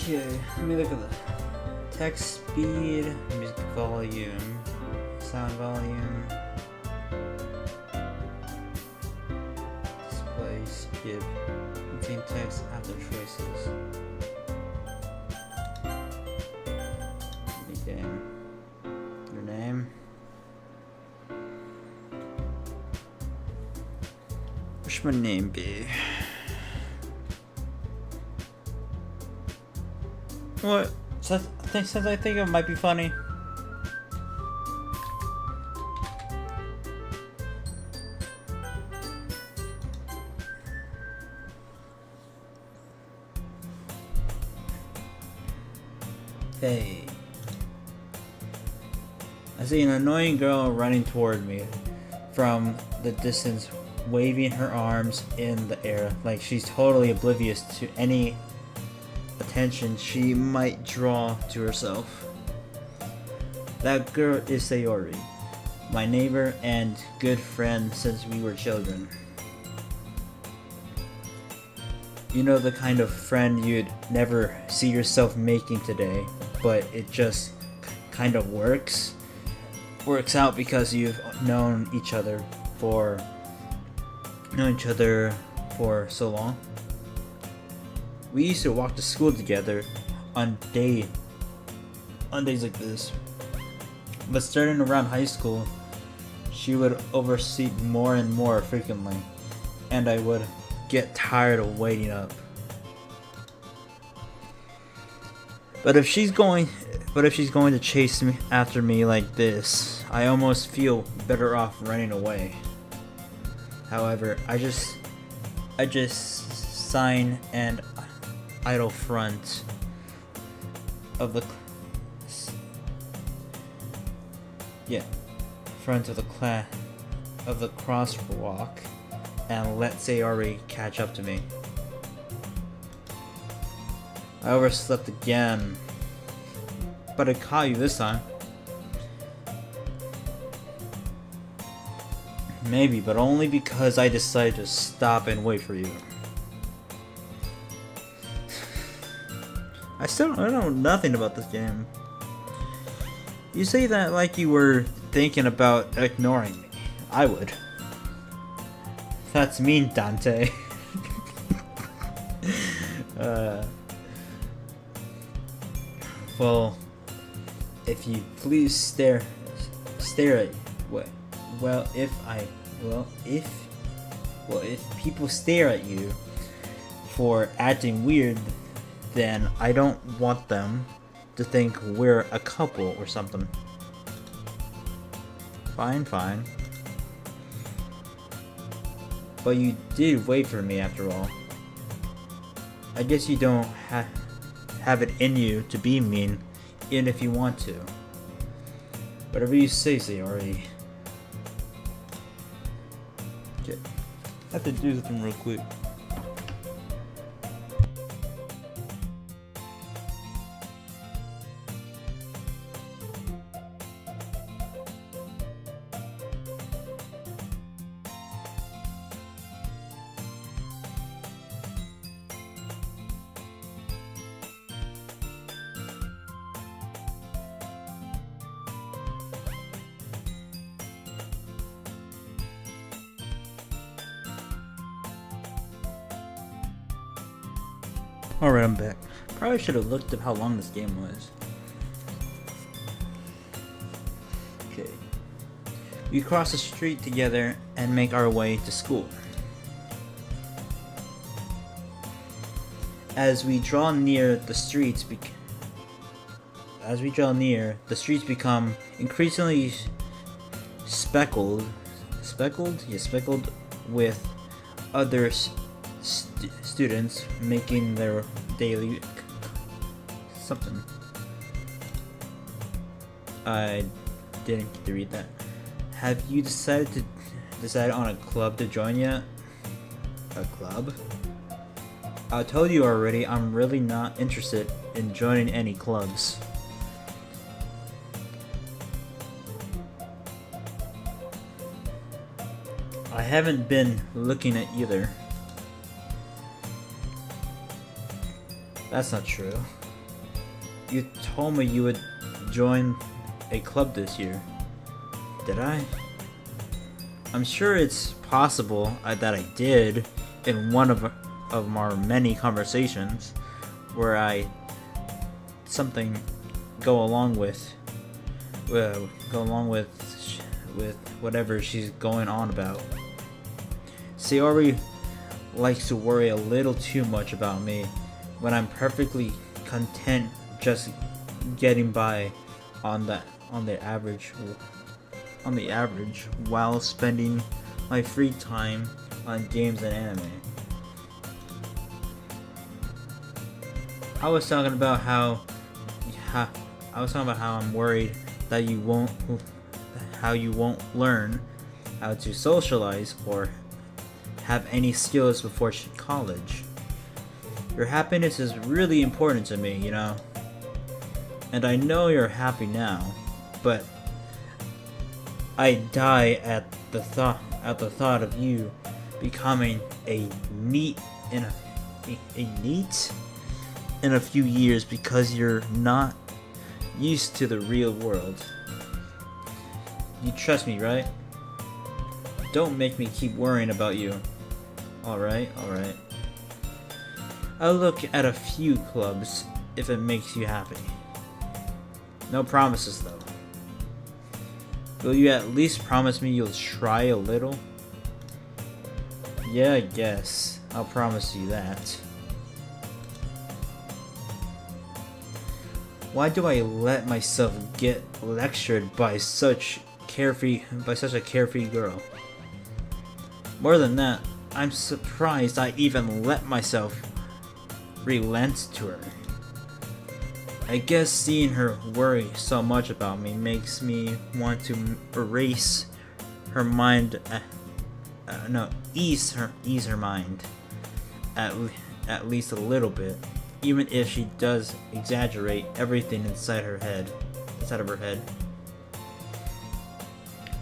Okay, let me look at the text speed, music volume, sound volume, display skip, contain text after choices. Game. Your name. What should my name be? What? Since I think it might be funny. Hey. I see an annoying girl running toward me from the distance, waving her arms in the air like she's totally oblivious to any attention she might draw to herself. That girl is Sayori, my neighbor and good friend since we were children. You know, the kind of friend you'd never see yourself making today, but it just kind of works out because you've known each other for so long. We used to walk to school together on days like this. But starting around high school, she would oversleep more and more frequently, and I would get tired of waiting up. But if she's going to chase me after me like this, I almost feel better off running away. However, I just sign and idle front of the crosswalk and let Sayori catch up to me. I overslept again, but I caught you this time. Maybe, but only because I decided to stop and wait for you. I know nothing about this game. You say that like you were thinking about ignoring me. I would. That's mean, Dante. Well, if you please stare at what? Well, if people stare at you for acting weird, then I don't want them to think we're a couple or something. Fine. But you did wait for me after all. I guess you don't have it in you to be mean, even if you want to. Whatever you say, Sayori. Okay. I have to do something real quick. Alright, I'm back. Probably should have looked up how long this game was. Okay. We cross the street together and make our way to school. As we draw near, the streets become increasingly speckled with other students making their daily something. I didn't get to read that. Have you decided on a club to join yet? A club? I told you already, I'm really not interested in joining any clubs. I haven't been looking at either. That's not true. You told me you would join a club this year. Did I? I'm sure it's possible that I did in one of our many conversations where I something go along with whatever she's going on about. Sayori likes to worry a little too much about me when I'm perfectly content just getting by on the average while spending my free time on games and anime. I was talking about how I'm worried that you won't learn how to socialize or have any skills before college. Your happiness is really important to me, you know. And I know you're happy now, but I die at the thought of you becoming a NEET in a few years because you're not used to the real world. You trust me, right? Don't make me keep worrying about you. Alright. I'll look at a few clubs if it makes you happy. No promises though. Will you at least promise me you'll try a little? Yeah, I guess. I'll promise you that. Why do I let myself get lectured by such a carefree girl? More than that, I'm surprised I even let myself relent to her. I guess seeing her worry so much about me makes me want to erase her mind. Ease her mind at least a little bit, even if she does exaggerate everything inside of her head.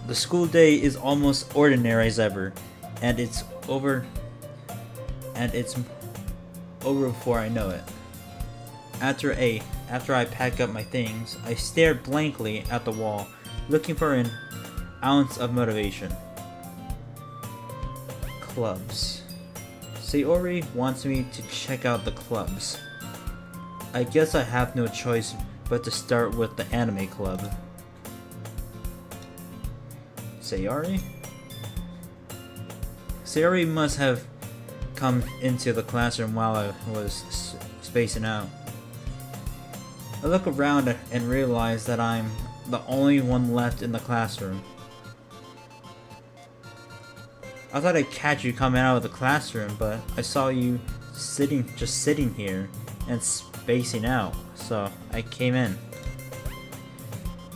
The school day is almost ordinary as ever, and it's over before I know it. After I pack up my things, I stare blankly at the wall, looking for an ounce of motivation. Clubs. Sayori wants me to check out the clubs. I guess I have no choice but to start with the anime club. Sayori? Sayori must have come into the classroom while I was spacing out. I look around and realize that I'm the only one left in the classroom. I thought I'd catch you coming out of the classroom, but I saw you just sitting here and spacing out, so I came in.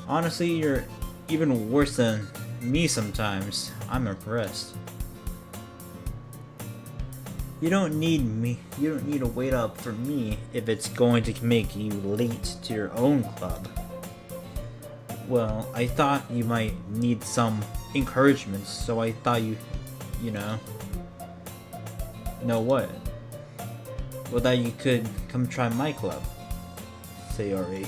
Honestly, you're even worse than me sometimes. I'm impressed. You don't need to wait up for me if it's going to make you late to your own club. Well, I thought you might need some encouragement, so I thought you know what? Well, that you could come try my club, Sayori.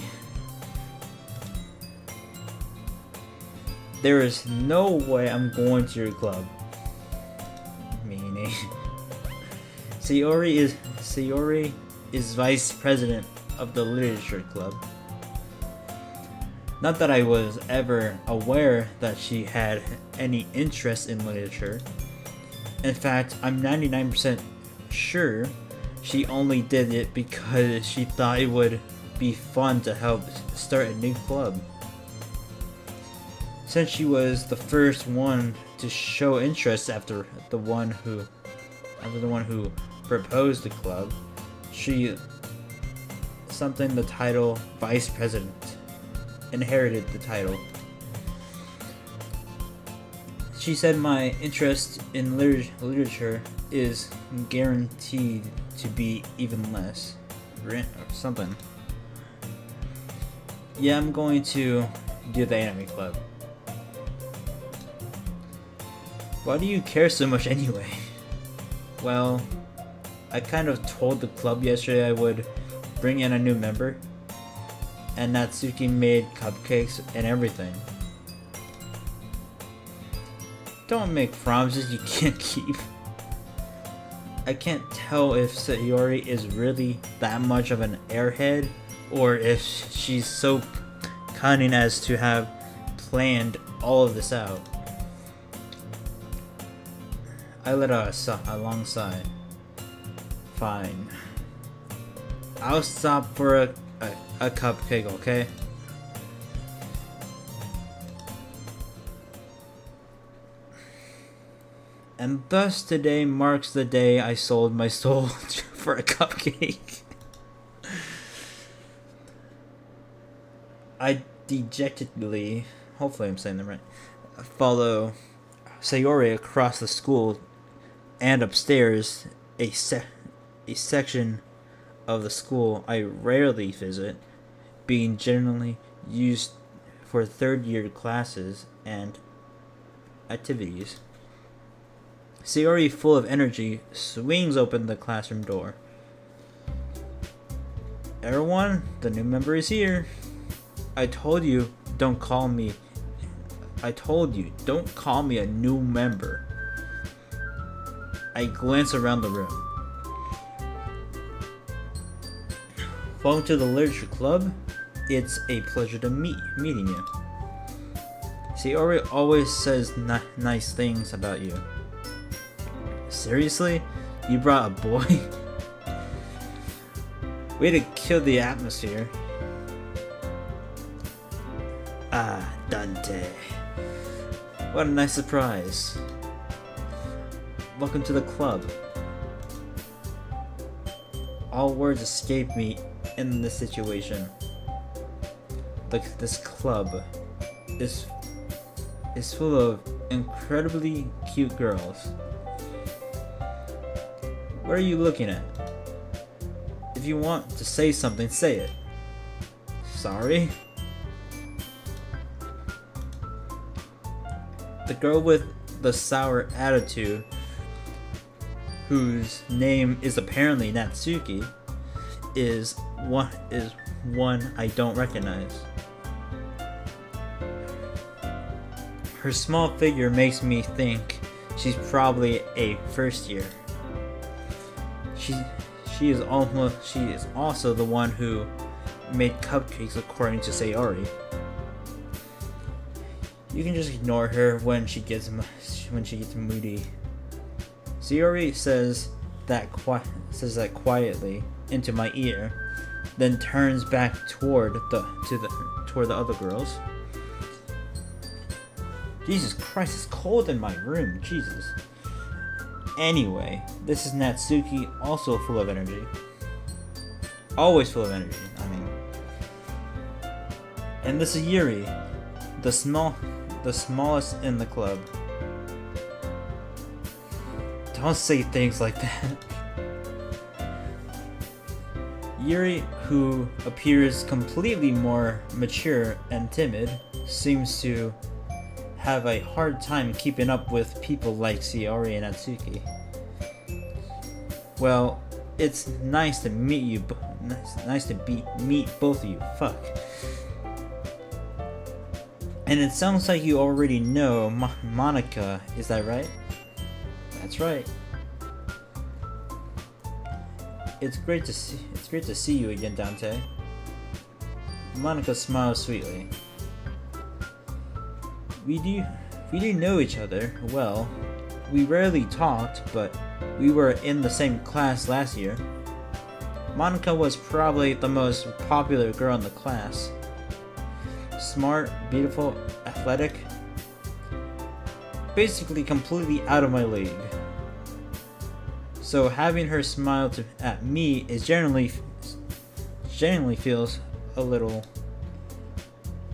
There is no way I'm going to your club. Meaning, Sayori is vice president of the literature club. Not that I was ever aware that she had any interest in literature. In fact, I'm 99% sure she only did it because she thought it would be fun to help start a new club. Since she was the first one to show interest after the one who proposed the club, she the title vice president. Inherited the title. She said my interest in literature is guaranteed to be even less. Or something. Yeah, I'm going to do the anime club. Why do you care so much anyway? Well, I kind of told the club yesterday I would bring in a new member. and Natsuki made cupcakes and everything. Don't make promises you can't keep. I can't tell if Sayori is really that much of an airhead, or if she's so cunning as to have planned all of this out. I let out a long sigh. Fine. I'll stop for a cupcake, okay? And thus today marks the day I sold my soul for a cupcake. I dejectedly, hopefully I'm saying that right, follow Sayori across the school and upstairs, a section of the school I rarely visit, being generally used for third-year classes and activities. Sayori, full of energy, swings open the classroom door. Everyone, the new member is here. I told you, don't call me a new member. I glance around the room. Welcome to the Literature Club. It's a pleasure to meeting you. Sayori always says nice things about you. Seriously? You brought a boy? Way to kill the atmosphere. Ah, Dante. What a nice surprise. Welcome to the club. All words escape me in this situation. This club is full of incredibly cute girls. What are you looking at? If you want to say something, say it. Sorry? The girl with the sour attitude, whose name is apparently Natsuki, is one I don't recognize. Her small figure makes me think she's probably a first year. She is also the one who made cupcakes according to Sayori. You can just ignore her when she gets moody. Sayori says that quietly into my ear, then turns back toward the other girls. Jesus Christ, it's cold in my room. Jesus. Anyway, this is Natsuki, also full of energy. Always full of energy, I mean. And this is Yuri, the smallest in the club. Don't say things like that. Yuri, who appears completely more mature and timid, seems to have a hard time keeping up with people like Sayori and Natsuki. Well, it's nice to meet you. Nice to meet both of you. Fuck. And it sounds like you already know Monica. Is that right? That's right. It's great to see you again, Dante. Monica smiles sweetly. We do know each other well. We rarely talked, but we were in the same class last year. Monica was probably the most popular girl in the class. Smart, beautiful, athletic. Basically completely out of my league. So having her smile at me is generally feels a little.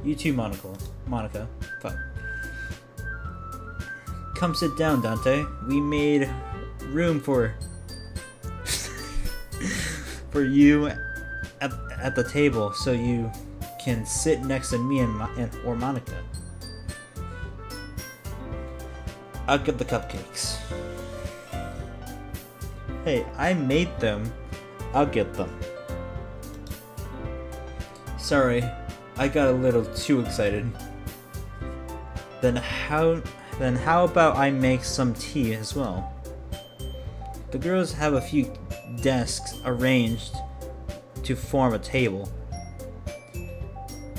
You too, Monica. Fuck. Come sit down, Dante. We made room for you at the table, so you can sit next to me or Monica. I'll get the cupcakes. Hey, I made them. I'll get them. Sorry, I got a little too excited. Then how about I make some tea as well? The girls have a few desks arranged to form a table.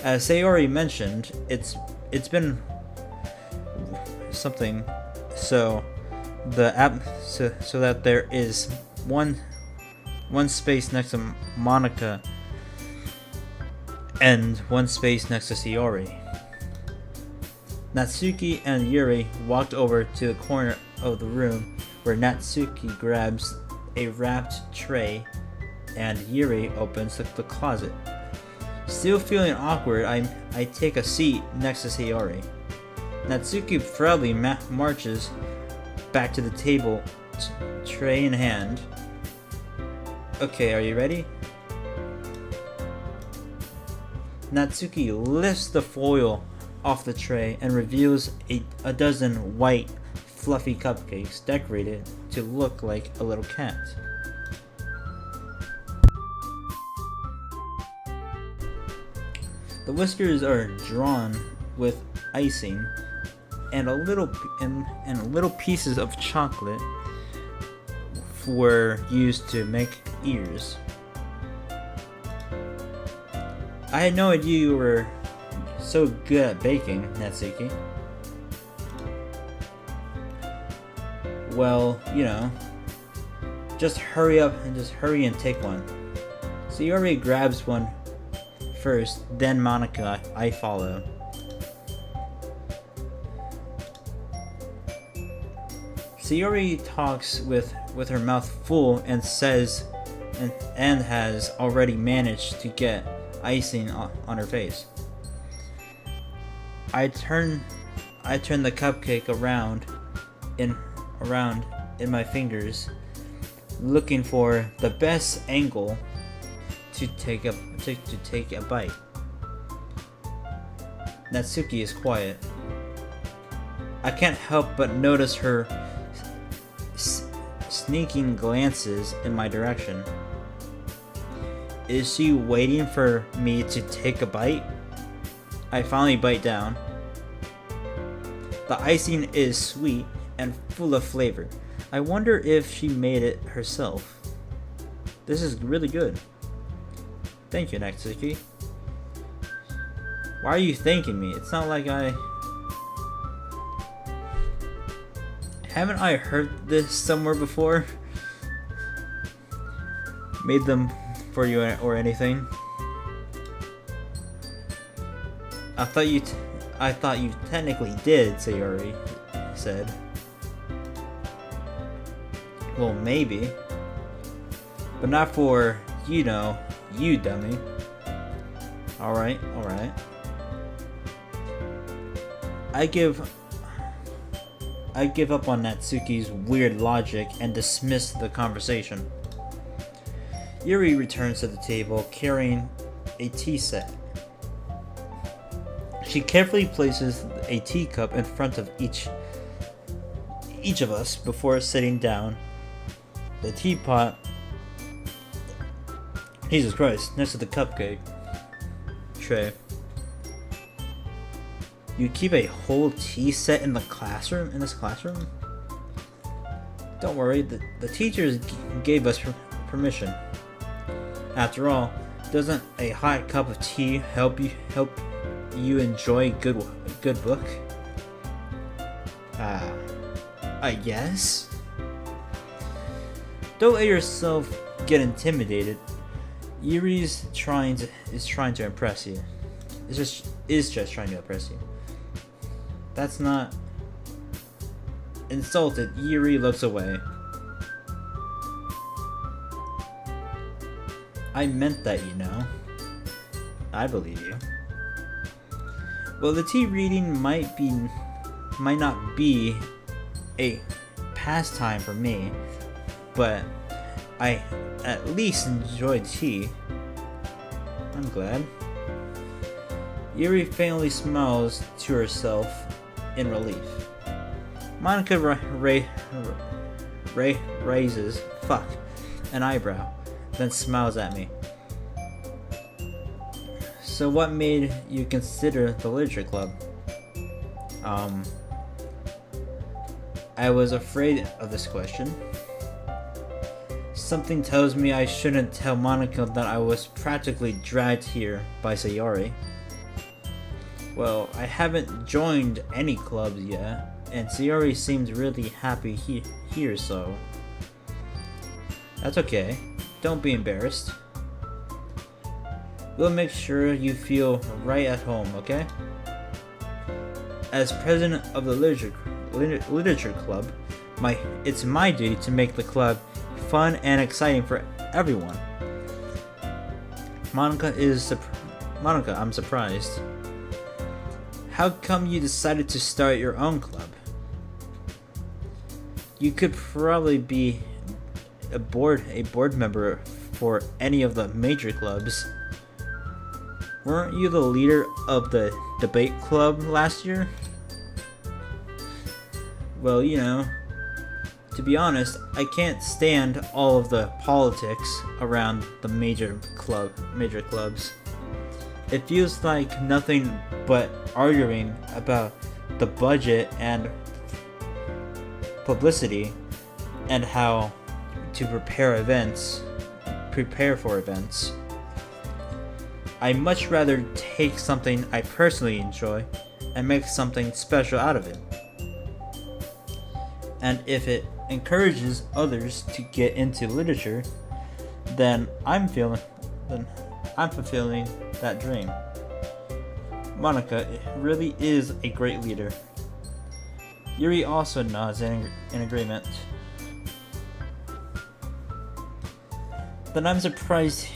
As Sayori mentioned, it's been something so that there is one space next to Monica and one space next to Sayori. Natsuki and Yuri walked over to the corner of the room where Natsuki grabs a wrapped tray and Yuri opens the closet. Still feeling awkward, I take a seat next to Sayori. Natsuki proudly marches back to the table, tray in hand. Okay, are you ready? Natsuki lifts the foil off the tray and reveals a dozen white, fluffy cupcakes decorated to look like a little cat. The whiskers are drawn with icing, and little pieces of chocolate were used to make ears. I had no idea you were so good at baking, Natsuki. Well, just hurry and take one. Sayori grabs one first, then Monica, I follow. Sayori talks with her mouth full and says and has already managed to get icing on her face. I turn the cupcake around in my fingers, looking for the best angle to take a bite. Natsuki is quiet. I can't help but notice her sneaking glances in my direction. Is she waiting for me to take a bite? I finally bite down. The icing is sweet and full of flavor. I wonder if she made it herself. This is really good. Thank you, Natsuki. Why are you thanking me? It's not like Haven't I heard this somewhere before? Made them for you or anything? I thought you technically did, Sayori said. Well, maybe. But not for, you dummy. Alright. I give up on Natsuki's weird logic and dismiss the conversation. Yuri returns to the table carrying a tea set. She carefully places a teacup in front of each of us before sitting down. The teapot, Jesus Christ, next to the cupcake tray. You keep a whole tea set in this classroom? Don't worry, the teachers gave us permission. After all, doesn't a hot cup of tea help you enjoy a good book? I guess. Don't let yourself get intimidated. Yuri's trying to impress you. Is just trying to impress you. That's not. Insulted, Yuri looks away. I meant that, I believe you. Well, the tea reading might not be a pastime for me, but I at least enjoy tea. I'm glad. Yuri faintly smiles to herself in relief. Monica raises an eyebrow, then smiles at me. So what made you consider the literature club? I was afraid of this question. Something tells me I shouldn't tell Monica that I was practically dragged here by Sayori. Well, I haven't joined any clubs yet, and Sayori seems really happy here, so... That's okay. Don't be embarrassed. We'll make sure you feel right at home, okay? As president of the literature club, it's my duty to make the club fun and exciting for everyone. Monica, I'm surprised. How come you decided to start your own club? You could probably be a board member for any of the major clubs. Weren't you the leader of the debate club last year? Well, you know, to be honest, I can't stand all of the politics around the major clubs. It feels like nothing but arguing about the budget and publicity and how to prepare for events. I'd much rather take something I personally enjoy and make something special out of it. And if it encourages others to get into literature, then I'm fulfilling that dream. Monica really is a great leader. Yuri also nods in agreement. Then I'm surprised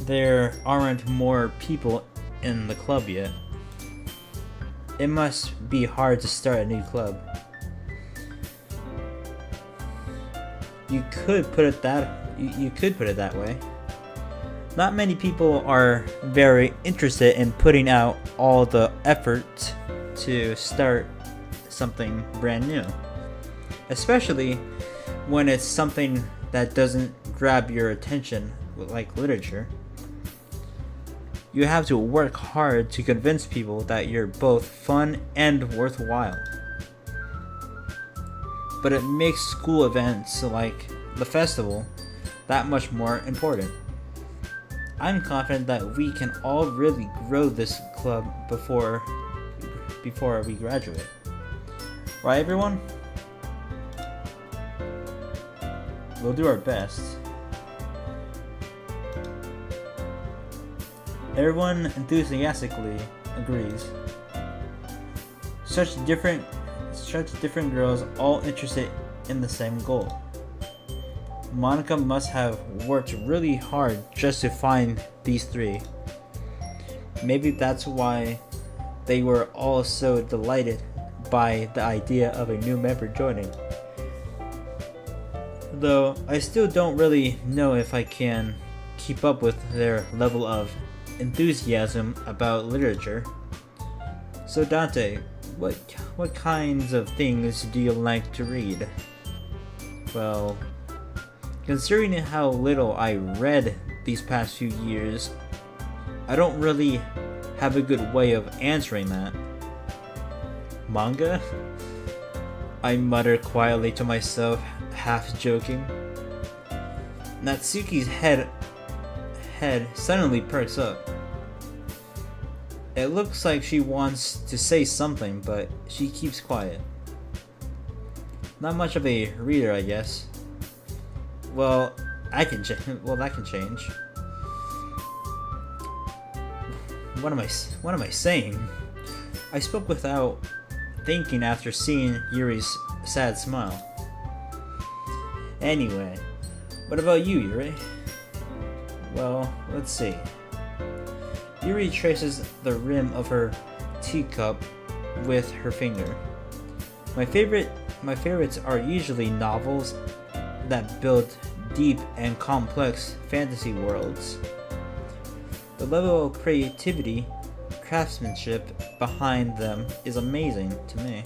there aren't more people in the club yet. It must be hard to start a new club. You could put it that way. Not many people are very interested in putting out all the effort to start something brand new, especially when it's something that doesn't grab your attention like literature. You have to work hard to convince people that you're both fun and worthwhile. But it makes school events like the festival that much more important. I'm confident that we can all really grow this club before we graduate. Right, everyone? We'll do our best. Everyone enthusiastically agrees. Such different girls all interested in the same goal. Monica must have worked really hard just to find these three. Maybe that's why they were all so delighted by the idea of a new member joining. Though I still don't really know if I can keep up with their level of enthusiasm about literature. So Dante, what kinds of things do you like to read? Well, considering how little I read these past few years, I don't really have a good way of answering that. Manga? I muttered quietly to myself, half joking. Natsuki's head suddenly perks up. It looks like she wants to say something, but she keeps quiet. Not much of a reader, I guess. Well, that can change. What am I saying? I spoke without thinking after seeing Yuri's sad smile. Anyway, what about you, Yuri? Well, let's see. Yuri traces the rim of her teacup with her finger. My favorites are usually novels that build deep and complex fantasy worlds. The level of creativity, craftsmanship behind them is amazing to me.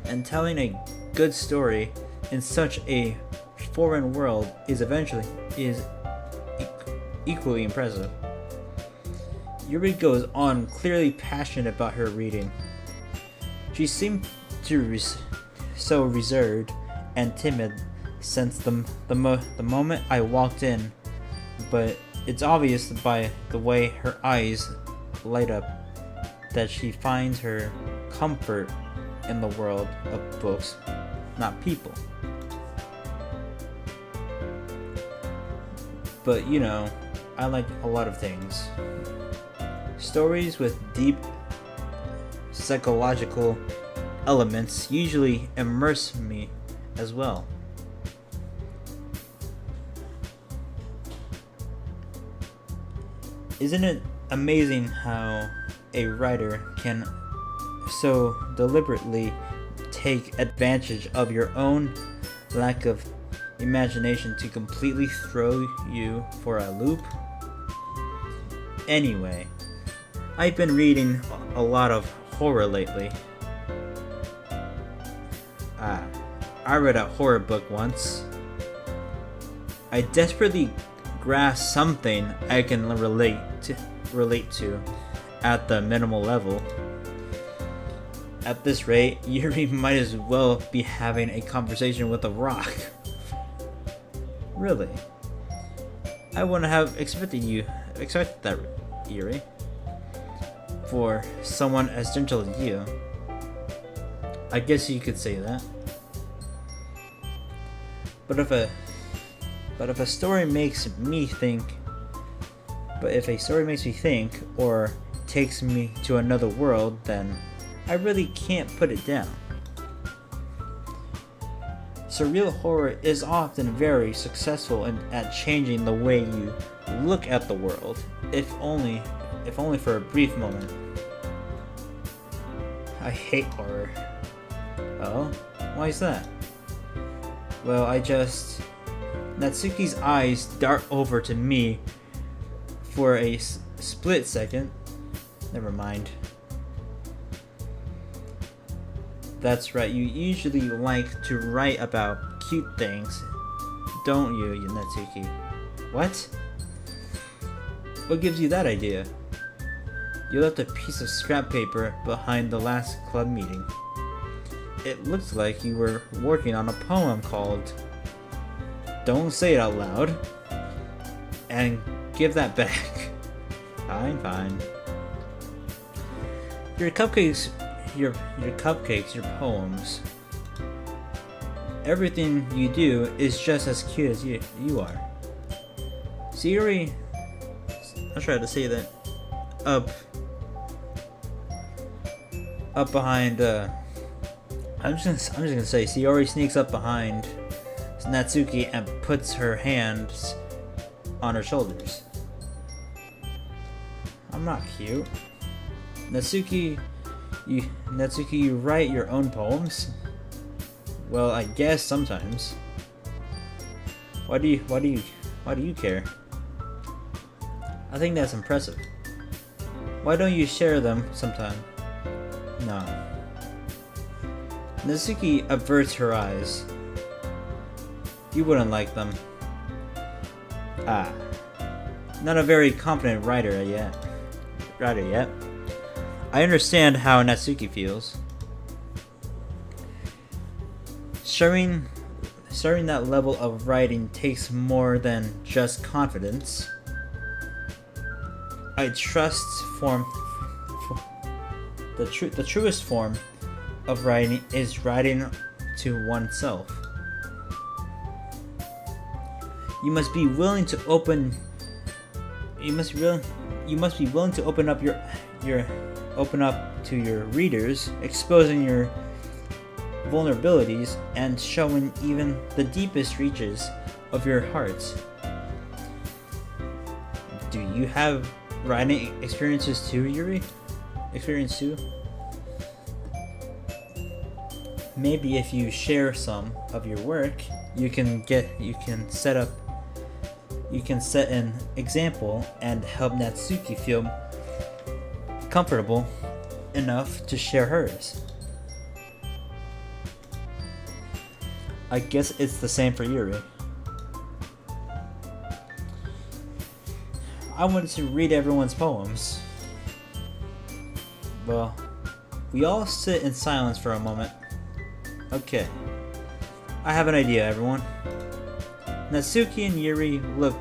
And telling a good story in such a foreign world is equally impressive. Yuri goes on, clearly passionate about her reading. She seemed to so reserved and timid since the moment I walked in, but it's obvious by the way her eyes light up that she finds her comfort in the world of books, not people. But you know, I like a lot of things. Stories with deep psychological elements usually immerse me as well. Isn't it amazing how a writer can so deliberately take advantage of your own lack of imagination to completely throw you for a loop? Anyway, I've been reading a lot of horror lately. I read a horror book once. I desperately grasped something I can relate to at the minimal level. At this rate, Yuri might as well be having a conversation with a rock. Really? I wouldn't have expected that, Yuri. For someone as gentle as you. I guess you could say that. But if a story makes me think, or takes me to another world, then I really can't put it down. Surreal horror is often very successful at changing the way you look at the world, if only for a brief moment. I hate horror. Oh? Why is that? Well, Natsuki's eyes dart over to me for a split second. Never mind. That's right, you usually like to write about cute things, don't you, Natsuki? What? What gives you that idea? You left a piece of scrap paper behind the last club meeting. It looks like you were working on a poem called Don't Say It Out Loud. And give that back. Fine. Your cupcakes, your poems. Everything you do is just as cute as you are. Sayori, I tried to say that. Up behind. I'm just gonna say Sayori sneaks up behind Natsuki and puts her hands on her shoulders. I'm not cute. Natsuki, you write your own poems? Well, I guess sometimes. Why do you care? I think that's impressive. Why don't you share them sometime? No. Natsuki averts her eyes. You wouldn't like them. Not a very confident writer yet. I understand how Natsuki feels. Sharing that level of writing takes more than just confidence. I trust the truest form of writing is writing to oneself. You must be willing to open up to your readers, exposing your vulnerabilities and showing even the deepest reaches of your hearts. Do you have writing experiences too, Yuri? Maybe if you share some of your work, you can set an example and help Natsuki feel comfortable enough to share hers. I guess it's the same for Yuri. I wanted to read everyone's poems. Well, we all sit in silence for a moment. Okay. I have an idea, everyone. Natsuki and Yuri look...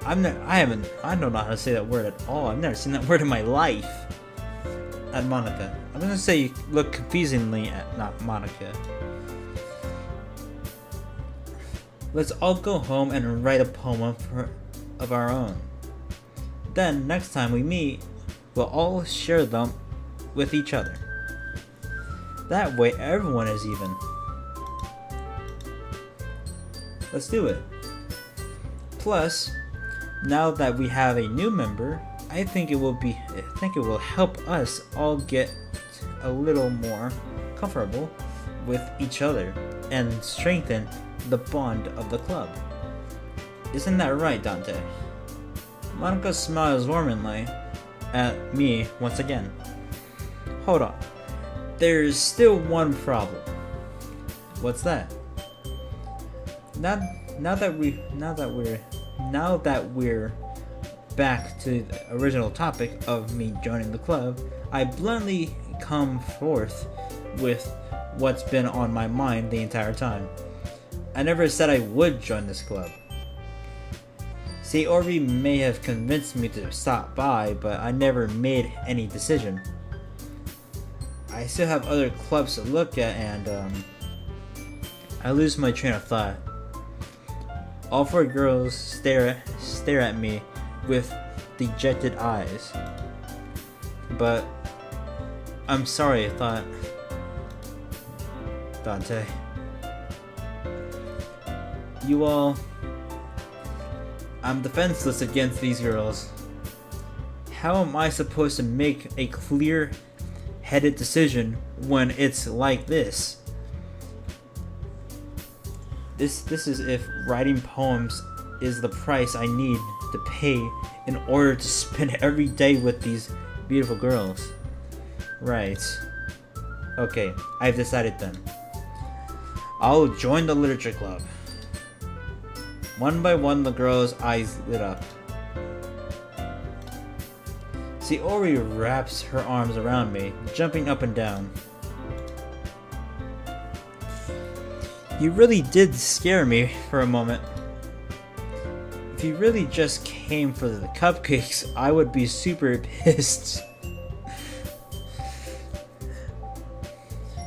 I don't know how to say that word at all. I've never seen that word in my life. At Monica. I'm gonna say look confusingly at not Monica. Let's all go home and write a poem of our own. Then, next time we meet, we'll all share them with each other. That way, everyone is even. Let's do it. Plus, now that we have a new member, I think it will help us all get a little more comfortable with each other and strengthen the bond of the club. Isn't that right, Dante? Monica smiles warmly at me once again. Hold on. There's still one problem. What's that? Now that we're back to the original topic of me joining the club, I bluntly come forth with what's been on my mind the entire time. I never said I would join this club. Sayori may have convinced me to stop by, but I never made any decision. I still have other clubs to look at, and I lose my train of thought. All four girls stare at me with dejected eyes. But I'm sorry, I thought. Dante. You all... I'm defenseless against these girls. How am I supposed to make a clear-headed decision when it's like this? This is if writing poems is the price I need to pay in order to spend every day with these beautiful girls. Right. Okay, I've decided then. I'll join the literature club. One by one, the girls' eyes lit up. Sayori wraps her arms around me, jumping up and down. You really did scare me for a moment. If you really just came for the cupcakes, I would be super pissed.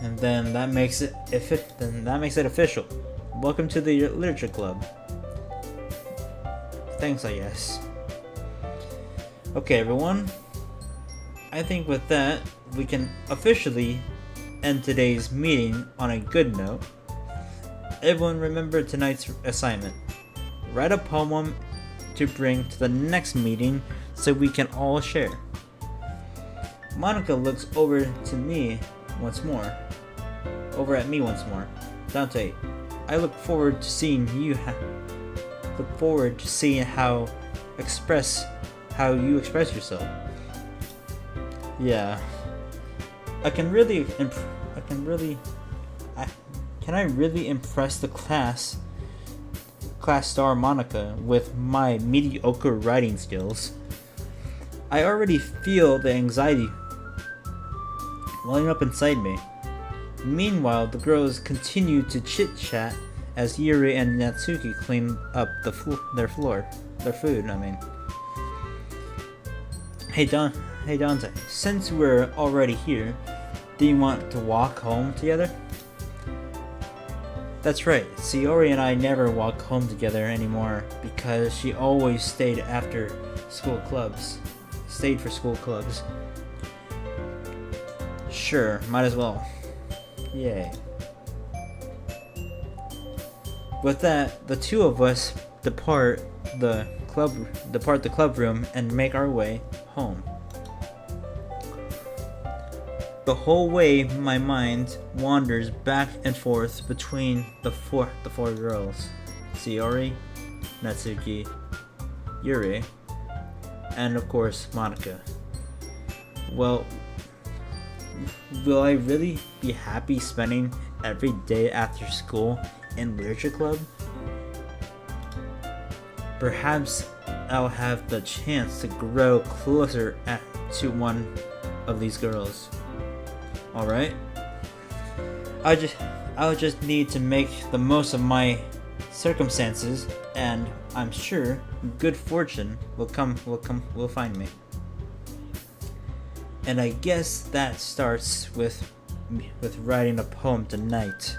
And then that makes it official. Welcome to the literature club. Thanks, I guess. Okay, everyone. I think with that, we can officially end today's meeting on a good note. Everyone remember tonight's assignment. Write a poem to bring to the next meeting so we can all share. Monica looks over at me once more. Dante, I look forward to seeing how you express yourself. Yeah. Can I really impress the class star Monica with my mediocre writing skills? I already feel the anxiety welling up inside me. Meanwhile, the girls continue to chit-chat as Yuri and Natsuki clean up their food. Hey Dante, since we're already here, do you want to walk home together? That's right, Sayori and I never walk home together anymore because she always stayed for school clubs. Sure, might as well. Yay. With that, the two of us depart the club room and make our way home. The whole way, my mind wanders back and forth between the four girls: Sayori, Natsuki, Yuri, and of course Monica. Well, will I really be happy spending every day after school in literature club? Perhaps I'll have the chance to grow closer to one of these girls. Alright? I'll just need to make the most of my circumstances, and I'm sure good fortune will find me. And I guess that starts with writing a poem tonight.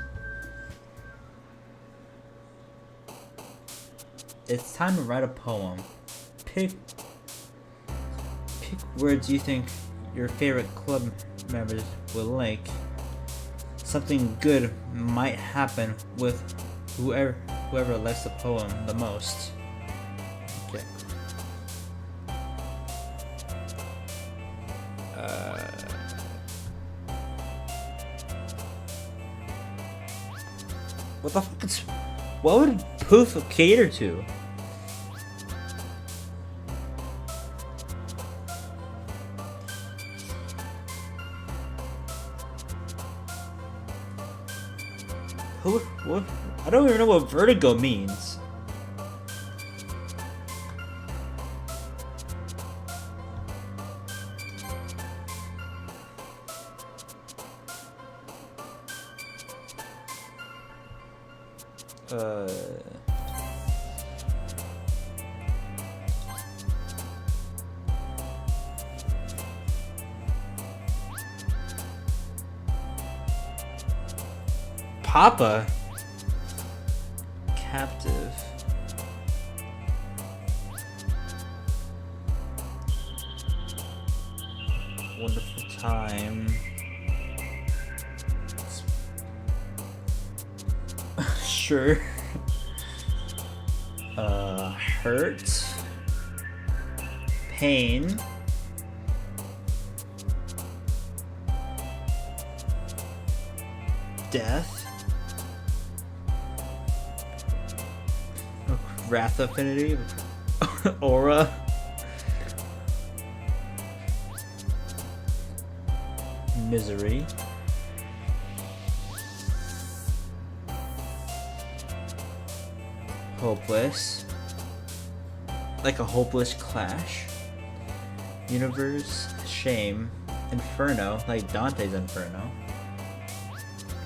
It's time to write a poem. Pick words you think your favorite club members will like. Something good might happen with whoever likes the poem the most. Okay. What the fuck is... What would Poof cater to? What? I don't even know what vertigo means. Papa? Captive. Wonderful time. Sure. Hurt. Pain. Death. Wrath affinity. Aura. Misery. Hopeless. Like a hopeless clash. Universe. Shame. Inferno. Like Dante's Inferno.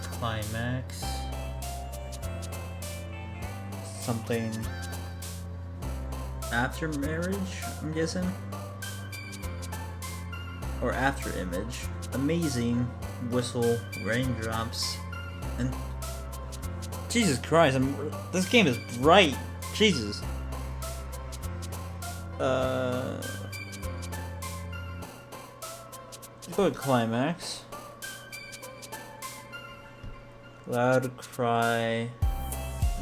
Climax. Something after marriage, I'm guessing? Or after image. Amazing. Whistle. Raindrops. And Jesus Christ, this game is bright. Jesus. Let's go with climax. Loud cry.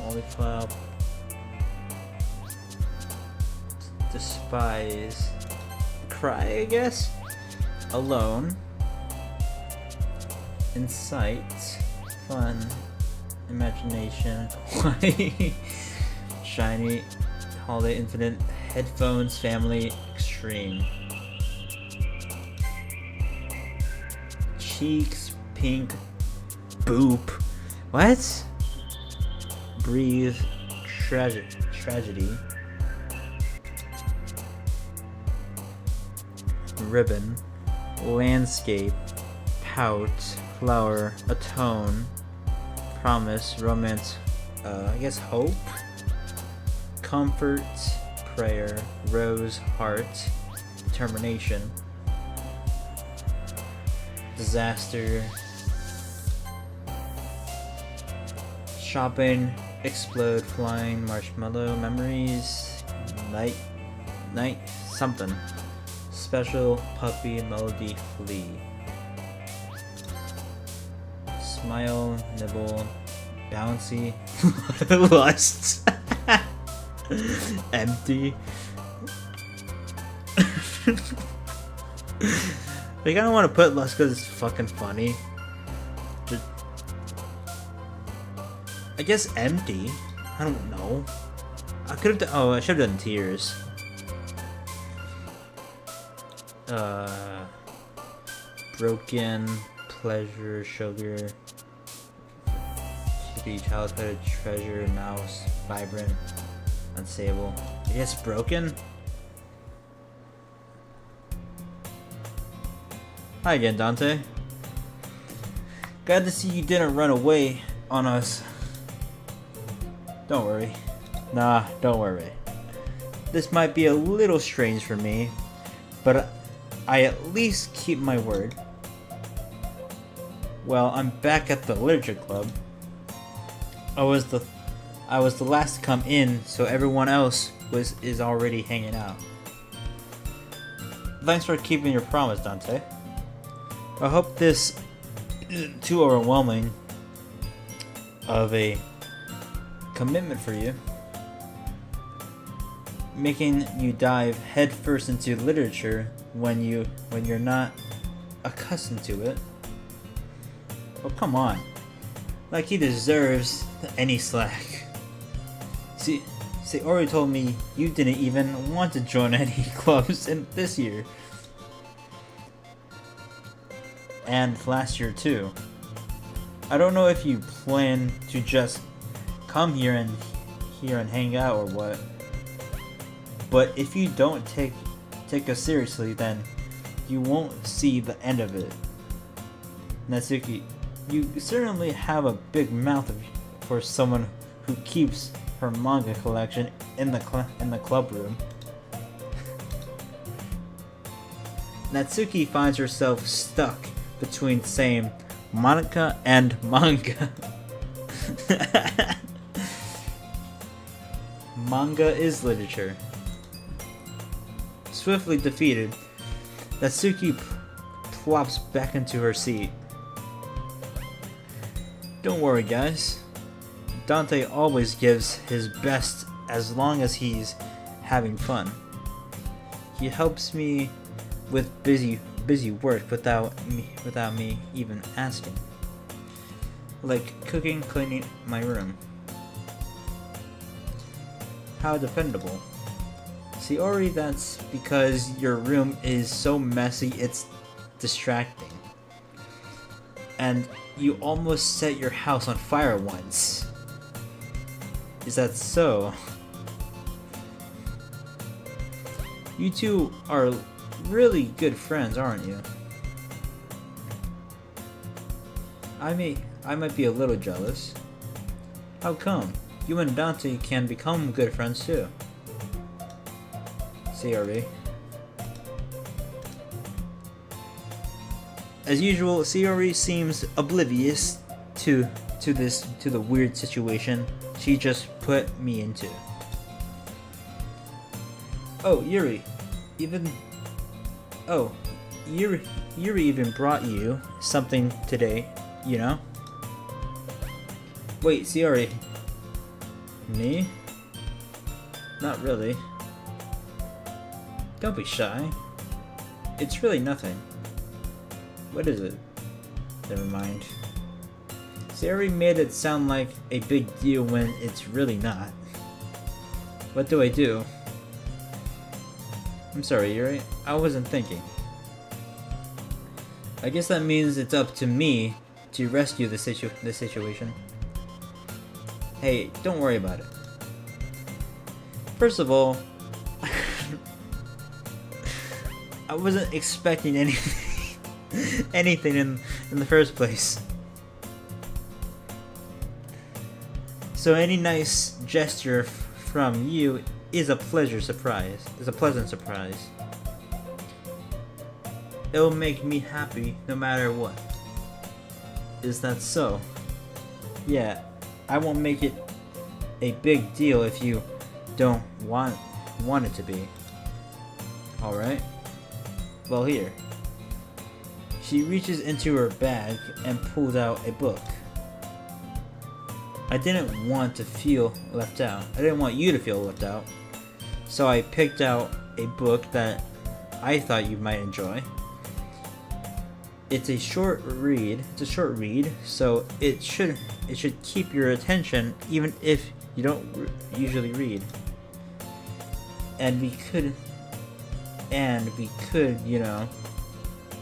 Lollipop. Despise. Cry, I guess. Alone. Insight. Fun. Imagination. Shiny. Holiday Infinite. Headphones. Family. Extreme. Cheeks. Pink. Boop. What? Breathe. Tragedy. Ribbon. Landscape. Pout. Flower. Atone. Promise. Romance. I guess hope. Comfort. Prayer. Rose. Heart. Determination. Disaster. Shopping. Explode. Flying. Marshmallow. Memories. Night. Something. Special. Puppy. Melody. Flea. Smile. Nibble. Bouncy. Lust. Empty. Like, I don't want to put lust because it's fucking funny. I guess empty. I don't know. I could have done. Oh, I should have done tears. Broken. Pleasure. Sugar. Hippie. Childhood. Treasure. Mouse. Vibrant. Unstable. I guess broken. Hi again, Dante. Glad to see you didn't run away on us. Don't worry. Nah, don't worry. This might be a little strange for me, but I at least keep my word. Well, I'm back at the literature club. I was the last to come in, so everyone else is already hanging out. Thanks for keeping your promise, Dante. I hope this isn't too overwhelming of a commitment for you, making you dive headfirst into literature when you're not accustomed to it. Oh, come on. Like he deserves any slack. See, Ori told me you didn't even want to join any clubs in this year. And last year too. I don't know if you plan to just come here and hang out or what. But if you don't take us seriously, then you won't see the end of it. Natsuki, you certainly have a big mouth for someone who keeps her manga collection in the club room. Natsuki finds herself stuck between saying Monica and manga. Manga is literature. Swiftly defeated, Natsuki plops back into her seat. Don't worry, guys. Dante always gives his best as long as he's having fun. He helps me with busy work without me even asking. Like cooking, cleaning my room. How dependable. See, Ori, that's because your room is so messy it's distracting. And you almost set your house on fire once. Is that so? You two are really good friends, aren't you? I might be a little jealous. How come? You and Dante can become good friends too. Sayori. As usual, Sayori seems oblivious to the weird situation she just put me into. Oh, Yuri even brought you something today, you know? Wait, Sayori. Me? Not really. Don't be shy. It's really nothing. What is it? Never mind. Sayori made it sound like a big deal when it's really not. What do I do? I'm sorry, Yuri. I wasn't thinking. I guess that means it's up to me to rescue the situation. Hey, don't worry about it. First of all, I wasn't expecting anything in the first place. So any nice gesture from you is a pleasant surprise. It'll make me happy no matter what. Is that so? Yeah, I won't make it a big deal if you don't want it to be. Alright? Well, here. She reaches into her bag and pulls out a book. I didn't want to feel left out. I didn't want you to feel left out. So I picked out a book that I thought you might enjoy. It's a short read, so it should keep your attention even if you don't usually read. And we could, you know,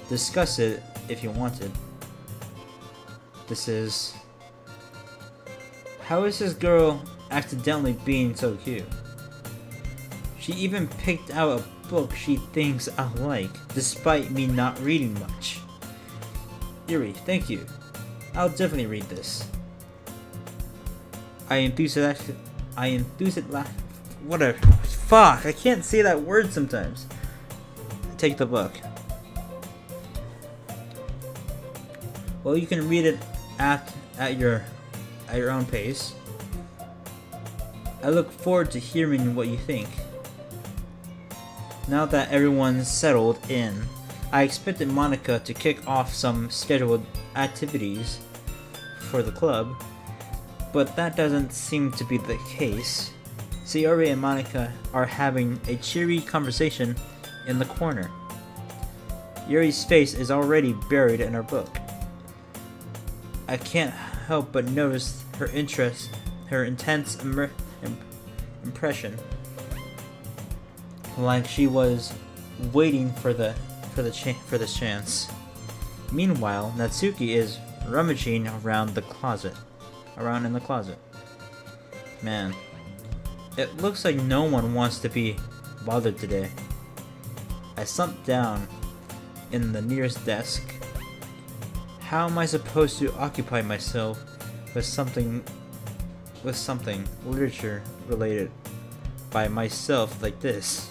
discuss it if you wanted. This is... How is this girl accidentally being so cute? She even picked out a book she thinks I like, despite me not reading much. Yuri, thank you. I'll definitely read this. I enthusiastic. Whatever. Fuck, I can't say that word sometimes. Take the book. Well, you can read it at your own pace. I look forward to hearing what you think. Now that everyone's settled in, I expected Monica to kick off some scheduled activities for the club, but that doesn't seem to be the case. Sayori and Monica are having a cheery conversation in the corner. Yuri's face is already buried in her book. I can't help but notice her interest, her intense impression, like she was waiting for this chance. Meanwhile, Natsuki is rummaging around in the closet. Man, it looks like no one wants to be bothered today. I slumped down in the nearest desk. How am I supposed to occupy myself with something literature related by myself like this?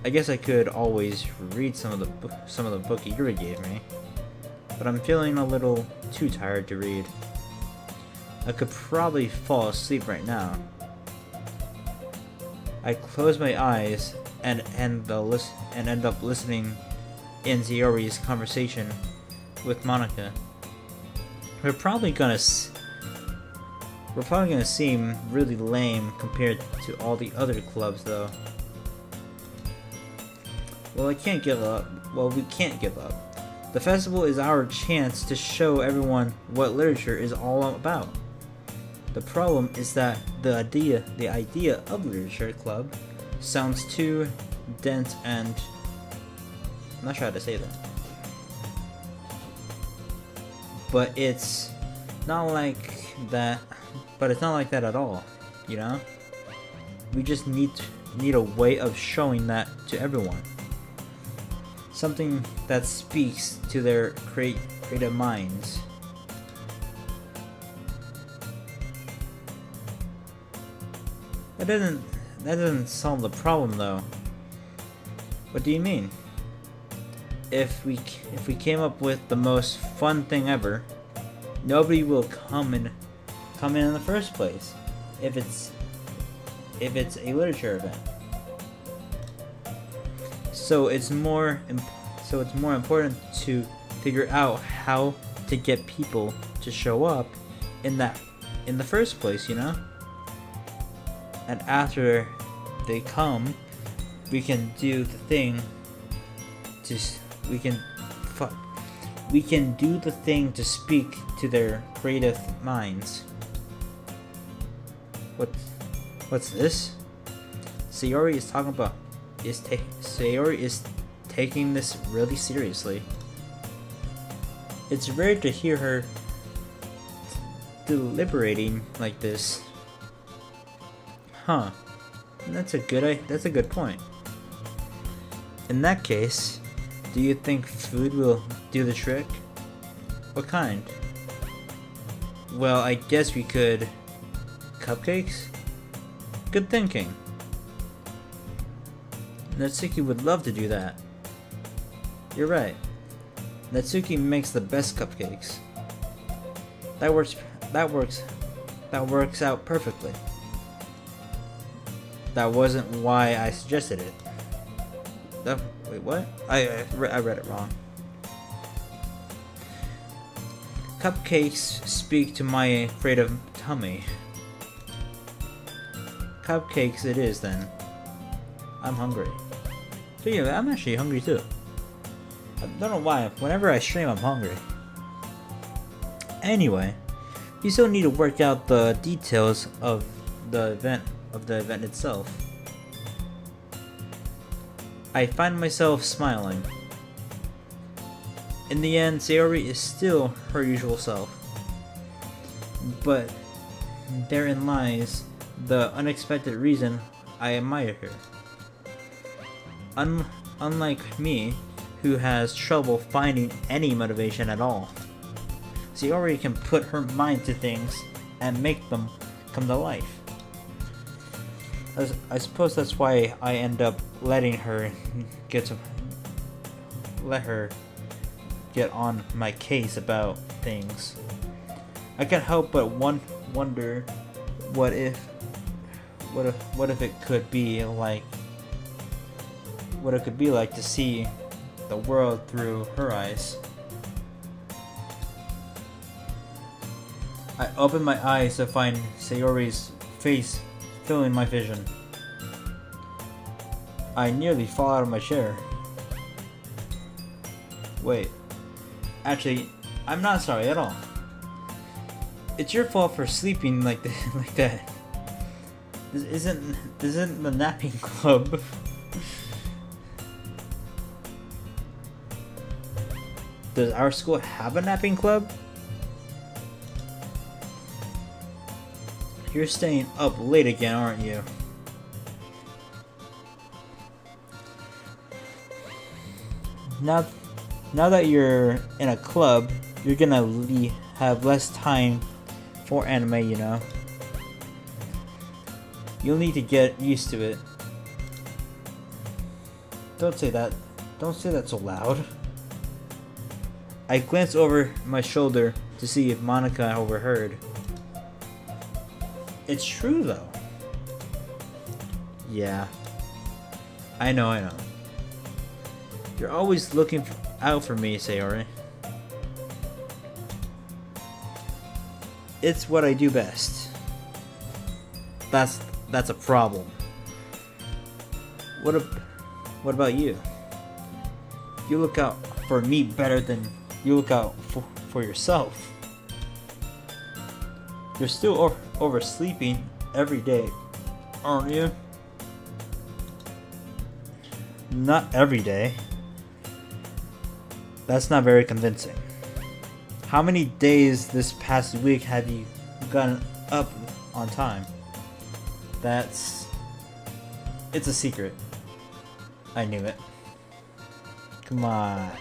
I guess I could always read some of the book Yuri gave me, but I'm feeling a little too tired to read. I could probably fall asleep right now. I close my eyes and end up listening in Sayori's conversation with Monica. We're probably gonna seem really lame compared to all the other clubs, though. Well, we can't give up. The festival is our chance to show everyone what literature is all about. The problem is that the idea of literature club sounds too dense and I'm not sure how to say that. But it's not like that. But it's not like that at all, you know? We just need a way of showing that to everyone. Something that speaks to their creative minds. That doesn't solve the problem, though. What do you mean? If we came up with the most fun thing ever, nobody will come in the first place. If it's a literature event, so it's more important to figure out how to get people to show up in the first place, you know. And after they come, we can do the thing to speak to their creative minds. What's this? Sayori is taking this really seriously. It's rare to hear her deliberating like this. Huh. That's a good point. In that case, do you think food will do the trick? What kind? Well, I guess we could... Cupcakes? Good thinking. Natsuki would love to do that. You're right. Natsuki makes the best cupcakes. That works out perfectly. That wasn't why I suggested it. Wait, what? I read it wrong. Cupcakes speak to my creative tummy. Cupcakes it is then. I'm hungry. Speaking of that, I'm actually hungry too. I don't know why. Whenever I stream, I'm hungry. Anyway, we still need to work out the details of the event itself. I find myself smiling. In the end, Sayori is still her usual self. But therein lies the unexpected reason I admire her. Unlike me, who has trouble finding any motivation at all. Sayori can put her mind to things and make them come to life. I suppose that's why I end up letting her let her get on my case about things. I can't help but wonder what if it could be like to see the world through her eyes. I open my eyes to find Sayori's face filling my vision. I nearly fall out of my chair. Wait. Actually, I'm not sorry at all. It's your fault for sleeping like that. This isn't the napping club. Does our school have a napping club? You're staying up late again, aren't you? Now that you're in a club, you're gonna have less time for anime, you know. You'll need to get used to it. Don't say that. Don't say that so loud. I glance over my shoulder to see if Monica overheard. It's true though. Yeah. I know. You're always looking out for me, Sayori. It's what I do best. That's a problem. What about you? You look out for me better than you look out for yourself. You're still oversleeping every day, aren't you? Not every day. That's not very convincing. How many days this past week have you gotten up on time? It's a secret. I knew it. Come on.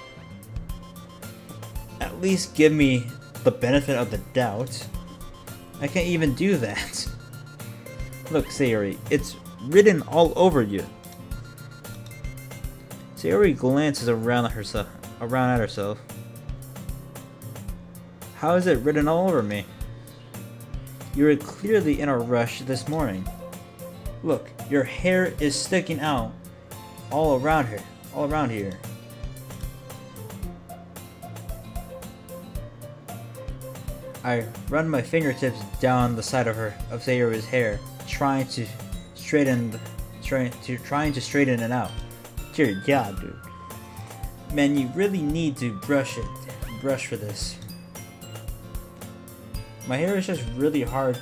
At least give me the benefit of the doubt. I can't even do that. Look, Sayori, it's written all over you. Sayori glances around at herself. How is it written all over me? You were clearly in a rush this morning. Look, your hair is sticking out all around here. I run my fingertips down the side of Sayori's hair, trying to straighten it out. Dear God, dude. Man, you really need to brush for this. My hair is just really hard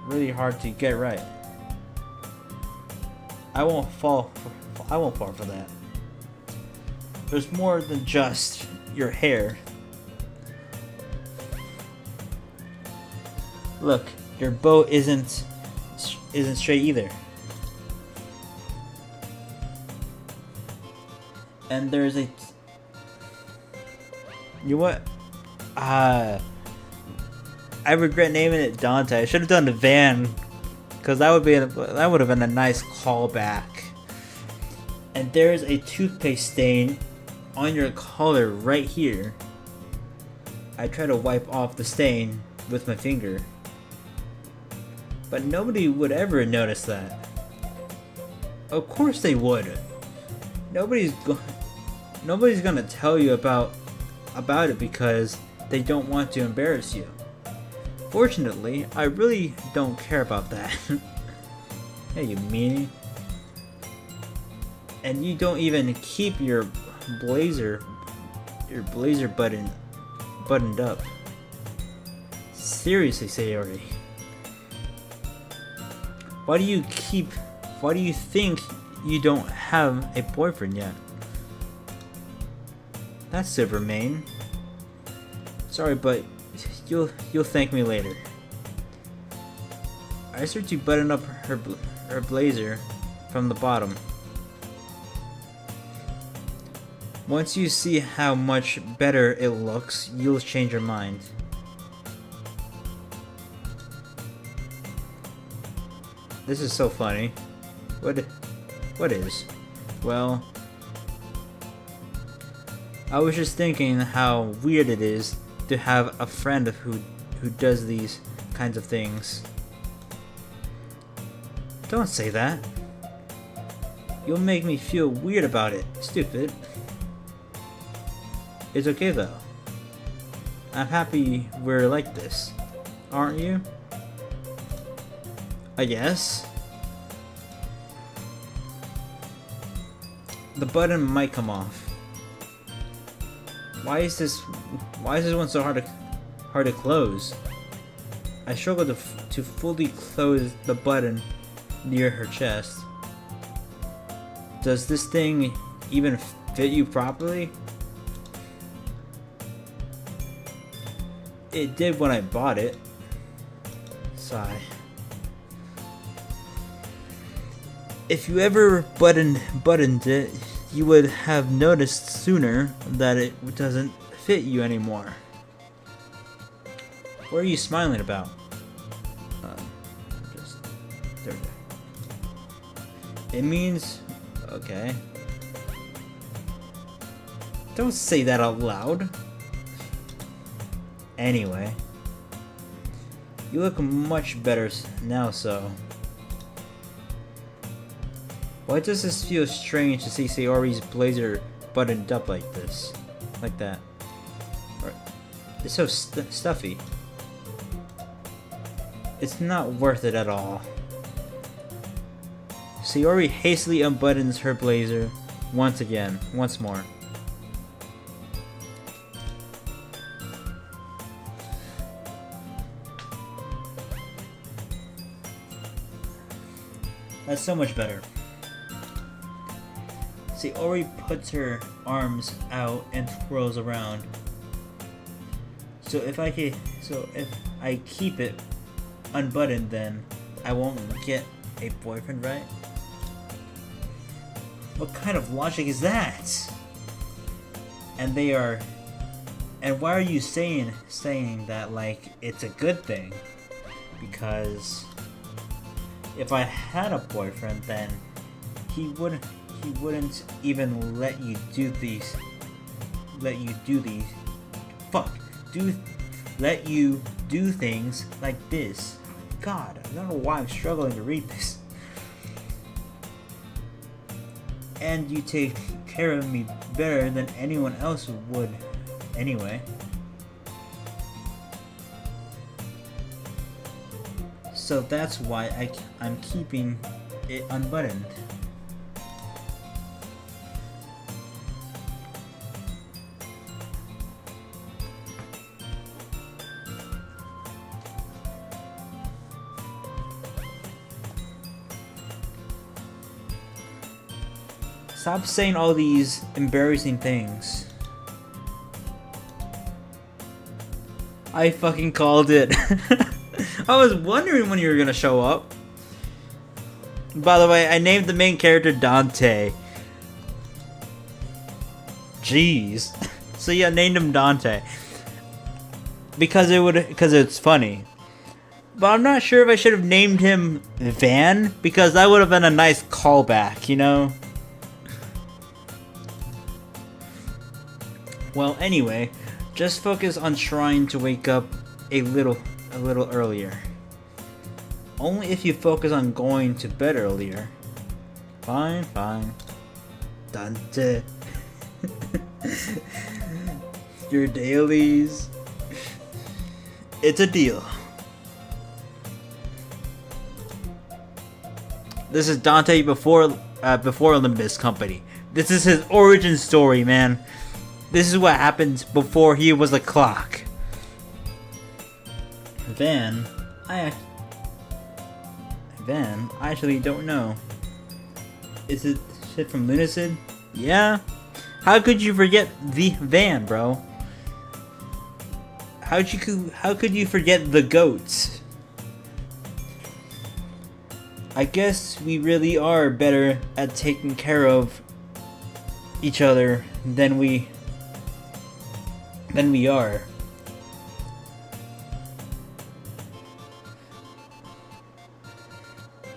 to get right. I won't fall for that. There's more than just your hair. Look, your bow isn't straight either. And there's a... You know what? I regret naming it Dante. I should have done the van, because that would have been a nice callback. And there's a toothpaste stain on your collar right here. I try to wipe off the stain with my finger, but nobody would ever notice that. Of course they would. Nobody's gonna tell you about it because they don't want to embarrass you. Fortunately, I really don't care about that. Hey, you meanie. And you don't even keep your blazer buttoned up. Seriously, Sayori. Why do you think you don't have a boyfriend yet? That's Silvermane. Sorry, but you'll thank me later. I start to button up her blazer from the bottom. Once you see how much better it looks, you'll change your mind. This is so funny. What is? Well, I was just thinking how weird it is to have a friend who does these kinds of things. Don't say that. You'll make me feel weird about it, stupid. It's okay though. I'm happy we're like this. Aren't you? I guess. The button might come off. Why is this one so hard to close? I struggle to fully close the button near her chest. Does this thing even fit you properly? It did when I bought it. Sigh. If you ever buttoned it, you would have noticed sooner that it doesn't fit you anymore. What are you smiling about? Just there. It means okay. Don't say that out loud. Anyway, you look much better now, so. Why does this feel strange to see Sayori's blazer buttoned up like this? Like that. It's so stuffy. It's not worth it at all. Sayori hastily unbuttons her blazer once more. That's so much better. Sayori puts her arms out and twirls around. So if I keep it unbuttoned, then I won't get a boyfriend, right? What kind of logic is that? And why are you saying that like it's a good thing? Because if I had a boyfriend, then he wouldn't even let you do these. Let you do things like this. God, I don't know why I'm struggling to read this. And you take care of me better than anyone else would anyway. So that's why I'm keeping it unbuttoned. Stop saying all these embarrassing things. I fucking called it. I was wondering when you were gonna show up. By the way, I named the main character Dante. Jeez. So yeah, I named him Dante. Because it's funny. But I'm not sure if I should have named him Van, because that would have been a nice callback, you know? Well, anyway, just focus on trying to wake up a little earlier. Only if you focus on going to bed earlier. Fine. Dante. Your dailies. It's a deal. This is Dante before Olympus Company. This is his origin story, man. This is what happened before he was a clock. Van, I actually don't know. Is it shit from Lunacid? Yeah. How could you forget the Van, bro? How could you forget the goats? I guess we really are better at taking care of each other than we are.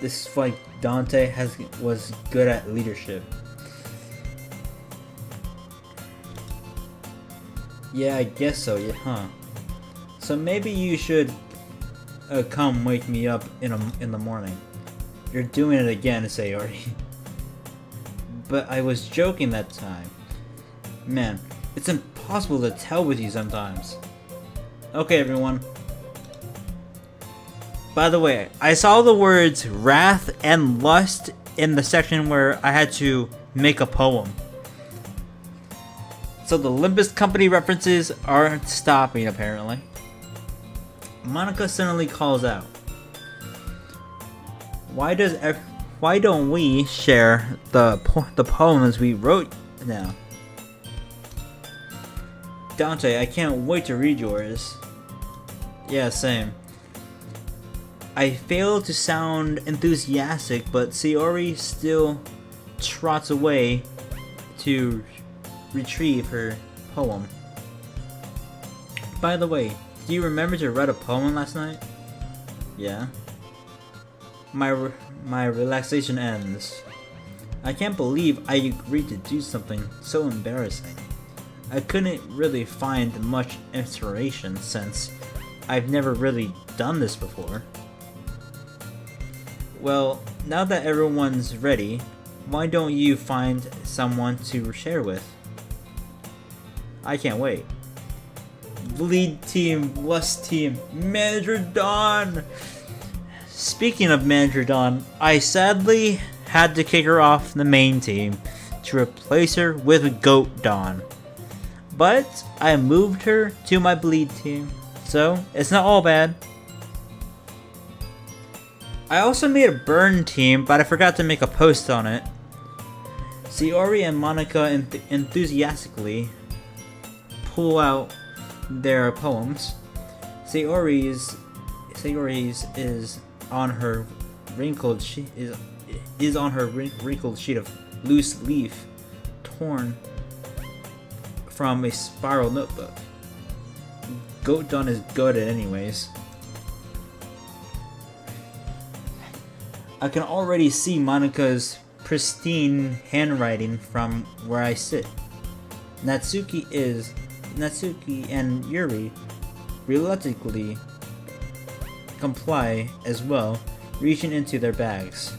This is like Dante was good at leadership. Yeah, I guess so. Yeah, huh? So maybe you should come wake me up in the morning. You're doing it again, Sayori. But I was joking that time. Man, it's impossible to tell with you sometimes. Okay, everyone. By the way, I saw the words wrath and lust in the section where I had to make a poem. So the Olympus Company references aren't stopping, apparently. Monica suddenly calls out, Why don't we share the poems we wrote now? Dante, I can't wait to read yours. Yeah, same. I fail to sound enthusiastic, but Sayori still trots away to retrieve her poem. By the way, do you remember to write a poem last night? Yeah. My relaxation ends. I can't believe I agreed to do something so embarrassing. I couldn't really find much inspiration since I've never really done this before. Well, now that everyone's ready, why don't you find someone to share with? I can't wait. Lead team, Lust team, Manager Dawn! Speaking of Manager Dawn, I sadly had to kick her off the main team to replace her with Goat Dawn. But I moved her to my bleed team, so it's not all bad. I also made a burn team, but I forgot to make a post on it. Sayori and Monica enthusiastically pull out their poems. Sayori's is on her wrinkled sheet of loose leaf torn from a spiral notebook. Goat Dawn is good at anyways. I can already see Monica's pristine handwriting from where I sit. Natsuki and Yuri reluctantly comply as well, reaching into their bags.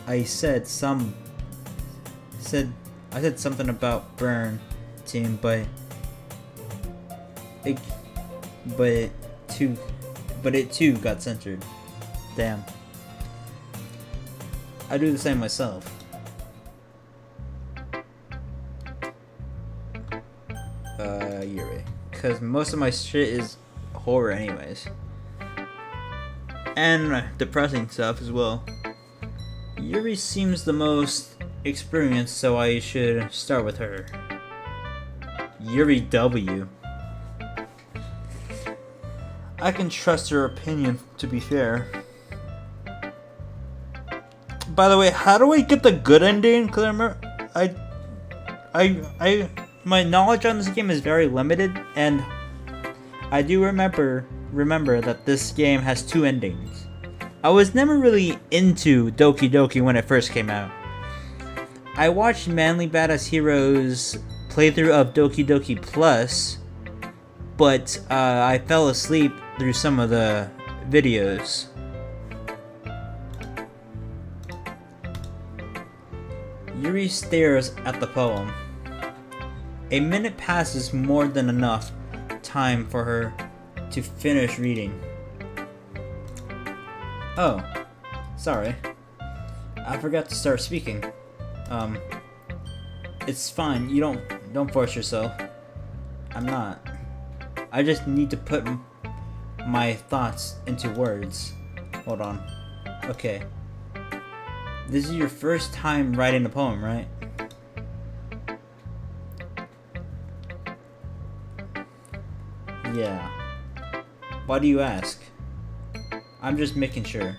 I said something about burn team, but it too got censored. Damn. I do the same myself. Yuri. Because most of my shit is horror anyways. And depressing stuff as well. Yuri seems the most experienced, so I should start with her. Yuri W. I can trust her opinion, to be fair. By the way, how do I get the good ending? Cause my knowledge on this game is very limited, and I do remember that this game has two endings. I was never really into Doki Doki when it first came out. I watched Manly Badass Heroes playthrough of Doki Doki Plus, but I fell asleep through some of the videos. Yuri stares at the poem. A minute passes, more than enough time for her to finish reading. Oh, sorry. I forgot to start speaking. It's fine. You don't force yourself. I'm not. I just need to put my thoughts into words. Hold on. Okay. This is your first time writing a poem, right? Yeah. Why do you ask? I'm just making sure.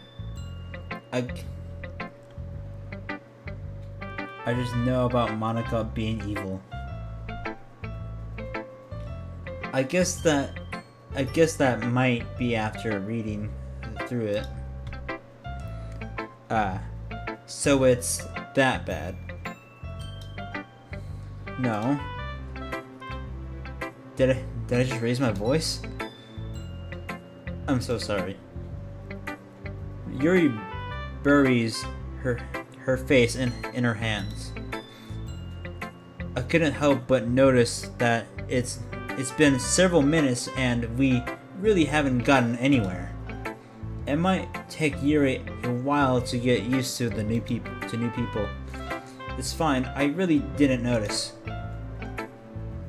I just know about Monica being evil. I guess that might be after reading through it. So it's that bad. No. Did I just raise my voice? I'm so sorry. Yuri buries her face in her hands. I couldn't help but notice that it's been several minutes and we really haven't gotten anywhere. It might take Yuri a while to get used to new people. It's fine. I really didn't notice.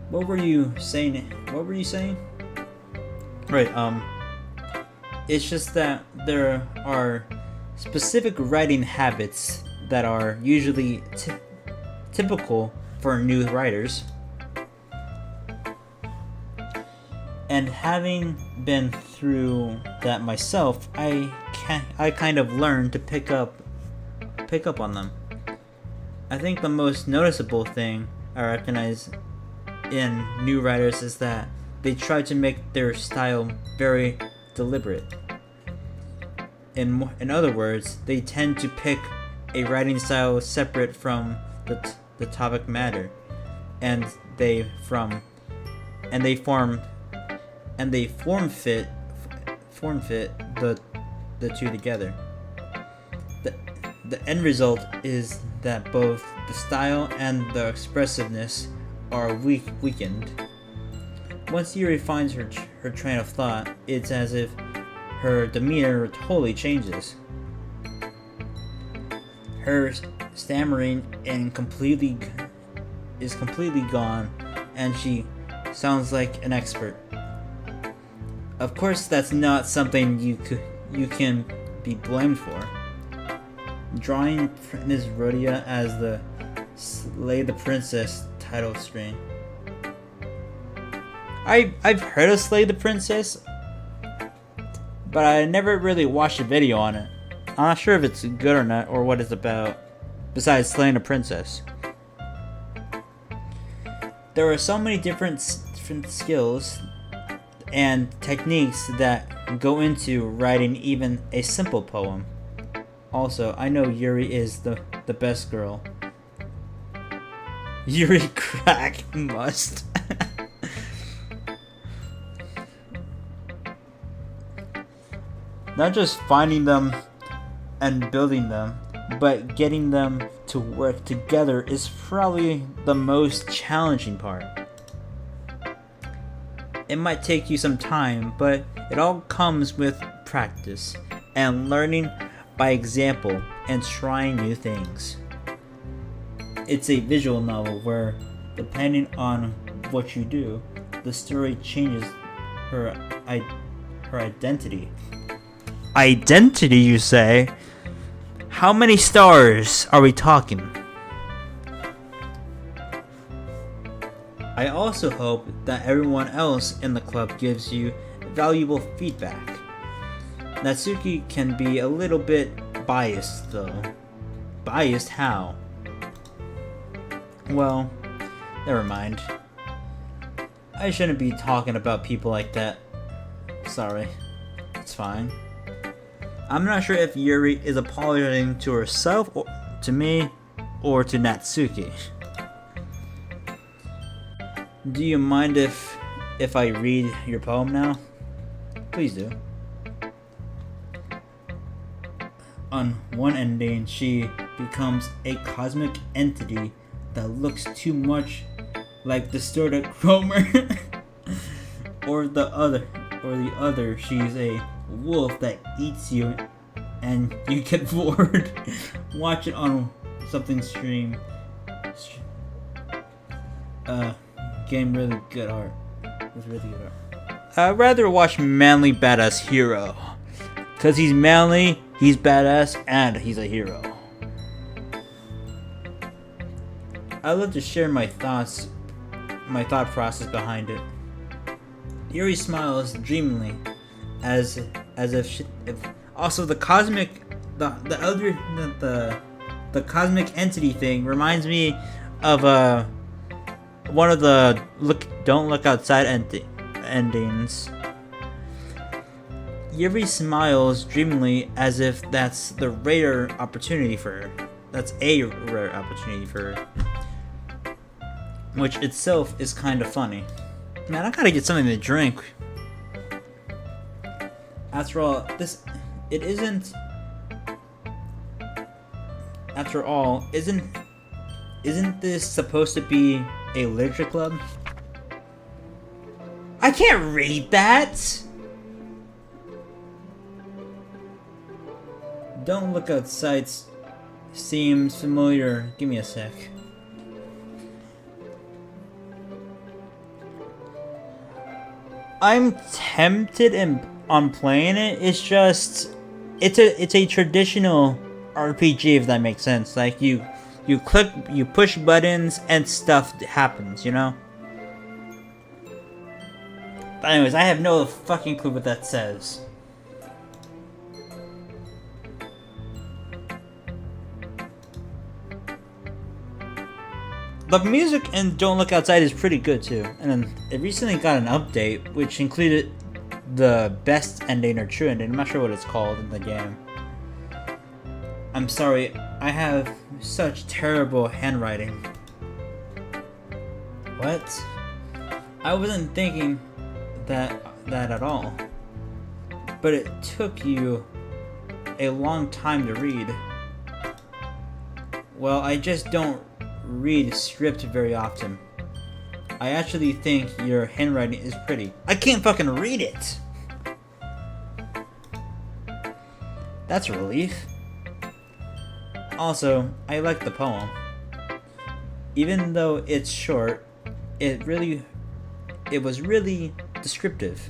What were you saying? Right, it's just that there are specific writing habits that are usually typical for new writers. And having been through that myself, I kind of learned to pick up on them. I think the most noticeable thing I recognize in new writers is that they try to make their style very deliberate. In other words, they tend to pick a writing style separate from the topic matter, and they form fit the two together. The end result is that both the style and the expressiveness are weakened. Once Yuri finds her train of thought, it's as if her demeanor totally changes. Her stammering is completely gone, and she sounds like an expert. Of course, that's not something you can be blamed for. Drawing Princess Rhodia as the Slay the Princess title screen. I've heard of Slay the Princess, but I never really watched a video on it. I'm not sure if it's good or not, or what it's about, besides slaying a princess. There are so many different skills and techniques that go into writing even a simple poem. Also, I know Yuri is the best girl. Yuri crack must. Not just finding them and building them, but getting them to work together is probably the most challenging part. It might take you some time, but it all comes with practice and learning by example and trying new things. It's a visual novel where, depending on what you do, the story changes her identity. Identity, you say? How many stars are we talking? I also hope that everyone else in the club gives you valuable feedback. Natsuki can be a little bit biased though. Biased how? Well, never mind. I shouldn't be talking about people like that. Sorry. It's fine. I'm not sure if Yuri is apologizing to herself, or to me, or to Natsuki. Do you mind if I read your poem now? Please do. On one ending, she becomes a cosmic entity that looks too much like distorted Cromer. or the other, she's a wolf that eats you and you get bored. Watch it on something stream. Getting really good art. It's really good art. I'd rather watch Manly Badass Hero. Cause he's manly, he's badass, and he's a hero. I'd love to share my thought process behind it. Yuri smiles dreamily, as if also the the cosmic entity thing reminds me of one of the Don't Look Outside endings. Yuri smiles dreamily as if that's the rare opportunity for her. That's a rare opportunity for her. Which itself is kind of funny. Man, I gotta get something to drink. After all, isn't this supposed to be a literature club? I can't read that! Don't Look Outside seems familiar. Give me a sec. I'm tempted on playing it. It's just it's a traditional RPG, if that makes sense. Like you click, you push buttons, and stuff happens, you know? But anyways, I have no fucking clue what that says. The music in Don't Look Outside is pretty good too, and then it recently got an update which included the best ending or true ending. I'm not sure what it's called in the game. I'm sorry, I have such terrible handwriting. What? I wasn't thinking that at all. But it took you a long time to read. Well, I just don't read script very often. I actually think your handwriting is pretty. I can't fucking read it! That's a relief. Also, I like the poem. Even though it's short, it was really descriptive.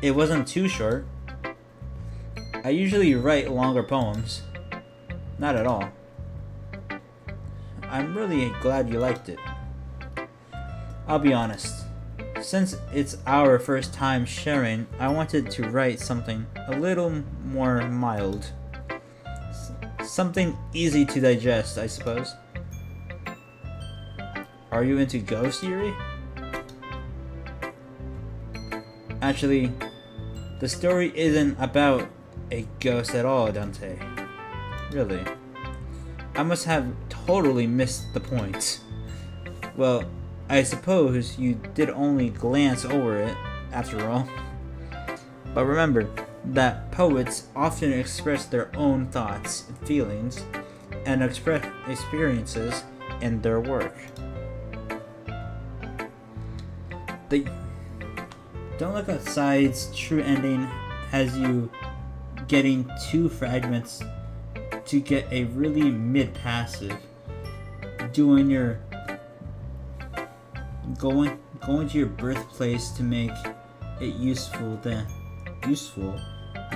It wasn't too short. I usually write longer poems. Not at all. I'm really glad you liked it. I'll be honest. Since it's our first time sharing, I wanted to write something a little more mild. Something easy to digest, I suppose. Are you into ghost theory? Actually, the story isn't about a ghost at all, Dante. Really. I must have totally missed the point. Well, I suppose you did only glance over it, after all. But remember that poets often express their own thoughts, feelings, and express experiences in their work. The Don't Look Outside's true ending has you getting two fragments to get a really mid-passive, doing your going to your birthplace to make it useful,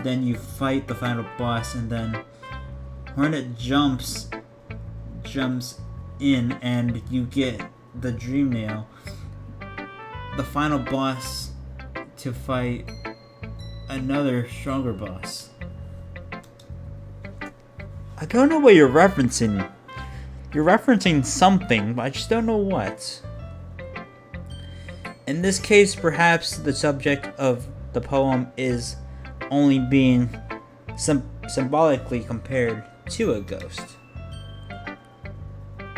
then you fight the final boss, and then Hornet jumps in and you get the dream nail, the final boss, to fight another stronger boss. I don't know what you're referencing. You're referencing something, but I just don't know what. In this case, perhaps the subject of the poem is only being symbolically compared to a ghost.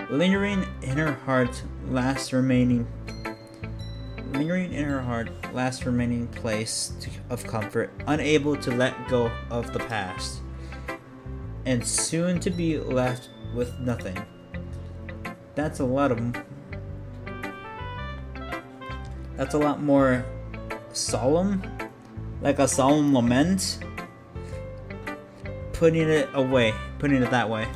Lingering in her heart, last remaining place of comfort, unable to let go of the past, and soon to be left with nothing. That's a lot more solemn, like a solemn lament. Putting it that way.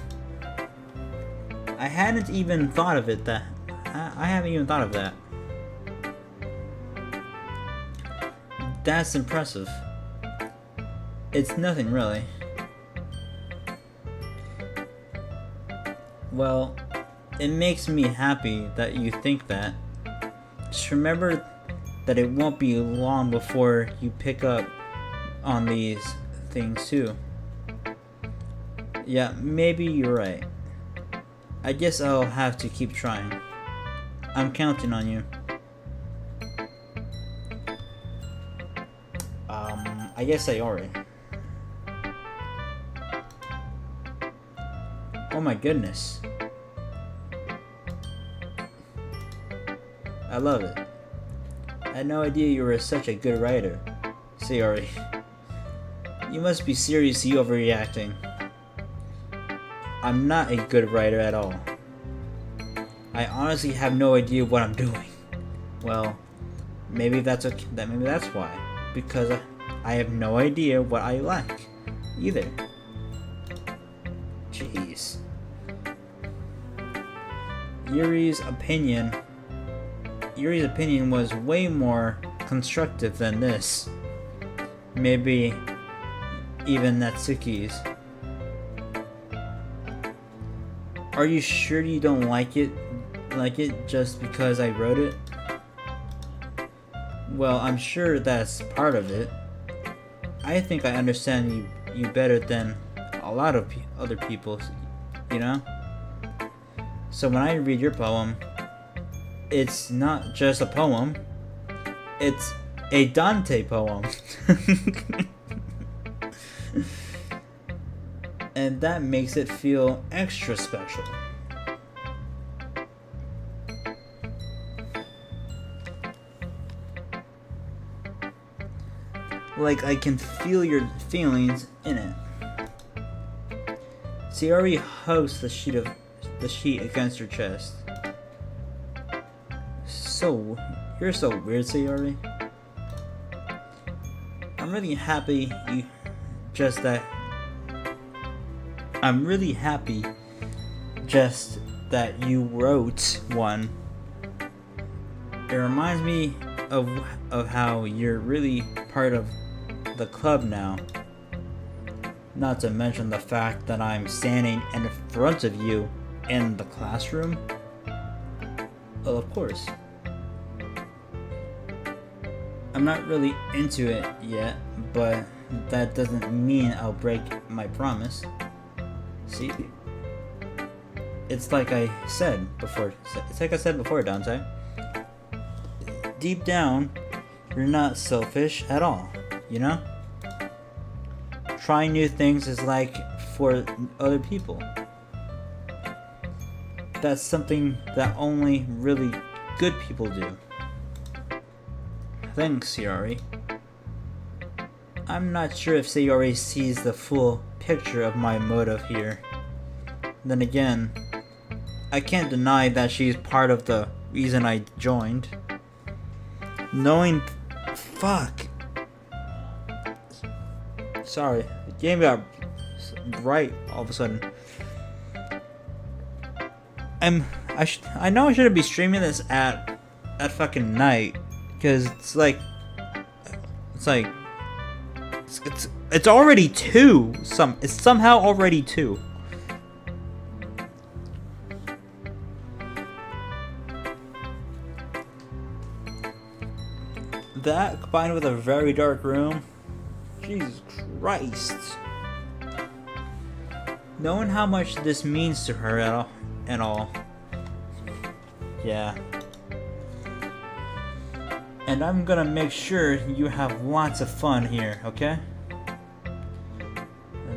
I hadn't even thought of it that. I haven't even thought of that. That's impressive. It's nothing really. Well, it makes me happy that you think that. Just remember that it won't be long before you pick up on these things too. Yeah, maybe you're right. I guess I'll have to keep trying. I'm counting on you. I guess I already. Oh my goodness. I love it. I had no idea you were such a good writer, Sayori. You must be seriously overreacting. I'm not a good writer at all. I honestly have no idea what I'm doing. Well, maybe that's okay. Maybe that's why. Because I have no idea what I like, either. Jeez. Yuri's opinion was way more constructive than this. Maybe even Natsuki's. Are you sure you don't like it just because I wrote it? Well, I'm sure that's part of it. I think I understand you better than a lot of other people, you know? So when I read your poem, it's not just a poem, it's a Dante poem. And that makes it feel extra special. Like I can feel your feelings in it. Sayori hugs the sheet against her chest. So, you're so weird, Sayori. I'm really happy just that you wrote one. It reminds me of how you're really part of the club now. Not to mention the fact that I'm standing in front of you in the classroom. Well, of course. I'm not really into it yet, but that doesn't mean I'll break my promise. See? It's like I said before. Dante. Deep down, you're not selfish at all, you know? Trying new things is like for other people. That's something that only really good people do. Thanks, Sayori. I'm not sure if Sayori sees the full picture of my motive here. Then again, I can't deny that she's part of the reason I joined. Fuck. Sorry, the game got bright all of a sudden. I know I shouldn't be streaming this at fucking night, because it's already 2. It's somehow already 2. That combined with a very dark room, Jesus Christ. Knowing how much this means to her at all. Yeah. And I'm gonna make sure you have lots of fun here, okay?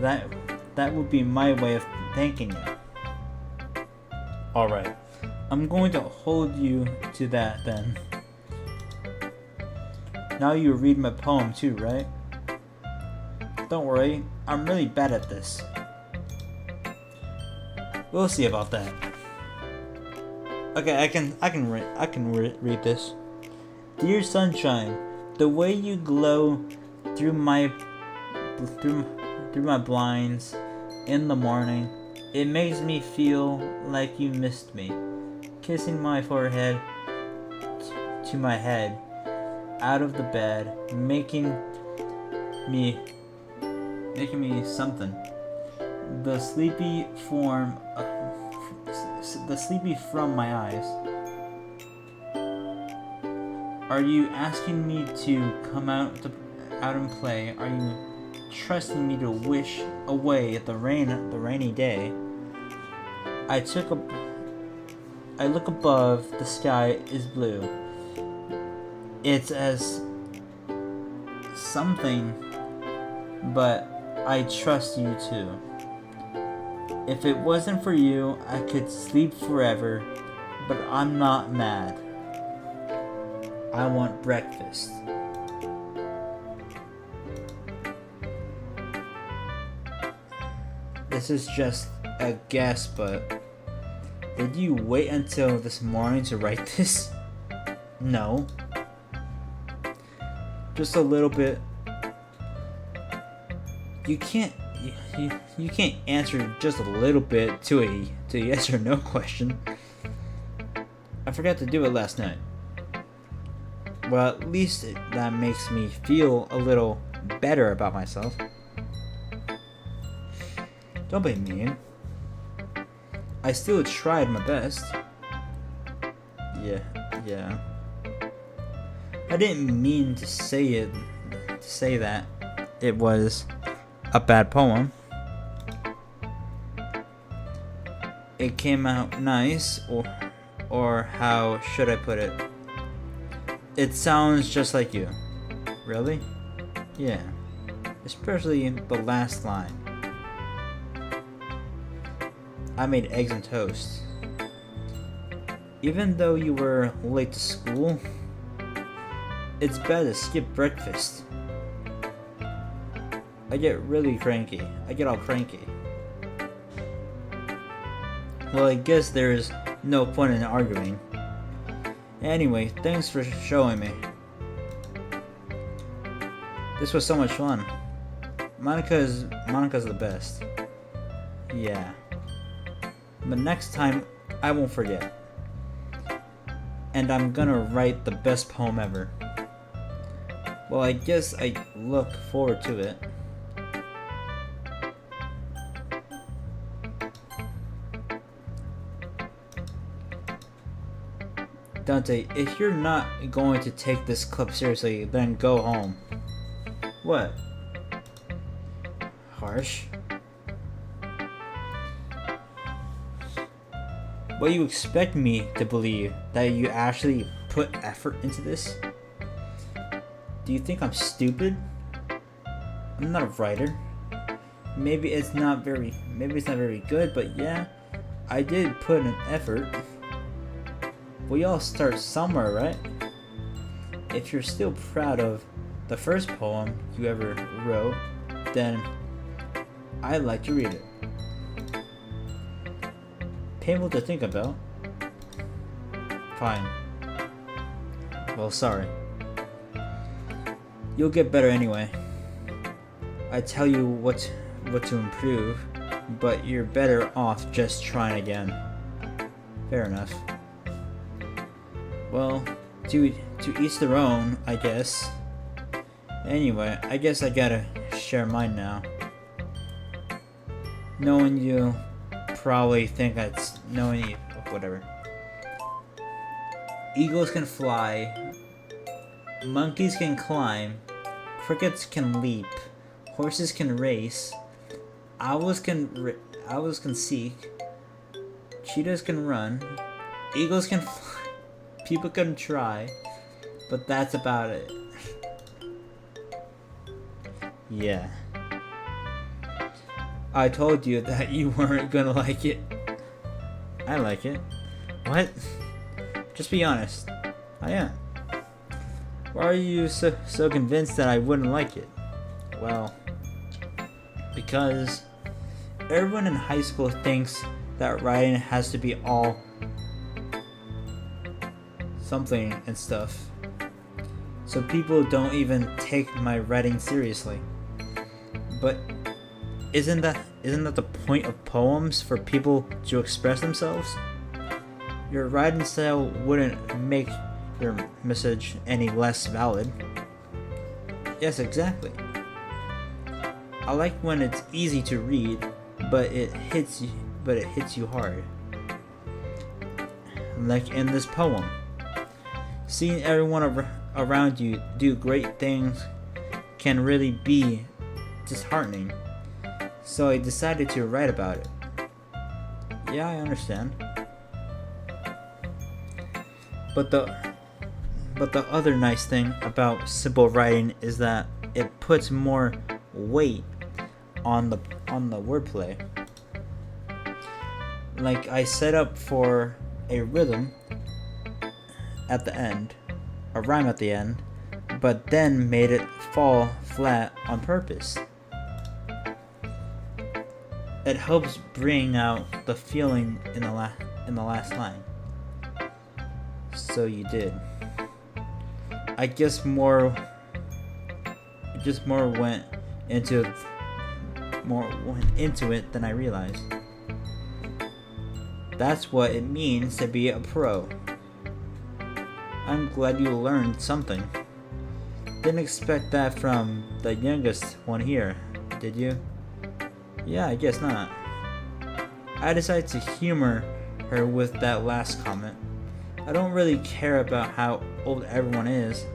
That would be my way of thanking you. Alright. I'm going to hold you to that then. Now you read my poem too, right? Don't worry, I'm really bad at this. We'll see about that. Okay, I can read this. Dear sunshine, the way you glow through my blinds in the morning, it makes me feel like you missed me. Kissing my forehead to my head, out of the bed, making me something. The sleepy from my eyes. Are you asking me to come out and play? Are you trusting me to wish away the rainy day. I look above, the sky is blue. It's as something, but I trust you too. If it wasn't for you, I could sleep forever, but I'm not mad. I want breakfast. This is just a guess, but did you wait until this morning to write this? No. Just a little bit. You can't answer just a little bit to a yes or no question. I forgot to do it last night. Well, at least that makes me feel a little better about myself. Don't be mean. I still tried my best. Yeah. I didn't mean to say that it was a bad poem. It came out nice, or how should I put it? It sounds just like you. Really? Yeah. Especially the last line. I made eggs and toast. Even though you were late to school, it's better to skip breakfast. I get really cranky. I get all cranky. Well, I guess there's no point in arguing. Anyway, thanks for showing me. This was so much fun. Monica's the best. Yeah. But next time, I won't forget. And I'm gonna write the best poem ever. Well, I guess I look forward to it. Dante, if you're not going to take this club seriously, then go home. What? Harsh? What, you expect me to believe that you actually put effort into this? Do you think I'm stupid? I'm not a writer. Maybe it's not very good, but yeah, I did put an effort. We all start somewhere, right? If you're still proud of the first poem you ever wrote, then I'd like to read it. Painful to think about. Fine. Well, sorry. You'll get better anyway. I tell you what to improve, but you're better off just trying again. Fair enough. Well, to each their own, I guess. Anyway, I guess I gotta share mine now. Knowing you probably think that's knowing you, whatever. Eagles can fly, monkeys can climb, crickets can leap, horses can race, owls can seek, cheetahs can run, eagles can fly, people can try, but that's about it. Yeah. I told you that you weren't gonna like it. I like it. What? Just be honest. I am. Why are you so convinced that I wouldn't like it? Well, because everyone in high school thinks that writing has to be all something and stuff. So people don't even take my writing seriously. But isn't that the point of poems, for people to express themselves? Your writing style wouldn't make your message any less valid. Yes, exactly. I like when it's easy to read, but it hits you hard. Like in this poem. Seeing everyone around you do great things can really be disheartening. So I decided to write about it. Yeah, I understand. But the other nice thing about simple writing is that it puts more weight on the wordplay. Like I set up for a rhythm at the end, a rhyme at the end, but then made it fall flat on purpose. It helps bring out the feeling in the last line. So you did. I guess more went into it than I realized. That's what it means to be a pro. I'm glad you learned something. Didn't expect that from the youngest one here, did you? Yeah, I guess not. I decided to humor her with that last comment. I don't really care about how old everyone is,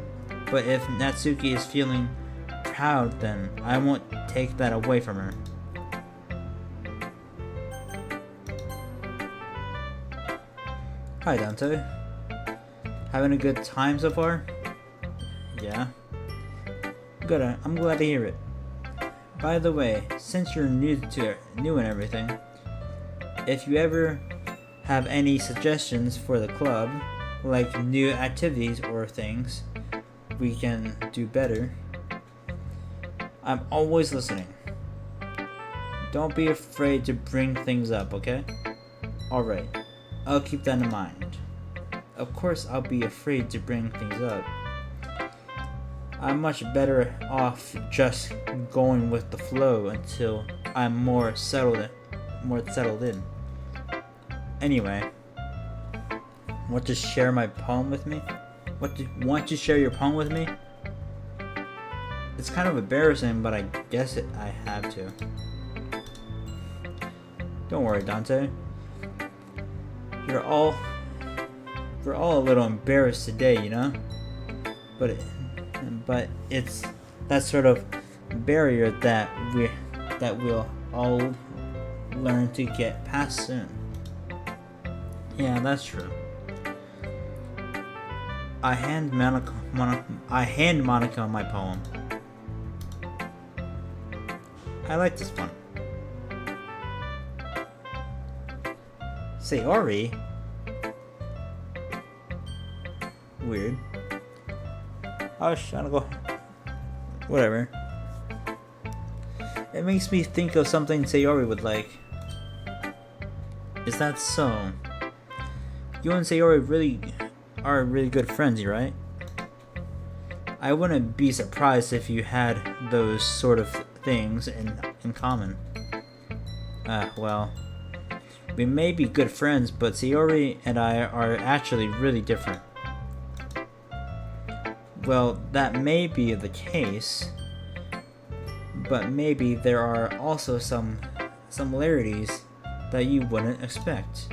but if Natsuki is feeling proud, then I won't take that away from her. Hi, Dante. Having a good time so far? Yeah. Good, I'm glad to hear it. By the way, since you're new and everything, if you ever have any suggestions for the club, like new activities or things we can do better, I'm always listening. Don't be afraid to bring things up, okay? Alright, I'll keep that in mind. Of course I'll be afraid to bring things up. I'm much better off just going with the flow until I'm more settled in. Anyway, want to share my poem with me? Want to share your poem with me? It's kind of embarrassing, but I guess I have to. Don't worry, Dante. We're all a little embarrassed today, you know? But it's that sort of barrier that we'll all learn to get past soon. Yeah, that's true. I hand Monica my poem. I like this one. Sayori? Weird. I was trying to go. Whatever. It makes me think of something Sayori would like. Is that so? You and Sayori really are really good friends, right? I wouldn't be surprised if you had those sort of things in common. Well, we may be good friends, but Sayori and I are actually really different. Well, that may be the case, but maybe there are also some similarities that you wouldn't expect.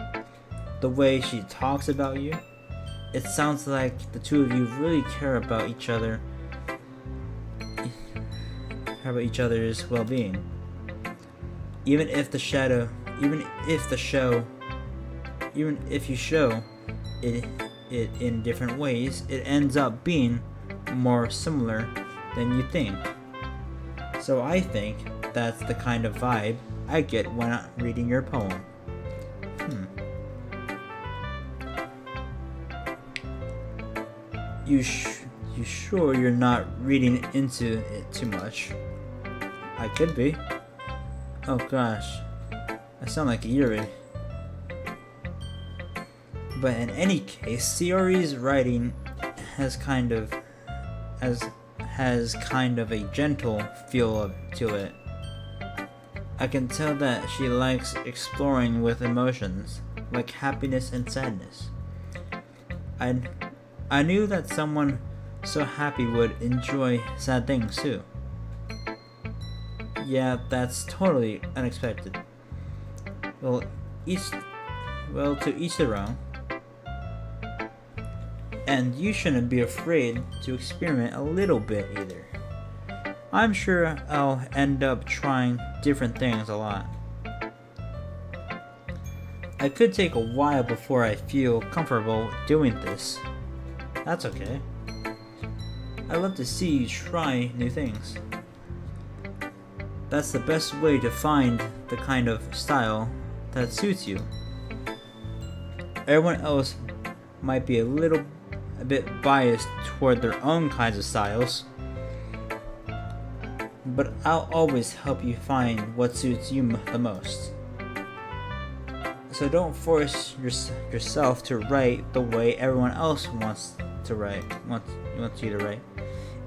The way she talks about you, it sounds like the two of you really care about each other's well-being. Even if you show it in different ways, it ends up being more similar than you think. So I think that's the kind of vibe I get when reading your poem. You sure you're not reading into it too much? I could be. Oh gosh, I sound like Yuri. But in any case, Sayori's writing has kind of a gentle feel to it. I can tell that she likes exploring with emotions, like happiness and sadness. I knew that someone so happy would enjoy sad things too. Yeah, that's totally unexpected. To each their own. And you shouldn't be afraid to experiment a little bit either. I'm sure I'll end up trying different things a lot. I could take a while before I feel comfortable doing this. That's okay. I love to see you try new things. That's the best way to find the kind of style that suits you. Everyone else might be a bit biased toward their own kinds of styles, but I'll always help you find what suits you the most. So don't force yourself to write the way everyone else wants you to write.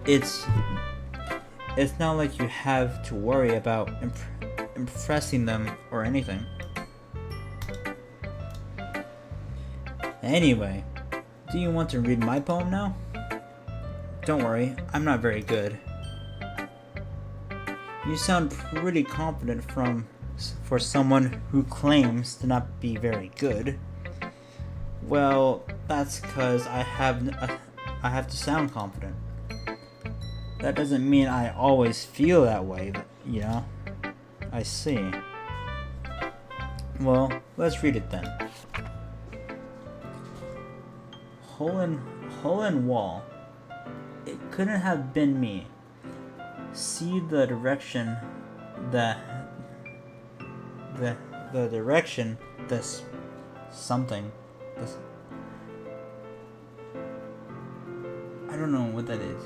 It's not like you have to worry about impressing them or anything. Anyway, do you want to read my poem now? Don't worry, I'm not very good. You sound pretty confident for someone who claims to not be very good. Well, that's because I have to sound confident. That doesn't mean I always feel that way, you know? I see. Well, let's read it then. Hole in wall. It couldn't have been me. See the direction the direction this something this I don't know what that is.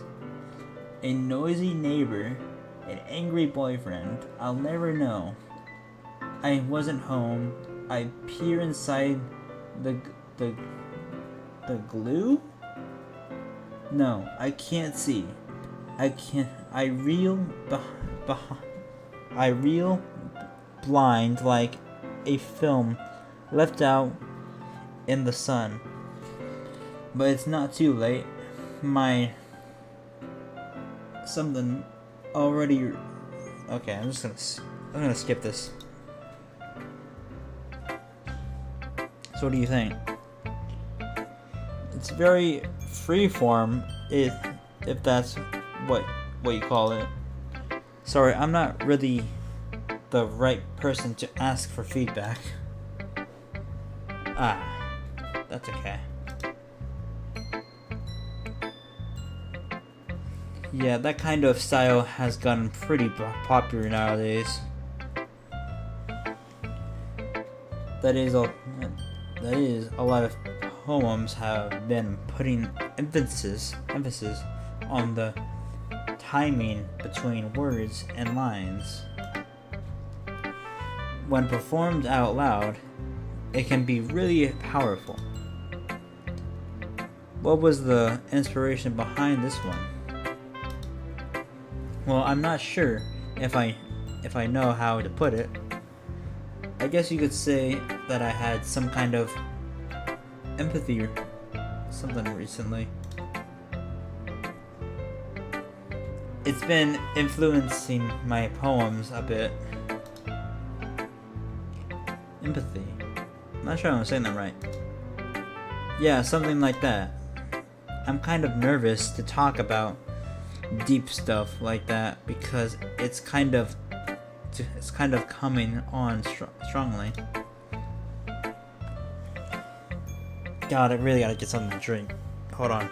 A noisy neighbor, an angry boyfriend, I'll never know. I wasn't home. I peer inside the glue? No, I can't see. I reel blind like a film left out in the sun. But it's not too late. Something already. Okay, I'm gonna skip this. So what do you think? It's very freeform, if that's what you call it. Sorry, I'm not really the right person to ask for feedback. That's okay. Yeah, that kind of style has gotten pretty popular nowadays. That is, a lot of poems have been putting emphasis on the timing between words and lines. When performed out loud, it can be really powerful. What was the inspiration behind this one? Well, I'm not sure if I know how to put it. I guess you could say that I had some kind of empathy or something recently. It's been influencing my poems a bit. Empathy. I'm not sure I'm saying that right. Yeah, something like that. I'm kind of nervous to talk about deep stuff like that because it's kind of coming on strongly. God, I really gotta get something to drink. Hold on.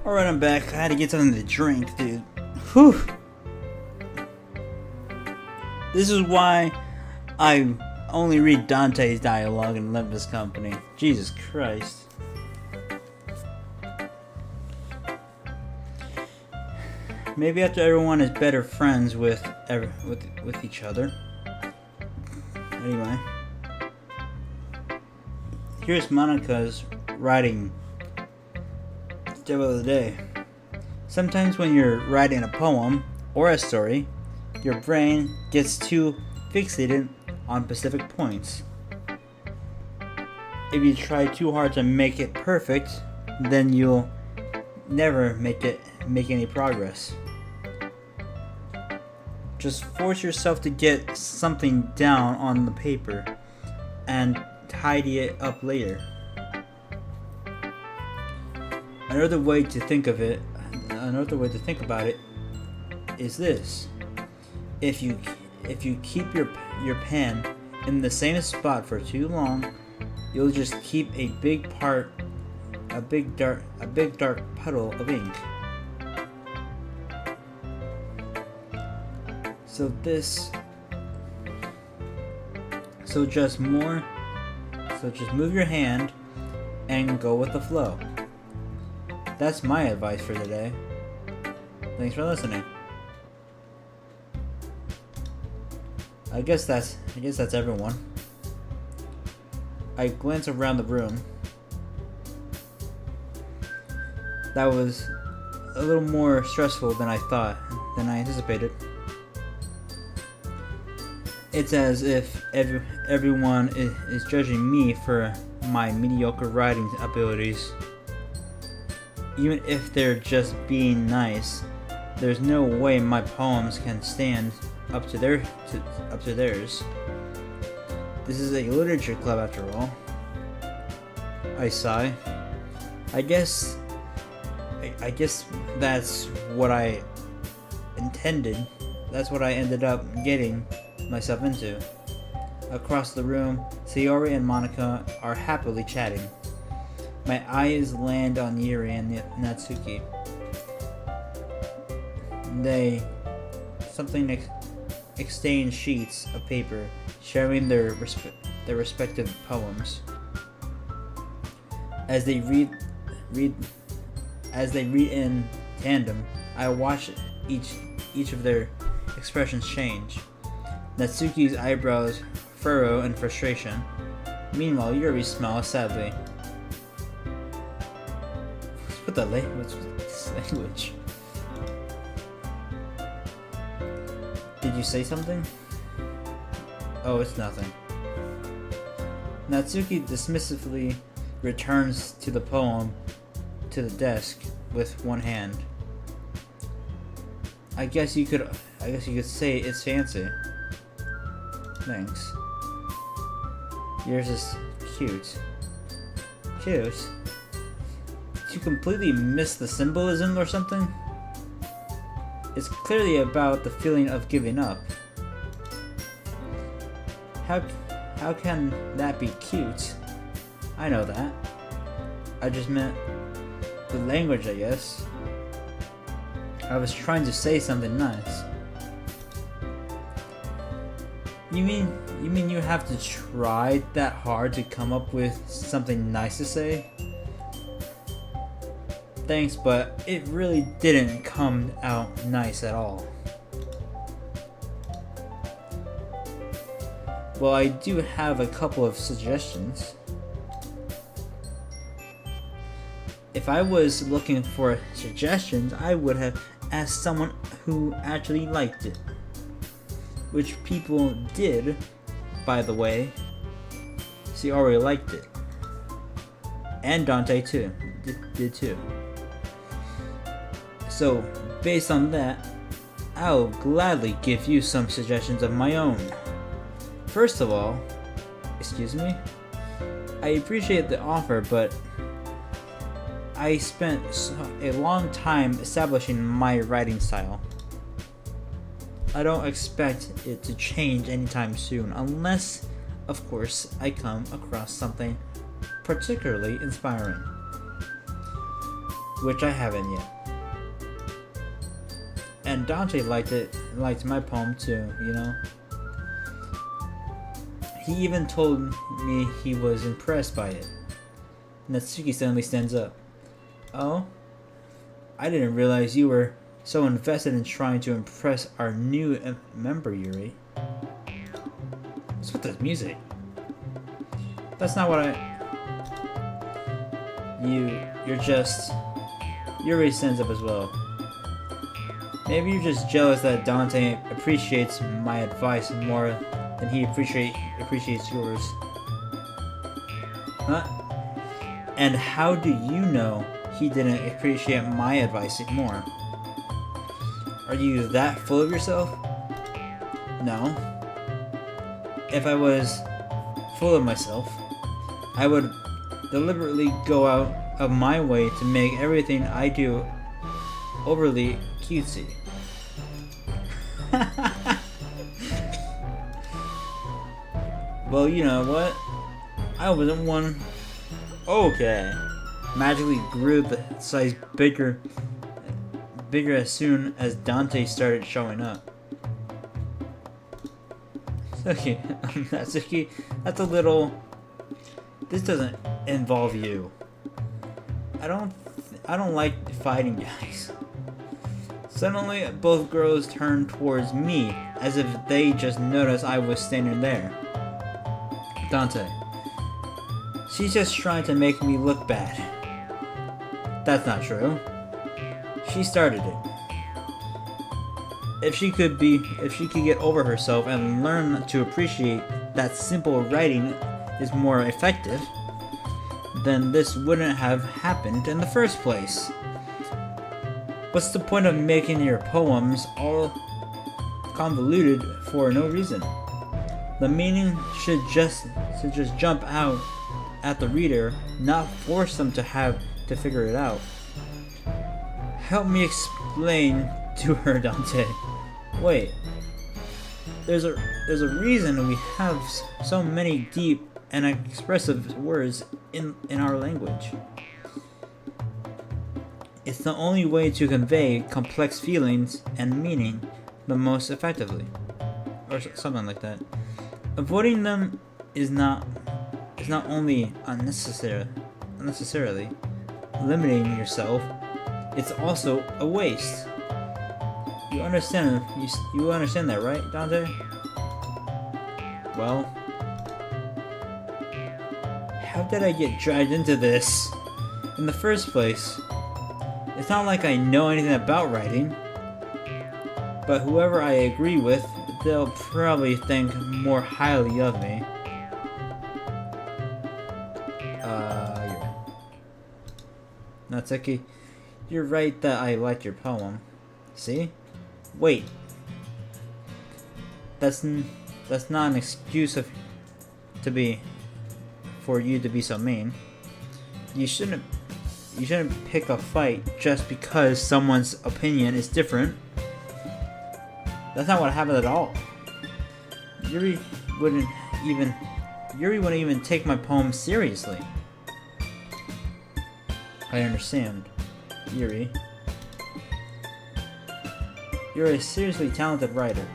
Alright, I'm back. I had to get something to drink, dude. Whew. This is why I only read Dante's dialogue in Olympus Company. Jesus Christ. Maybe after everyone is better friends with each other. Anyway. Here's Monica's writing tip of the day. Sometimes when you're writing a poem or a story, your brain gets too fixated on specific points. If you try too hard to make it perfect, then you'll never make any progress. Just force yourself to get something down on the paper and tidy it up later. Another way to think about it is this. If you keep your pen in the same spot for too long, you'll just keep a big dark puddle of ink. So just move your hand and go with the flow. That's my advice for today. Thanks for listening. I guess that's everyone. I glance around the room. That was a little more stressful than I anticipated. It's as if everyone is judging me for my mediocre writing abilities. Even if they're just being nice, there's no way my poems can stand up to theirs. This is a literature club after all. I sigh. I guess that's what I intended. That's what I ended up getting myself into. Across the room, Sayori and Monica are happily chatting. My eyes land on Yuri and Natsuki. They exchange sheets of paper, sharing their respective poems. As they read in tandem, I watch each of their expressions change. Natsuki's eyebrows furrow in frustration. Meanwhile, Yuri smiles sadly. What the language? Did you say something? Oh, it's nothing. Natsuki dismissively returns to the poem to the desk with one hand. I guess you could say it's fancy. Thanks. Yours is cute. Cute? Did you completely miss the symbolism or something? It's clearly about the feeling of giving up. How can that be cute? I know that. I just meant the language, I guess. I was trying to say something nice. You mean you have to try that hard to come up with something nice to say? Thanks, but it really didn't come out nice at all. Well, I do have a couple of suggestions. If I was looking for suggestions, I would have asked someone who actually liked it. Which people did, by the way. She already liked it. And Dante too. Did too. So, based on that, I'll gladly give you some suggestions of my own. First of all, excuse me? I appreciate the offer, but I spent a long time establishing my writing style. I don't expect it to change anytime soon, unless, of course, I come across something particularly inspiring. which I haven't yet. And Dante liked my poem too, you know? He even told me he was impressed by it. Natsuki suddenly stands up. Oh? I didn't realize you were so invested in trying to impress our new member, Yuri. What's with this music? That's not what Yuri stands up as well. Maybe you're just jealous that Dante appreciates my advice more than he appreciates yours. Huh? And how do you know he didn't appreciate my advice more? Are you that full of yourself? No. If I was full of myself, I would deliberately go out of my way to make everything I do overly cutesy. Well, you know what? I wasn't one. Okay. Magically grew the size bigger as soon as Dante started showing up. Okay, Natsuki, that's a little. This doesn't involve you. I don't like fighting guys. Suddenly, both girls turned towards me as if they just noticed I was standing there. Dante. She's just trying to make me look bad. That's not true. She started it. If she could get over herself and learn to appreciate that simple writing is more effective, then this wouldn't have happened in the first place. What's the point of making your poems all convoluted for no reason? The meaning should just jump out at the reader, not force them to have to figure it out. Help me explain to her, Dante. Wait. There's a reason we have so many deep and expressive words in our language. It's the only way to convey complex feelings and meaning the most effectively. Or something like that. Avoiding them is not only unnecessarily limiting yourself, it's also a waste. You understand that, right, Dante? Well, how did I get dragged into this in the first place? It's not like I know anything about writing, but whoever I agree with, they'll probably think more highly of me. You're right. Natsuki, you're right that I liked your poem. See? Wait. That's not an excuse for you to be so mean. You shouldn't pick a fight just because someone's opinion is different. That's not what happened at all. Yuri wouldn't even take my poem seriously. I understand, Yuri. You're a seriously talented writer.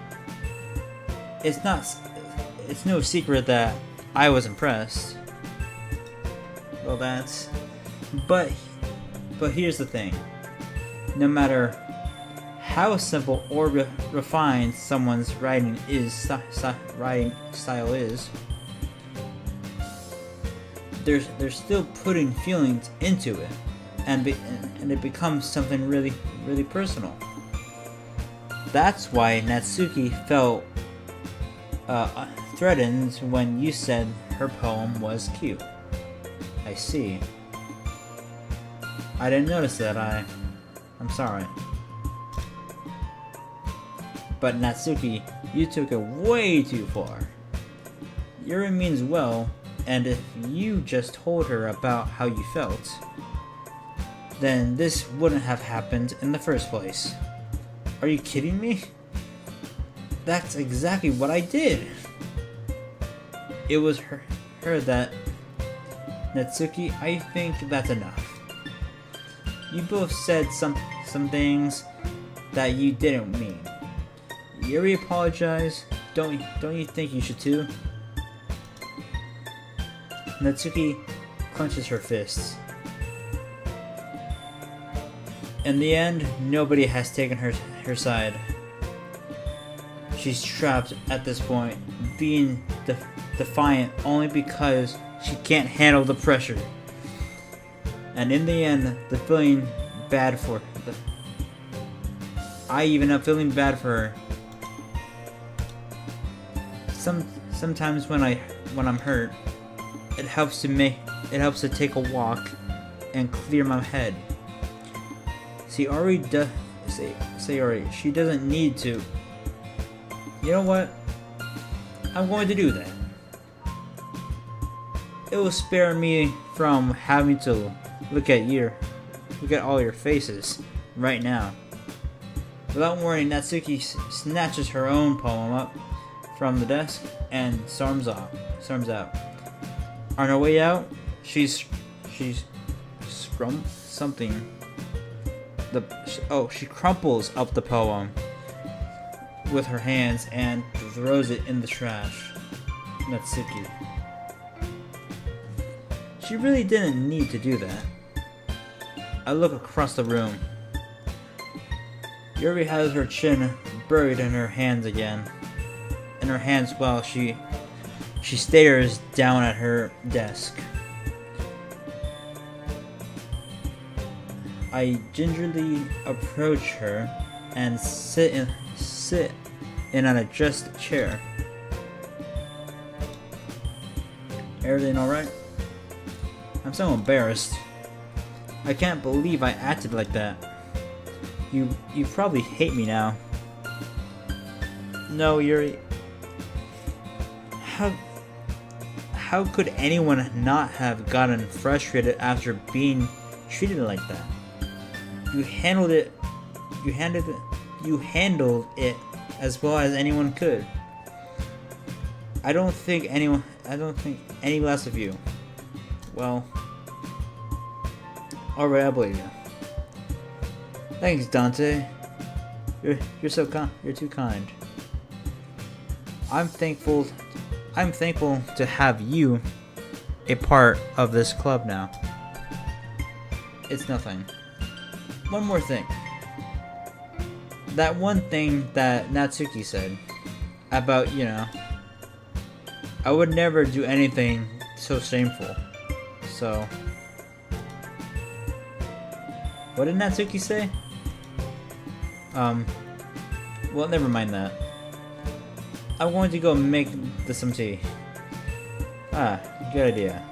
It's no secret that I was impressed. Well, but here's the thing. No matter how simple or refined someone's writing style is, they're still putting feelings into it, and it becomes something really, really personal. That's why Natsuki felt threatened when you said her poem was cute. I see. I didn't notice that. I'm sorry. But Natsuki, you took it way too far. Yuri means well, and if you just told her about how you felt, then this wouldn't have happened in the first place. Are you kidding me? That's exactly what I did. It was her that... Natsuki, I think that's enough. You both said some things that you didn't mean. Yuri apologized. Don't you think you should too? Natsuki clenches her fists. In the end, nobody has taken her side. She's trapped at this point, being defiant only because she can't handle the pressure. And in the end, the feeling bad for her. I even am feeling bad for her. Sometimes when I'm hurt, it helps to take a walk and clear my head. Sayori, she doesn't need to. You know what? I'm going to do that. It will spare me from having to look at all your faces right now. Without warning, Natsuki snatches her own poem up from the desk and storms out. On her way out, she's something. She crumples up the poem with her hands and throws it in the trash. Natsuki. She really didn't need to do that. I look across the room. Yuri has her chin buried in her hands again. In her hands while she stares down at her desk. I gingerly approach her and sit in an adjusted chair. Everything alright? I'm so embarrassed. I can't believe I acted like that. You probably hate me now. No, Yuri. How could anyone not have gotten frustrated after being treated like that? You handled it as well as anyone could. I don't think any less of you. Well, alright, I believe you. Thanks, Dante. You're so kind. You're too kind. I'm thankful to have you a part of this club now. It's nothing. One more thing. That one thing that Natsuki said about, I would never do anything so shameful. So, what did Natsuki say? Well, never mind that. I'm going to go make some tea. Ah, good idea.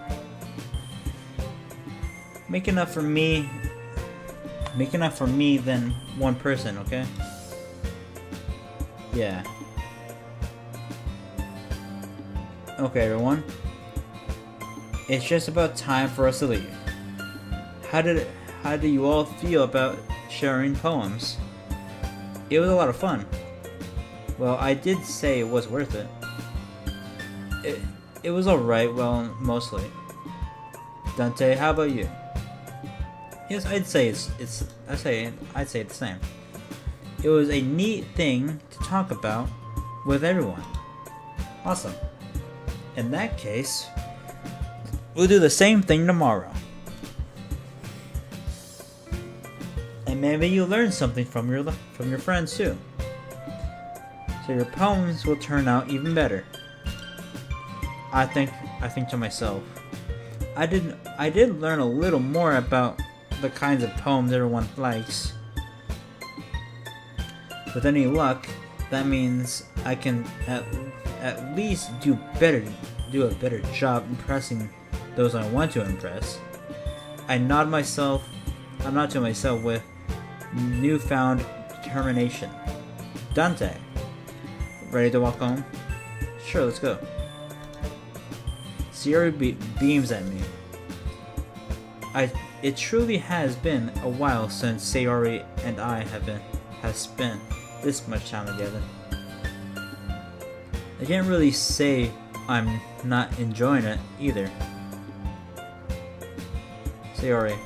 Make enough for me than one person, okay? Yeah. Okay, everyone. It's just about time for us to leave. How do you all feel about sharing poems? It was a lot of fun. Well, I did say it was worth it. It was alright, well, mostly. Dante, how about you? Yes, I'd say I'd say it's the same. It was a neat thing to talk about with everyone. Awesome. In that case, we'll do the same thing tomorrow. And maybe you'll learn something from your friends too. So your poems will turn out even better. I think to myself, I did learn a little more about the kinds of poems everyone likes. With any luck, that means I can at least do a better job impressing those I want to impress. I nod to myself with newfound determination. Dante, ready to walk home? Sure, let's go. Sayori beams at me. It truly has been a while since Sayori and I have spent this much time together. I can't really say I'm not enjoying it either. Sayori,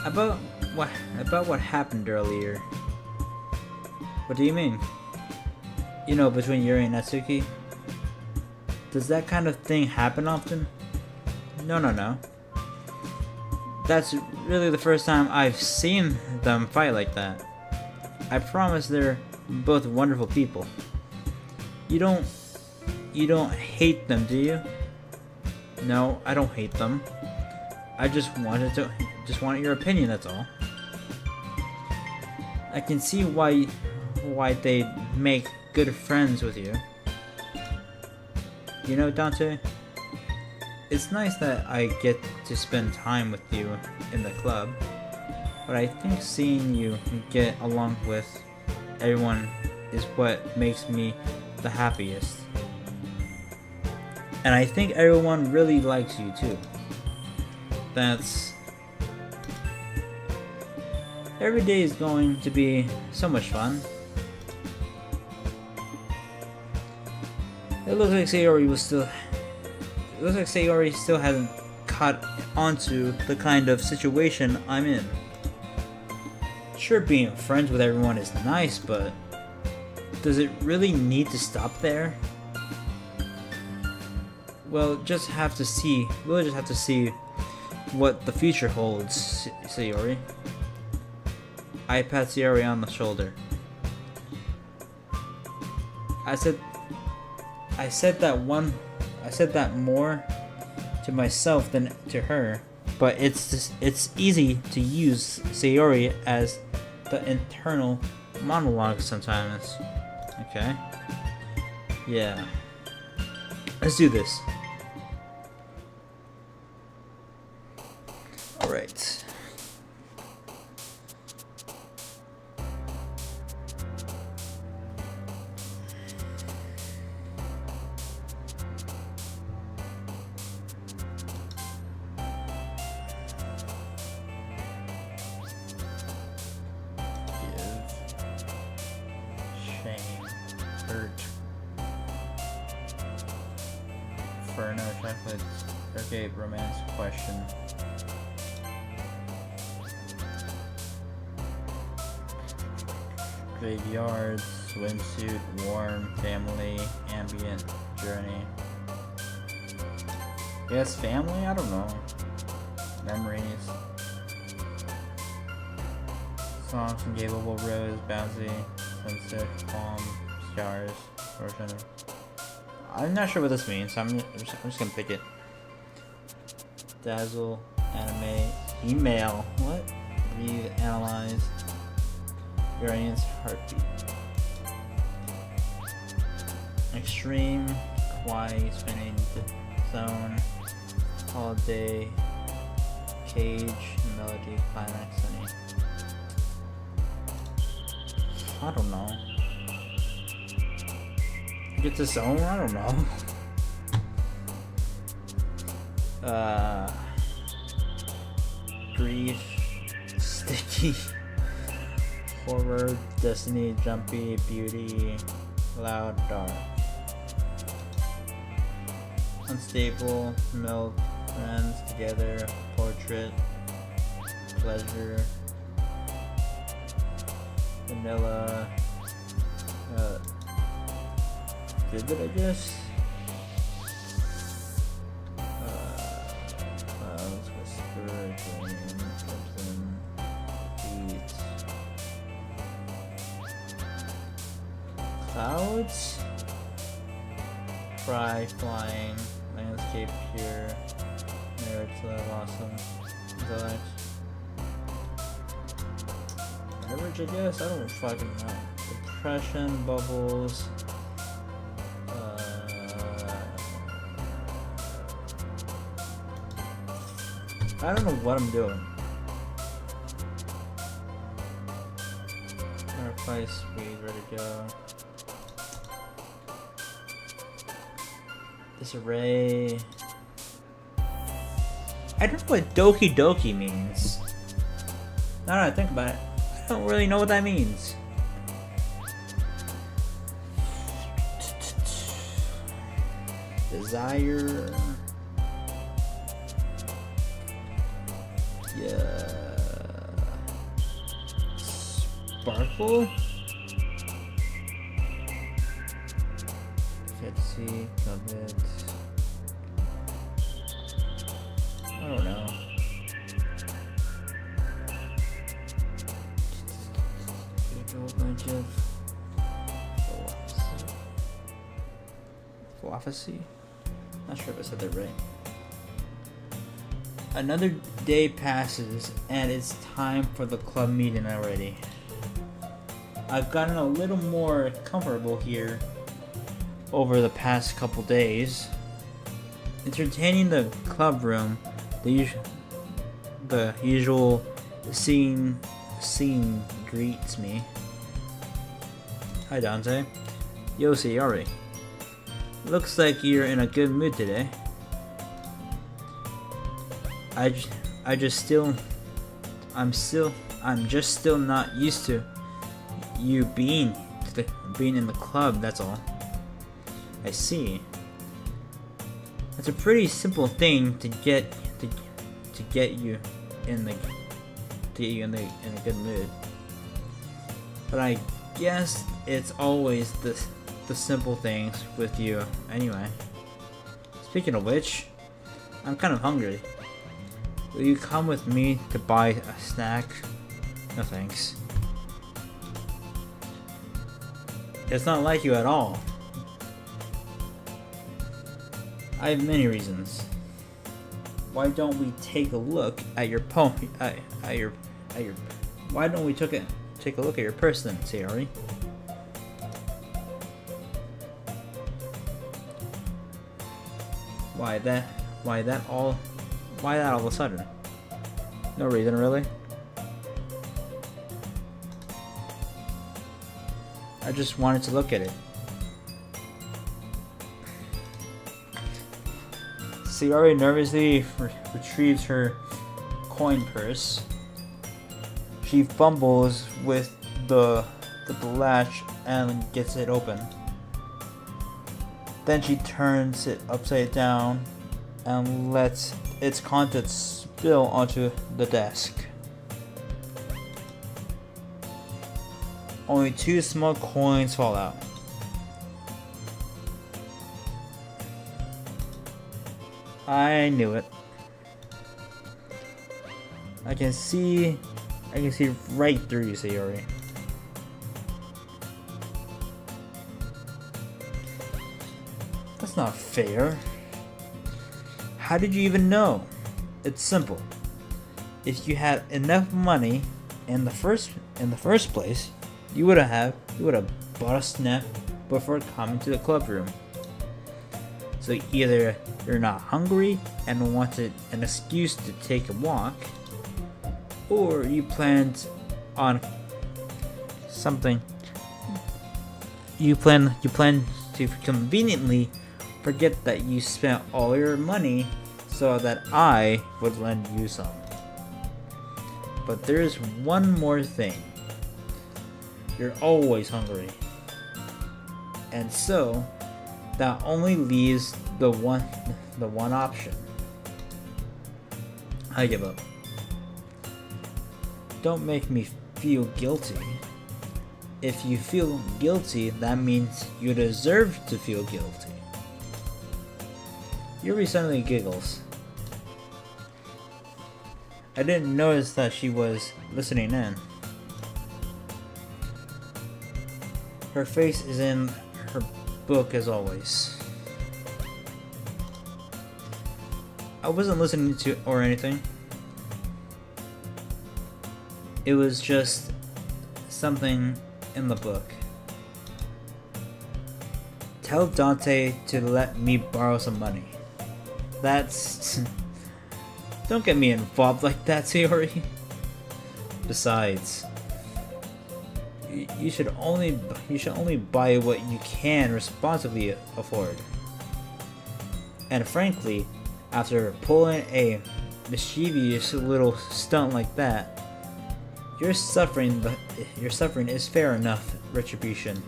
About what about what happened earlier? What do you mean? You know, between Yuri and Natsuki? Does that kind of thing happen often? No. That's really the first time I've seen them fight like that. I promise they're both wonderful people. You don't hate them, do you? No, I don't hate them. I just wanted your opinion, that's all. I can see why they'd make good friends with you. You know, Dante? It's nice that I get to spend time with you in the club, but I think seeing you get along with everyone is what makes me the happiest. And I think everyone really likes you too. Every day is going to be so much fun. It looks like Sayori still hasn't caught onto the kind of situation I'm in. Sure, being friends with everyone is nice, but does it really need to stop there? We'll just have to see what the future holds, Sayori. I pat Sayori on the shoulder. I said that more to myself than to her, but it's easy to use Sayori as the internal monologue sometimes. Okay. Yeah. Let's do this. Alright. Inferno, chocolate, okay, romance question. Graveyard, swimsuit, warm, family, ambient, journey. Yes, family? I don't know. Memories. Songs from Gable Rose, bouncy, sunset, calm, stars, version. I'm not sure what this means, so I'm just gonna pick it. Dazzle, anime, email, what? Read, analyze, variance, heartbeat. Extreme, kawaii, spinning, zone, holiday, cage, melody, climax, sunny. I don't know. Get the zone? I don't know. Grief, sticky, horror, destiny, jumpy, beauty, loud, dark. Unstable, milk, friends, together, portrait, pleasure, vanilla, vivid, I guess. Clouds, whisper, dream, crimson, beats. Clouds, cry, flying, landscape, pure, narrative, awesome, intellect. Average, I guess. I don't fucking know. Depression, bubbles. I don't know what I'm doing. Fireplace, speed, ready to go. Disarray. I don't know what Doki Doki means. Now that I think about it, I don't really know what that means. Desire. Yeah. Sparkle? Fitzy, Covet. I don't know. A bunch of philosophy. Not sure if I said that right. Another day passes and it's time for the club meeting already. I've gotten a little more comfortable here over the past couple days. Entertaining the club room, the usual scene greets me. Hi Dante. Yo Sayori. Looks like you're in a good mood today. I'm just still not used to you being in the club, that's all. I see. It's a pretty simple thing to get you in a good mood. But I guess it's always the simple things with you anyway. Speaking of which, I'm kind of hungry. Will you come with me to buy a snack? No thanks. It's not like you at all. I have many reasons. Why don't we take a look at your why don't we take a look at your purse then, Sayori? Why that all of a sudden? No reason, really. I just wanted to look at it. Sayori nervously retrieves her coin purse. She fumbles with the latch and gets it open. Then she turns it upside down and lets its contents spill onto the desk. Only 2 small coins fall out. I knew it. I can see right through you, Sayori. That's not fair. How did you even know? It's simple. If you had enough money in the first place, you would have bought a snack before coming to the club room. So either you're not hungry and wanted an excuse to take a walk, or you planned on something. You plan to conveniently forget that you spent all your money so that I would lend you some. But there's one more thing. You're always hungry. And so that only leaves the one option. I give up. Don't make me feel guilty. If you feel guilty, that means you deserve to feel guilty. Yuri suddenly giggles. I didn't notice that she was listening in. Her face is in her book as always. I wasn't listening to or anything. It was just something in the book. Tell Dante to let me borrow some money. That's... Don't get me involved like that, Sayori. Besides, you should only buy what you can responsibly afford. And frankly, after pulling a mischievous little stunt like that, your suffering is fair enough retribution.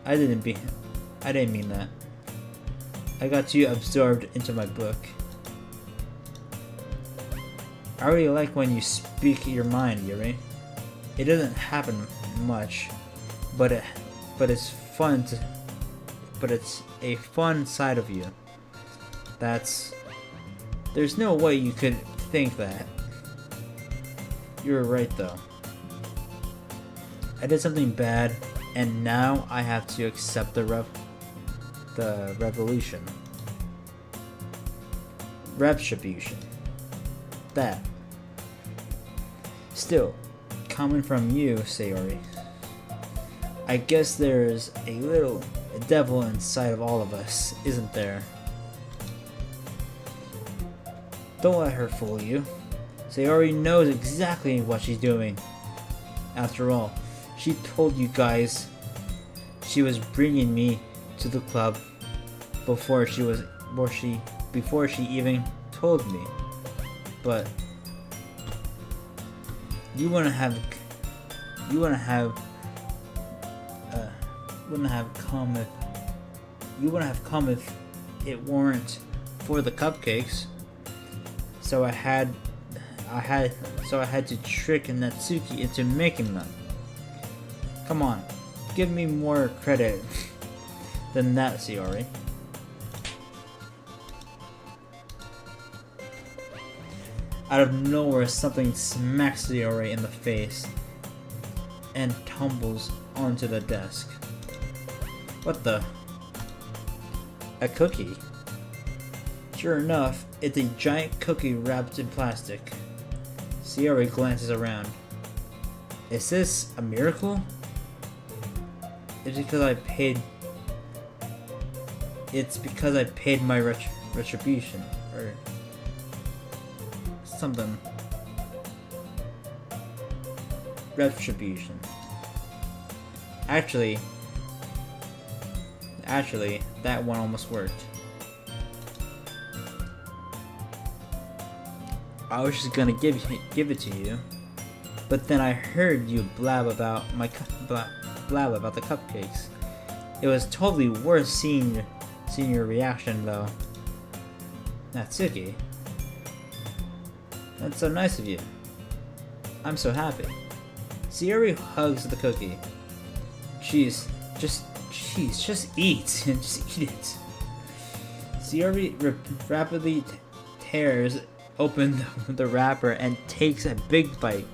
I didn't mean that. I got too absorbed into my book. I really like when you speak your mind, Yuri. It doesn't happen much, but it's fun to, but it's a fun side of you. There's no way you could think that. You're right though. I did something bad, and now I have to accept the revolution. Retribution. That. Still, coming from you, Sayori, I guess there's a little devil inside of all of us, isn't there? Don't let her fool you. Sayori knows exactly what she's doing. After all, she told you guys she was bringing me to the club before she even told me. But you wouldn't have come if it weren't for the cupcakes. So I had to trick Natsuki into making them. Come on, give me more credit than that, Sayori. Out of nowhere, something smacks Sayori in the face and tumbles onto the desk. What the? A cookie? Sure enough, it's a giant cookie wrapped in plastic. Sayori glances around. Is this a miracle? It's because I paid my retribution, or something. Retribution. Actually, that one almost worked. I was just gonna give it to you, but then I heard you blab about the cupcakes. It was totally worth seeing your reaction, though. Natsuki, that's so nice of you. I'm so happy. Sayori hugs the cookie. Just eat. Just eat it. Sayori rapidly tears open the wrapper and takes a big bite.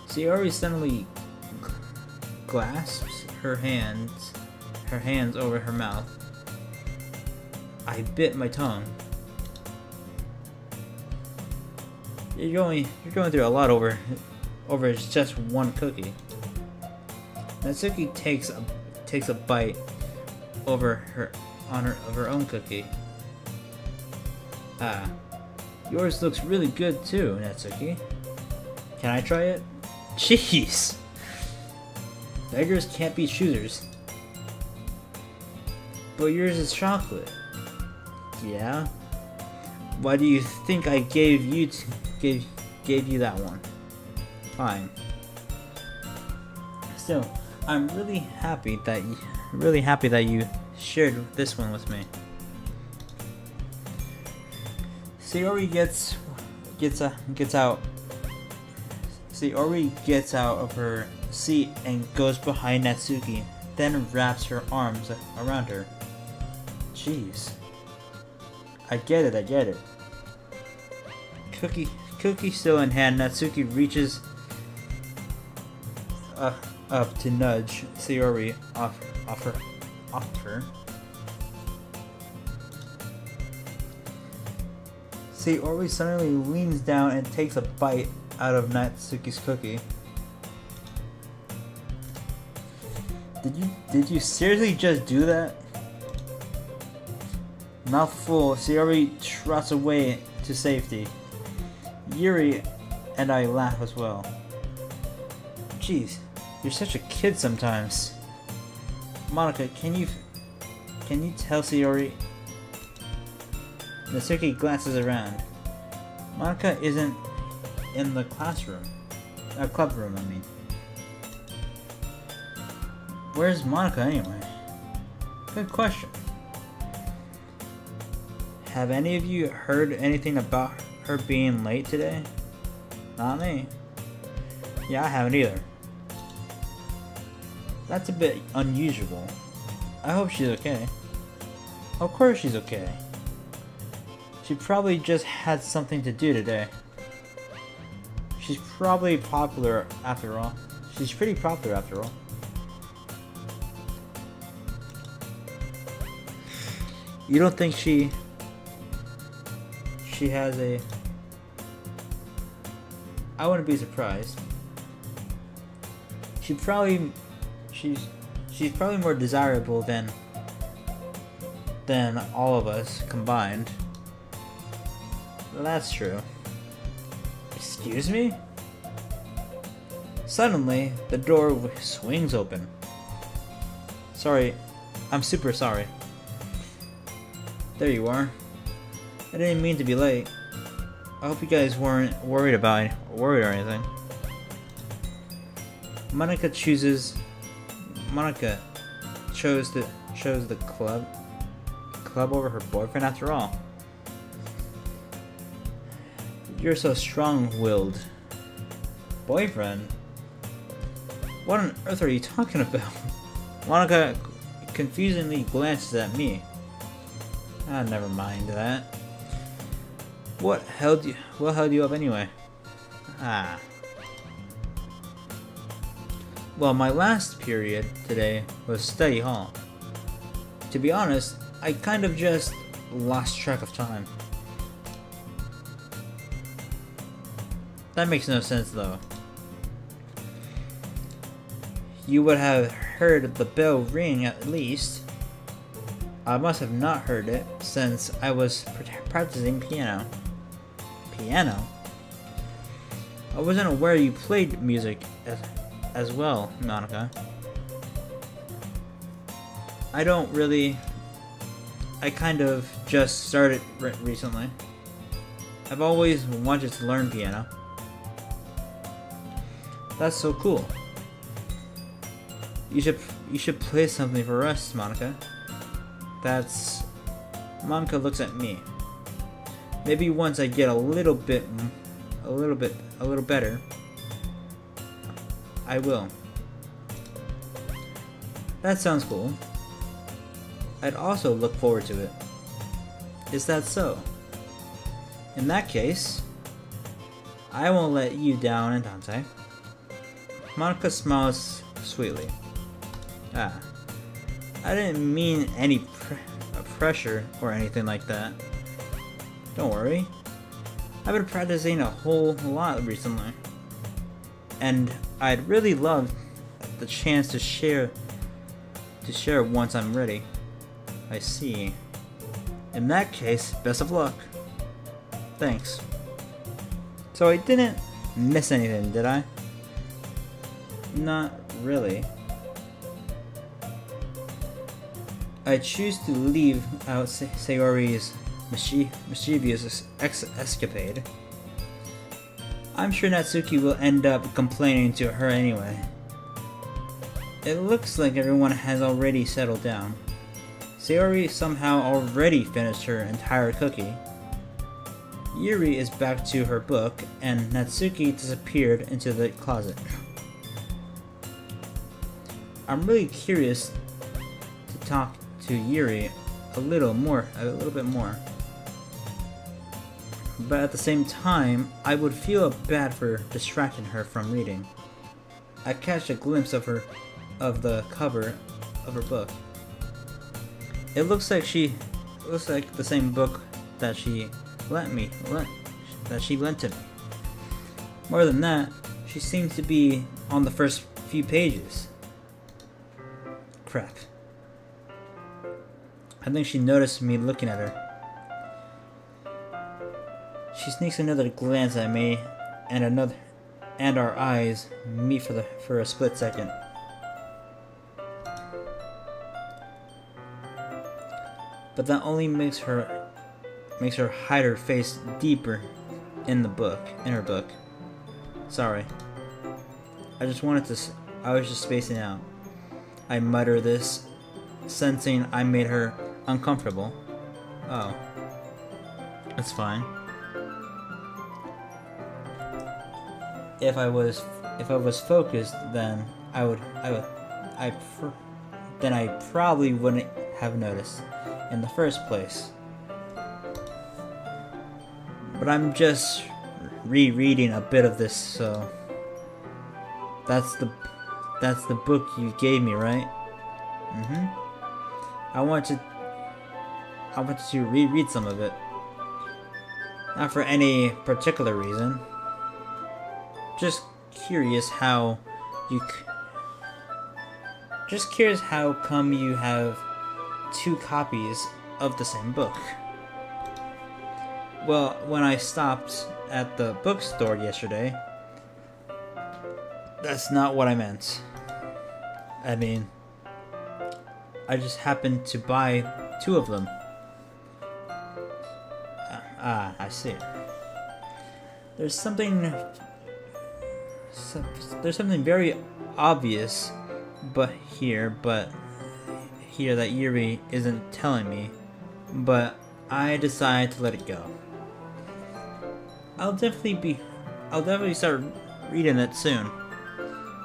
Sayori suddenly clasps her hands over her mouth. I bit my tongue. You're going through a lot over just one cookie. Natsuki takes a bite of her own cookie. Ah, yours looks really good too, Natsuki. Can I try it? Jeez! Beggars can't be choosers. But yours is chocolate. Yeah? Why do you think I gave you that one? Fine. Still, I'm really happy that you shared this one with me. Sayori gets out of her seat and goes behind Natsuki, then wraps her arms around her. Jeez. I get it. Cookie still in hand, Natsuki reaches up to nudge Sayori off her. Sayori suddenly leans down and takes a bite out of Natsuki's cookie. Did you seriously just do that? Mouthful, Sayori trots away to safety. Yuri and I laugh as well. Jeez, you're such a kid sometimes. Monica, can you tell Sayori? Natsuki glances around. Monica isn't in the clubroom, I mean. Where's Monica anyway? Good question. Have any of you heard anything about her being late today? Not me. Yeah, I haven't either. That's a bit unusual. I hope she's okay. Of course she's okay. She probably just had something to do today. She's probably popular after all. She's pretty popular after all. You don't think she has a... I wouldn't be surprised. She's probably more desirable than all of us combined. That's true. Excuse me? Suddenly, the door swings open. Sorry, I'm super sorry. There you are. I didn't mean to be late. I hope you guys weren't worried or anything. Monica chose the club over her boyfriend after all. You're so strong-willed. Boyfriend? What on earth are you talking about? Monica confusingly glances at me. Ah, never mind that. What held you up anyway? Ah. Well, my last period today was study hall. To be honest, I kind of just lost track of time. That makes no sense though. You would have heard the bell ring at least. I must have not heard it since I was practicing piano. Piano? I wasn't aware you played music as well, Monica. I kind of just started recently. I've always wanted to learn piano. That's so cool. You should play something for us, Monica. Monica looks at me. Maybe once I get a little better, I will. That sounds cool. I'd also look forward to it. Is that so? In that case, I won't let you down, Dante. Monica smiles sweetly. Ah, I didn't mean any pressure or anything like that. Don't worry. I've been practicing a whole lot recently. And I'd really love the chance to share once I'm ready. I see. In that case, best of luck. Thanks. So I didn't miss anything, did I? Not really. I choose to leave out Sayori's mischievous escapade. I'm sure Natsuki will end up complaining to her anyway. It looks like everyone has already settled down. Sayori somehow already finished her entire cookie. Yuri is back to her book, and Natsuki disappeared into the closet. I'm really curious to talk to Yuri a little bit more. But at the same time, I would feel bad for distracting her from reading. I catch a glimpse of the cover of her book. It looks like the same book that she lent to me. More than that, she seems to be on the first few pages. Crap. I think she noticed me looking at her. She sneaks another glance at me, and our eyes meet for a split second. But that only makes her hide her face deeper in her book. Sorry. I was just spacing out. I mutter this, sensing I made her uncomfortable. Oh. It's fine. If I was focused, then then I probably wouldn't have noticed in the first place. But I'm just rereading a bit of this, so that's the book you gave me, right? I wanted to reread some of it. Not for any particular reason. Just curious how come you have 2 copies of the same book. Well, when I stopped at the bookstore yesterday, that's not what I meant. I mean, I just happened to buy 2 of them. I see. There's something very obvious but here that Yuri isn't telling me, but I decided to let it go. I'll definitely start reading it soon.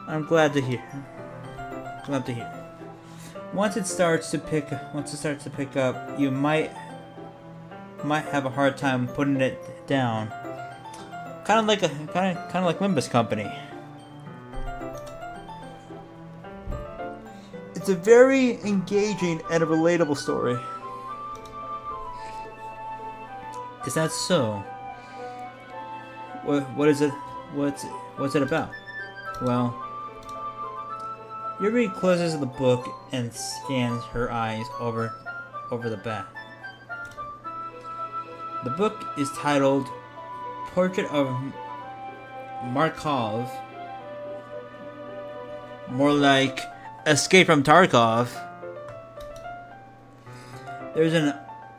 I'm glad to hear. Once it starts to pick up, you might have a hard time putting it down. Kind of like Limbus Company. It's a very engaging and a relatable story. Is that so? What is it? What's it about? Well, Yuri closes the book and scans her eyes over the back. The book is titled Portrait of Markov. More like Escape from Tarkov. There's an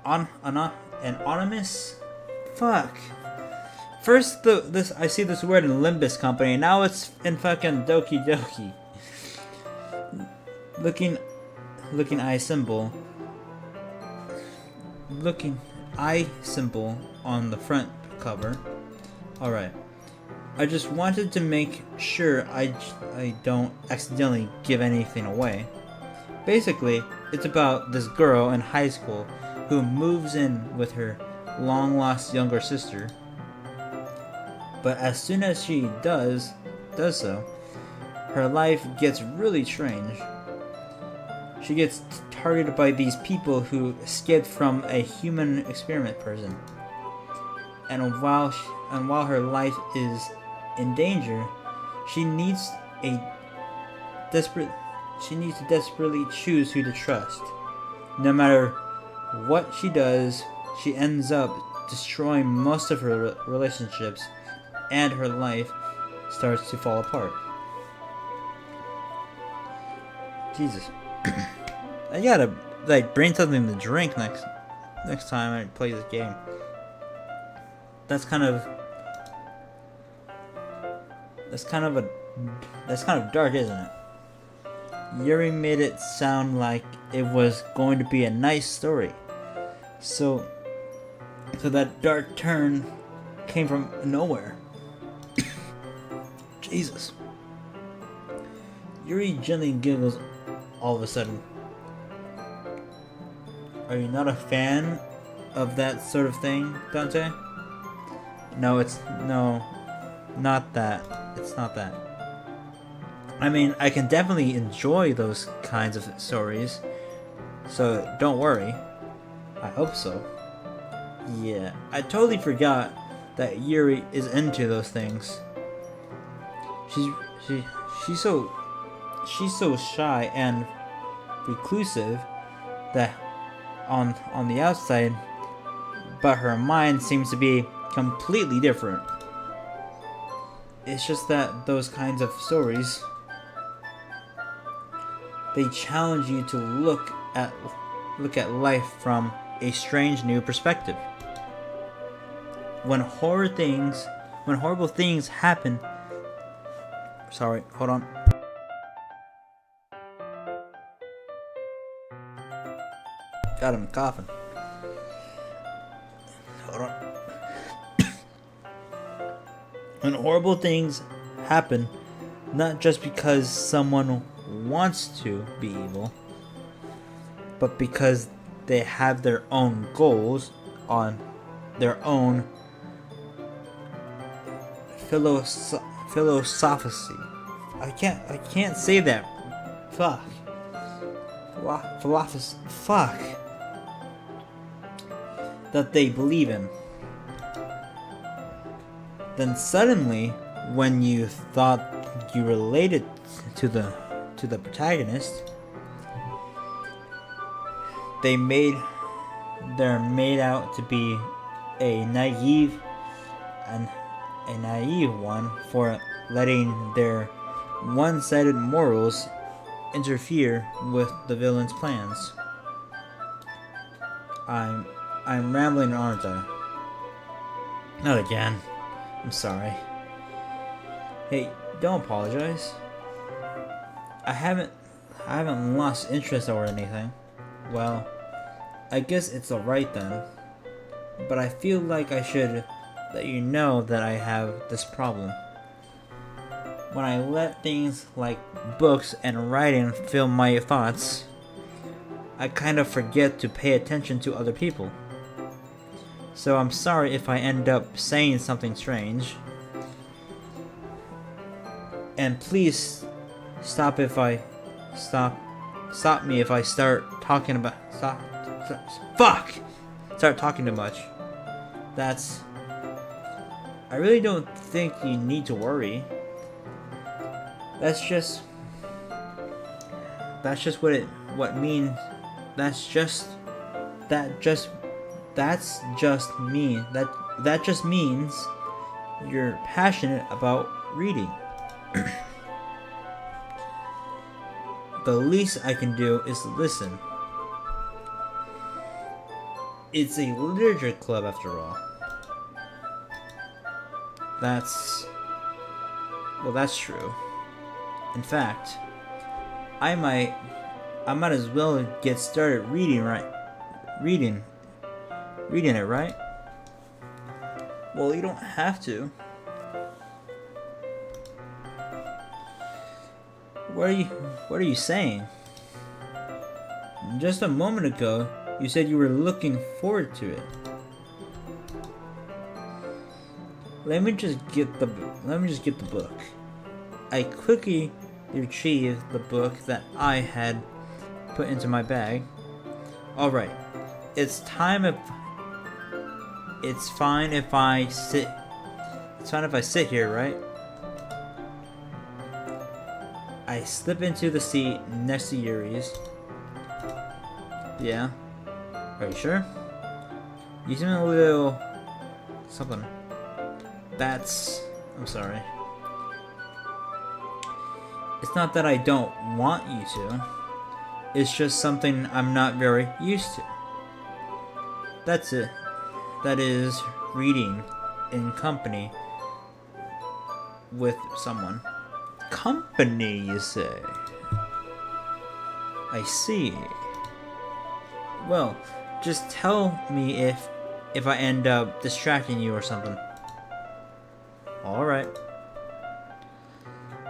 anonymous. Fuck. First, I see this word in Limbus Company. Now it's in fucking Doki Doki. Looking eye symbol. Looking eye symbol on the front cover. Alright. I just wanted to make sure I don't accidentally give anything away. Basically, it's about this girl in high school who moves in with her long-lost younger sister. But as soon as she does so, her life gets really strange. She gets targeted by these people who escaped from a human experiment person. And while her life is in danger, she needs to desperately choose who to trust. No matter what she does, she ends up destroying most of her relationships, and her life starts to fall apart. Jesus. I gotta bring something to drink next time I play this game. That's kind of dark, isn't it? Yuri made it sound like it was going to be a nice story. So that dark turn came from nowhere. Jesus. Yuri gently giggles all of a sudden. Are you not a fan of that sort of thing, Dante? No, not that. It's not that. I mean, I can definitely enjoy those kinds of stories, so don't worry. I hope so. Yeah, I totally forgot that Yuri is into those things. She's so shy and reclusive that on the outside, but her mind seems to be completely different. It's just that those kinds of stories, they challenge you to look at life from a strange new perspective. When horrible things happen. Sorry, hold on. God, I'm coughing. Hold on. When horrible things happen, not just because someone wants to be evil, but because they have their own goals on their own philosophy. I can't say that. Fuck. Philosophy. Fuck. That they believe in. Then suddenly, when you thought you related to the protagonist, they're made out to be a naive one for letting their one-sided morals interfere with the villain's plans. I'm rambling, aren't I? Not again. I'm sorry. Hey, don't apologize. I haven't lost interest or anything. Well, I guess it's alright then. But I feel like I should let you know that I have this problem. When I let things like books and writing fill my thoughts, I kind of forget to pay attention to other people. So I'm sorry if I end up saying something strange. And please stop me if I start talking about start talking too much. I really don't think you need to worry. That's just what means. That just means you're passionate about reading. The least I can do is listen. It's a literature club after all. That's true. In fact, I might as well get started reading it, right? Well, you don't have to. What are you saying? Just a moment ago, you said you were looking forward to it. Let me just get the book. I quickly retrieved the book that I had put into my bag. Alright. It's fine if I sit here, right? I slip into the seat next to Yuri's. Yeah. Are you sure? You seem a little something. I'm sorry. It's not that I don't want you to. It's just something I'm not very used to. That's it. That is reading in company with someone. Company, you say? I see. Well, just tell me if I end up distracting you or something. Alright.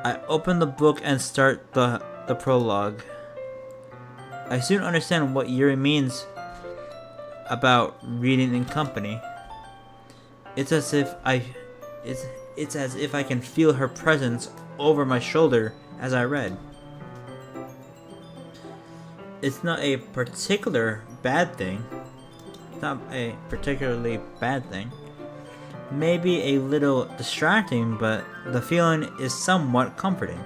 I open the book and start the prologue. I soon understand what Yuri means about reading in company. It's as if I can feel her presence over my shoulder as I read. It's not a particularly bad thing. Maybe a little distracting, but the feeling is somewhat comforting.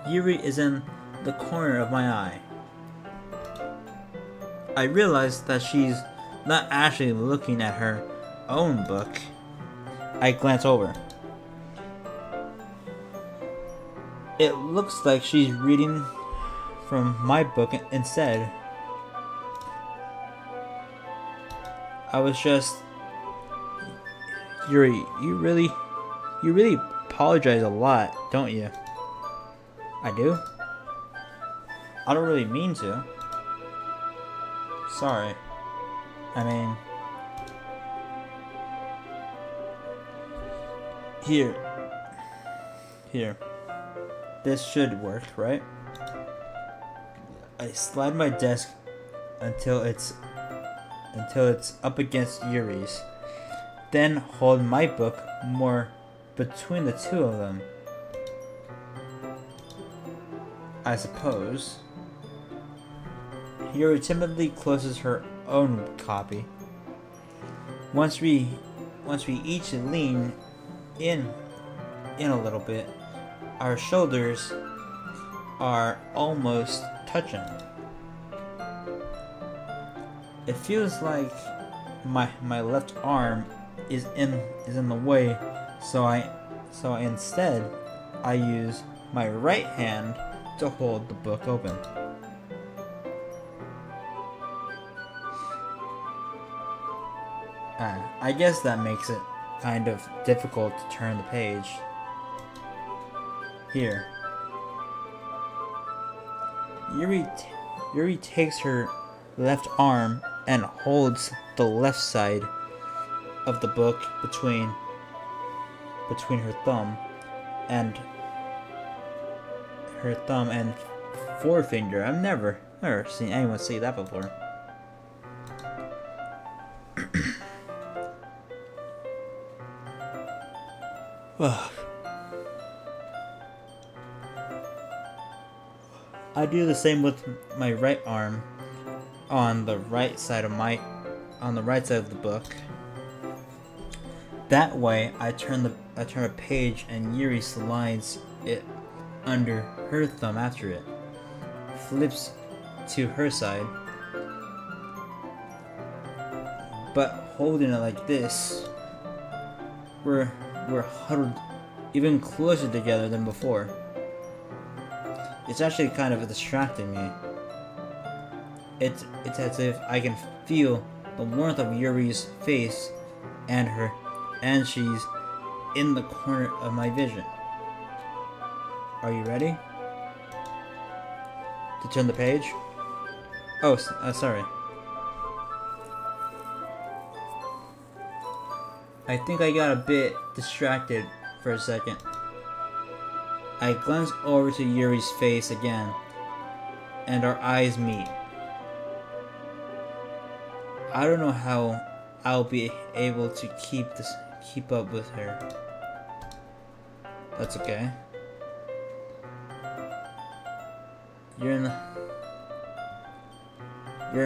Yuri is in the corner of my eye. I realize that she's not actually looking at her own book. I glance over. It looks like she's reading from my book instead. I was just... Yuri, you really apologize a lot, don't you? I do? I don't really mean to. Sorry. I mean... Here. Here. This should work, right? I slide my desk until it's up against Yuri's. Then hold my book more between the two of them. I suppose. Yuri timidly closes her own copy. Once we each lean in a little bit, our shoulders are almost touching. It feels like my left arm is in the way, so I instead I use my right hand to hold the book open. I guess that makes it kind of difficult to turn the page. Here. Yuri takes her left arm and holds the left side of the book between her thumb and forefinger. I've never seen anyone say that before. I do the same with my right arm on the right side of the book. That way, I turn a page and Yuri slides it under her thumb after it, flips to her side, but holding it like this, we're huddled even closer together than before. It's actually kind of distracting me. It's as if I can feel the warmth of Yuri's face and she's in the corner of my vision. Are you ready to turn the page? Oh, sorry. I think I got a bit distracted for a second. I glance over to Yuri's face again, and our eyes meet. I don't know how I'll be able to keep up with her. That's okay. You're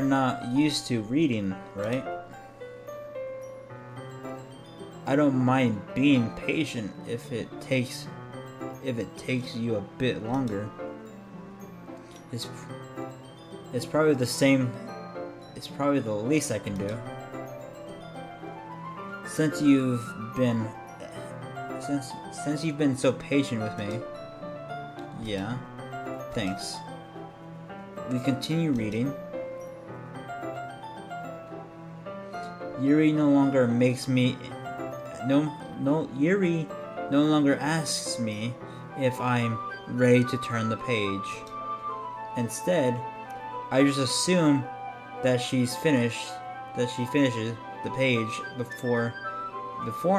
not used to reading, right? I don't mind being patient if it takes you a bit longer. It's probably the least I can do. Since you've been so patient with me. Yeah. Thanks. We continue reading. Yuri no longer asks me if I'm ready to turn the page. Instead, I just assume that she finishes the page before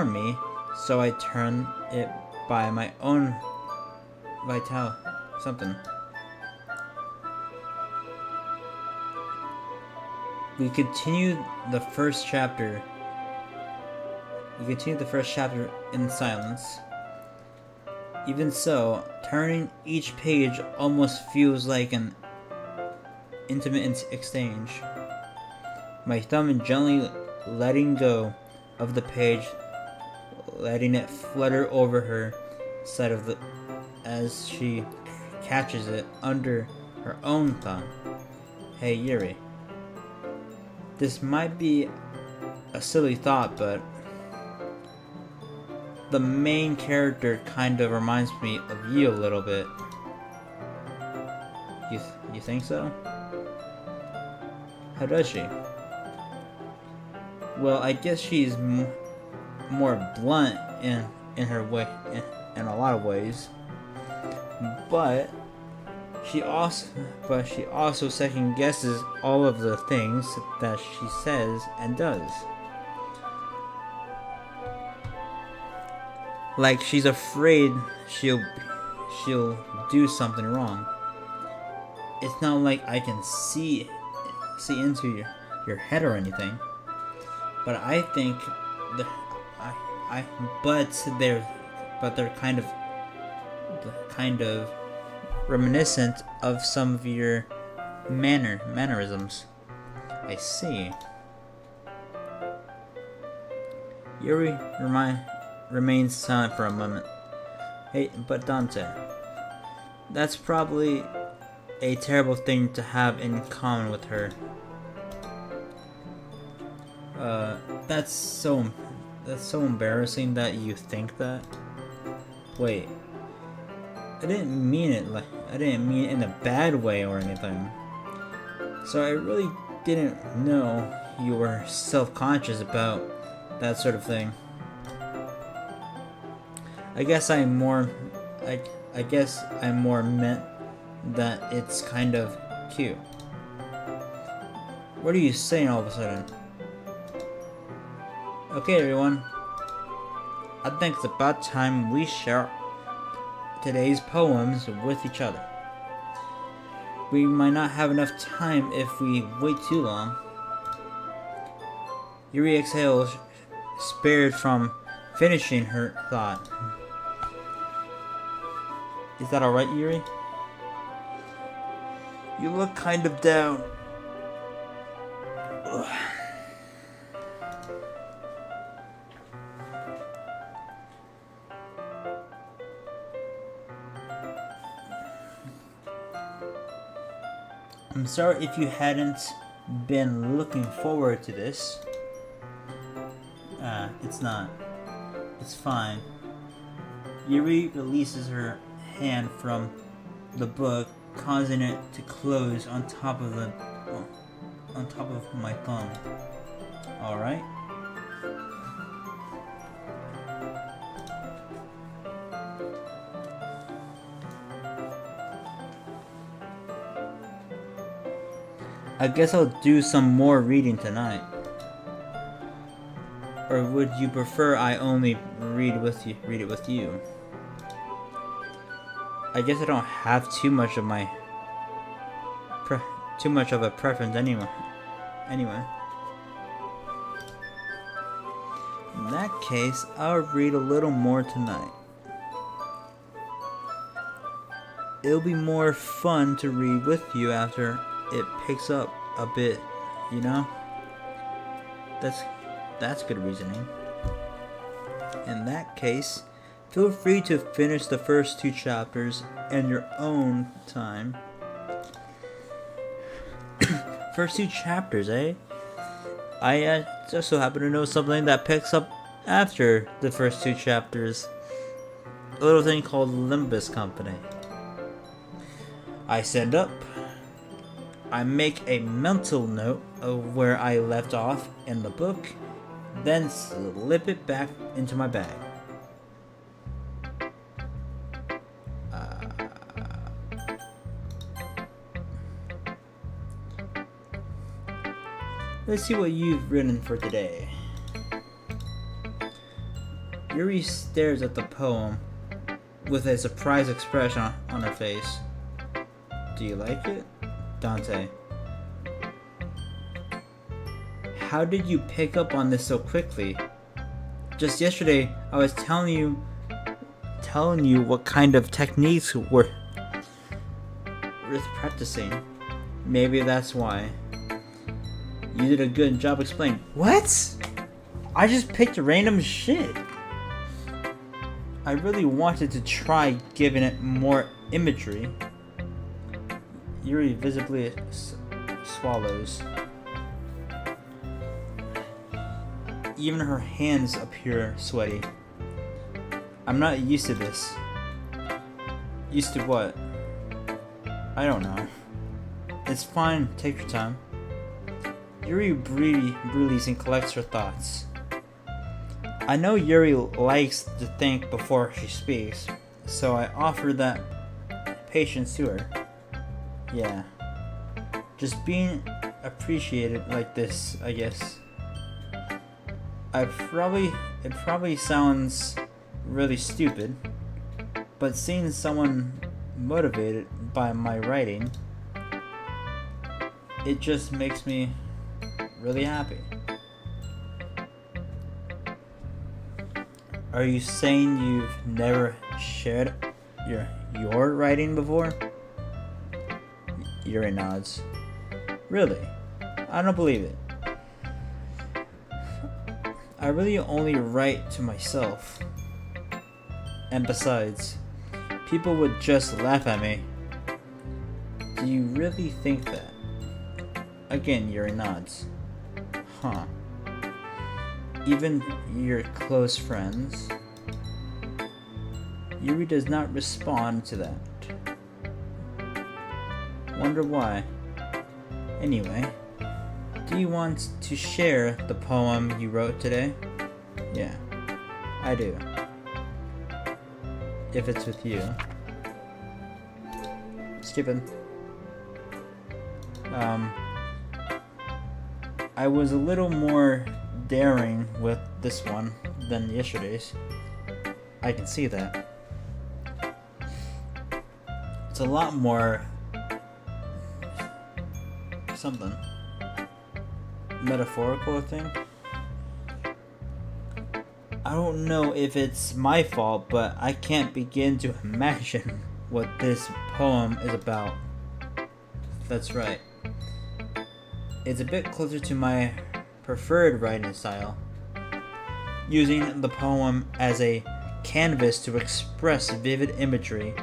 me, so I turn it by my own something. We continue the first chapter in silence. Even so, turning each page almost feels like an intimate exchange. My thumb gently letting go of the page, letting it flutter over her side as she catches it under her own thumb. Hey Yuri. This might be a silly thought, but the main character kind of reminds me of you a little bit. You think so? How does she? Well, I guess she's more blunt in her way, in a lot of ways. But she also second guesses all of the things that she says and does. Like she's afraid she'll do something wrong. It's not like I can see into your head or anything. But I think they're kind of reminiscent of some of your mannerisms. I see. Yuri remains silent for a moment. Hey, but Dante, that's probably a terrible thing to have in common with her. That's so embarrassing that you think that. Wait, I didn't mean it in a bad way or anything. So I really didn't know you were self-conscious about that sort of thing. I guess I more meant that it's kind of cute. What are you saying all of a sudden? Okay, everyone. I think it's about time we share today's poems with each other. We might not have enough time if we wait too long. Yuri exhales, spared from finishing her thought. Is that alright, Yuri? You look kind of down. Ugh. I'm sorry if you hadn't been looking forward to this. It's not. It's fine. Yuri releases her hand from the book, causing it to close on top of my thumb. All right. I guess I'll do some more reading tonight. Or would you prefer I only read it with you? I guess I don't have too much of a preference anyway. In that case, I'll read a little more tonight. It'll be more fun to read with you after it picks up a bit, you know? That's good reasoning. In that case, feel free to finish the first 2 chapters in your own time. First 2 chapters, eh? I just so happen to know something that picks up after the first 2 chapters. A little thing called Limbus Company. I stand up. I make a mental note of where I left off in the book, then slip it back into my bag. Let's see what you've written for today. Yuri stares at the poem with a surprised expression on her face. Do you like it? Dante. How did you pick up on this so quickly? Just yesterday, I was telling you what kind of techniques were worth practicing. Maybe that's why. You did a good job explaining. What? I just picked random shit. I really wanted to try giving it more imagery. Yuri visibly swallows. Even her hands appear sweaty. I'm not used to this. Used to what? I don't know. It's fine, take your time. Yuri breathes and collects her thoughts. I know Yuri likes to think before she speaks, so I offer that patience to her. Yeah. Just being appreciated like this, I guess. It probably sounds really stupid, but seeing someone motivated by my writing, it just makes me really happy. Are you saying you've never shared your writing before? Yuri nods. Really? I don't believe it. I really only write to myself. And besides, people would just laugh at me. Do you really think that? Again, Yuri nods. Huh. Even your close friends? Yuri does not respond to that. Wonder why. Anyway, do you want to share the poem you wrote today? Yeah, I do. If it's with you. Stupid. I was a little more daring with this one than yesterday's. I can see that. It's a lot more something metaphorical, I think. I don't know if it's my fault, but I can't begin to imagine what this poem is about. That's right. It's a bit closer to my preferred writing style, using the poem as a canvas to express vivid imagery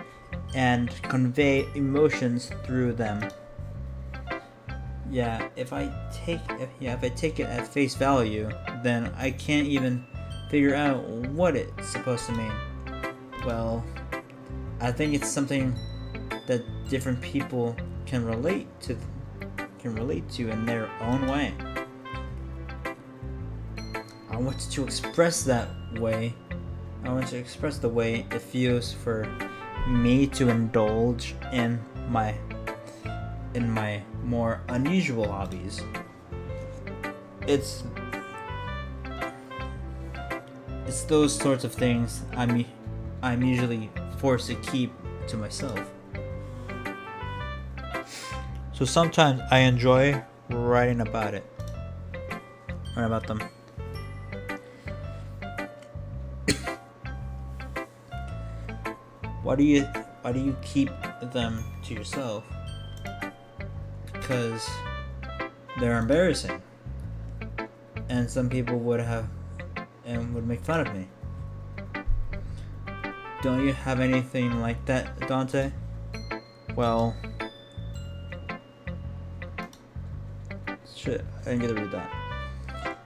and convey emotions through them. Yeah, if I take it at face value, then I can't even figure out what it's supposed to mean. Well, I think it's something that different people can relate to in their own way. I want to express that way. I want to express the way it feels for me to indulge in my more unusual hobbies. It's those sorts of things I'm usually forced to keep to myself. So sometimes I enjoy writing about them. Why do you keep them to yourself? Because they're embarrassing, and some people would make fun of me. Don't you have anything like that, Dante? Well, shit, I didn't get to read that.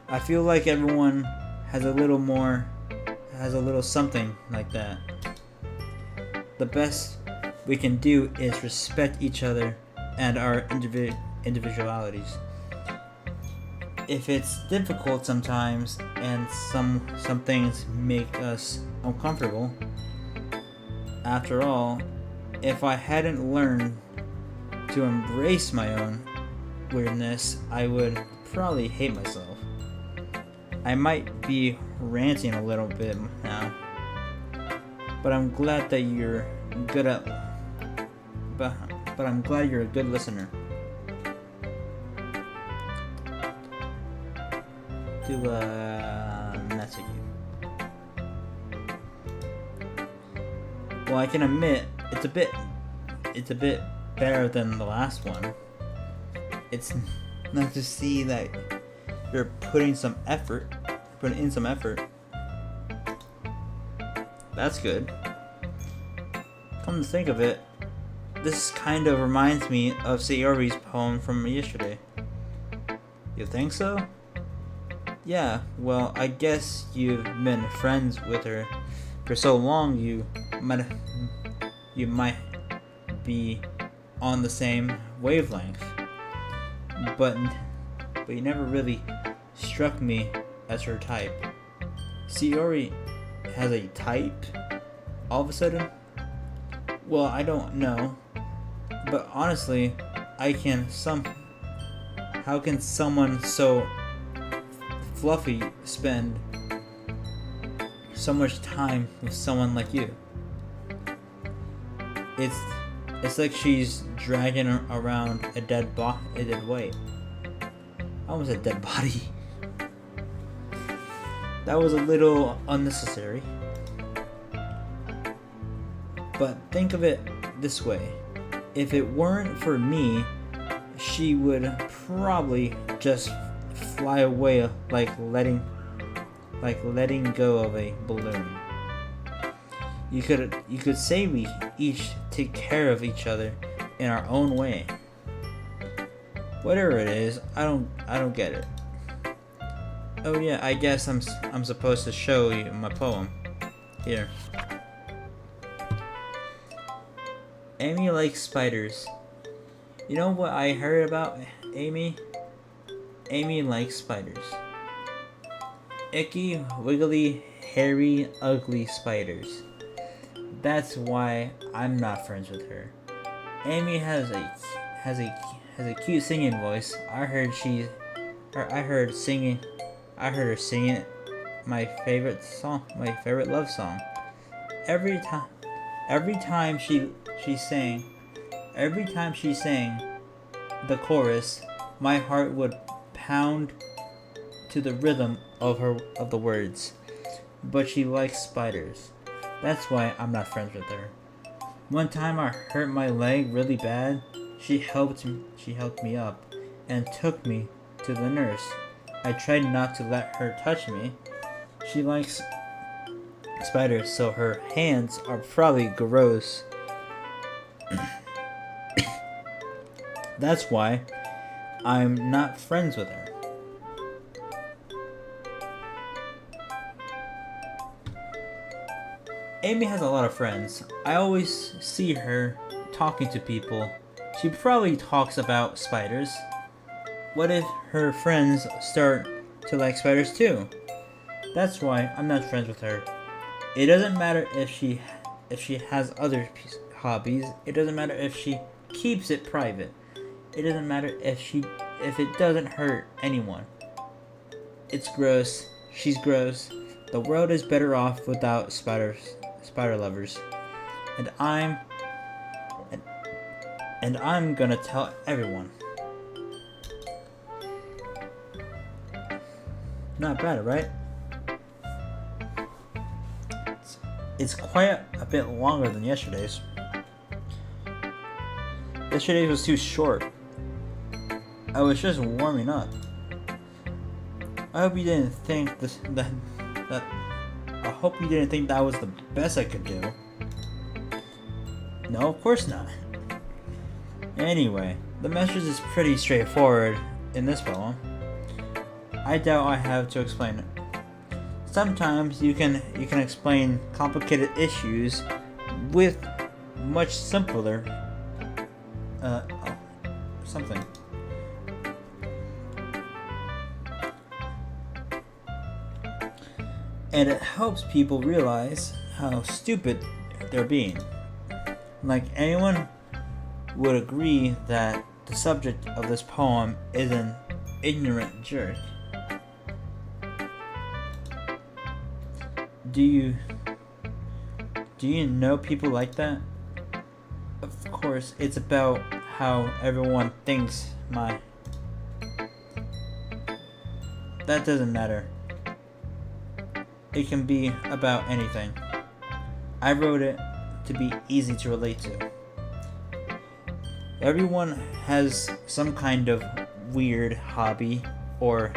I feel like everyone has a little something like that. The best we can do is respect each other and our individualities. If it's difficult sometimes and some things make us uncomfortable, after all, if I hadn't learned to embrace my own weirdness, I would probably hate myself. I might be ranting a little bit now, but I'm glad that you're good at. But I'm glad you're a good listener. To message you. Well, I can admit it's a bit better than the last one. It's nice to see that you're putting in some effort. That's good. Come to think of it, this kind of reminds me of Sayori's poem from yesterday. You think so? Yeah, well, I guess you've been friends with her for so long you might be on the same wavelength. But you never really struck me as her type. Sayori has a type all of a sudden? Well, I don't know. But honestly, how can someone so fluffy spend so much time with someone like you. It's like she's dragging around a dead weight. I almost said dead body. That was a little unnecessary. But think of it this way. If it weren't for me, she would probably just fly away like letting go of a balloon. You could say we each take care of each other in our own way. Whatever it is, I don't get it. Oh yeah, I guess I'm supposed to show you my poem. Here. Amy likes spiders. You know what I heard about Amy? Amy likes spiders. Icky, wiggly, hairy, ugly spiders. That's why I'm not friends with her. Amy has a cute singing voice. I heard her singing my favorite love song. Every time she sang the chorus, my heart would pound to the rhythm of the words. But she likes spiders. That's why I'm not friends with her. One time I hurt my leg really bad. She helped me up and took me to the nurse. I tried not to let her touch me. She likes spiders, so her hands are probably gross. That's why I'm not friends with her. Amy has a lot of friends. I always see her talking to people. She probably talks about spiders. What if her friends start to like spiders too? That's why I'm not friends with her. It doesn't matter if she has other hobbies. It doesn't matter if she keeps it private. It doesn't matter if it doesn't hurt anyone. It's gross. She's gross. The world is better off without spider lovers. And I'm gonna tell everyone. Not bad, right? It's quite a bit longer than yesterday's. Yesterday's was too short. I was just warming up. I hope you didn't think that was the best I could do. No, of course not. Anyway, the message is pretty straightforward in this poem. I doubt I have to explain it. Sometimes you can explain complicated issues with much simpler something. And it helps people realize how stupid they're being. Like, anyone would agree that the subject of this poem is an ignorant jerk. Do you know people like that? Of course, it's about how everyone thinks that doesn't matter. It can be about anything. I wrote it to be easy to relate to. Everyone has some kind of weird hobby or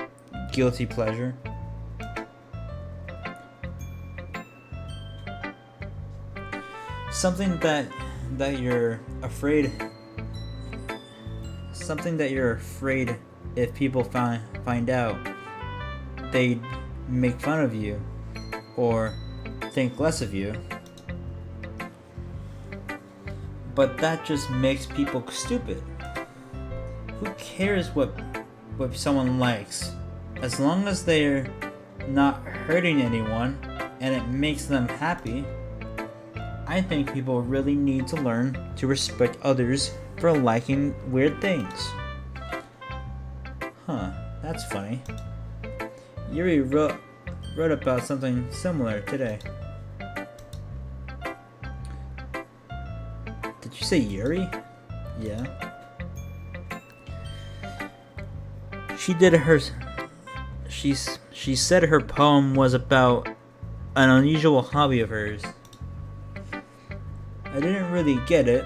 guilty pleasure. Something that you're afraid if people find out, they'd make fun of you or think less of you. But that just makes people stupid. Who cares what someone likes? As long as they're not hurting anyone and it makes them happy, I think people really need to learn to respect others for liking weird things. Huh, that's funny. Yuri wrote wrote about something similar today. Did you say Yuri? Yeah. She did her. She said her poem was about an unusual hobby of hers. I didn't really get it,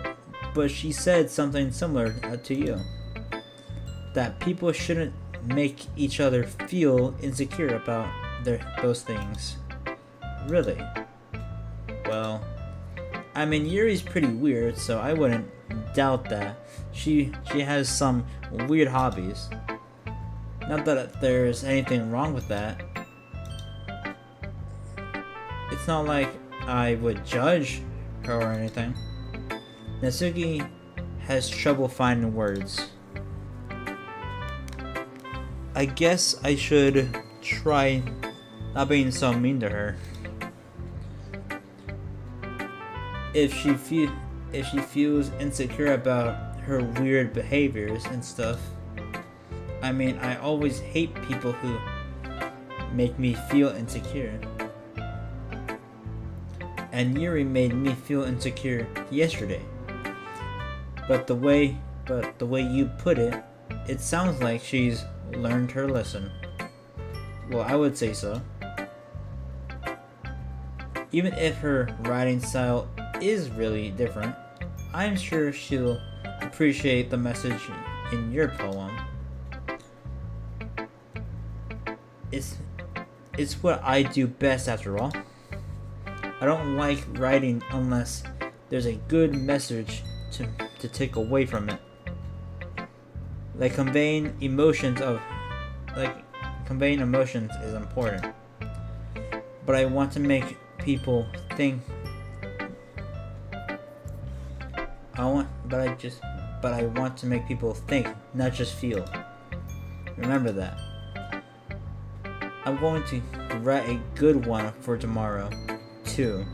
but she said something similar to you. That people shouldn't make each other feel insecure about those things. Really? Well, I mean, Yuri's pretty weird, so I wouldn't doubt that. She has some weird hobbies. Not that there's anything wrong with that. It's not like I would judge her or anything. Natsuki has trouble finding words. I guess I should try not being so mean to her. If she feels insecure about her weird behaviors and stuff. I mean, I always hate people who make me feel insecure. And Yuri made me feel insecure yesterday. But the way you put it, it sounds like she's learned her lesson. Well, I would say so. Even if her writing style is really different, I'm sure she'll appreciate the message in your poem. It's what I do best after all. I don't like writing unless there's a good message to take away from it. Like conveying emotions is important. But I want to make people think. I want to make people think, not just feel. Remember that. I'm going to write a good one for tomorrow, too.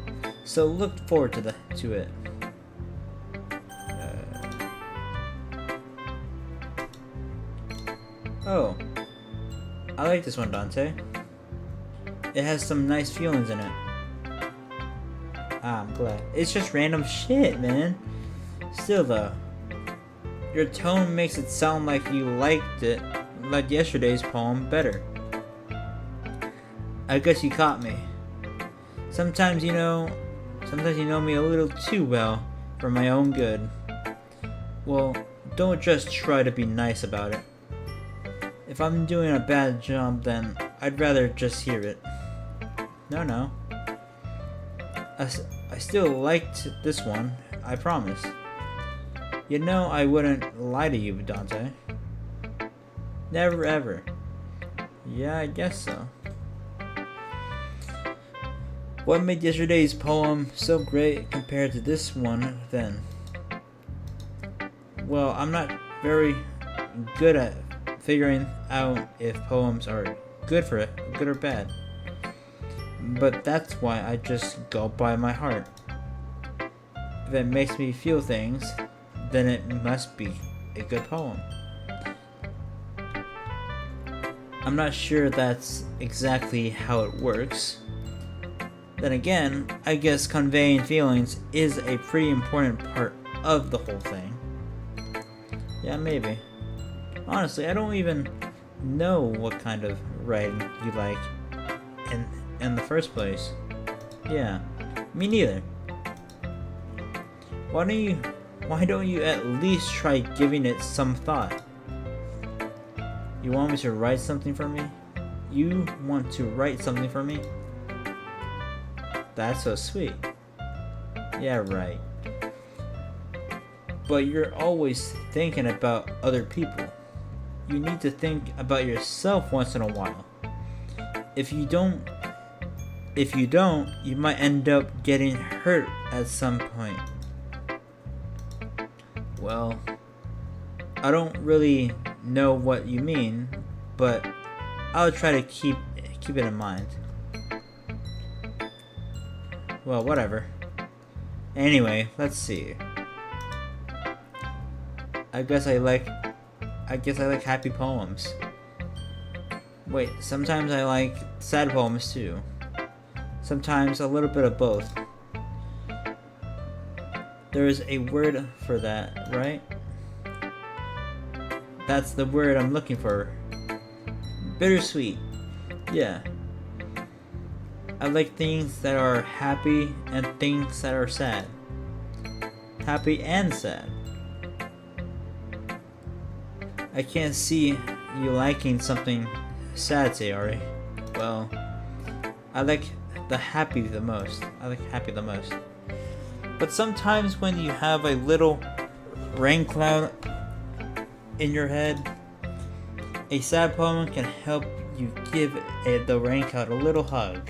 So look forward to it. Oh, I like this one, Dante. It has some nice feelings in it. I'm glad. It's just random shit, man. Still though, your tone makes it sound like you liked yesterday's poem better. I guess you caught me. Sometimes you know me a little too well for my own good. Well, don't just try to be nice about it. If I'm doing a bad job, then I'd rather just hear it. No. I still liked this one, I promise. You know I wouldn't lie to you, Dante. Never ever. Yeah, I guess so. What made yesterday's poem so great compared to this one then? Well, I'm not very good at figuring out if poems are good or bad. But that's why I just go by my heart. If it makes me feel things, then it must be a good poem. I'm not sure that's exactly how it works. Then again, I guess conveying feelings is a pretty important part of the whole thing. Yeah, maybe. Honestly, I don't even know what kind of writing you like in the first place. Yeah, me neither. Why don't you at least try giving it some thought? You want me to write something for me? You want to write something for me? That's so sweet. Yeah, right. But you're always thinking about other people. You need to think about yourself once in a while. If you don't, you might end up getting hurt at some point. Well, I don't really know what you mean, but I'll try to keep it in mind. Well, whatever. Anyway, let's see. I guess I like happy poems. Wait, sometimes I like sad poems too. Sometimes a little bit of both. There is a word for that, right? That's the word I'm looking for. Bittersweet. Yeah. I like things that are happy and things that are sad. Happy and sad. I can't see you liking something sad, Sayori. Well, I like the happy the most. But sometimes when you have a little rain cloud in your head, a sad poem can help you give the rain cloud a little hug.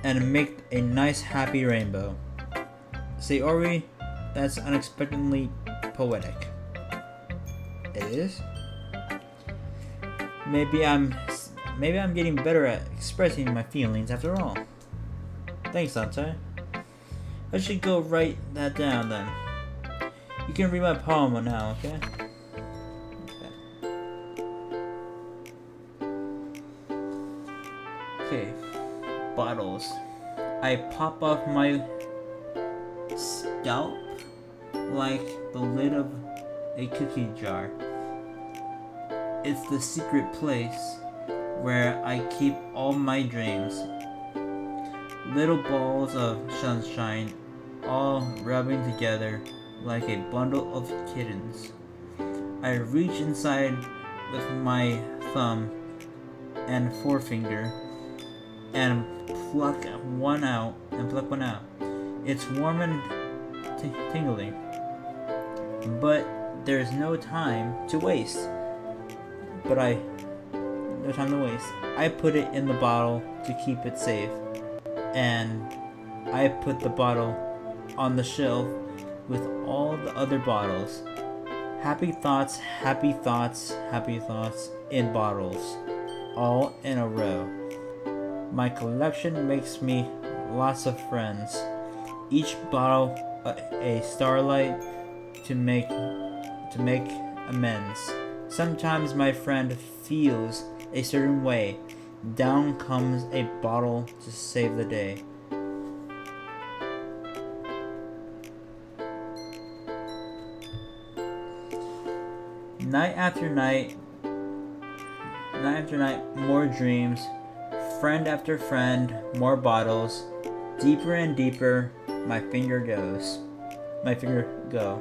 And make a nice happy rainbow. Sayori, that's unexpectedly poetic. It is? Maybe I'm getting better at expressing my feelings after all. Thanks, Dante. I should go write that down then. You can read my poem now, okay? Okay. Bottles. I pop off my scalp like the lid of a cookie jar. It's the secret place where I keep all my dreams. Little balls of sunshine all rubbing together like a bundle of kittens. I reach inside with my thumb and forefinger and pluck one out. It's warm and tingly, but there's no time to waste. I put it in the bottle to keep it safe, and I put the bottle on the shelf with all the other bottles. Happy thoughts in bottles, all in a row. My collection makes me lots of friends. Each bottle a starlight to make amends. Sometimes my friend feels a certain way. Down comes a bottle to save the day. Night after night, more dreams. Friend after friend, more bottles. Deeper and deeper, my finger go.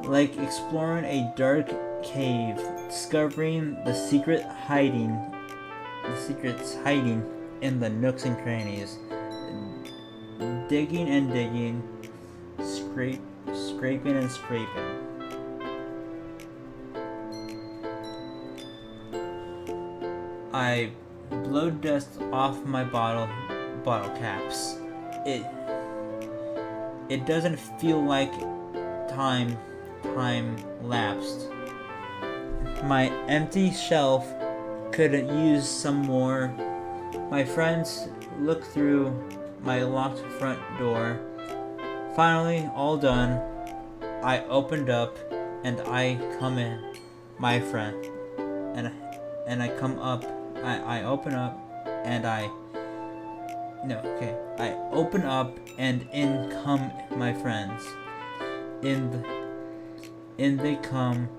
Like exploring a dark cave, discovering the secrets hiding in the nooks and crannies. Digging and digging, scraping and scraping. I blow dust off my bottle caps. It doesn't feel like time lapsed. My empty shelf could use some more. My friends look through my locked front door. Finally, all done. I opened up and I come in, my friend. And I come up. I open up and I open up and in come my friends. In they come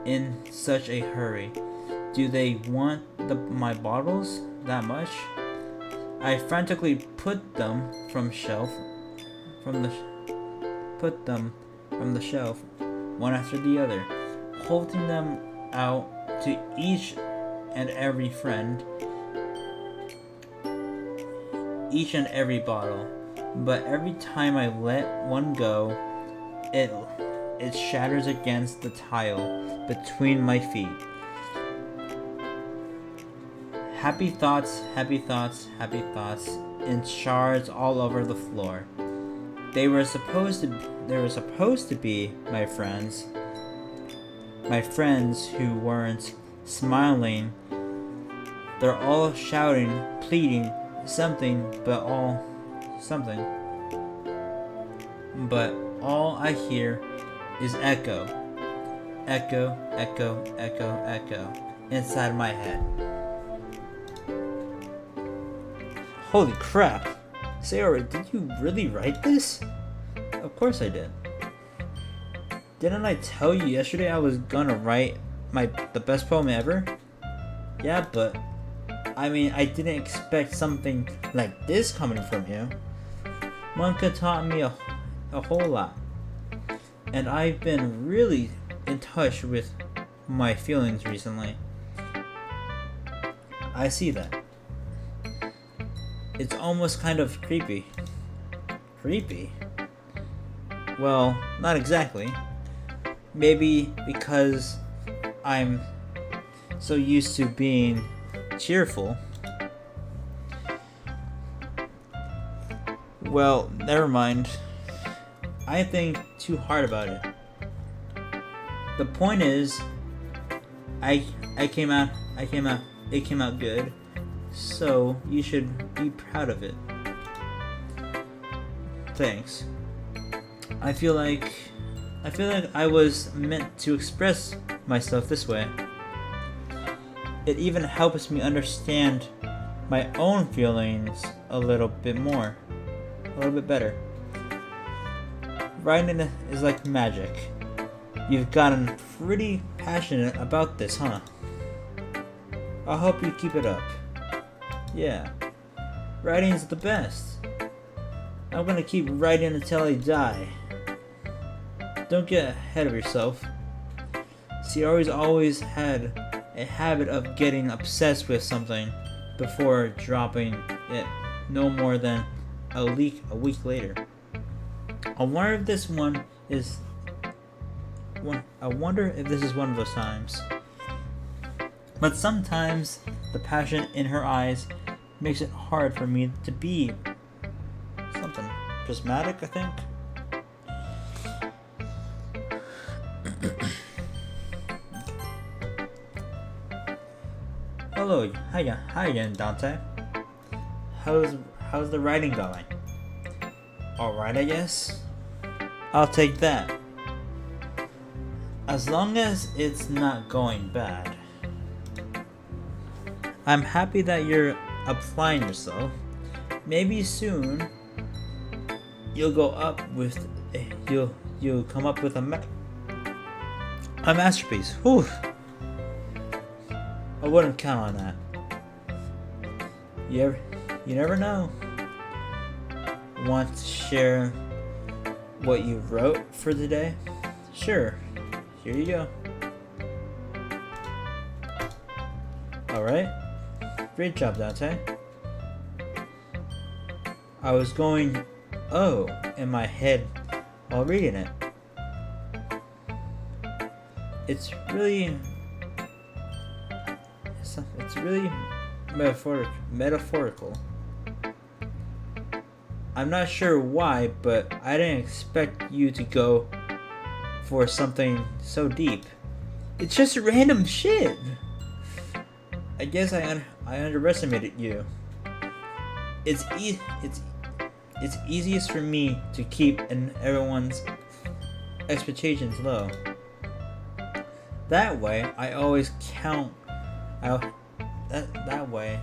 in such a hurry. Do they want my bottles that much? I frantically put them from the shelf, one after the other, holding them out to each and every friend, each and every bottle. But every time I let one go, it shatters against the tile between my feet. Happy thoughts in shards all over the floor. They were supposed to be my friends who weren't smiling. They're all shouting, pleading, but all I hear is echo. Echo, echo, echo, echo inside my head. Holy crap! Sayori, did you really write this? Of course I did. Didn't I tell you yesterday I was gonna write the best poem ever? Yeah, but I mean, I didn't expect something like this coming from you. Monka taught me a whole lot, and I've been really in touch with my feelings recently. I see that. It's almost kind of creepy. Creepy? Well, not exactly. Maybe because I'm so used to being cheerful. Well, never mind. I think too hard about it. The point is, it came out good, so you should be proud of it. Thanks. I feel like I was meant to express myself this way. It even helps me understand my own feelings a little bit better. Writing is like magic. You've gotten pretty passionate about this, huh? I hope you keep it up. Yeah, writing's the best. I'm gonna keep writing until I die. Don't get ahead of yourself. Sayori's always had a habit of getting obsessed with something before dropping it no more than a week later. I wonder if this is one of those times. But sometimes the passion in her eyes makes it hard for me to be something prismatic, I think. Hello, hi again, Dante. How's the writing going? Alright, I guess. I'll take that. As long as it's not going bad. I'm happy that you're applying yourself. Maybe soon you'll come up with a masterpiece. Whew. I wouldn't count on that. You never know. Want to share what you wrote for the day? Sure. Here you go. Alright. Great job, Dante. I was going, oh, in my head while reading it. It's really metaphorical. I'm not sure why, but I didn't expect you to go for something so deep. It's just random shit. I guess I underestimated you. It's easiest for me to keep everyone's expectations low. That way, I always count. That way,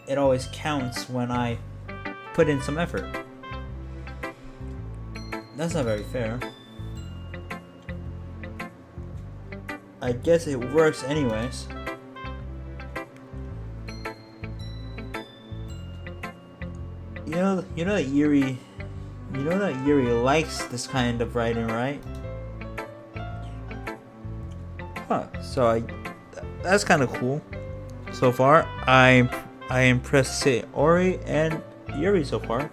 it always counts when I put in some effort. That's not very fair. I guess it works anyways. You know that Yuri likes this kind of writing, right? Huh. So that's kind of cool. So far, I impressed Sayori and Yuri so far.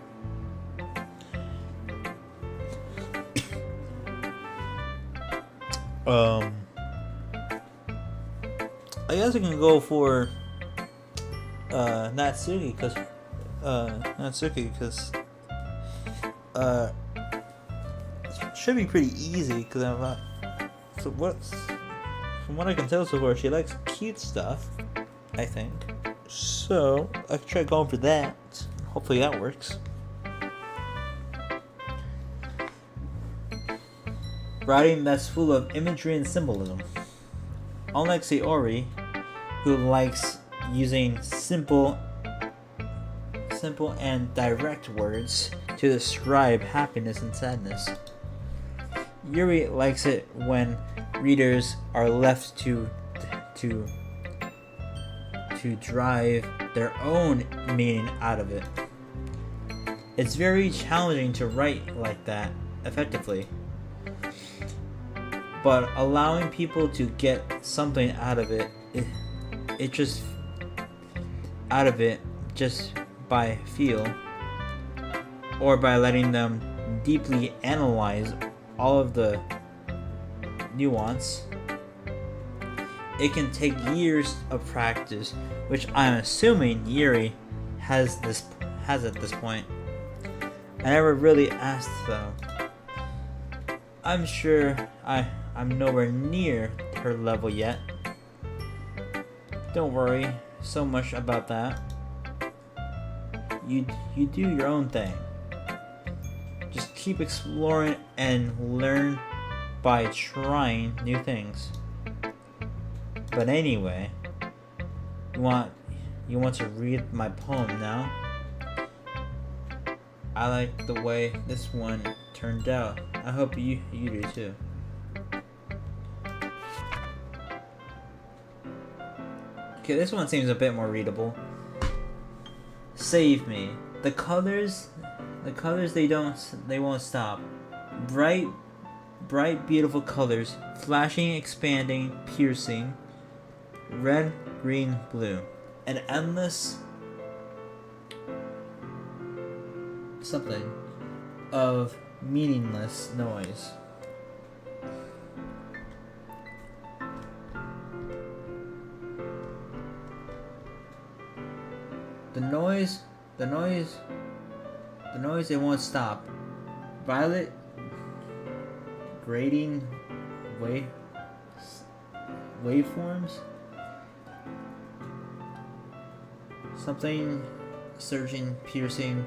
I guess I can go for Natsuki because it should be pretty easy because I'm not. So from what I can tell so far, she likes cute stuff, I think. So I can try going for that. Hopefully that works. writing that's full of imagery and symbolism. Unlike Sayori, who likes using simple and direct words to describe happiness and sadness, Yuri likes it when readers are left to drive their own meaning out of it. It's very challenging to write like that effectively, but allowing people to get something out of it just by feel, or by letting them deeply analyze all of the nuance. It can take years of practice, which I'm assuming Yuri has at this point. I never really asked though. I'm sure I'm nowhere near her level yet. Don't worry so much about that. You do your own thing. Just keep exploring and learn by trying new things. But anyway, you want to read my poem now? I like the way this one turned out. I hope you do too. Okay, this one seems a bit more readable. Save me. The colors they won't stop. Bright, beautiful colors, flashing, expanding, piercing. Red, green, blue. An endless something of meaningless noise. The noise, it won't stop. Violet grading waveforms. Something surging, piercing,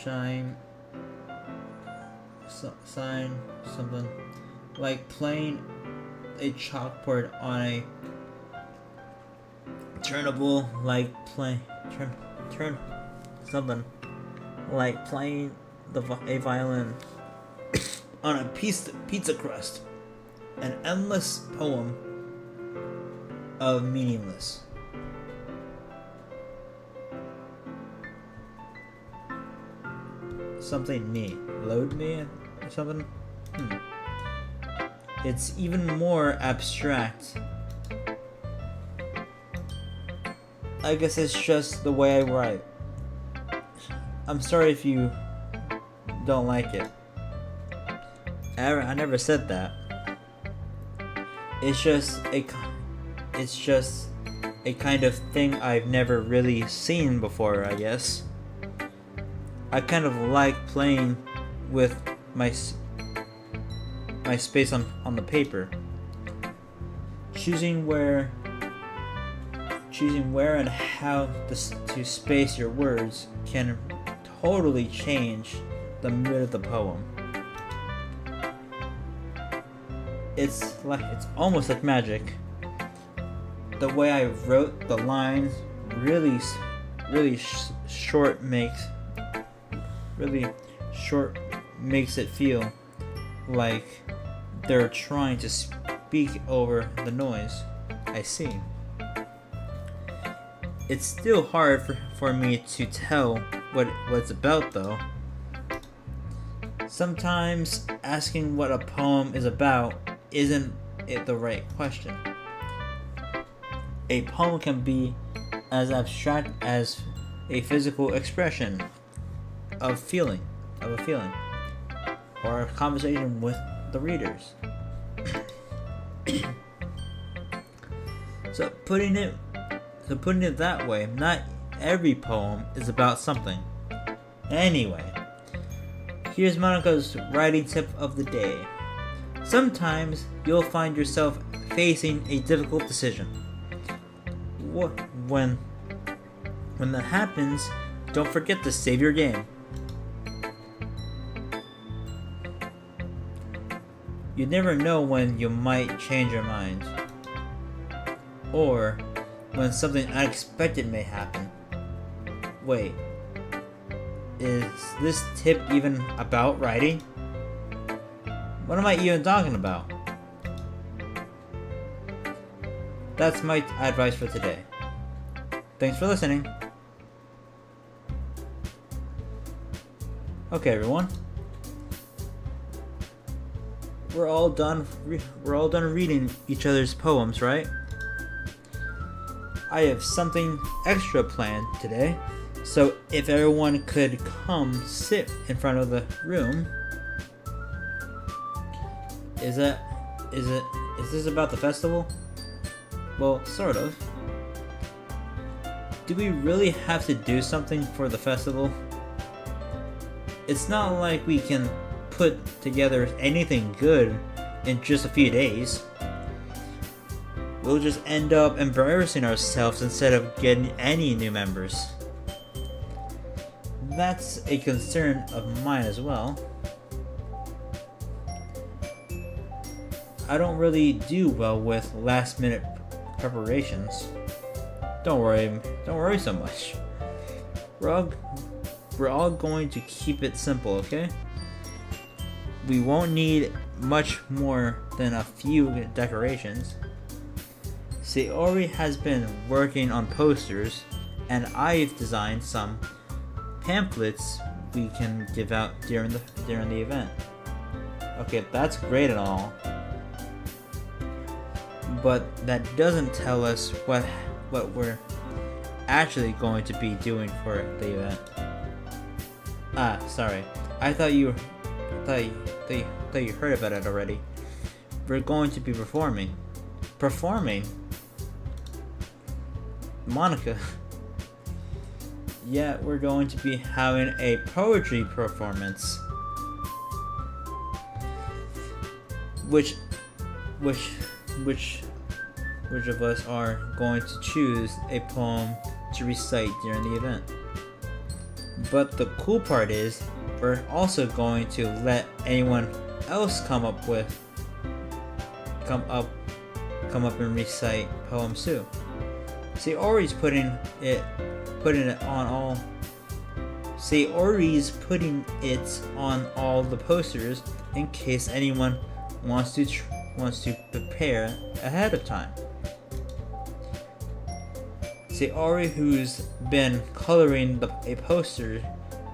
shine, sign, something like playing a chalkboard on a turnable, like turn something like playing a violin on a pizza crust. An endless poem of meaningless. Something me. Load me or something? It's even more abstract. I guess it's just the way I write. I'm sorry if you don't like it. I never said that. It's just a kind of thing I've never really seen before, I guess. I kind of like playing with my space on the paper. Choosing where and how to space your words can totally change the mood of the poem. It's almost like magic. The way I wrote the lines really short makes it feel like they're trying to speak over the noise. I see. It's still hard for me to tell what it's about though. Sometimes asking what a poem is about isn't it the right question. A poem can be as abstract as a physical expression of a feeling, or a conversation with the readers. So putting it that way, not every poem is about something. Anyway, here's Monika's writing tip of the day. Sometimes you'll find yourself facing a difficult decision. When that happens, don't forget to save your game. You never know when you might change your mind, or when something unexpected may happen. Wait, is this tip even about writing? What am I even talking about? That's my advice for today. Thanks for listening. Okay, everyone. We're all done reading each other's poems, right? I have something extra planned today. So if everyone could come sit in front of the room. Is this about the festival? Well, sort of. Do we really have to do something for the festival? It's not like we can put together anything good in just a few days. We'll just end up embarrassing ourselves instead of getting any new members. That's a concern of mine as well. I don't really do well with last minute preparations. Don't worry so much. We're all going to keep it simple, okay? We won't need much more than a few decorations. Sayori has been working on posters, and I've designed some pamphlets we can give out during the event. Okay, that's great and all, but that doesn't tell us what we're actually going to be doing for the event. Sorry. I thought you heard about it already. We're going to be performing. Performing? Monica. Yeah, we're going to be having a poetry performance. Which of us are going to choose a poem to recite during the event? But the cool part is, we're also going to let anyone else come up and recite poems too. Sayori's putting it on all the posters in case anyone wants to prepare ahead of time. Sayori, who's been coloring a poster,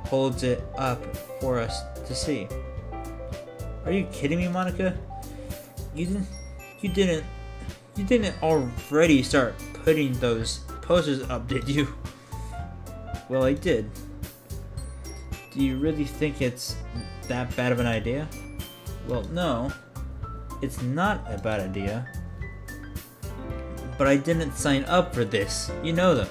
holds it up for us to see. Are you kidding me, Monica? You didn't already start putting those posters up, did you? Well, I did. Do you really think it's that bad of an idea? Well, no. It's not a bad idea. But I didn't sign up for this. You know.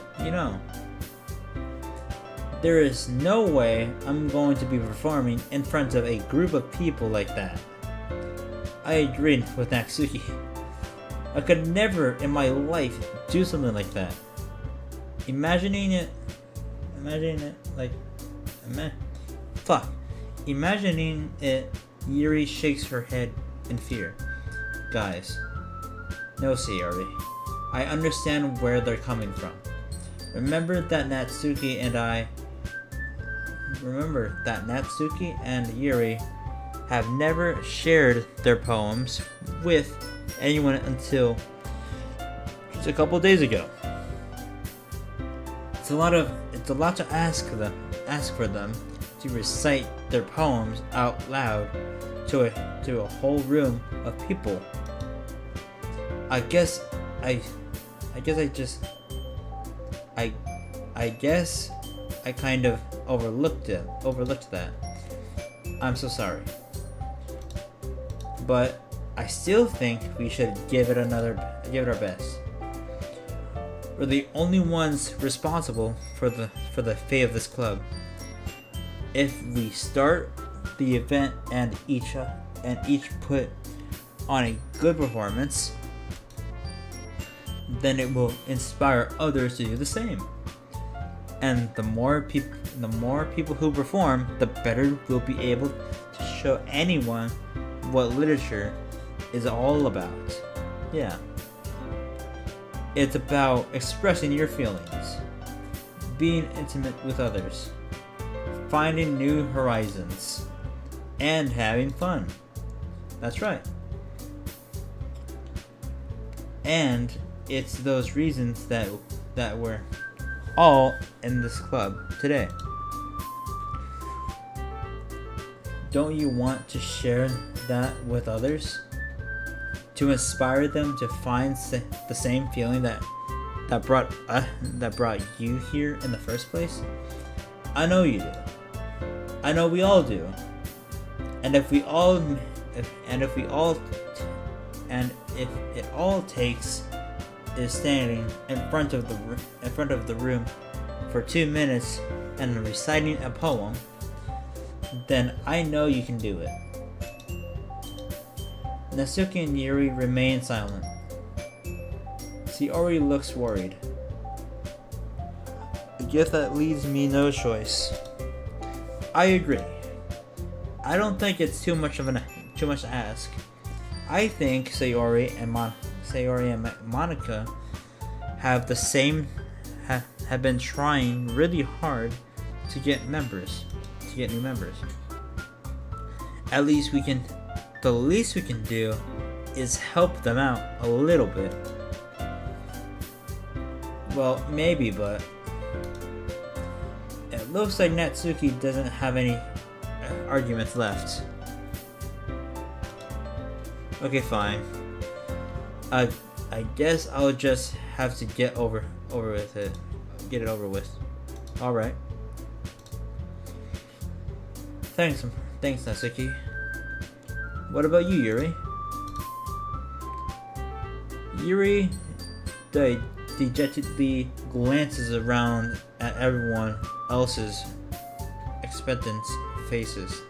There is no way I'm going to be performing in front of a group of people like that. I agreed with Natsuki. I could never in my life do something like that. Imagining it Yuri shakes her head in fear. Guys, no, Sayori. I understand where they're coming from. Remember that Natsuki and Yuri have never shared their poems with anyone until just a couple days ago. It's a lot to ask for them to recite their poems out loud to a whole room of people. I guess I kind of overlooked that. I'm so sorry. But I still think we should give it our best. We're the only ones responsible for the fate of this club. If we start the event and each put on a good performance, then it will inspire others to do the same. And the more people who perform, the better we'll be able to show anyone what literature is all about. Yeah. It's about expressing your feelings, being intimate with others, finding new horizons, and having fun. That's right. And it's those reasons that we're all in this club today. Don't you want to share that with others? To inspire them to find the same feeling that brought you here in the first place? I know you do. I know we all do. And if it all takes is standing in front of the room for 2 minutes and reciting a poem, then I know you can do it. Natsuki and Yuri remain silent. Sayori looks worried. A gift that leaves me no choice. I agree. I don't think it's too much to ask. I think Sayori and Monica have have been trying really hard to get new members. The least we can do is help them out a little bit. Well, maybe, but it looks like Natsuki doesn't have any arguments left. Okay, fine. I guess I'll just have to get it over with. All right. Thanks, Natsuki. What about you, Yuri? Yuri dejectedly glances around at everyone else's expectant faces.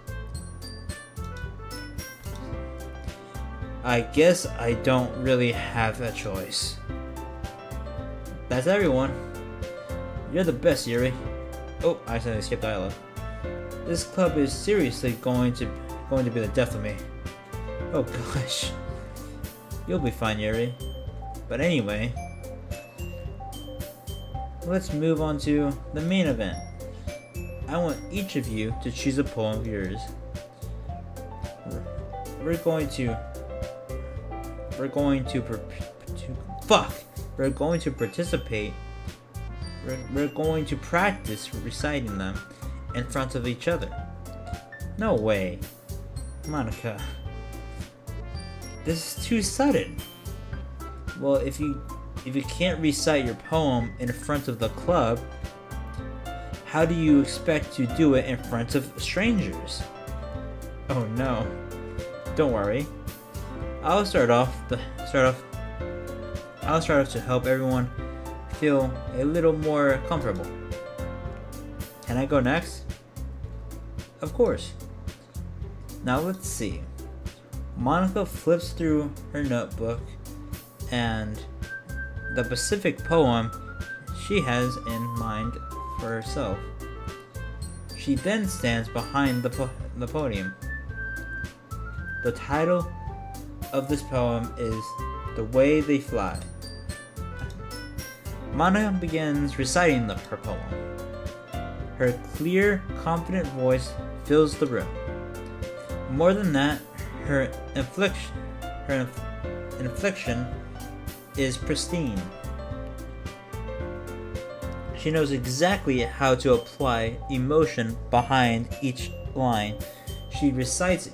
I guess I don't really have a choice. That's everyone. You're the best, Yuri. Oh, I accidentally skipped dialogue. This club is seriously going to be the death of me. Oh gosh. You'll be fine, Yuri. But anyway, let's move on to the main event. I want each of you to choose a poem of yours. We're going to participate. We're going to practice reciting them in front of each other. No way. Monica. This is too sudden. Well, if you can't recite your poem in front of the club, how do you expect to do it in front of strangers? Oh no. Don't worry. I'll start off to help everyone feel a little more comfortable. Can I go next? Of course. Now let's see. Monica flips through her notebook and the specific poem she has in mind for herself. She then stands behind the podium. The title of this poem is The Way They Fly. Monica begins reciting her poem. Her clear, confident voice fills the room. More than that, her inflection is pristine. She knows exactly how to apply emotion behind each line. She recites,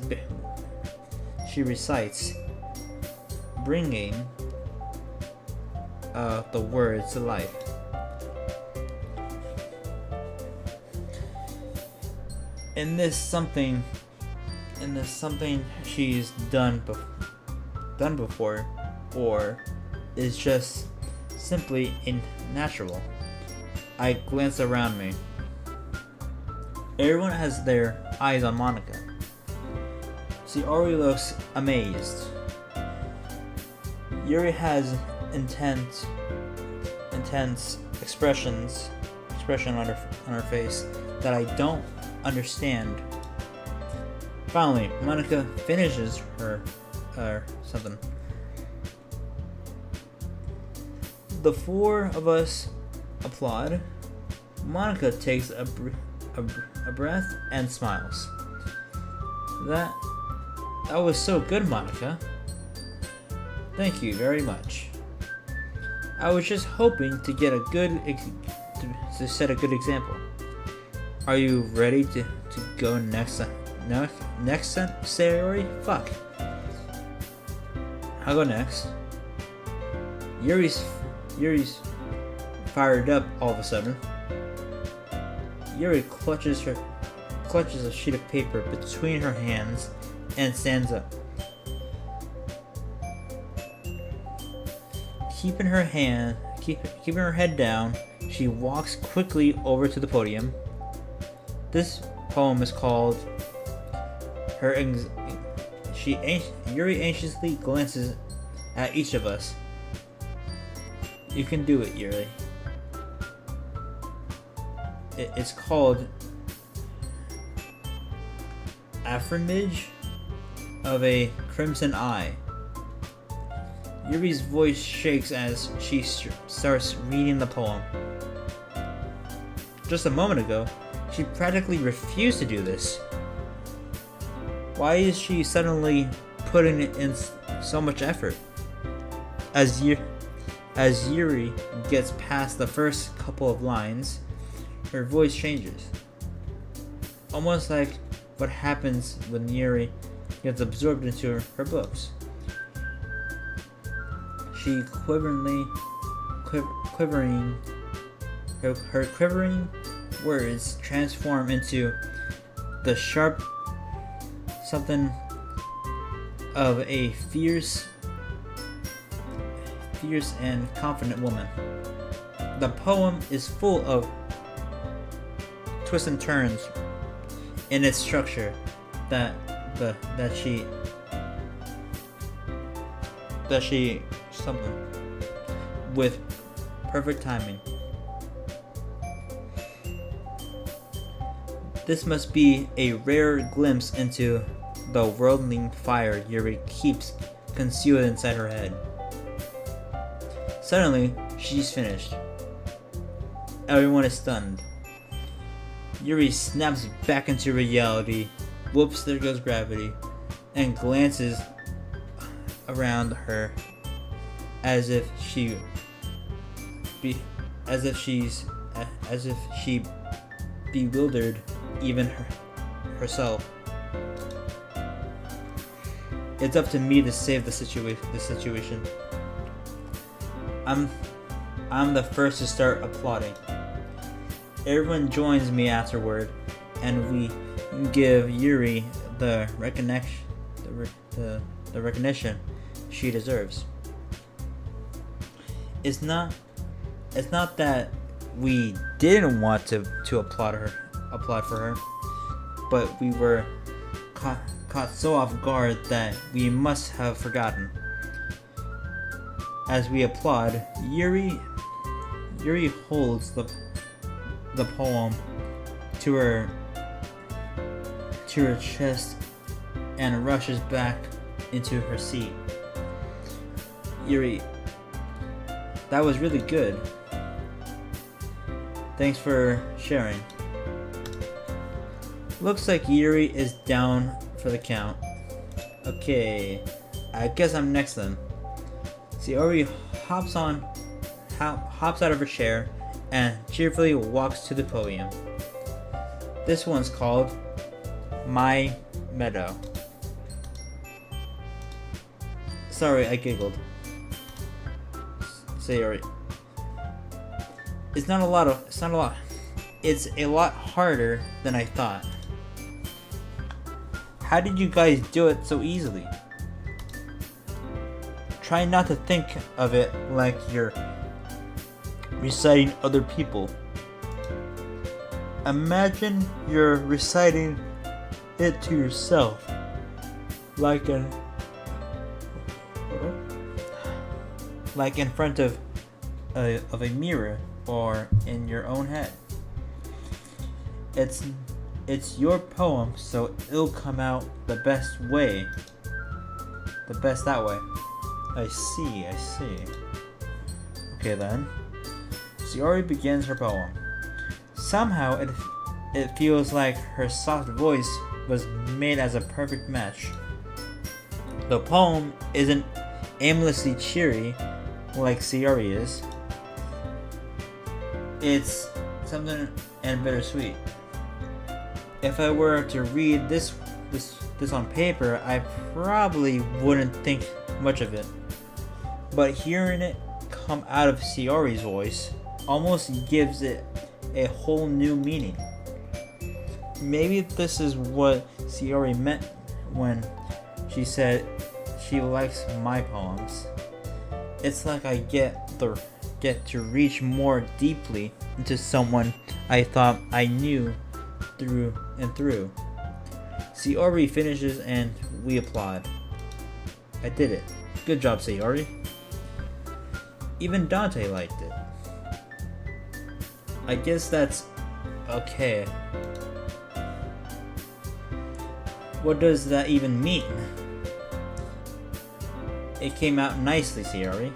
bringing the words to life. In this something she's done before, or is just simply natural. I glance around me. Everyone has their eyes on Monica. Sayori looks amazed. Yuri has intense expression on her face that I don't understand. Finally, Monica finishes her or something. The four of us applaud. Monica takes a breath and smiles. That was so good, Monica. Thank you very much. I was just hoping to get to set a good example. Are you ready to go next? Next, Sayori? Fuck. I'll go next. Yuri's fired up all of a sudden. Yuri clutches a sheet of paper between her hands and stands up. Keeping her head down, she walks quickly over to the podium. This poem is called Yuri anxiously glances at each of us. You can do it, Yuri. It's called Affirmage of a Crimson Eye. Yuri's voice shakes as she starts reading the poem. Just a moment ago, she practically refused to do this. Why is she suddenly putting in so much effort? As Yuri gets past the first couple of lines, her voice changes. Almost like what happens when Yuri gets absorbed into her books. Her quivering words transform into the sharp something of a fierce and confident woman. The poem is full of twists and turns in its structure that she something with perfect timing. This must be a rare glimpse into the worldling fire Yuri keeps concealed inside her head. Suddenly, she's finished. Everyone is stunned. Yuri snaps back into reality. Whoops, there goes gravity, and glances around her as if she bewildered even herself. It's up to me to save the situation. I'm the first to start applauding. Everyone joins me afterward, and we give Yuri the recognition she deserves. It's not that we didn't want to applaud for her, but we were caught so off guard that we must have forgotten. As we applaud, Yuri holds the poem to her chest and rushes back into her seat. Yuri, that was really good. Thanks for sharing. Looks like Yuri is down for the count. Okay, I guess I'm next then. Sayori hops out of her chair and cheerfully walks to the podium. This one's called My Meadow. Sorry, I giggled. Sayori. It's a lot harder than I thought. How did you guys do it so easily? Try not to think of it like you're reciting other people. Imagine you're reciting it to yourself, like in front of a mirror or in your own head. It's your poem, so it'll come out the best way. the best that way. I see. Okay then. Shiori begins her poem. Somehow it feels like her soft voice was made as a perfect match. The poem isn't aimlessly cheery like Shiori is. It's something and bittersweet. If I were to read this on paper, I probably wouldn't think much of it. But hearing it come out of Shiori's voice almost gives it a whole new meaning. Maybe this is what Shiori meant when she said she likes my poems. It's like I get to reach more deeply into someone I thought I knew through and through. Shiori finishes and we applaud. I did it. Good job, Shiori. Even Dante liked it. I guess that's okay. What does that even mean? It came out nicely, Shiori.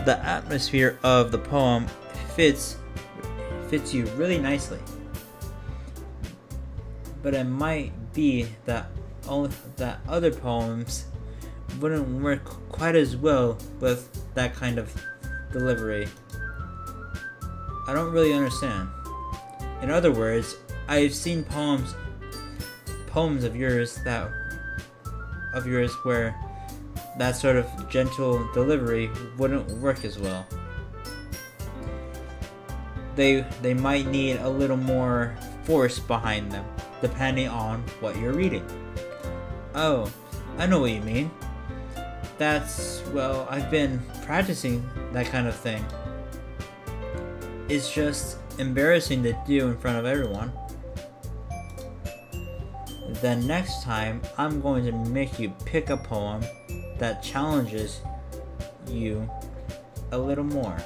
The atmosphere of the poem fits you really nicely. But it might be that other poems wouldn't work quite as well with that kind of delivery. I don't really understand. In other words, I've seen poems of yours where that sort of gentle delivery wouldn't work as well. They might need a little more force behind them, depending on what you're reading. Oh, I know what you mean. I've been practicing that kind of thing. It's just embarrassing to do in front of everyone. Then next time, I'm going to make you pick a poem that challenges you a little more.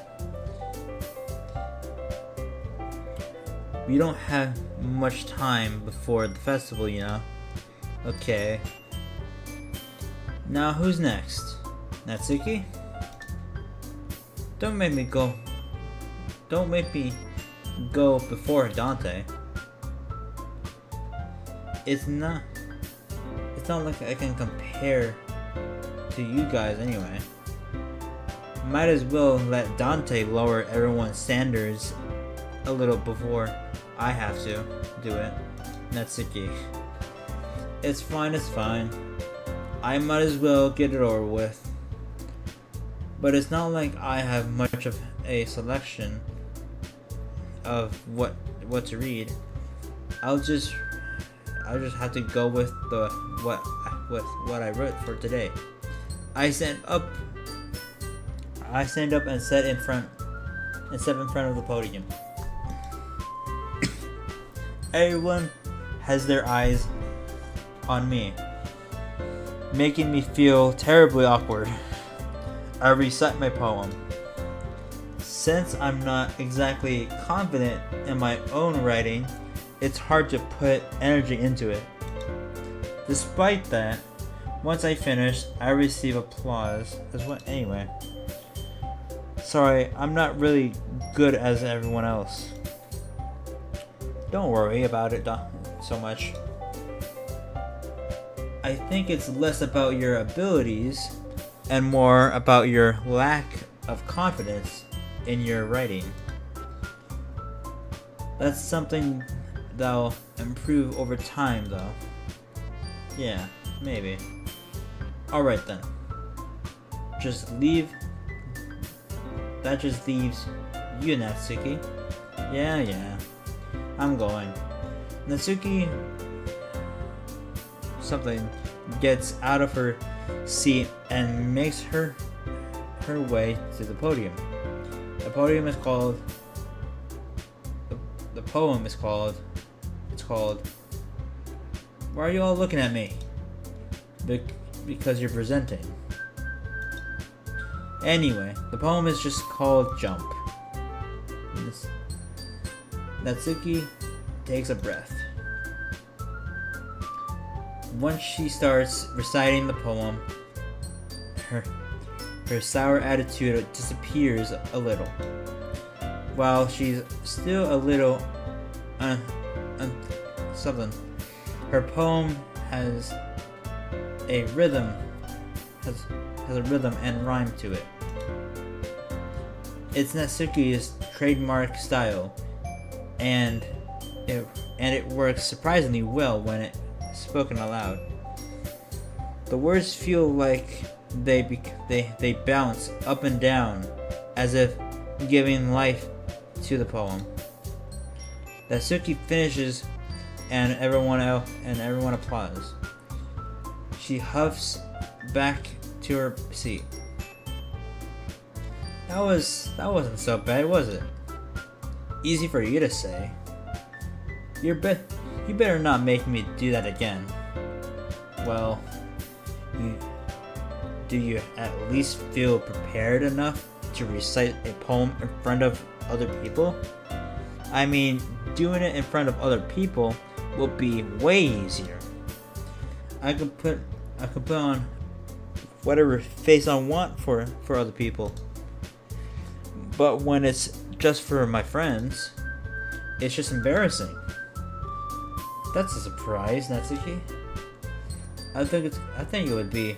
We don't have much time before the festival, you know. Okay. Now who's next? Natsuki? Don't make me go before Dante. It's not like I can compare to you guys anyway. Might as well let Dante lower everyone's standards a little before I have to do it. Natsuki. It's fine. I might as well get it over with. But it's not like I have much of a selection of what to read. I'll just have to go with what I wrote for today. I stand up and sit in front of the podium. Everyone has their eyes on me, making me feel terribly awkward. I recite my poem. Since I'm not exactly confident in my own writing, it's hard to put energy into it. Despite that, once I finish, I receive applause as well. Anyway, sorry, I'm not really good as everyone else. Don't worry about it so much. I think it's less about your abilities and more about your lack of confidence in your writing. That's something that'll improve over time, though. Yeah, maybe. Alright then. That just leaves you, Natsuki. Yeah. I'm going. Natsuki gets out of her seat and makes her way to the podium. The poem is called Why Are You All Looking at Me? Because you're presenting. Anyway, the poem is just called Jump. Natsuki takes a breath. Once she starts reciting the poem, her sour attitude disappears a little. While she's still a little something, her poem has a rhythm, has a rhythm and rhyme to it. It's Natsuki's trademark style, and it works surprisingly well when it's spoken aloud. The words feel like they bounce up and down, as if giving life to the poem. Natsuki finishes, and everyone applauds. She huffs back to her seat. That wasn't so bad, was it? Easy for you to say. You better not make me do that again. Well, do you at least feel prepared enough to recite a poem in front of other people? I mean, doing it in front of other people will be way easier. I could put on whatever face I want for other people. But when it's just for my friends, it's just embarrassing. That's a surprise, Natsuki. I think it would be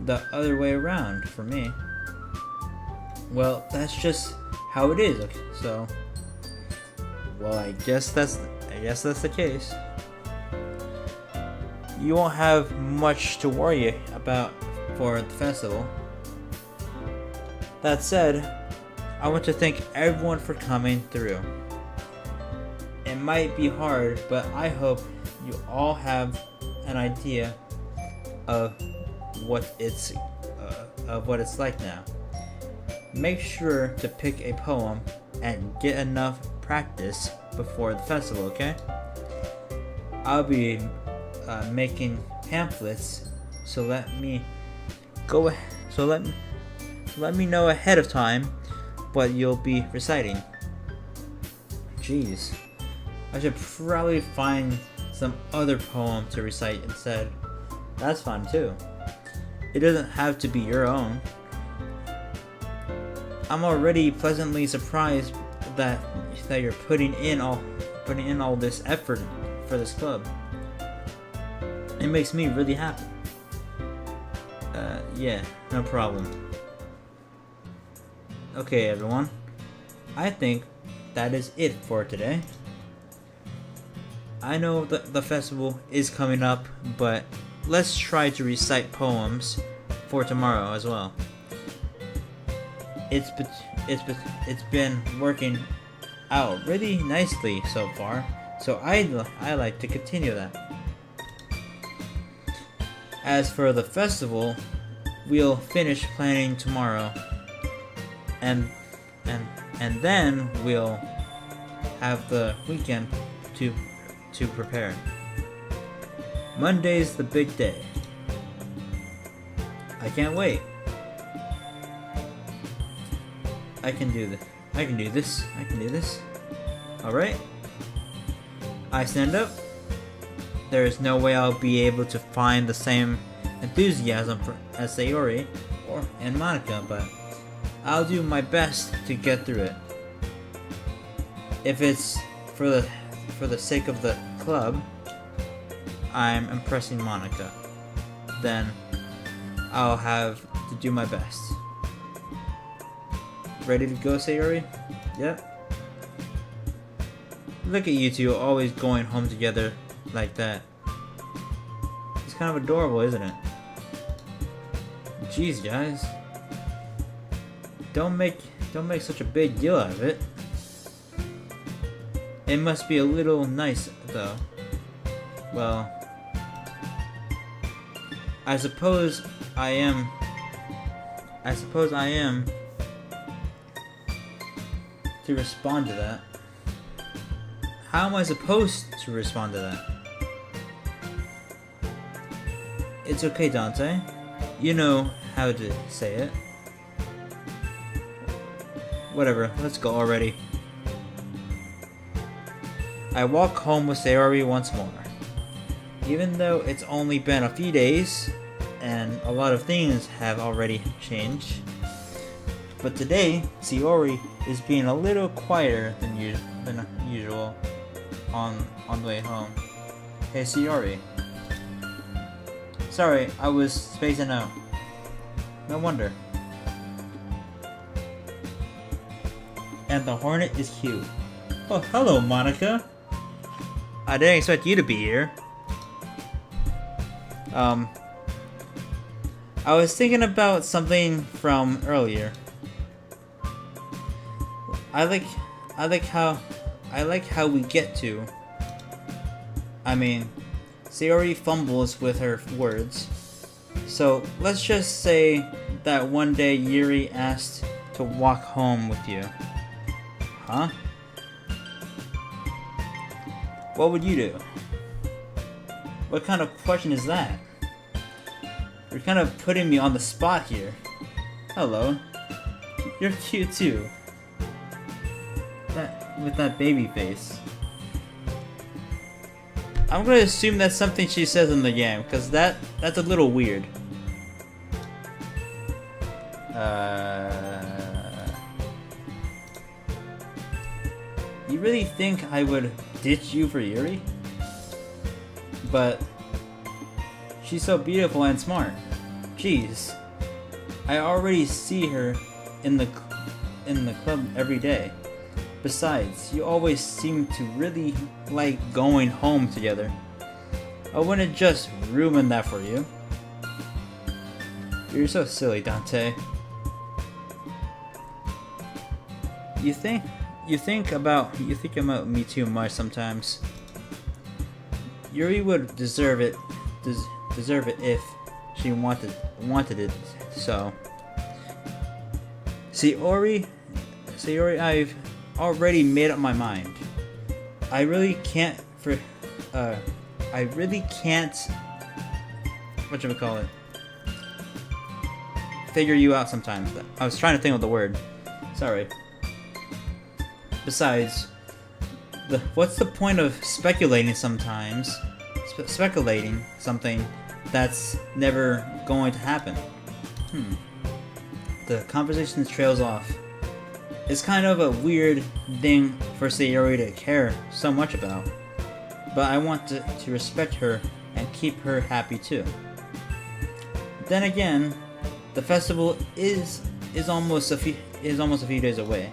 the other way around for me. Well, that's just how it is. Okay, so, well, I guess that's the case. You won't have much to worry about for the festival. That said, I want to thank everyone for coming through. It might be hard, but I hope you all have an idea of what it's like now. Make sure to pick a poem and get enough practice before the festival, okay? I'll be making pamphlets, so let me know ahead of time what you'll be reciting. Jeez, I should probably find some other poem to recite instead. That's fine too. It doesn't have to be your own. I'm already pleasantly surprised that you're putting in all this effort for this club. It makes me really happy. Yeah, no problem. Okay, everyone. I think that is it for today. I know the festival is coming up, but let's try to recite poems for tomorrow as well. It's been working out really nicely so far, so I like to continue that. As for the festival, we'll finish planning tomorrow, and then we'll have the weekend to prepare. Monday's the big day. I can't wait. I can do this. Alright. I stand up. There is no way I'll be able to find the same enthusiasm as Sayori and Monica, but I'll do my best to get through it. If it's for the sake of the club, I'm impressing Monica, then I'll have to do my best. Ready to go, Sayori? Yep. Look at you two always going home together like that. It's kind of adorable, isn't it? Jeez, guys. Don't make such a big deal out of it. It must be a little nice, though. Well, I suppose I am to respond to that. How am I supposed to respond to that? It's okay, Dante. You know how to say it. Whatever, let's go already. I walk home with Sayori once more. Even though it's only been a few days, and a lot of things have already changed. But today, Sayori is being a little quieter than usual on the way home. Hey Sayori. Sorry, I was spacing out. No wonder. And the hornet is cute. Oh, hello, Monica. I didn't expect you to be here. I was thinking about something from earlier. I like how we get to. I mean, Sayori fumbles with her words. So let's just say that one day Yuri asked to walk home with you. Huh? What would you do? What kind of question is that? You're kind of putting me on the spot here. Hello. You're cute too. With that baby face. I'm gonna assume that's something she says in the game, because that's a little weird. You really think I would ditch you for Yuri? But she's so beautiful and smart. Jeez, I already see her in the club every day. Besides, you always seem to really like going home together. I wouldn't just ruin that for you. You're so silly, Dante. You think about me too much sometimes. Yuri would deserve it if she wanted it so. Sayori, I've already made up my mind. I really can't whatchamacallit, figure you out sometimes. I was trying to think of the word. Sorry. Besides, what's the point of speculating sometimes? Speculating something that's never going to happen. The conversation trails off. It's kind of a weird thing for Sayori to care so much about, but I want to respect her and keep her happy too. Then again, the festival is almost a few days away.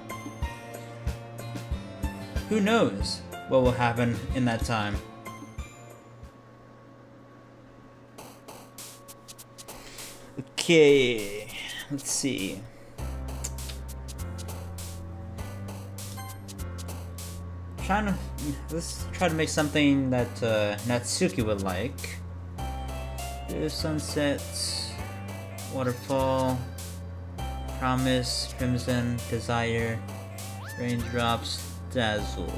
Who knows what will happen in that time? Okay, let's see. Let's try to make something that Natsuki would like. There's sunset, waterfall, promise, crimson, desire, raindrops, dazzle.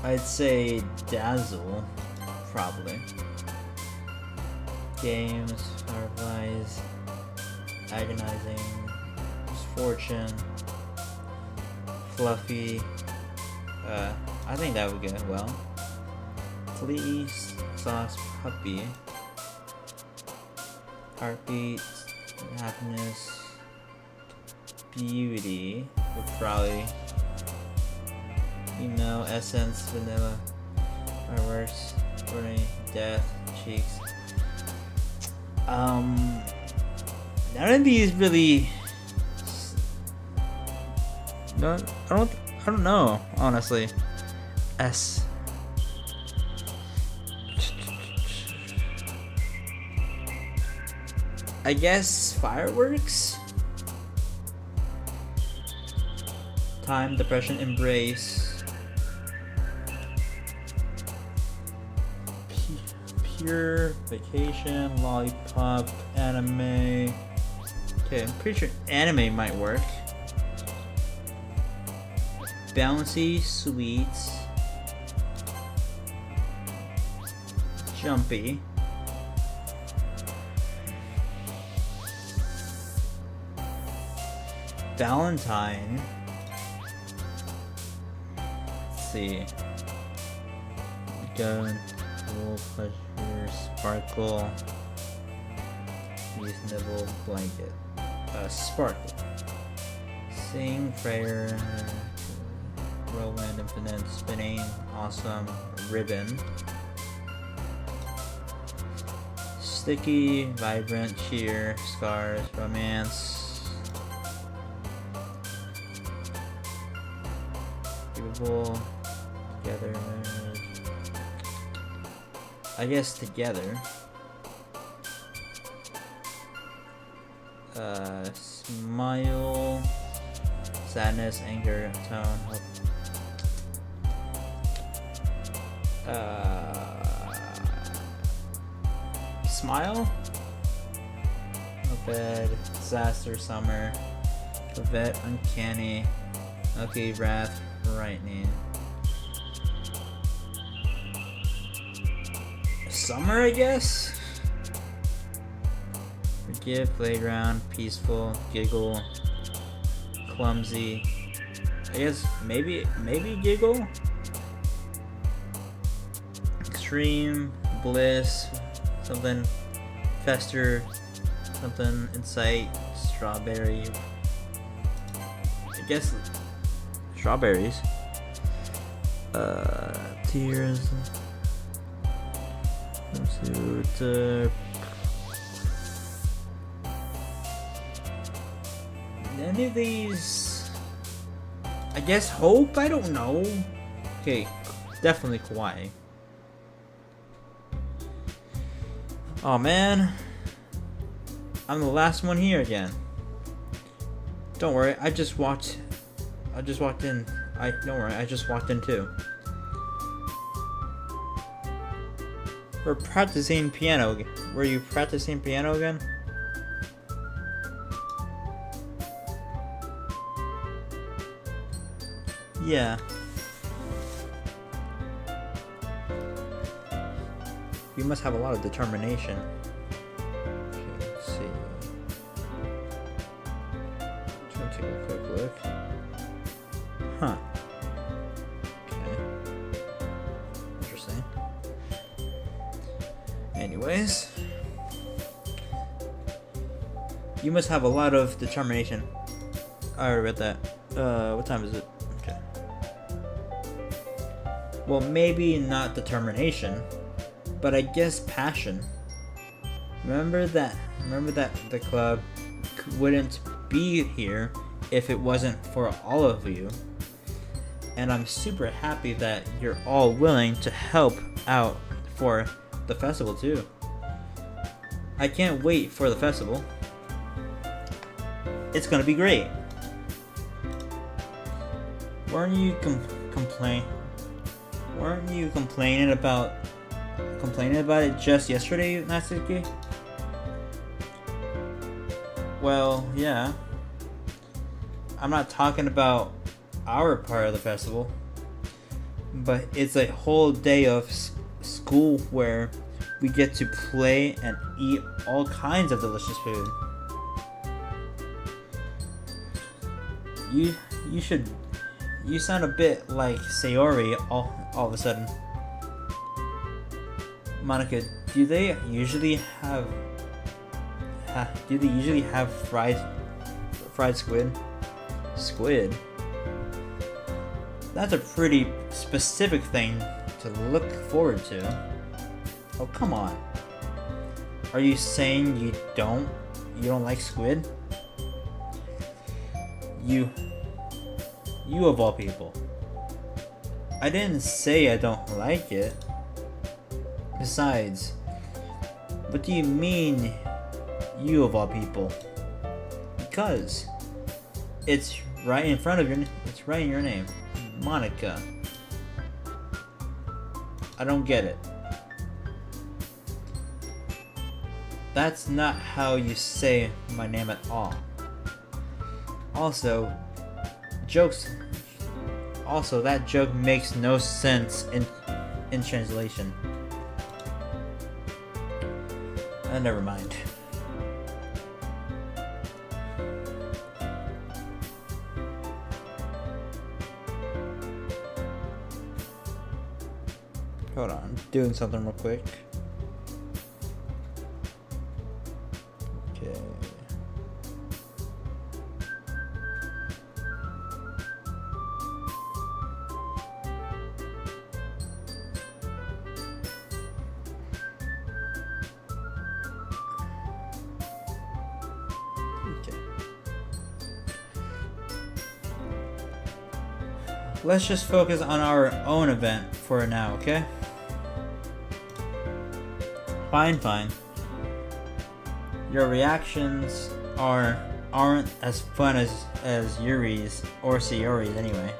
I'd say dazzle, probably. Games, fireflies, agonizing, misfortune, fluffy. I think that would go well. Please, sauce, puppy, heartbeat, happiness, beauty, would probably, essence, vanilla, fireworks, burning, death, cheeks. None of these really. No, I don't know, honestly. S. I guess fireworks? Time, depression, embrace. Pure, vacation, lollipop, anime. Okay, I'm pretty sure anime might work. Bouncy, sweet. Jumpy. Valentine. see. Gun, full pleasure, sparkle, reasonable blanket. Sparkle. Sing, prayer, whirlwind, infinite, spinning, awesome, ribbon. Sticky, vibrant, cheer, scars, romance. Doable, together. I guess together. Smile, sadness, anger, tone, hope. Smile? Bed, disaster, summer, vet, uncanny, okay, wrath, frightening. Summer, I guess? Forgive, playground, peaceful, giggle, clumsy. I guess maybe giggle? Extreme, bliss, something, fester, something, insight, strawberry. I guess strawberries. Tears. Any of these? I guess hope? I don't know. Okay, definitely kawaii. Oh man, I'm the last one here again. Don't worry, I just walked in. Don't worry, I just walked in too. We're practicing piano. Were you practicing piano again? Yeah. You must have a lot of determination. Okay, let's see. Just gonna take a quick look. Huh. Okay. Interesting. Anyways. You must have a lot of determination. I already read that. What time is it? Okay. Well, maybe not determination, but I guess passion. Remember that the club wouldn't be here if it wasn't for all of you. And I'm super happy that you're all willing to help out for the festival too. I can't wait for the festival. It's gonna be great. Weren't you complaining about it just yesterday, Natsuki? Well, yeah. I'm not talking about our part of the festival, but it's a whole day of school where we get to play and eat all kinds of delicious food. You sound a bit like Sayori all of a sudden. Monica, do they usually have fried squid? Squid? That's a pretty specific thing to look forward to. Oh, come on. Are you saying you don't like squid? You of all people. I didn't say I don't like it. Besides, what do you mean, you of all people? Because it's right in front of it's right in your name, Monica. I don't get it. That's not how you say my name at all. Also, that joke makes no sense in translation. Never mind. Hold on, I'm doing something real quick. Okay. Let's just focus on our own event for now, okay? Fine. Your reactions aren't as fun as Yuri's or Sayori's anyway.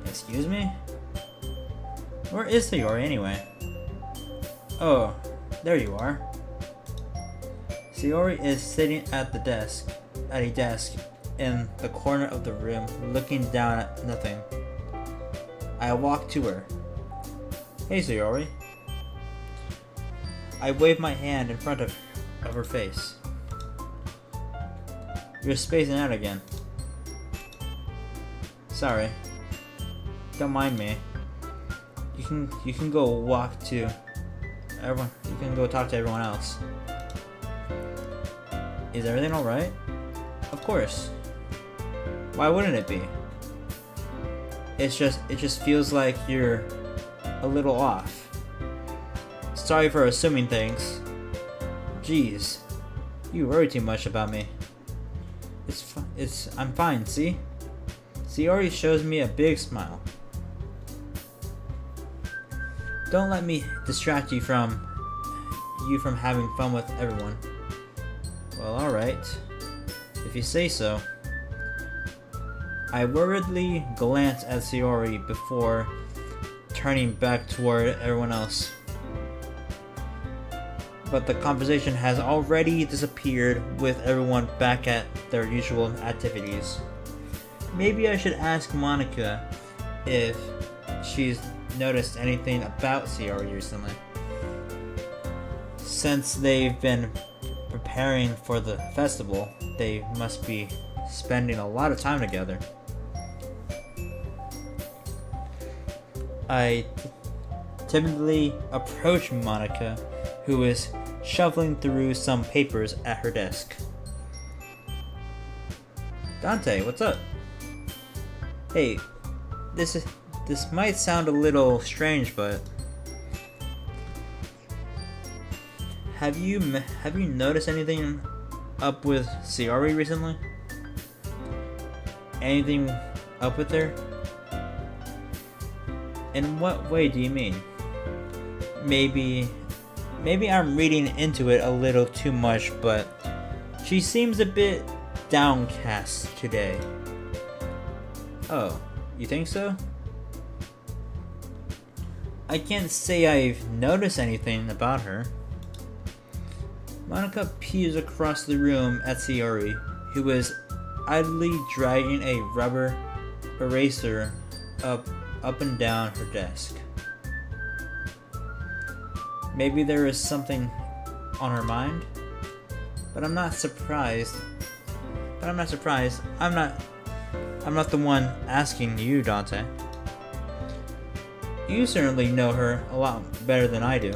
Excuse me? Where is Sayori anyway? Oh, there you are. Sayori is sitting at a desk in the corner of the room, looking down at nothing. I walk to her. Hey, Sayori. I wave my hand in front of her face. You're spacing out again. Sorry. Don't mind me. You can go walk to everyone. You can go talk to everyone else. Is everything all right? Of course. Why wouldn't it be? It just feels like you're a little off. Sorry for assuming things. Jeez, you worry too much about me. I'm fine, see? Sayori shows me a big smile. Don't let me distract you from having fun with everyone. Well, alright. If you say so. I worriedly glance at Sayori before turning back toward everyone else. But the conversation has already disappeared with everyone back at their usual activities. Maybe I should ask Monica if she's noticed anything about Sayori recently. Since they've been preparing for the festival, they must be spending a lot of time together. I timidly approach Monica, who is shuffling through some papers at her desk. Dante, what's up? Hey, this might sound a little strange, but have you noticed anything up with Sayori recently? Anything up with her? In what way do you mean? Maybe I'm reading into it a little too much, but she seems a bit downcast today. Oh, you think so? I can't say I've noticed anything about her. Monica peers across the room at Sayori, who is idly dragging a rubber eraser up and down her desk. Maybe there is something on her mind, but I'm not surprised. I'm not the one asking you, Dante. You certainly know her a lot better than I do.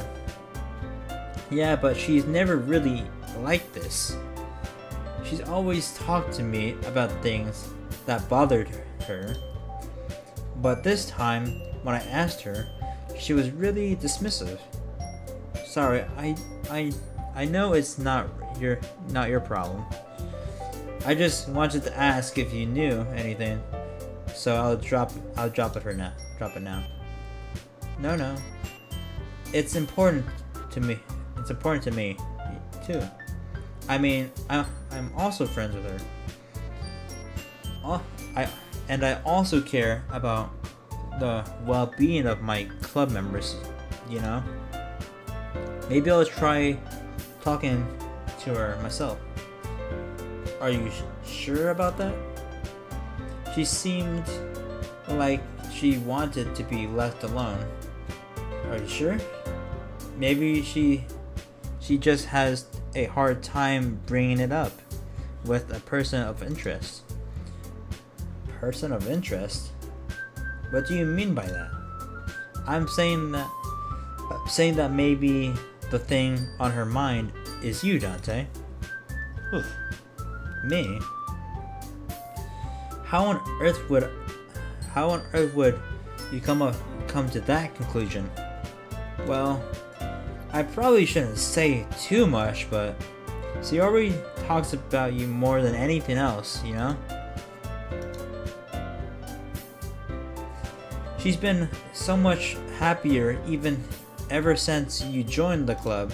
Yeah, but she's never really like this. She's always talked to me about things that bothered her. But this time, when I asked her, she was really dismissive. Sorry, I know it's not your problem. I just wanted to ask if you knew anything, so I'll drop it for now. Drop it now. No. It's important to me. It's important to me too. I mean, I'm also friends with her. I also care about the well-being of my club members, you know? Maybe I'll try talking to her myself. Are you sure about that? She seemed like she wanted to be left alone. Are you sure? Maybe she just has a hard time bringing it up with a person of interest. Person of interest? What do you mean by that? I'm saying that saying that maybe the thing on her mind is you, Dante. Oof. Me? How on earth would you come to that conclusion? Well, I probably shouldn't say too much, but Sayori talks about you more than anything else, you know? She's been so much happier even ever since you joined the club.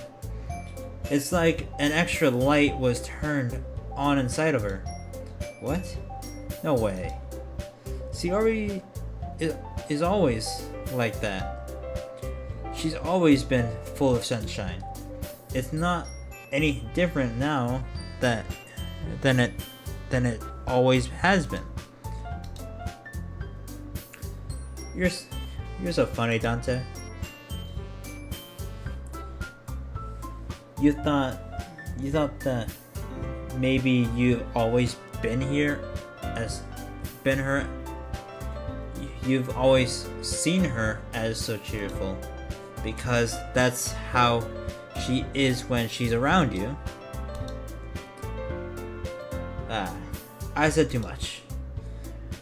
It's like an extra light was turned on inside of her. What? No way. Sayori is always like that. She's always been full of sunshine. It's not any different now than it always has been. You're so funny, Dante. You thought that maybe you've always been here as been her. You've always seen her as so cheerful because that's how she is when she's around you. I said too much.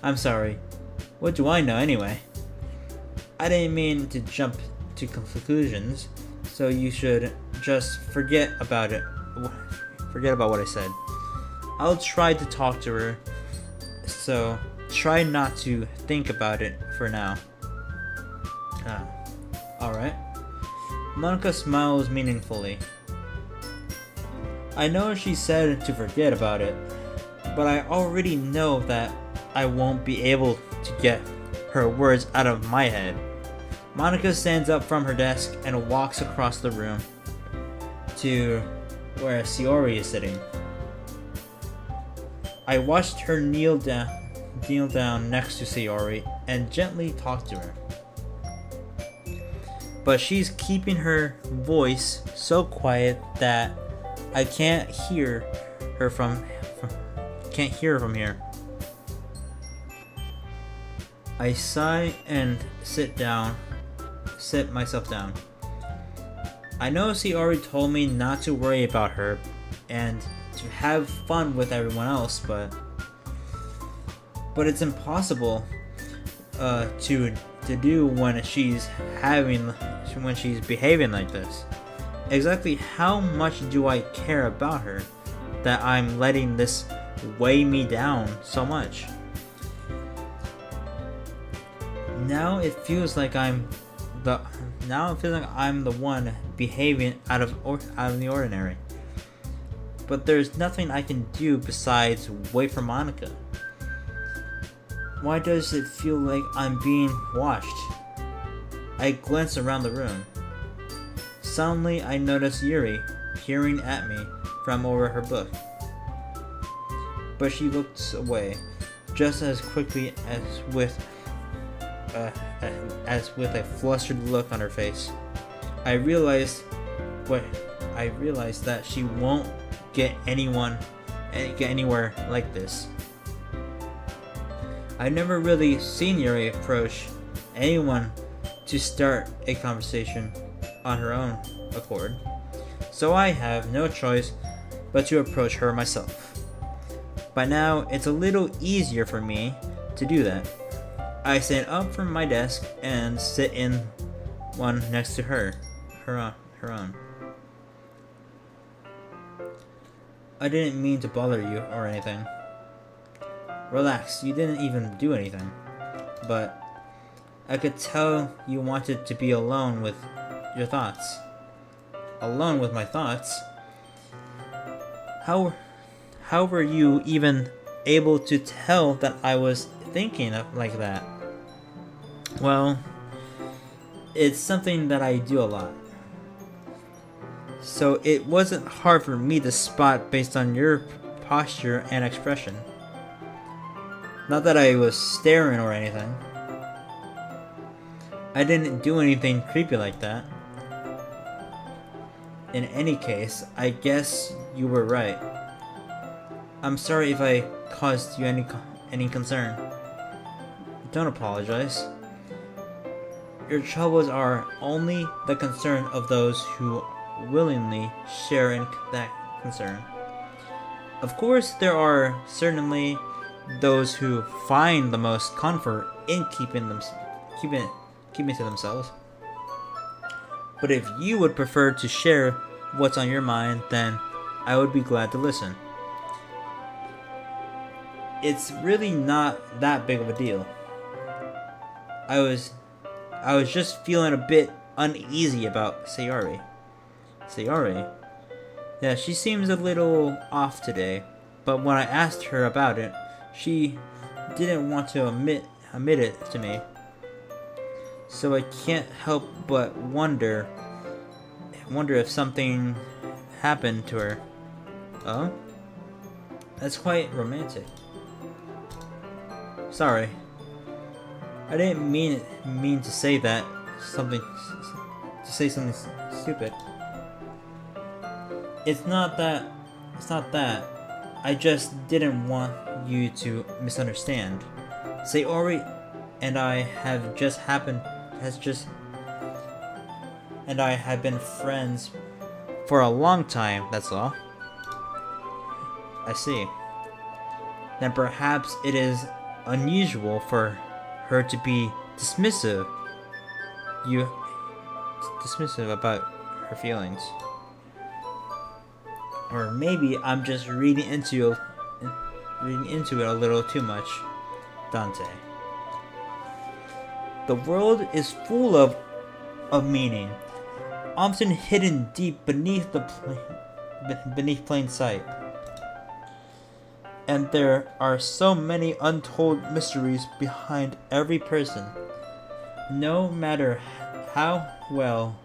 I'm sorry. What do I know anyway? I didn't mean to jump to conclusions, so you should just forget about it. Forget about what I said. I'll try to talk to her, so try not to think about it for now. Alright. Monica smiles meaningfully. I know she said to forget about it, but I already know that I won't be able to get her words out of my head. Monica stands up from her desk and walks across the room to where Sayori is sitting. I watched her kneel down next to Sayori and gently talk to her. But she's keeping her voice so quiet that I can't hear her from here. I sigh and sit myself down. I know Sayori told me not to worry about her and to have fun with everyone else, but it's impossible to do when she's behaving like this. Exactly how much do I care about her that I'm letting this weigh me down so much? Now it feels like I'm the one behaving out of the ordinary. But there's nothing I can do besides wait for Monica. Why does it feel like I'm being watched? I glance around the room. Suddenly I notice Yuri peering at me from over her book. But she looks away just as quickly as with a flustered look on her face. I realized that she won't get anywhere like this. I've never really seen Yuri approach anyone to start a conversation on her own accord, so I have no choice but to approach her myself. By now, it's a little easier for me to do that. I stand up from my desk and sit in one next to her own. I didn't mean to bother you or anything. Relax, you didn't even do anything. But I could tell you wanted to be alone with your thoughts. Alone with my thoughts? How were you even able to tell that I was thinking like that? Well, it's something that I do a lot. So it wasn't hard for me to spot based on your posture and expression. Not that I was staring or anything. I didn't do anything creepy like that. In any case, I guess you were right. I'm sorry if I caused you any concern. Don't apologize. Your troubles are only the concern of those who willingly share in that concern. Of course, there are certainly those who find the most comfort in keeping to themselves. But if you would prefer to share what's on your mind, then I would be glad to listen. It's really not that big of a deal. I was just feeling a bit uneasy about Sayori. Sayori? Yeah, she seems a little off today, but when I asked her about it, she didn't want to admit it to me. So I can't help but wonder if something happened to her. Oh? That's quite romantic. Sorry. I didn't mean to say that something stupid. It's not that. I just didn't want you to misunderstand. Sayori and I have been friends for a long time, that's all. I see. Then perhaps it is unusual for her to be dismissive about her feelings. Or maybe I'm just reading into it a little too much. Dante. The world is full of meaning, often hidden deep beneath plain sight. And there are so many untold mysteries behind every person. No matter how well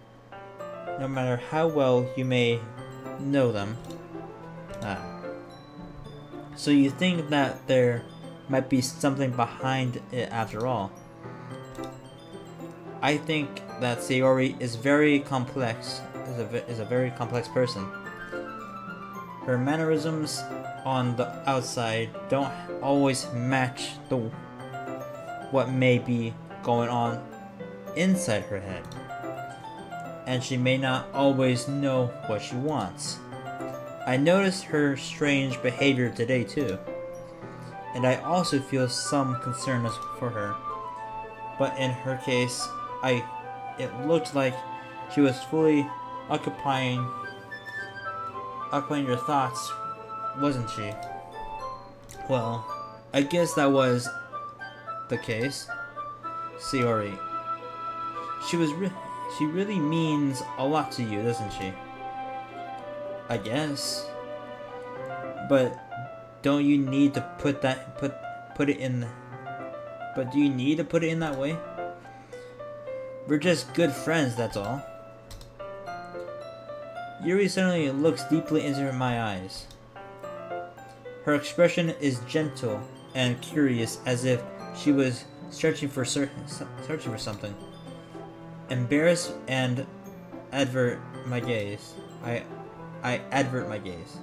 you may know them. So you think that there might be something behind it after all. I think that Sayori is very complex. Is a very complex person. Her mannerisms on the outside don't always match what may be going on inside her head. And she may not always know what she wants. I noticed her strange behavior today too. And I also feel some concern for her. But in her case, it looked like she was fully occupying your thoughts, wasn't she? Well, I guess that was the case. Sayori. She really means a lot to you, doesn't she? I guess. But don't you need to put it in? But do you need to put it in that way? We're just good friends, that's all. Yuri suddenly looks deeply into my eyes. Her expression is gentle and curious, as if she was searching for something. Embarrassed and advert my gaze. I advert my gaze.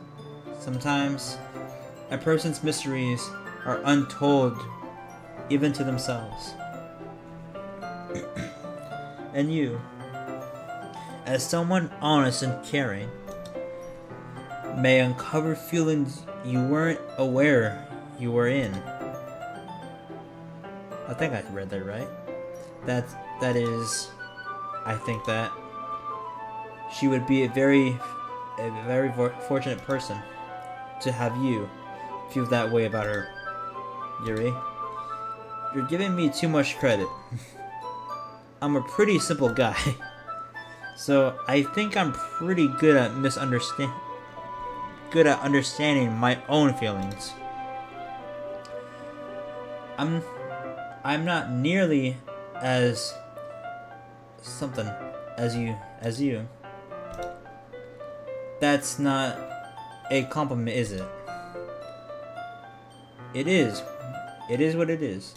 Sometimes a person's mysteries are untold even to themselves. And you, as someone honest and caring, may uncover feelings you weren't aware you were in. I think I read that right. That is, I think that she would be a very fortunate person to have you feel that way about her. Yuri, you're giving me too much credit. I'm a pretty simple guy, so I think I'm pretty good at understanding my own feelings. I'm not nearly as something as you. That's not a compliment, is it? It is. It is what it is.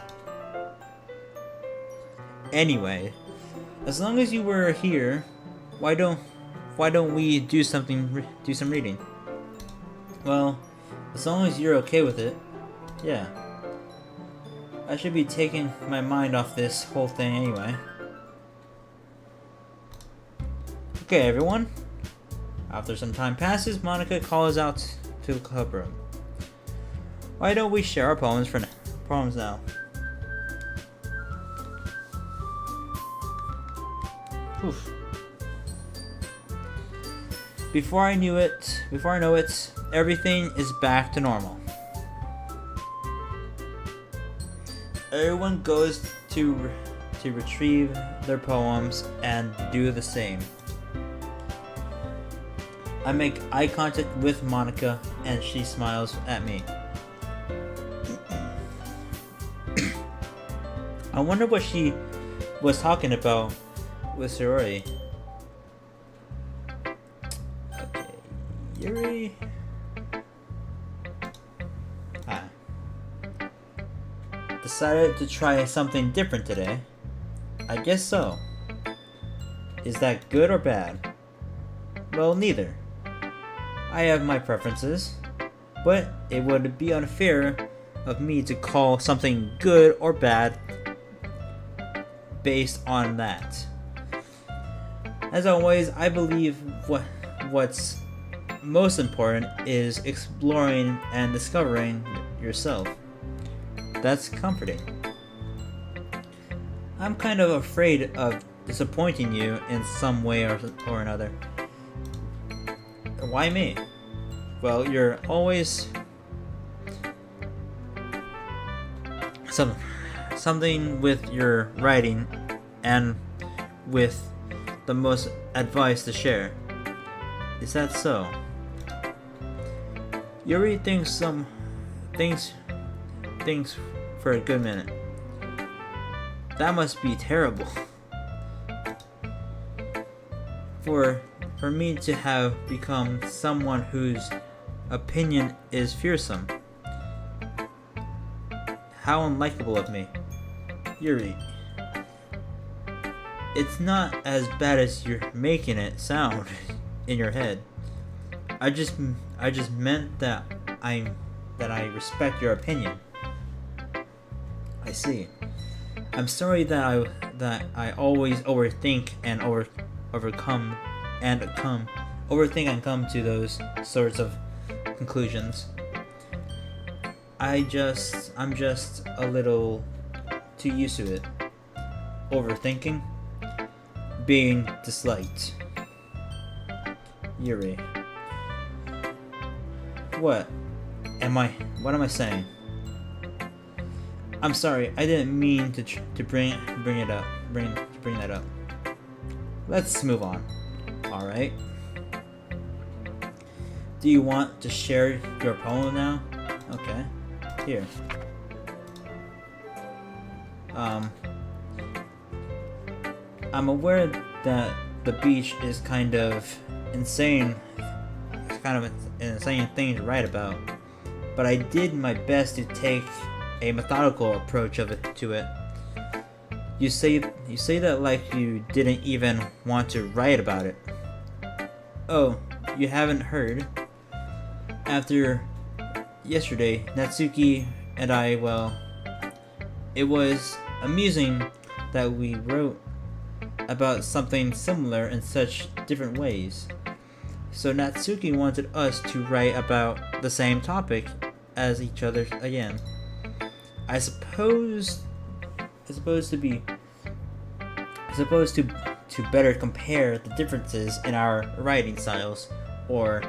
Anyway, as long as you were here, why don't we do some reading? Well, as long as you're okay with it, yeah. I should be taking my mind off this whole thing anyway. Okay, everyone. After some time passes, Monica calls out to the club room. Why don't we share our poems now? Oof. Before I know it, everything is back to normal. Everyone goes to retrieve their poems and do the same. I make eye contact with Monica and she smiles at me. I wonder what she was talking about with Yuri. Okay, Yuri. Decided to try something different today. I guess so. Is that good or bad? Well, neither. I have my preferences, but it would be unfair of me to call something good or bad based on that. As always, I believe what's most important is exploring and discovering yourself. That's comforting. I'm kind of afraid of disappointing you in some way or another. Why me? Well, you're always something with your writing and with the most advice to share. Is that so? Yuri thinks for a good minute. That must be terrible. For me to have become someone whose opinion is fearsome. How unlikable of me. Yuri. It's not as bad as you're making it sound in your head. I just meant that I respect your opinion. I see. I'm sorry that I always overthink and overthink and come to those sorts of conclusions. I'm just a little too used to it. Overthinking, being disliked. Yuri. What am I saying? I'm sorry, I didn't mean to bring that up. Let's move on. All right. Do you want to share your poem now? Okay. Here. I'm aware that the beach is kind of insane. It's kind of an insane thing to write about, but I did my best to take a methodical approach to it. You say that like you didn't even want to write about it. Oh, you haven't heard? After yesterday, Natsuki and I, well, it was amusing that we wrote about something similar in such different ways. So Natsuki wanted us to write about the same topic as each other again. I suppose to better compare the differences in our writing styles or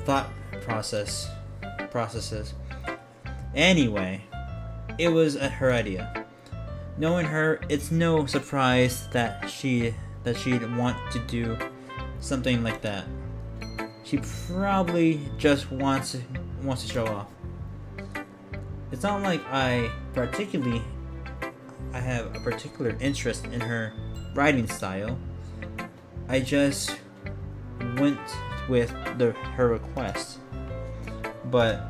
thought processes. Anyway, it was her idea. Knowing her, it's no surprise that she'd want to do something like that. She probably just wants to show off. It's not like I have a particular interest in her writing style. I just went with her request. But,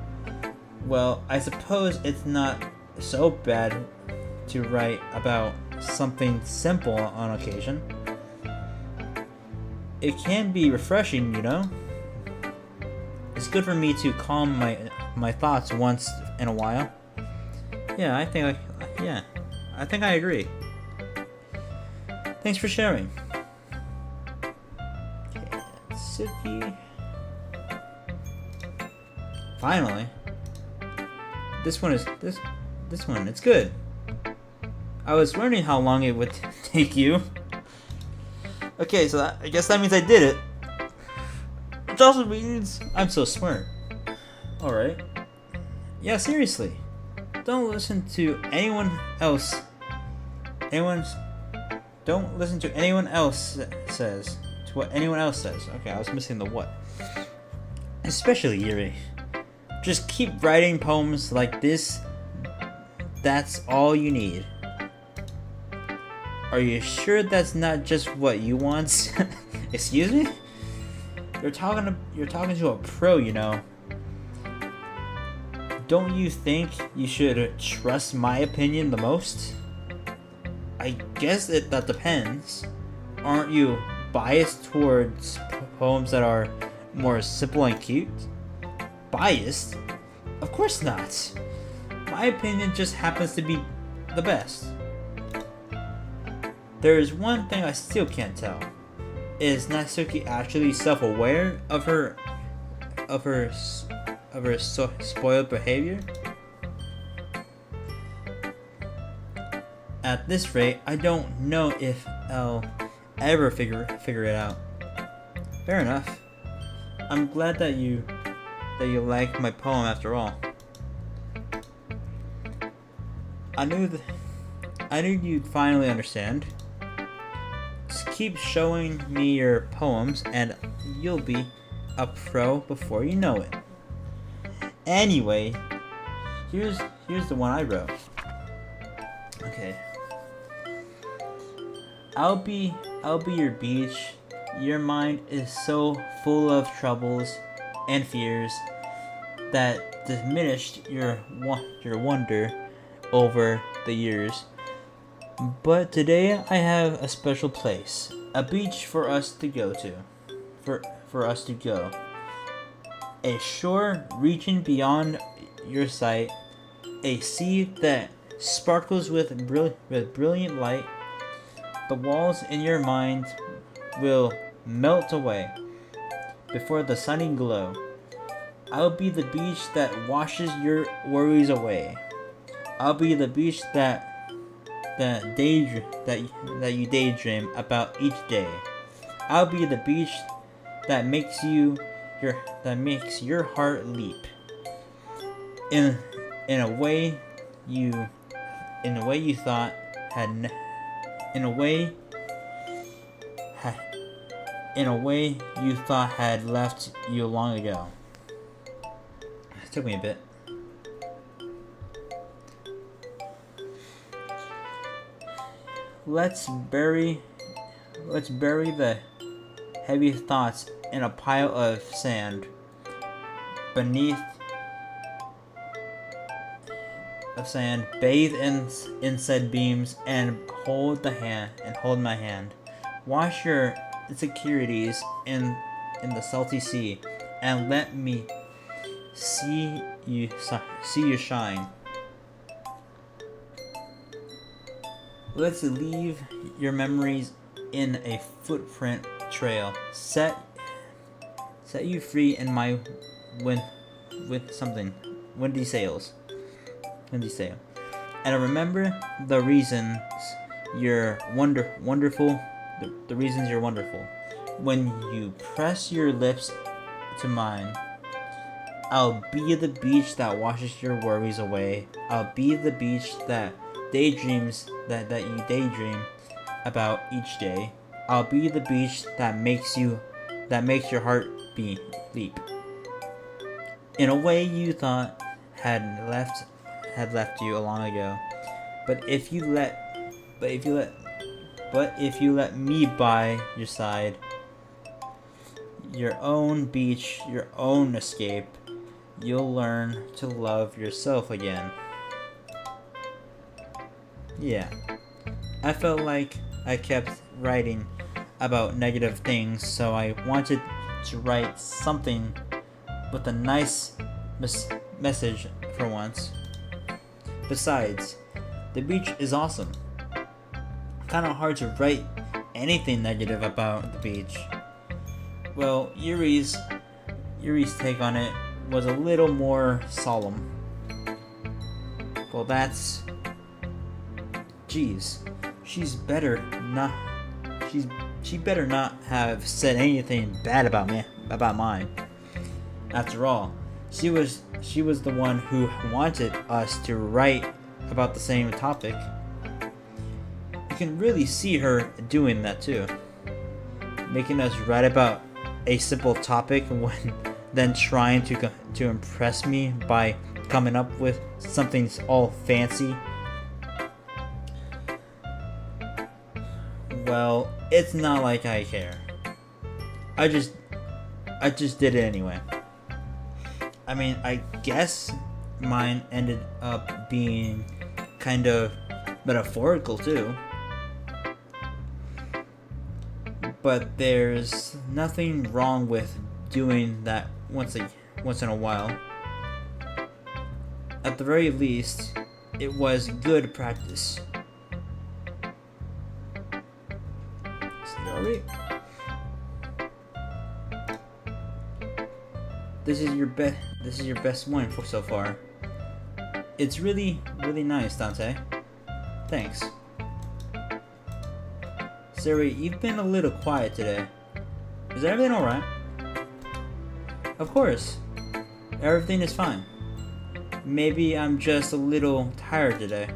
well, I suppose it's not so bad to write about something simple on occasion. It can be refreshing, you know? It's good for me to calm my thoughts once in a while. Yeah, I think I agree. Thanks for sharing. Natsuki. Finally. This one, it's good. I was wondering how long it would take you. Okay, so I guess that means I did it. Which also means I'm so smart. Alright. Yeah, seriously. Don't listen to anyone else. Don't listen to anyone else says. To what anyone else says. Okay, I was missing the what. Especially Yuri. Just keep writing poems like this. That's all you need. Are you sure that's not just what you want? Excuse me? You're talking to a pro, you know. Don't you think you should trust my opinion the most? I guess that depends. Aren't you biased towards poems that are more simple and cute? Biased? Of course not. My opinion just happens to be the best. There is one thing I still can't tell. Is Natsuki actually self-aware of her spoiled behavior? At this rate, I don't know if I'll ever figure it out. Fair enough. I'm glad that you liked my poem after all. I knew you'd finally understand. Just keep showing me your poems and you'll be a pro before you know it. Anyway, here's the one I wrote. Okay. I'll be your beach. Your mind is so full of troubles and fears that diminished your wonder over the years. But today I have a special place, a beach for us to go to. For us to go. A shore reaching beyond your sight, a sea that sparkles with brilliant light. The walls in your mind will melt away before the sunny glow. I'll be the beach that washes your worries away. I'll be the beach that you daydream about each day. I'll be the beach that makes your heart leap in a way you thought had left you long ago. It took me a bit. Let's bury the heavy thoughts in a pile of sand beneath bathe in said beams and hold my hand. Wash your insecurities in the salty sea and let me see you shine. Let's leave your memories in a footprint trail. Set you free in my windy sails. And remember the reasons you're wonderful. The reasons you're wonderful. When you press your lips to mine, I'll be the beach that washes your worries away. I'll be the beach that daydreams that you daydream about each day. I'll be the beach that makes your heart leap. In a way you thought had left you long ago. But if you let me by your side, your own beach, your own escape, you'll learn to love yourself again. Yeah. I felt like I kept writing about negative things, so I wanted to write something with a nice message for once. Besides, the beach is awesome. Kinda hard to write anything negative about the beach. Well, Yuri's take on it was a little more solemn. Well, that's... Jeez. She's better not... She better not have said anything bad about me, about mine. After all, she was the one who wanted us to write about the same topic. You can really see her doing that too. Making us write about a simple topic when then trying to impress me by coming up with something all fancy. Well, it's not like I care. I just did it anyway. I mean, I guess mine ended up being kind of metaphorical too. But there's nothing wrong with doing that once in a while. At the very least, it was good practice. Sorry. This is your best one so far. It's really nice, Dante. Thanks. Siri, you've been a little quiet today. Is everything alright? Of course. Everything is fine. Maybe I'm just a little tired today.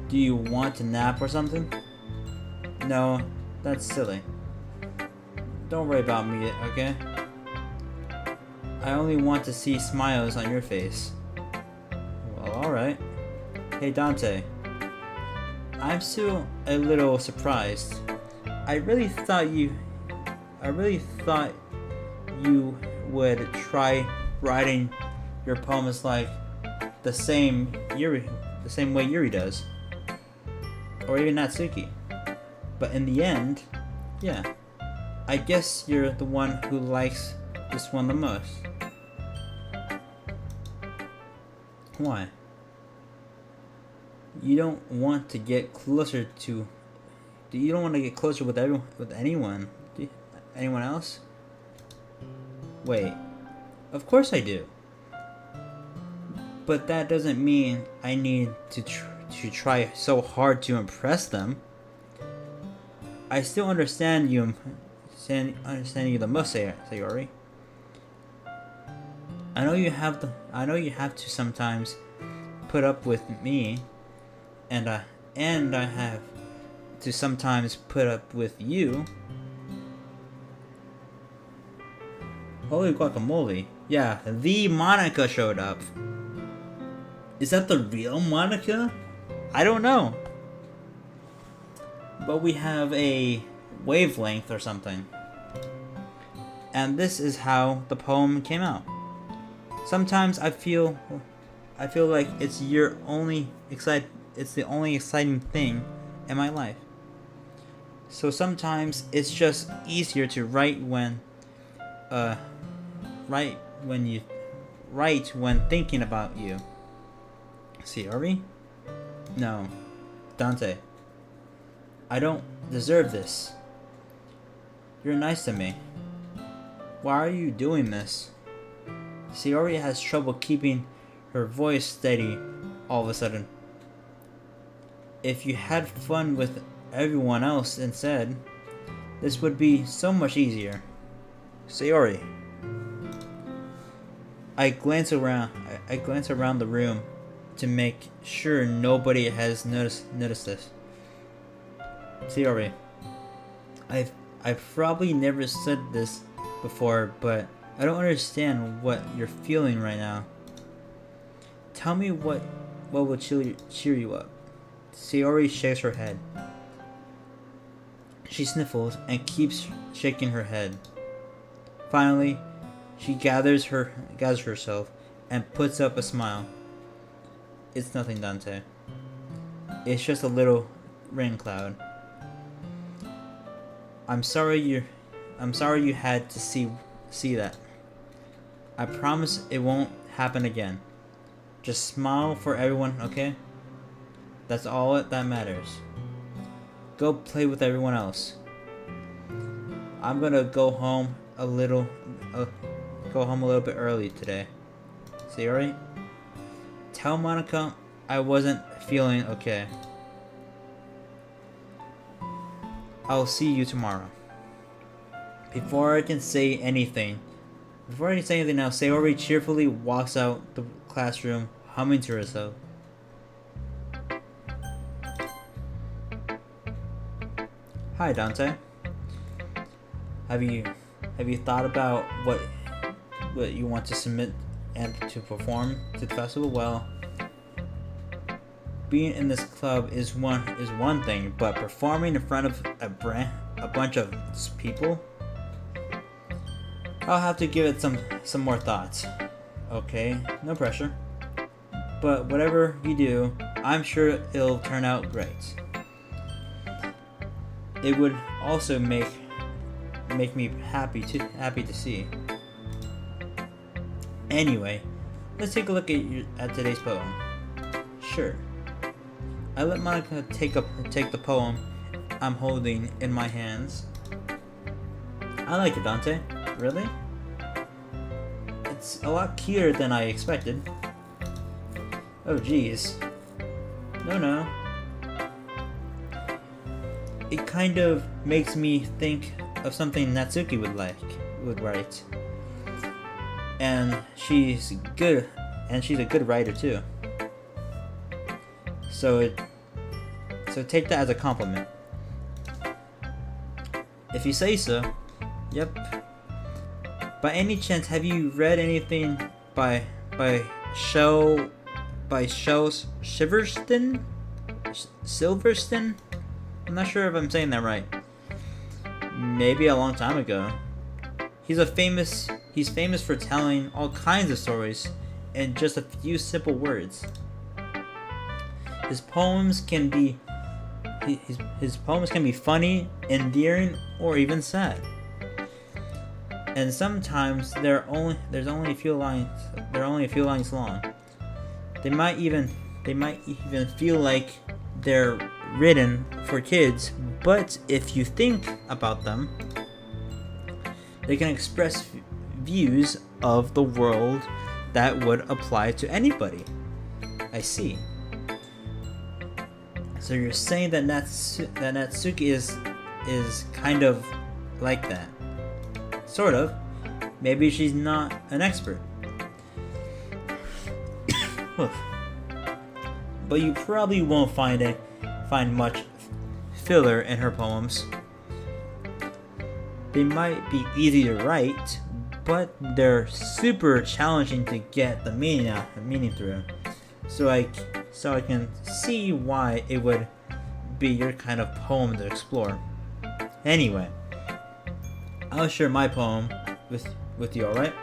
Do you want to nap or something? No, that's silly. Don't worry about me, okay? I only want to see smiles on your face. Well, alright. Hey Dante. I'm still a little surprised. I really thought you would try writing your poems like the same way Yuri does. Or even Natsuki. But in the end, yeah. I guess you're the one who likes this one the most. Why? You don't want to get closer to... You don't want to get closer with anyone. Anyone else? Wait. Of course I do. But that doesn't mean I need to try so hard to impress them. I still understand you the most, Sayori. I know you have to sometimes put up with me, and I have to sometimes put up with you. Holy guacamole. Yeah, the Monica showed up. Is that the real Monica? I don't know. But we have a wavelength or something. And this is how the poem came out. Sometimes I feel like it's the only exciting thing in my life. So sometimes it's just easier to write when thinking about you. Sayori? No. Dante. I don't deserve this. You're nice to me. Why are you doing this? Sayori has trouble keeping her voice steady all of a sudden. If you had fun with everyone else instead, this would be so much easier. Sayori. I glance around the room to make sure nobody has noticed this. Sayori. I've probably never said this before, but I don't understand what you're feeling right now. Tell me what will cheer you up. Sayori shakes her head. She sniffles and keeps shaking her head. Finally, she gathers herself and puts up a smile. It's nothing, Dante. It's just a little rain cloud. I'm sorry you had to see that. I promise it won't happen again. Just smile for everyone, okay? That's all that matters. Go play with everyone else. I'm gonna go home a little bit early today. See, alright? Tell Monica I wasn't feeling okay. I'll see you tomorrow. Before I can say anything now, Sayori cheerfully walks out the classroom, humming to herself. Hi, Dante. Have you thought about what you want to submit and to perform to the festival? Well, being in this club is one thing, but performing in front of a bunch of people, I'll have to give it some more thoughts. Okay, no pressure. But whatever you do, I'm sure it'll turn out great. It would also make me happy to see. Anyway, let's take a look at today's poem. Sure. I let Monica take the poem I'm holding in my hands. I like it, Dante. Really? It's a lot cuter than I expected. Oh geez. No. It kind of makes me think of something Natsuki would write. And she's a good writer too. So take that as a compliment. If you say so. Yep. By any chance, have you read anything by Silverstein? I'm not sure if I'm saying that right. Maybe a long time ago. He's famous for telling all kinds of stories in just a few simple words. His poems can be funny, endearing, or even sad. And sometimes there's only a few lines long. They might even feel like they're written for kids, but if you think about them, they can express views of the world that would apply to anybody. I see. So you're saying that Natsuki is kind of like that. Sort of. Maybe she's not an expert. But you probably won't find much filler in her poems. They might be easy to write, but they're super challenging to get the meaning through. So I can see why it would be your kind of poem to explore. Anyway, I'll share my poem with you, alright?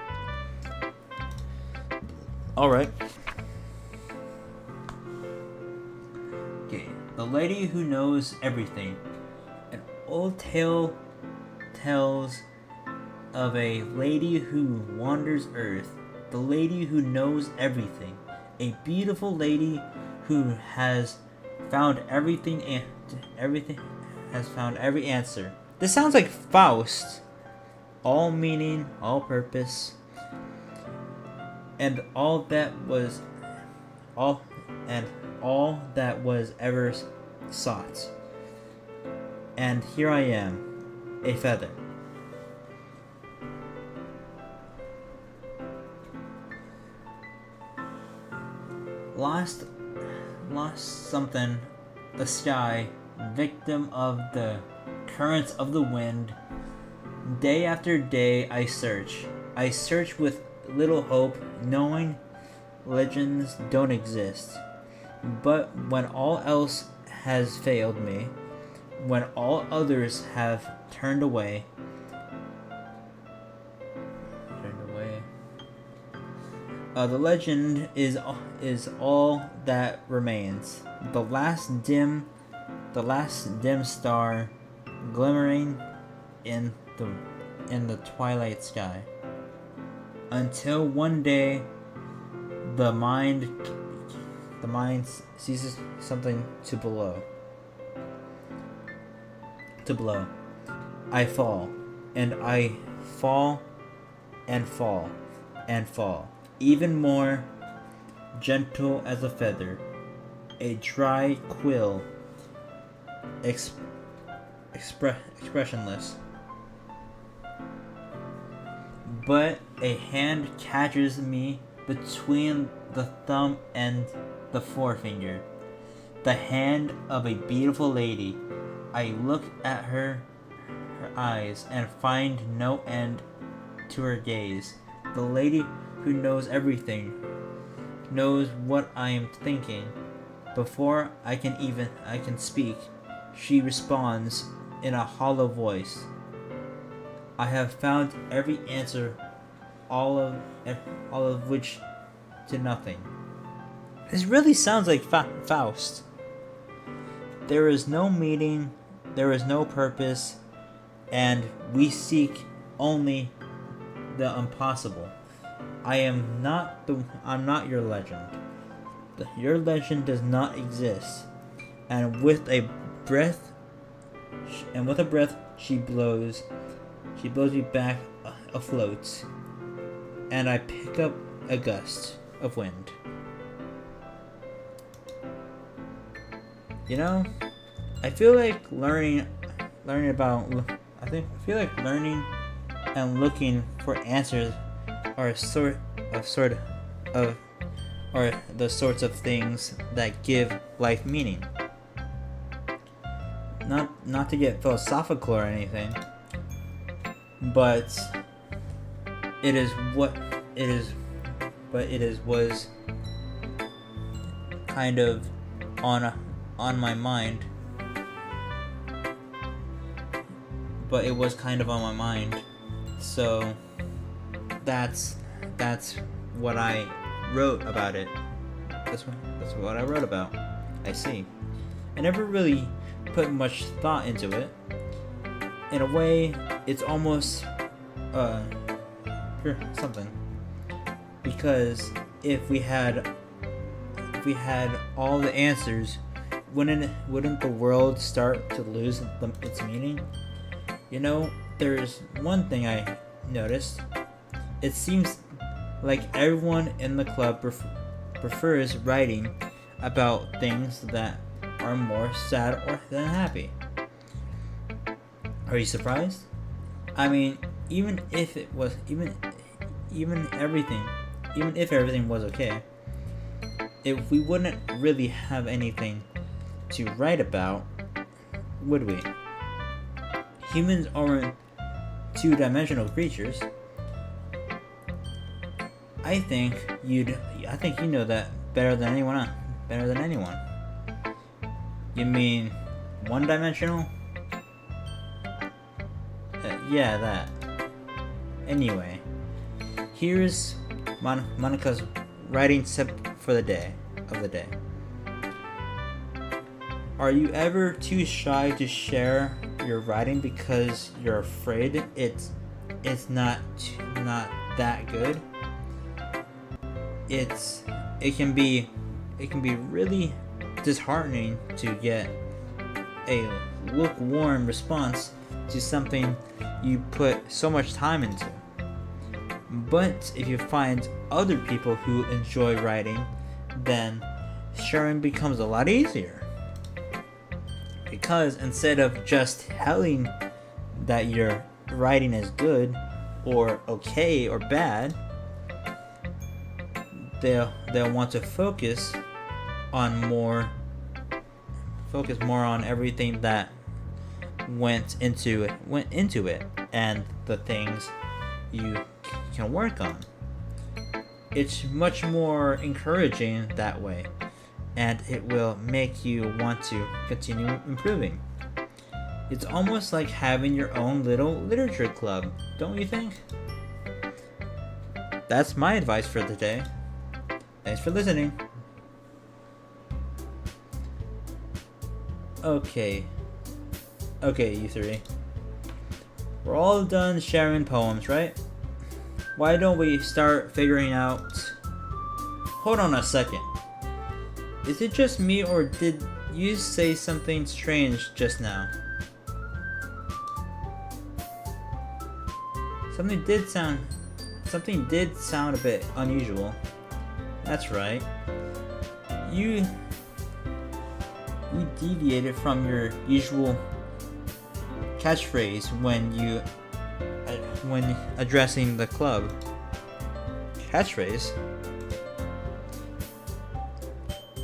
Alright. Okay. The Lady Who Knows Everything. An old tale tells of a lady who wanders Earth. The lady who knows everything. A beautiful lady who has found every answer. This sounds like Faust. All meaning, all purpose, and all that was ever sought. And here I am, a feather. Lost something, the sky, victim of the currents of the wind. Day after day I search with little hope, knowing legends don't exist. But when all else has failed me, when all others have turned away, the legend is all that remains. The last dim star glimmering in the twilight sky. Until one day the mind seizes something to blow. I fall. and I fall and fall and fall, even more gentle as a feather, a dry quill, expressionless. But a hand catches me between the thumb and the forefinger. The hand of a beautiful lady. I look at her eyes and find no end to her gaze. The lady who knows everything, knows what I am thinking. Before I can speak, she responds in a hollow voice. I have found every answer, all of which to nothing. This really sounds like Faust. There is no meaning, there is no purpose, and we seek only the impossible. I'm not your legend. Your legend does not exist. And with a breath, she blows me back afloat, and I pick up a gust of wind. You know, I feel like learning and looking for answers are the sorts of things that give life meaning. Not to get philosophical or anything, but it was kind of on my mind. But it was kind of on my mind. So that's what I wrote about it. That's what I wrote about. I see. I never really put much thought into it. In a way, it's almost something. Because if we had all the answers, wouldn't the world start to lose its meaning? You know, there's one thing I noticed. It seems like everyone in the club prefers writing about things that are more sad or than happy. Are you surprised? I mean, even if everything was okay, if we wouldn't really have anything to write about, would we? Humans aren't two-dimensional creatures. I think you know that better than anyone. You mean one-dimensional? Yeah, that. Anyway, here's Monica's writing tip for the day. Are you ever too shy to share your writing because you're afraid it's not that good? It can be really disheartening to get a lukewarm response to something you put so much time into. But if you find other people who enjoy writing, then sharing becomes a lot easier. Because instead of just telling that your writing is good or okay or bad, they'll want to focus more on everything that went into it and the things you can work on. It's much more encouraging that way, and it will make you want to continue improving. It's almost like having your own little literature club, don't you think? That's my advice for the day. Thanks for listening. Okay, you three. We're all done sharing poems, right? Why don't we start figuring out... Hold on a second. Is it just me, or did you say something strange just now? Something did sound a bit unusual. That's right. You deviated from your usual catchphrase when addressing the club. Catchphrase?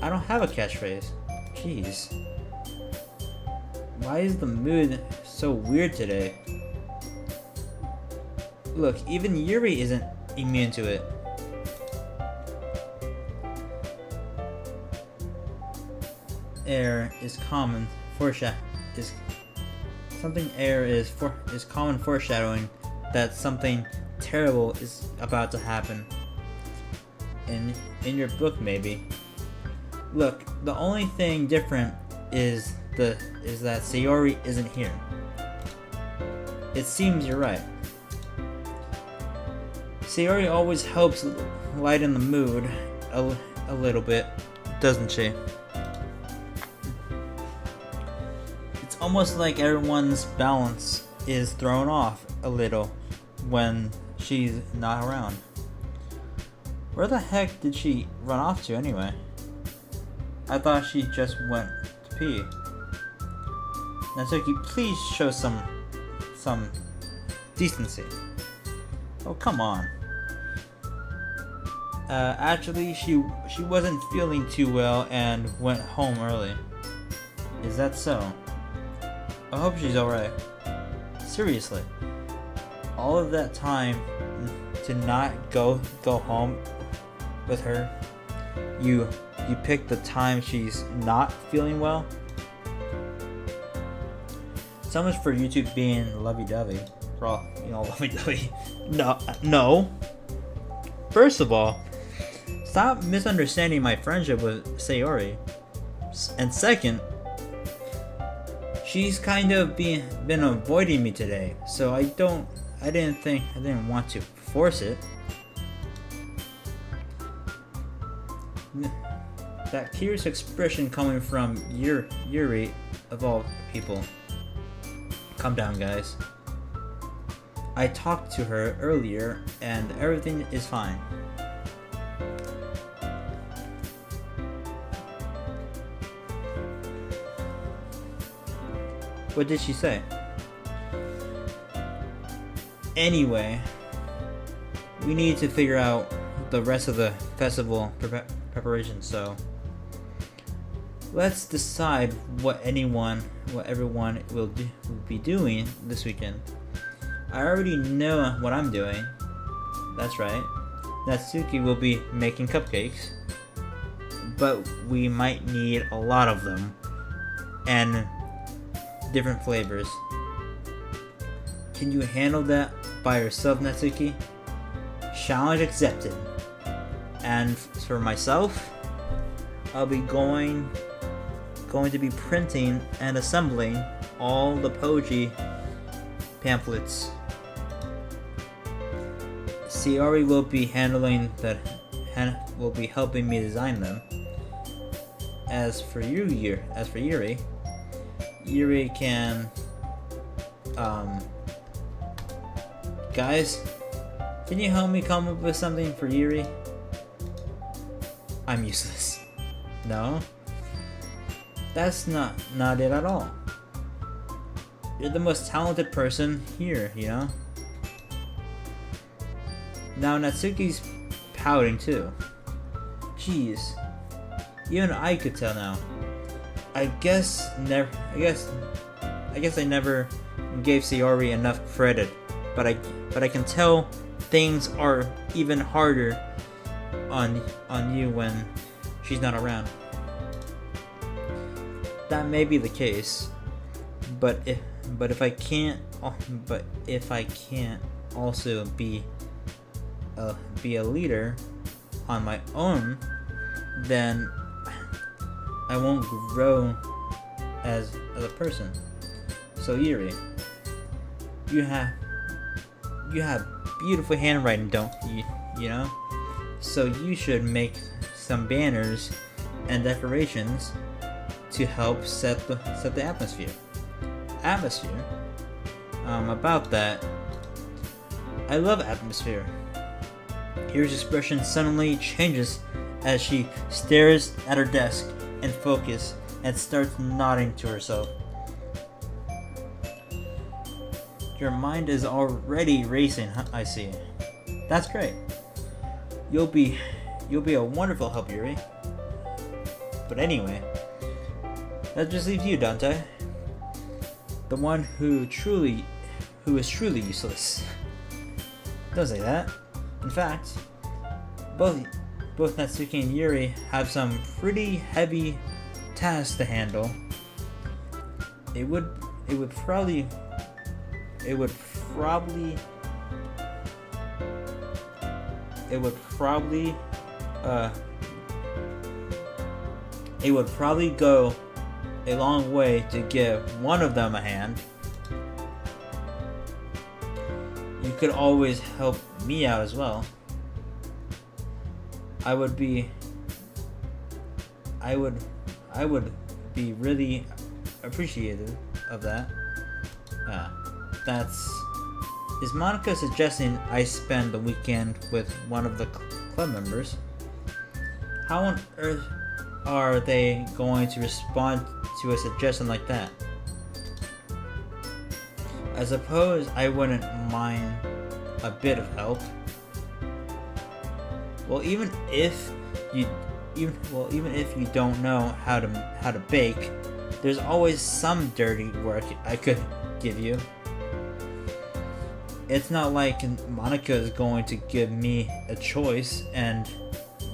I don't have a catchphrase. Jeez. Why is the mood so weird today? Look, even Yuri isn't immune to it. Air is common common foreshadowing that something terrible is about to happen. In your book, maybe. Look, the only thing different is that Sayori isn't here. It seems you're right. Sayori always helps lighten the mood a little bit, doesn't she? It's almost like everyone's balance is thrown off a little when she's not around. Where the heck did she run off to anyway? I thought she just went to pee. Natsuki, please show some decency. Oh, come on. Actually, she wasn't feeling too well and went home early. Is that so? I hope she's alright. Seriously. All of that time to not go home with her. You picked the time she's not feeling well? So much for you two being lovey-dovey. For all, lovey-dovey. No. First of all, stop misunderstanding my friendship with Sayori. And second, she's kind of been avoiding me today, so I didn't want to force it. That curious expression coming from Yuri, of all people. Calm down, guys. I talked to her earlier, and everything is fine. What did she say? Anyway, we need to figure out the rest of the festival preparation, so let's decide what everyone will be doing this weekend. I already know what I'm doing. That's right. Natsuki will be making cupcakes, but we might need a lot of them and different flavors. Can you handle that by yourself, Natsuki? Challenge accepted. And for myself, I'll be going to be printing and assembling all the Poji pamphlets. Sayori will be will be helping me design them. As for Yuri can guys, can you help me come up with something for Yuri? I'm useless. No? That's not it at all. You're the most talented person here, you know? Now Natsuki's pouting too. Jeez. Even I could tell now. I guess I never gave Sayori enough credit, but I can tell things are even harder on you when she's not around. That may be the case, but if I can't also be a leader on my own, then I won't grow as a person. So Yuri, you have beautiful handwriting, don't you? You know, so you should make some banners and decorations to help set the atmosphere. About that, I love atmosphere. Yuri's expression suddenly changes as she stares at her desk in focus and starts nodding to herself. Your mind is already racing, huh? I see. That's great. You'll be a wonderful help, Yuri. But anyway, that just leaves you, Dante. The one who is truly useless. Don't say that. In fact, both Natsuki and Yuri have some pretty heavy tasks to handle. It would probably go a long way to give one of them a hand. You could always help me out as well. I would be really appreciative of that. Is Monica suggesting I spend the weekend with one of the club members? How on earth are they going to respond to a suggestion like that? I suppose I wouldn't mind a bit of help. Well, even if you don't know how to bake, there's always some dirty work I could give you. It's not like Monica is going to give me a choice, and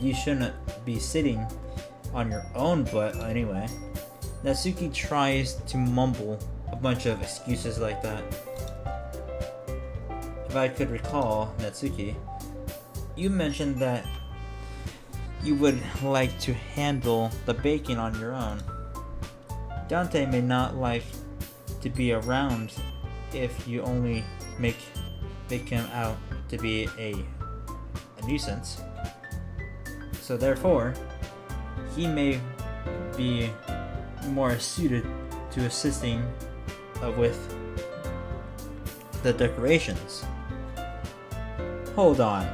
you shouldn't be sitting on your own butt anyway. Natsuki tries to mumble a bunch of excuses like that. If I could recall, Natsuki, you mentioned that you would like to handle the baking on your own. Dante may not like to be around if you only make him out to be a nuisance. So therefore, he may be more suited to assisting with the decorations. Hold on,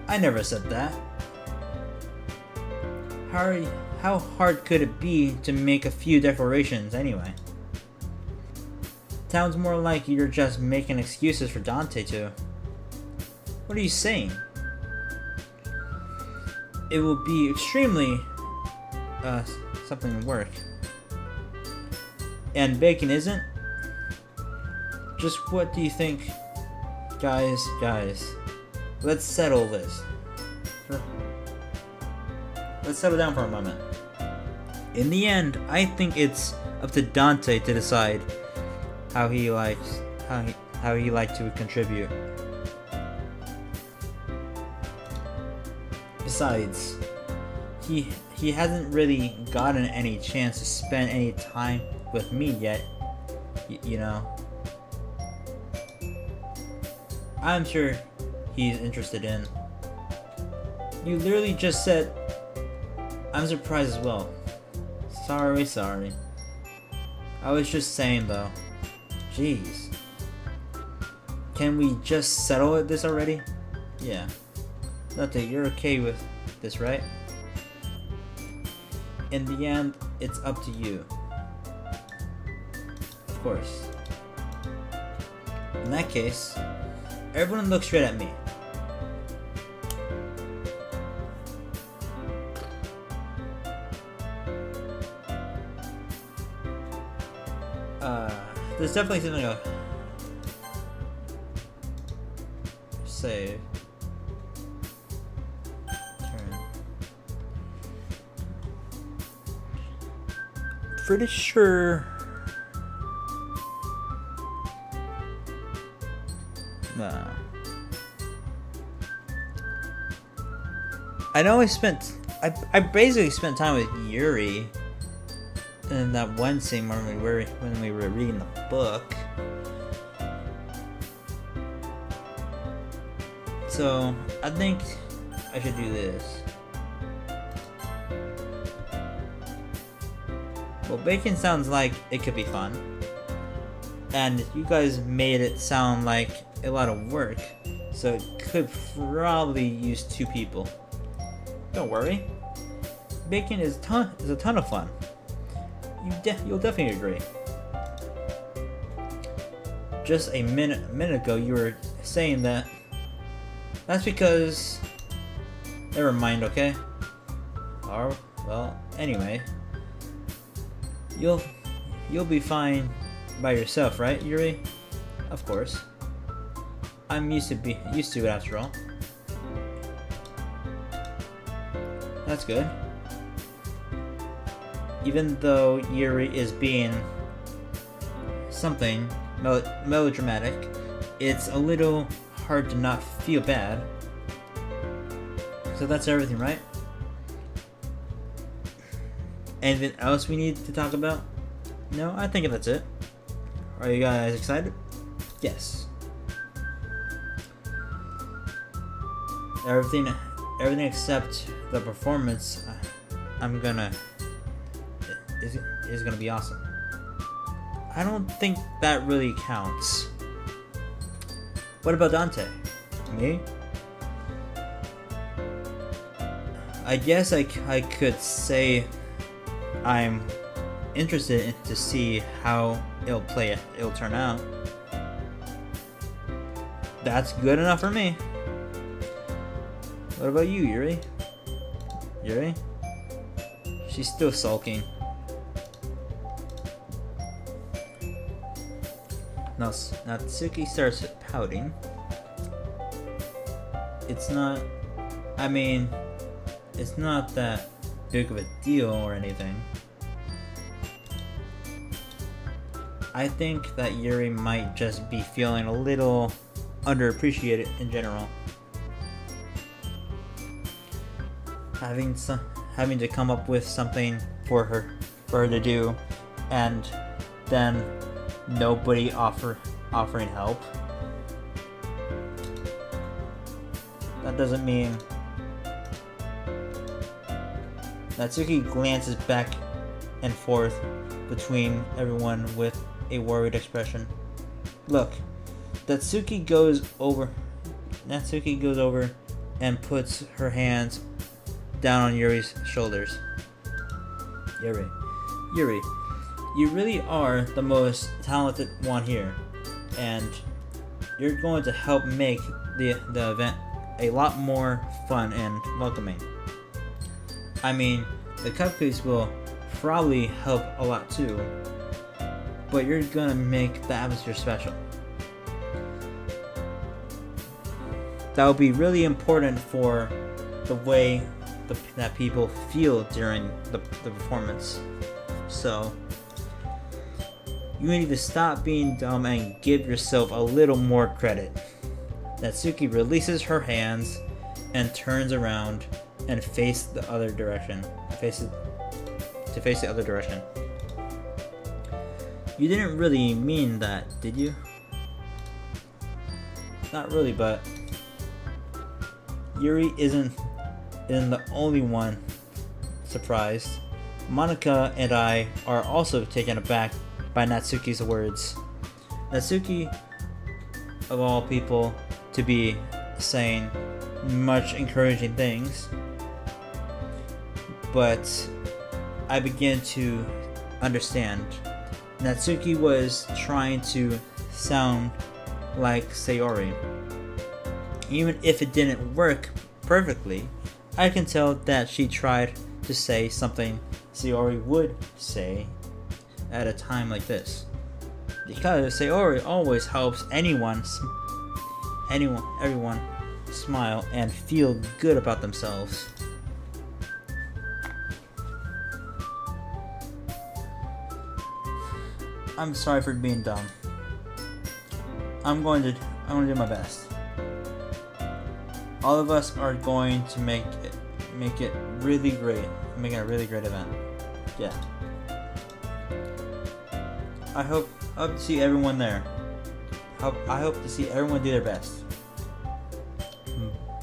I never said that. How hard could it be to make a few decorations anyway? Sounds more like you're just making excuses for Dante too. What are you saying? It will be extremely something work. And bacon isn't? Just what do you think? Guys, let's settle this. Let's settle down for a moment. In the end, I think it's up to Dante to decide how he likes to contribute. Besides, he hasn't really gotten any chance to spend any time with me yet, you know. I'm sure he's interested in. You literally just said, I'm surprised as well. Sorry. I was just saying though. Jeez. Can we just settle this already? Yeah. Nothing, you're okay with this, right? In the end, it's up to you. Of course. In that case, everyone look straight at me. There's definitely something to save. Turn. Pretty sure. No. I know I basically spent time with Yuri in that one scene when we were reading the book. So I think I should do this. Well, baking sounds like it could be fun, and you guys made it sound like a lot of work. so it could probably use 2 people. Don't worry. Baking is a ton of fun. You'll definitely agree. Just a minute ago, you were saying that. That's because. Never mind, okay? Or well, anyway, you'll be fine by yourself, right, Yuri? Of course. I'm used to it after all. That's good. Even though Yuri is being something melodramatic, it's a little hard to not feel bad. So that's everything, right? Anything else we need to talk about? No, I think that's it. Are you guys excited? Yes. Everything except the performance is gonna be awesome. I don't think that really counts. What about Dante? Me? I guess I could say I'm interested to see how it'll turn out. That's good enough for me. What about you, Yuri? Yuri? She's still sulking. Now Natsuki starts pouting. It's not that big of a deal or anything. I think that Yuri might just be feeling a little underappreciated in general. Having to come up with something for her to do, and then nobody offering help. That doesn't mean. Natsuki glances back and forth between everyone with a worried expression. Look, Natsuki goes over and puts her hands down on Yuri's shoulders. Yuri, you really are the most talented one here, and you're going to help make the event a lot more fun and welcoming. I mean, the cupcakes will probably help a lot too, but you're gonna make the atmosphere special. That will be really important for the way that people feel during the performance. So, you need to stop being dumb and give yourself a little more credit. Natsuki releases her hands and turns around and face the other direction. Face the other direction. You didn't really mean that, did you? Not really, but Yuri isn't the only one surprised. Monica and I are also taken aback by Natsuki's words. Natsuki, of all people, to be saying much encouraging things, but I begin to understand. Natsuki was trying to sound like Sayori. Even if it didn't work perfectly, I can tell that she tried to say something Sayori would say at a time like this. Because Sayori always helps everyone smile and feel good about themselves. I'm sorry for being dumb. I'm going to do my best. All of us are going to make it really great. Make it a really great event. Yeah. I hope to see everyone there. I hope to see everyone do their best.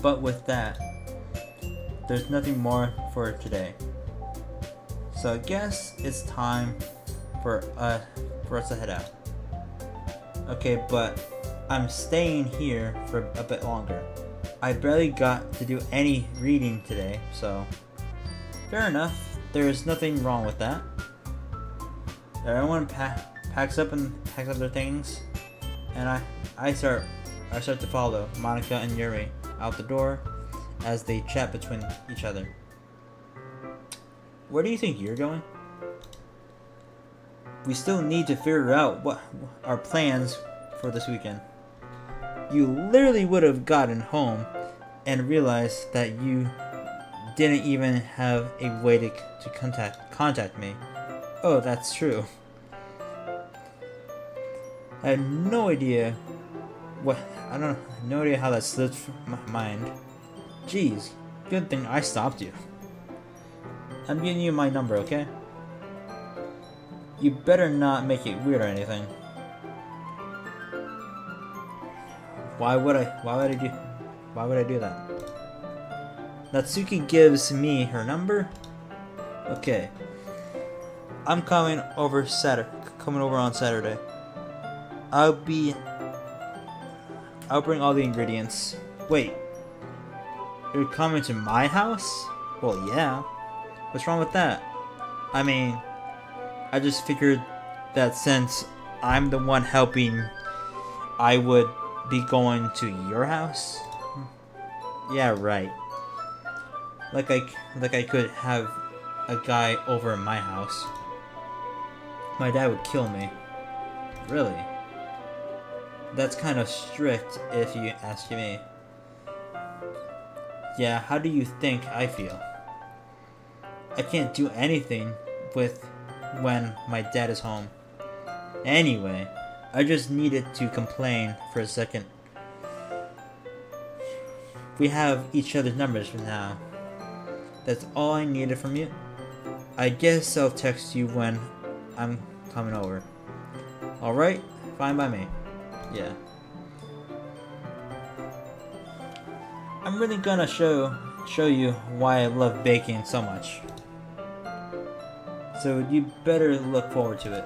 But with that, there's nothing more for today. So I guess it's time for us to head out. Okay, but I'm staying here for a bit longer. I barely got to do any reading today, so fair enough. There's nothing wrong with that. Everyone packs up their things, and I start to follow Monica and Yuri out the door as they chat between each other. Where do you think you're going? We still need to figure out what our plans for this weekend. You literally would have gotten home and realized that you didn't even have a way to contact me. Oh, that's true. I had no idea no idea how that slipped from my mind. Jeez, good thing I stopped you. I'm giving you my number, okay? You better not make it weird or anything. Why would I do that? Natsuki gives me her number? Okay. I'm coming over on Saturday. I'll bring all the ingredients. Wait. You're coming to my house? Well, yeah. What's wrong with that? I mean, I just figured that since I'm the one helping, I would be going to your house? Yeah, right. Like I could have a guy over at my house. My dad would kill me. Really? That's kind of strict if you ask me. Yeah, how do you think I feel? I can't do anything when my dad is home. Anyway, I just needed to complain for a second. We have each other's numbers for now. That's all I needed from you. I guess I'll text you when I'm coming over. Alright? Fine by me. Yeah. I'm really gonna show you why I love baking so much. So you better look forward to it.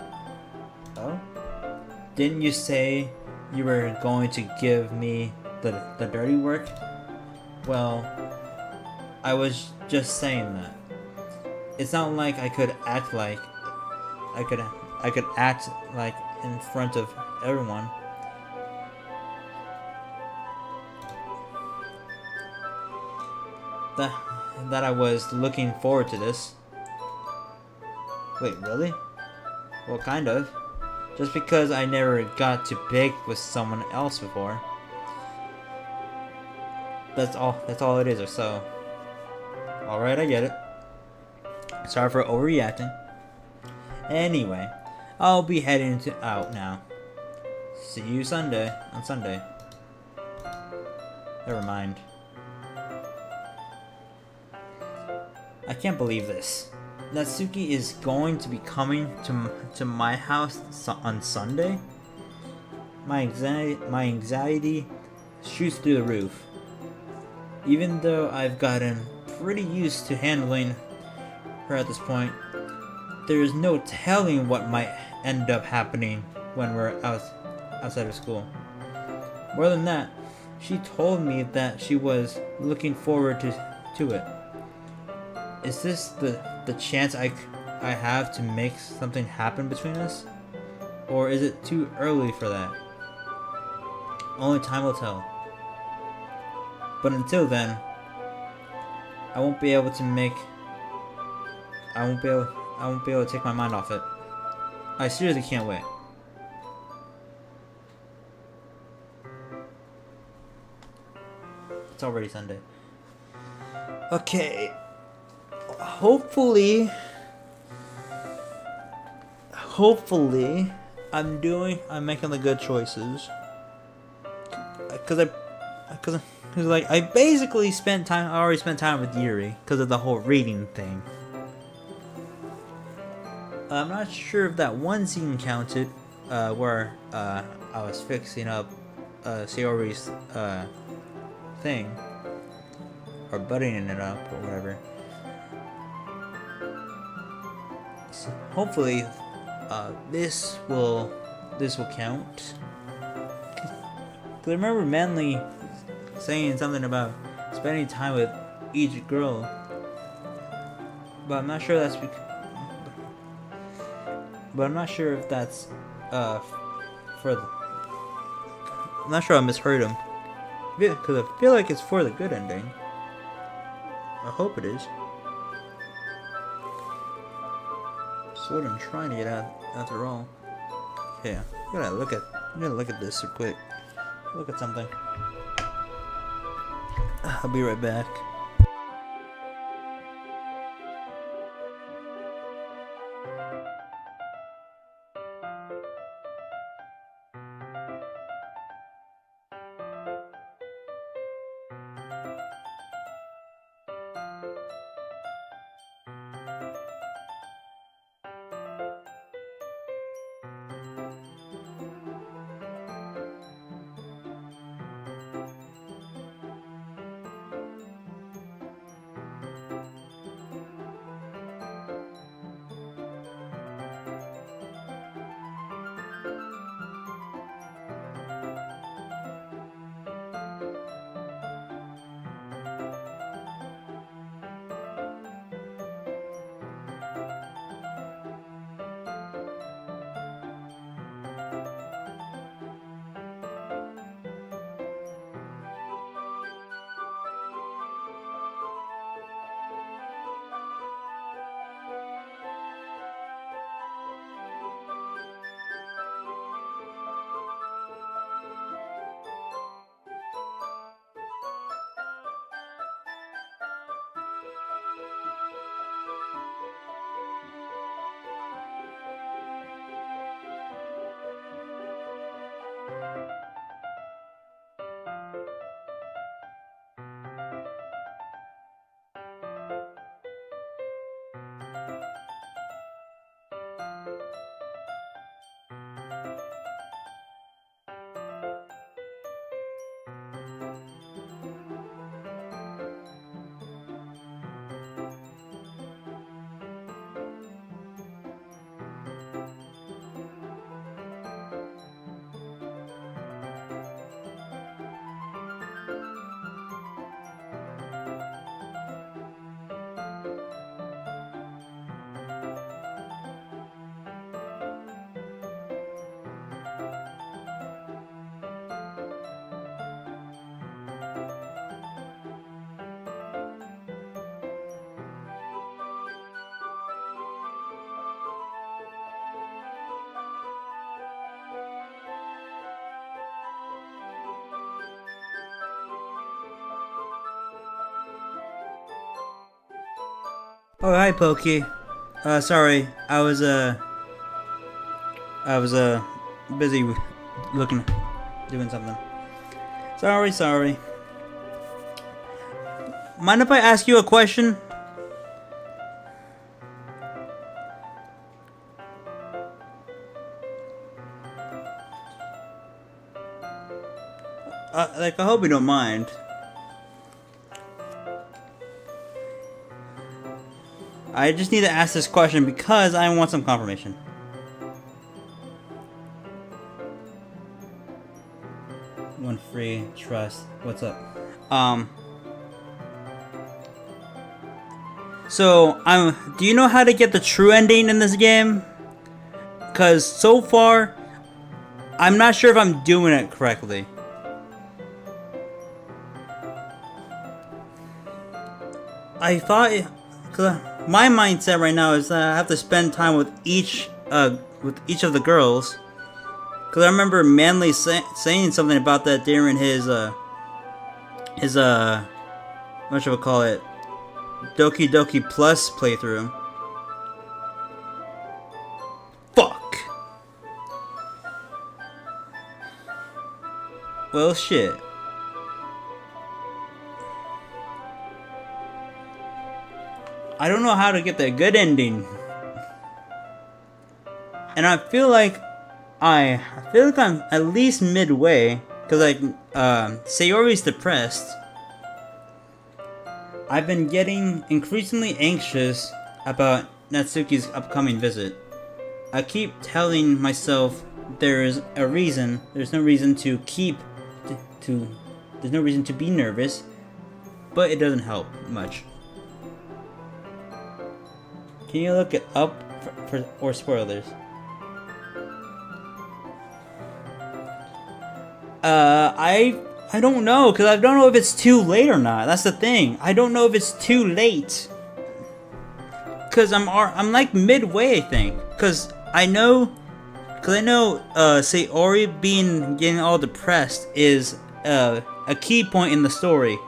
Oh? Didn't you say you were going to give me the dirty work? Well, I was just saying that. It's not like I could act like in front of everyone. That I was looking forward to this. Wait, really? Well, kind of. Just because I never got to bake with someone else before. That's all it is or so. Alright, I get it. Sorry for overreacting. Anyway, I'll be heading out now. See you on Sunday. Never mind. I can't believe this. Natsuki is going to be coming to my house on Sunday? My anxiety shoots through the roof. Even though I've gotten pretty used to handling her at this point, there is no telling what might end up happening when we're outside of school. More than that, she told me that she was looking forward to it. Is this the chance I have to make something happen between us? Or is it too early for that? Only time will tell. But until then, I won't be able to take my mind off it. I seriously can't wait. It's already Sunday. Okay. Hopefully I'm making the good choices. Cause I basically I already spent time with Yuri because of the whole reading thing. I'm not sure if that one scene counted, where I was fixing up Sayori's thing, or buttoning it up or whatever. So hopefully, this will count. Cause I remember Manly saying something about spending time with each girl, but I'm not sure that's but I'm not sure if that's for the. I'm not sure I misheard him. Because I feel like it's for the good ending. I hope it is. That's what I'm trying to get at after all. Yeah, I'm gonna look at this real quick. Look at something. I'll be right back. Oh, hi, Pokey. Sorry, I was busy doing something. Sorry. Mind if I ask you a question? I hope you don't mind. I just need to ask this question because I want some confirmation. One free trust. What's up? So do you know how to get the true ending in this game? Cause so far, I'm not sure if I'm doing it correctly. I thought, cause my mindset right now is that I have to spend time with each of the girls. Cause I remember Manly saying something about that during his what should we call it, Doki Doki Plus playthrough. Fuck. Well, shit. I don't know how to get the good ending. And I feel like I'm at least midway, cause Sayori's depressed. I've been getting increasingly anxious about Natsuki's upcoming visit. I keep telling myself there's no reason to keep to be nervous, but it doesn't help much. Can you look it up or spoilers? I don't know, because I don't know if it's too late or not. That's the thing. I don't know if it's too late. Because I'm like midway, I think. Because I know Sayori getting all depressed is a key point in the story.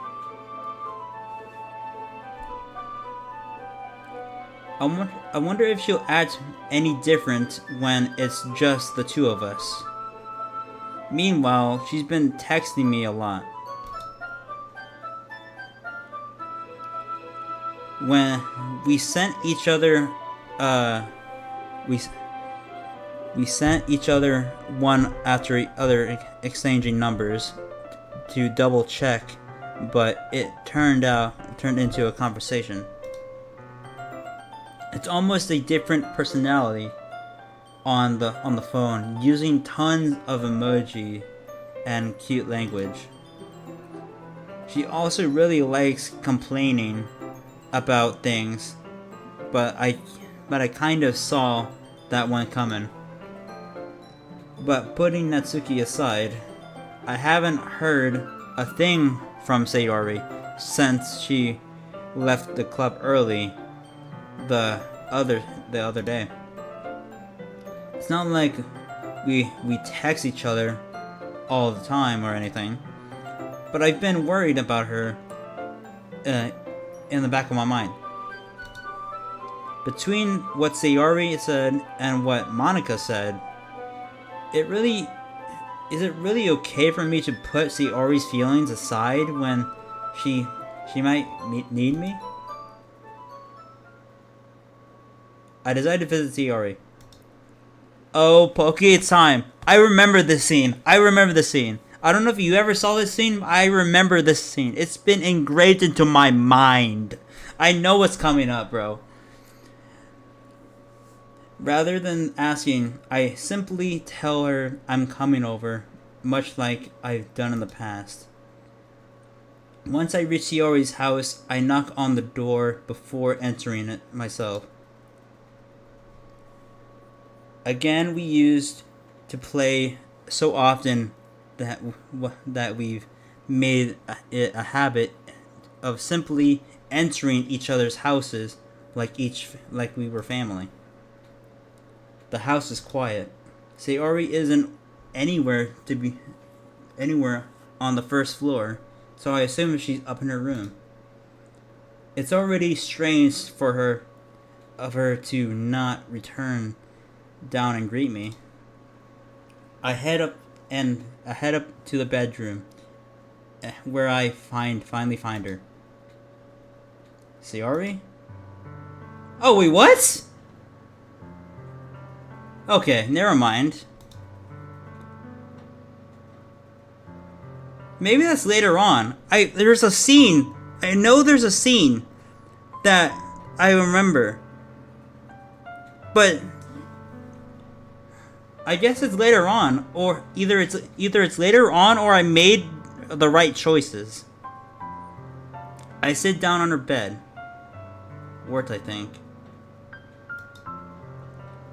I wonder if she'll act any different when it's just the two of us. Meanwhile, she's been texting me a lot. When we sent each other, we sent each other one after the other exchanging numbers to double check, but it turned into a conversation. It's almost a different personality on the phone, using tons of emoji and cute language. She also really likes complaining about things, but I kind of saw that one coming. But putting Natsuki aside, I haven't heard a thing from Sayori since she left the club early the other day. It's not like we text each other all the time or anything, but I've been worried about her in the back of my mind. Between what Sayori said and what Monica said, is it really okay for me to put Sayori's feelings aside when she might need me? I decided to visit Sayori. Oh, Pokey, it's time. I remember this scene. I don't know if you ever saw this scene, but I remember this scene. It's been engraved into my mind. I know what's coming up, bro. Rather than asking, I simply tell her I'm coming over, much like I've done in the past. Once I reach Sayori's house, I knock on the door before entering it myself. Again, we used to play so often that we've made it a habit of simply entering each other's houses like we were family. The house is quiet. Sayori isn't anywhere on the first floor, so I assume she's up in her room. It's already strange of her to not return down and greet me. I head up to the bedroom, where I finally find her. Sayori? Oh wait, what? Okay, never mind. Maybe that's later on. There's a scene. I know there's a scene that I remember, but I guess it's later on, or either it's later on, or I made the right choices. I sit down on her bed. Worth, I think.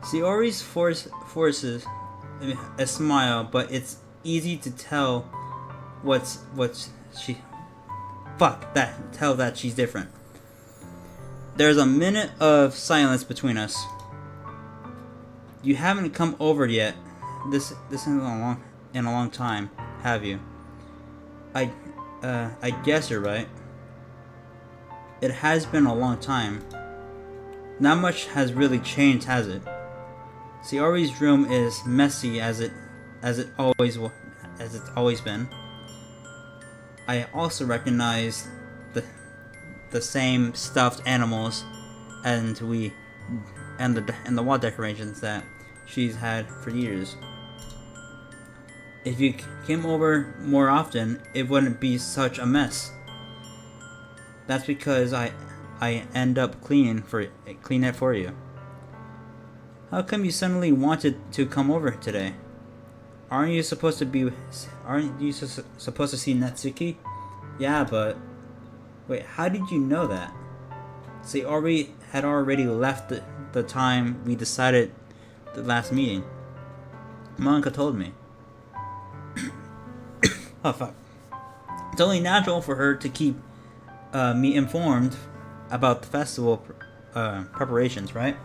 Sayori's forces a smile, but it's easy to tell tell that she's different. There's a minute of silence between us. You haven't come over yet. This isn't in a long time, have you? I guess you're right. It has been a long time. Not much has really changed, has it? Sayori's room is messy as it's always been. I also recognize the same stuffed animals and the wall decorations that she's had for years. If you came over more often, it wouldn't be such a mess. That's because I end up clean it for you. How come you suddenly wanted to come over today? Aren't you supposed to be? Aren't you supposed to see Natsuki? Yeah, but wait, how did you know that? See, had already left the time we decided the last meeting. Monica told me. Oh fuck! It's only natural for her to keep me informed about the festival preparations, right?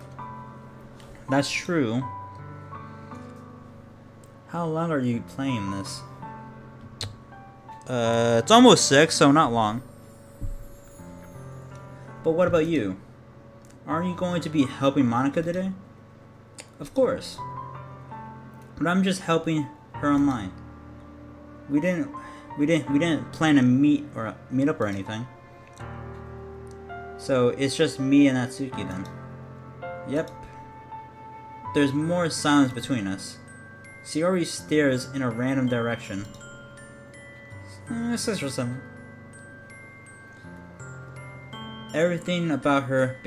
That's true. How long are you playing this? It's almost 6, so not long. But what about you? Aren't you going to be helping Monica today? Of course. But I'm just helping her online. We didn't plan to meet up or anything. So it's just me and Natsuki then. Yep. There's more silence between us. Shiori stares in a random direction. Sister something. Everything about her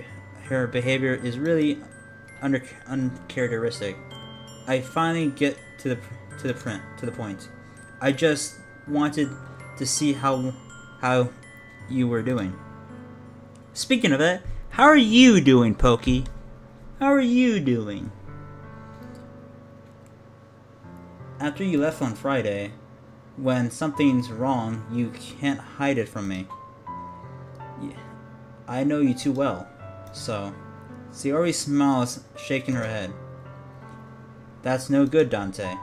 behavior is really uncharacteristic. I finally get to the point. I just wanted to see how you were doing. Speaking of that, how are you doing, Pokey? How are you doing? After you left on Friday, when something's wrong, you can't hide it from me. I know you too well, so... Shiori smiles, shaking her head. That's no good, Dante.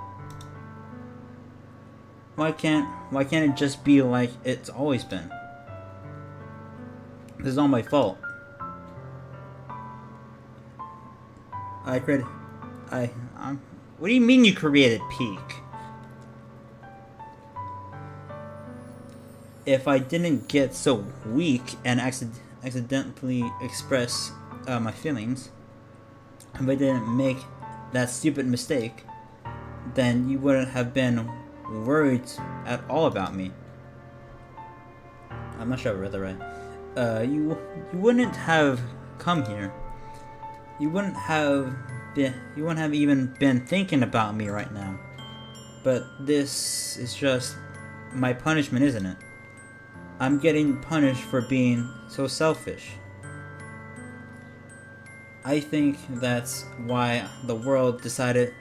Why can't it just be like it's always been? This is all my fault. What do you mean you created Peak? If I didn't get so weak and accidentally express my feelings, if I didn't make that stupid mistake, then you wouldn't have been worried at all about me. I'm not sure I read that right. You wouldn't have come here. You wouldn't have even been thinking about me right now. But this is just my punishment, isn't it? I'm getting punished for being so selfish. I think that's why the world decided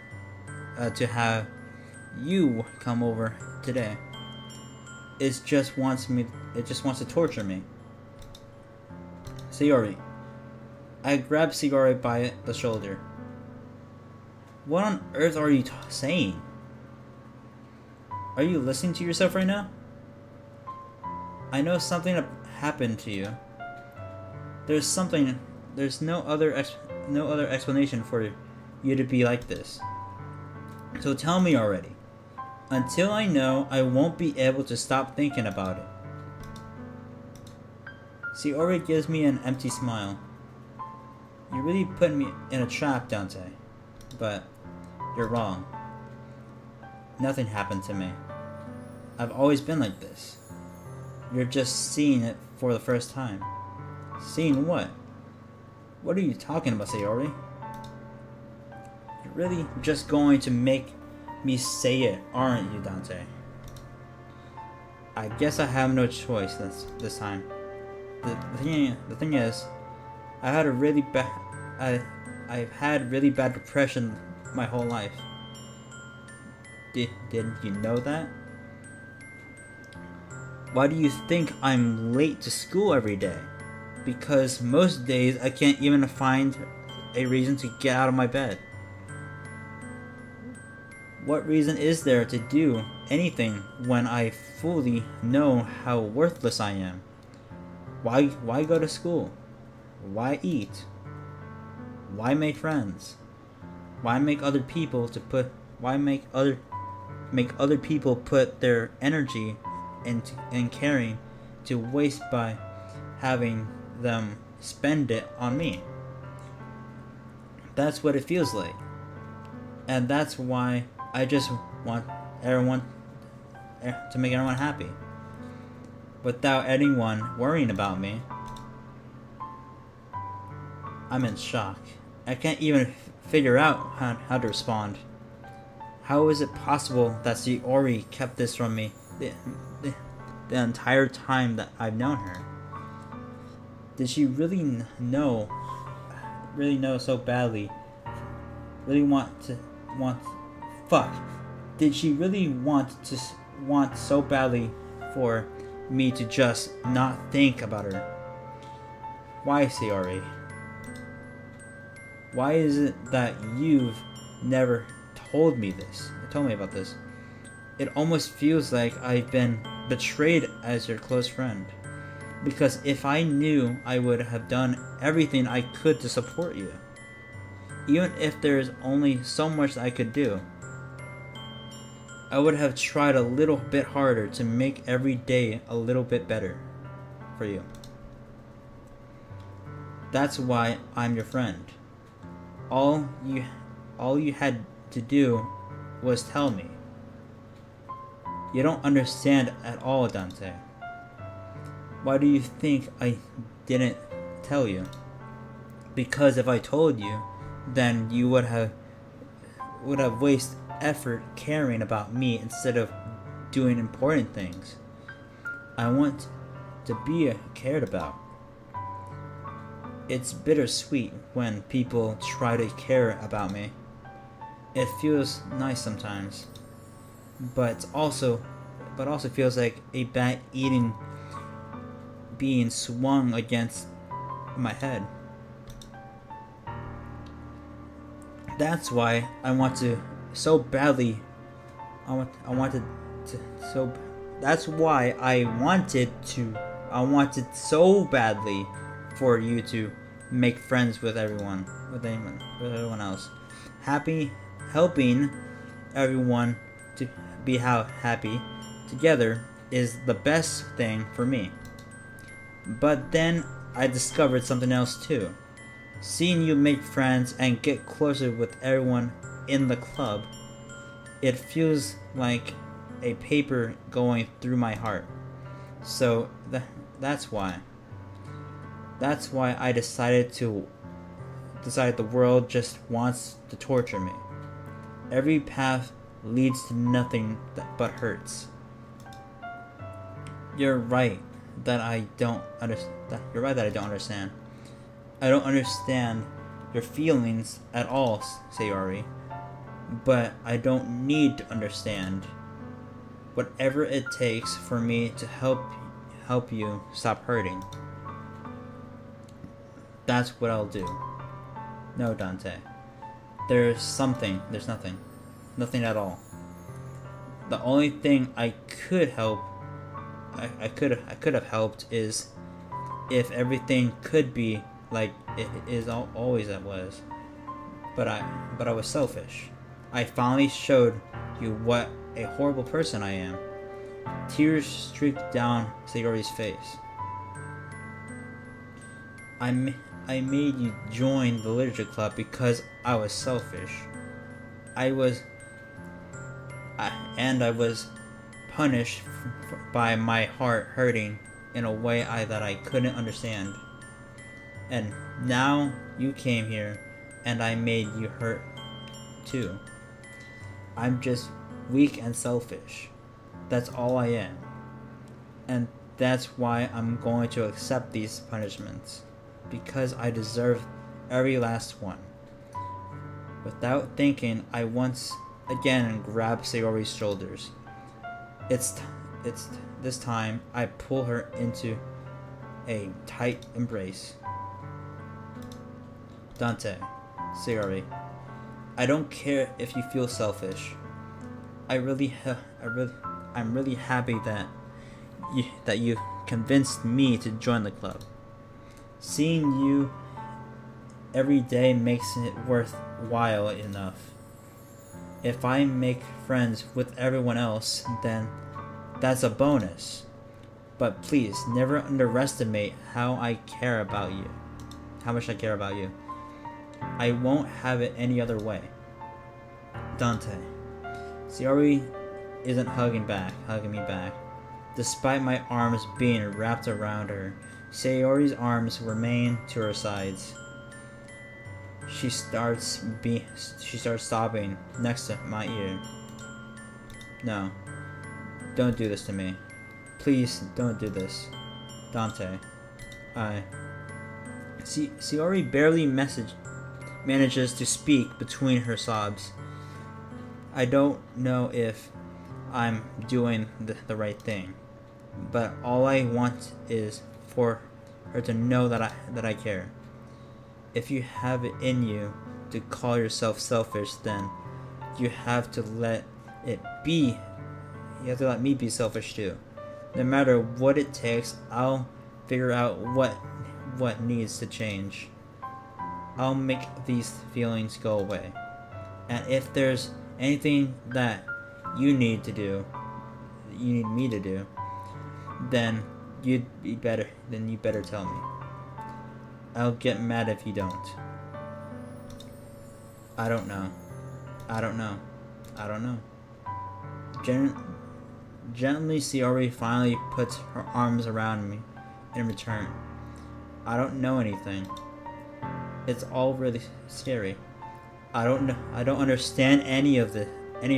to have you come over today. It just wants to torture me. Shiori. I grabbed Shiori by the shoulder. What on earth are you saying? Are you listening to yourself right now? I know something happened to you. There's no other explanation for you to be like this. So tell me already. Until I know, I won't be able to stop thinking about it. Shiori gives me an empty smile. You really put me in a trap, Dante. But you're wrong. Nothing happened to me. I've always been like this. You're just seeing it for the first time. Seeing what? What are you talking about, Shiori? You're really just going to make me say it, aren't you, Dante? I guess I have no choice this time. The thing is, I've had really bad depression my whole life. Didn't you know that? Why do you think I'm late to school every day? Because most days I can't even find a reason to get out of my bed. What reason is there to do anything when I fully know how worthless I am? Why go to school? Why eat? Why make friends? Why make other people put their energy and caring to waste by having them spend it on me? That's what it feels like. And that's why I just want everyone to make everyone happy without anyone worrying about me. I'm in shock. I can't even figure out how to respond. How is it possible that Sayori kept this from me the, the entire time that I've known her? Did she really know so badly? Really want fuck? Did she really want so badly for me to just not think about her? Why, Sayori? Why is it that you've never told me about this? It almost feels like I've been betrayed as your close friend. Because if I knew, I would have done everything I could to support you. Even if there's only so much I could do. I would have tried a little bit harder to make every day a little bit better for you. That's why I'm your friend. All you had to do was tell me. You don't understand at all, Dante. Why do you think I didn't tell you? Because if I told you, then you would have wasted effort caring about me instead of doing important things. I want to be cared about. It's bittersweet when people try to care about me. It feels nice sometimes, but also feels like a bat being swung against my head. That's why I want to so badly. That's why I wanted so badly for you to make friends with everyone else. Helping everyone to be happy together is the best thing for me. But then I discovered something else too. Seeing you make friends and get closer with everyone in the club, it feels like a paper going through my heart. So that's why I decided the world just wants to torture me. Every path leads to nothing but hurts. You're right that I don't understand. I don't understand your feelings at all, Sayori. But I don't need to understand. Whatever it takes for me to help you stop hurting. That's what I'll do. No, Dante. There's nothing. Nothing at all. The only thing I could have helped is if everything could be like it is always it was. But I was selfish. I finally showed you what a horrible person I am. Tears streaked down Sayori's face. I made you join the literature club because I was selfish. I was punished by my heart hurting in a way that I couldn't understand. And now you came here and I made you hurt too. I'm just weak and selfish. That's all I am. And that's why I'm going to accept these punishments. Because I deserve every last one. Without thinking, I once again grabbed Sayori's shoulders. It's this time I pull her into a tight embrace. Dante, Sayori, I don't care if you feel selfish. I'm really happy that you convinced me to join the club. Seeing you every day makes it worthwhile enough. If I make friends with everyone else, then that's a bonus. But please, never underestimate how much I care about you. I won't have it any other way. Dante. Sayori isn't hugging me back. Despite my arms being wrapped around her, Sayori's arms remain to her sides. She starts sobbing next to my ear. No. Don't do this to me. Please don't do this. Dante. Sayori barely manages to speak between her sobs. I don't know if I'm doing the right thing, but all I want is for her to know that I care. If you have it in you to call yourself selfish, then you have to let it be. You have to let me be selfish too. No matter what it takes, I'll figure out what needs to change. I'll make these feelings go away. And if there's anything that you need me to do, then you better tell me. I'll get mad if you don't. I don't know. Gently, Sayori finally puts her arms around me in return. I don't know anything. It's all really scary. I don't understand any of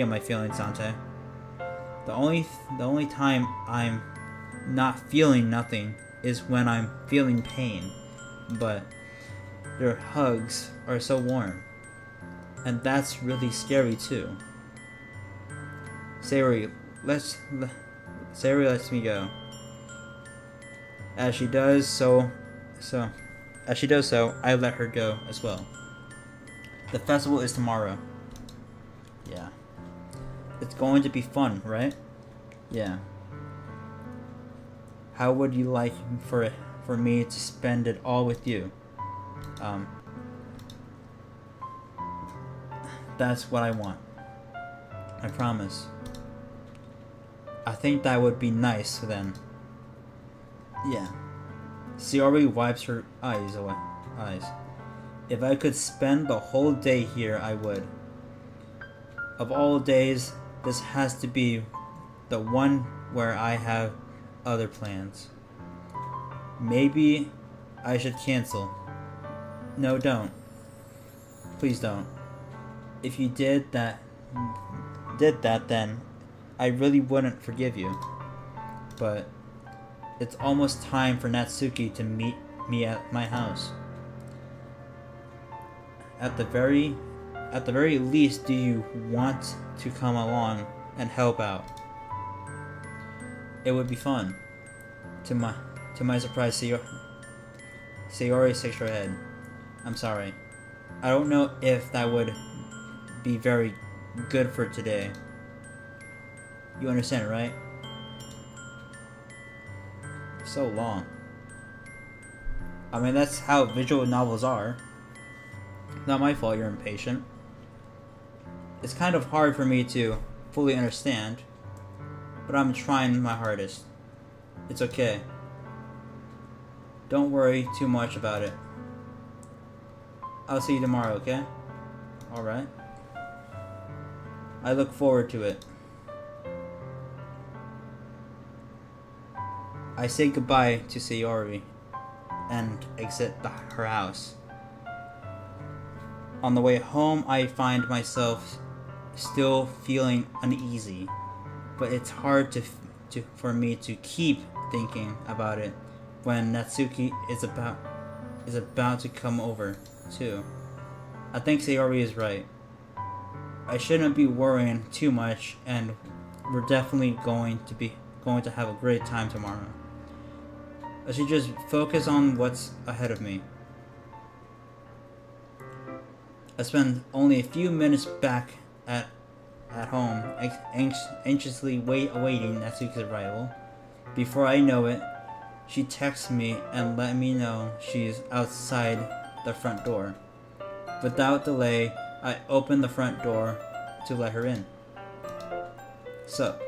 my feelings, Dante. The only time I'm not feeling nothing is when I'm feeling pain. But your hugs are so warm. And that's really scary too. Sayori lets me go. As she does so, I let her go as well. The festival is tomorrow. Yeah. It's going to be fun, right? Yeah. How would you like for me to spend it all with you? That's what I want. I promise. I think that would be nice then. Yeah. Sayori wipes her eyes. If I could spend the whole day here, I would. Of all days, this has to be the one where I have other plans. Maybe I should cancel. No, don't. Please don't. If you did that, then I really wouldn't forgive you. But it's almost time for Natsuki to meet me at my house. At the very least, do you want to come along and help out? It would be fun. To my surprise, Sayori shakes her head. I'm sorry. I don't know if that would be very good for today. You understand, right? So long. I mean, that's how visual novels are. Not my fault you're impatient. It's kind of hard for me to fully understand, but I'm trying my hardest. It's okay. Don't worry too much about it. I'll see you tomorrow, okay? Alright. I look forward to it. I say goodbye to Sayori and exit her house. On the way home, I find myself still feeling uneasy, but it's hard for me to keep thinking about it when Natsuki is about to come over too. I think Sayori is right. I shouldn't be worrying too much, and we're definitely going to have a great time tomorrow. I should just focus on what's ahead of me. I spend only a few minutes back at home, anxiously awaiting Natsuki's arrival. Before I know it, she texts me and let me know she's outside the front door. Without delay, I open the front door to let her in. Sup?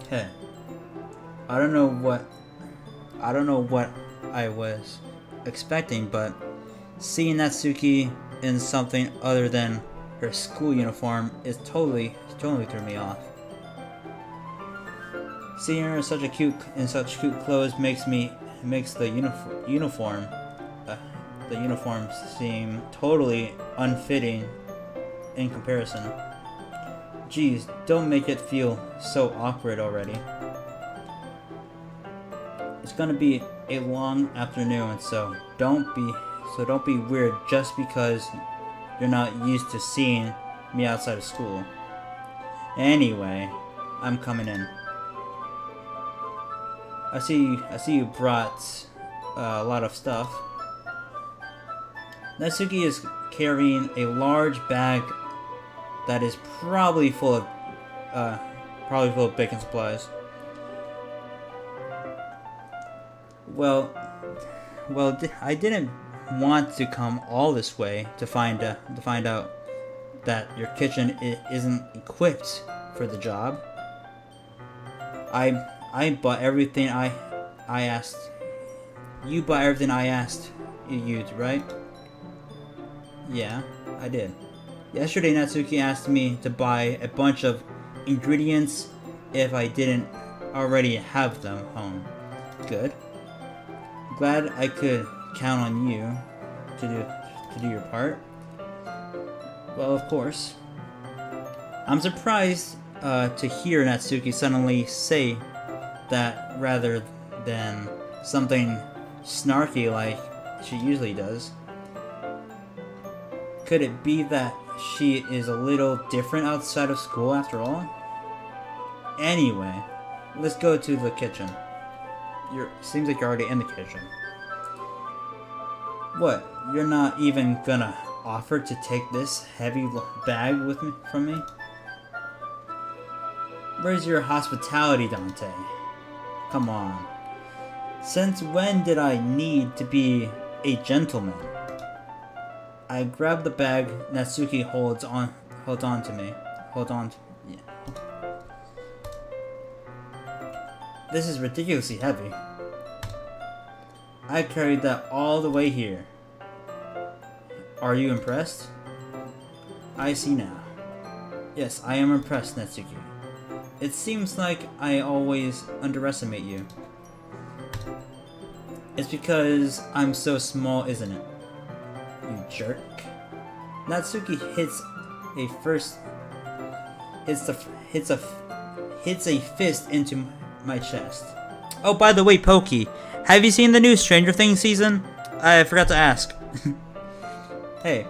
Hey. I don't know what I was expecting, but seeing Natsuki in something other than her school uniform is totally threw me off. Seeing her in such cute clothes makes the uniform seem totally unfitting in comparison. Geez, don't make it feel so awkward already. It's gonna be a long afternoon, so don't be weird just because you're not used to seeing me outside of school. Anyway, I'm coming in. I see you brought a lot of stuff. Natsuki is carrying a large bag that is probably full of baking supplies. Well, I didn't want to come all this way to find out that your kitchen isn't equipped for the job. I bought everything I asked. You bought everything I asked you, right? Yeah, I did. Yesterday, Natsuki asked me to buy a bunch of ingredients if I didn't already have them home. Good. Glad I could count on you to do your part. Well, of course. I'm surprised to hear Natsuki suddenly say that rather than something snarky like she usually does. Could it be that she is a little different outside of school after all? Anyway, let's go to the kitchen. Seems like you're already in the kitchen. What? You're not even gonna offer to take this heavy bag from me? Where's your hospitality, Dante? Come on. Since when did I need to be a gentleman? I grab the bag Natsuki holds on to me. Yeah. This is ridiculously heavy. I carried that all the way here. Are you impressed? I see now. Yes, I am impressed, Natsuki. It seems like I always underestimate you. It's because I'm so small, isn't it? You jerk. Natsuki hits a fist into my chest. Oh, by the way, Pokey, have you seen the new Stranger Things season? I forgot to ask. Hey,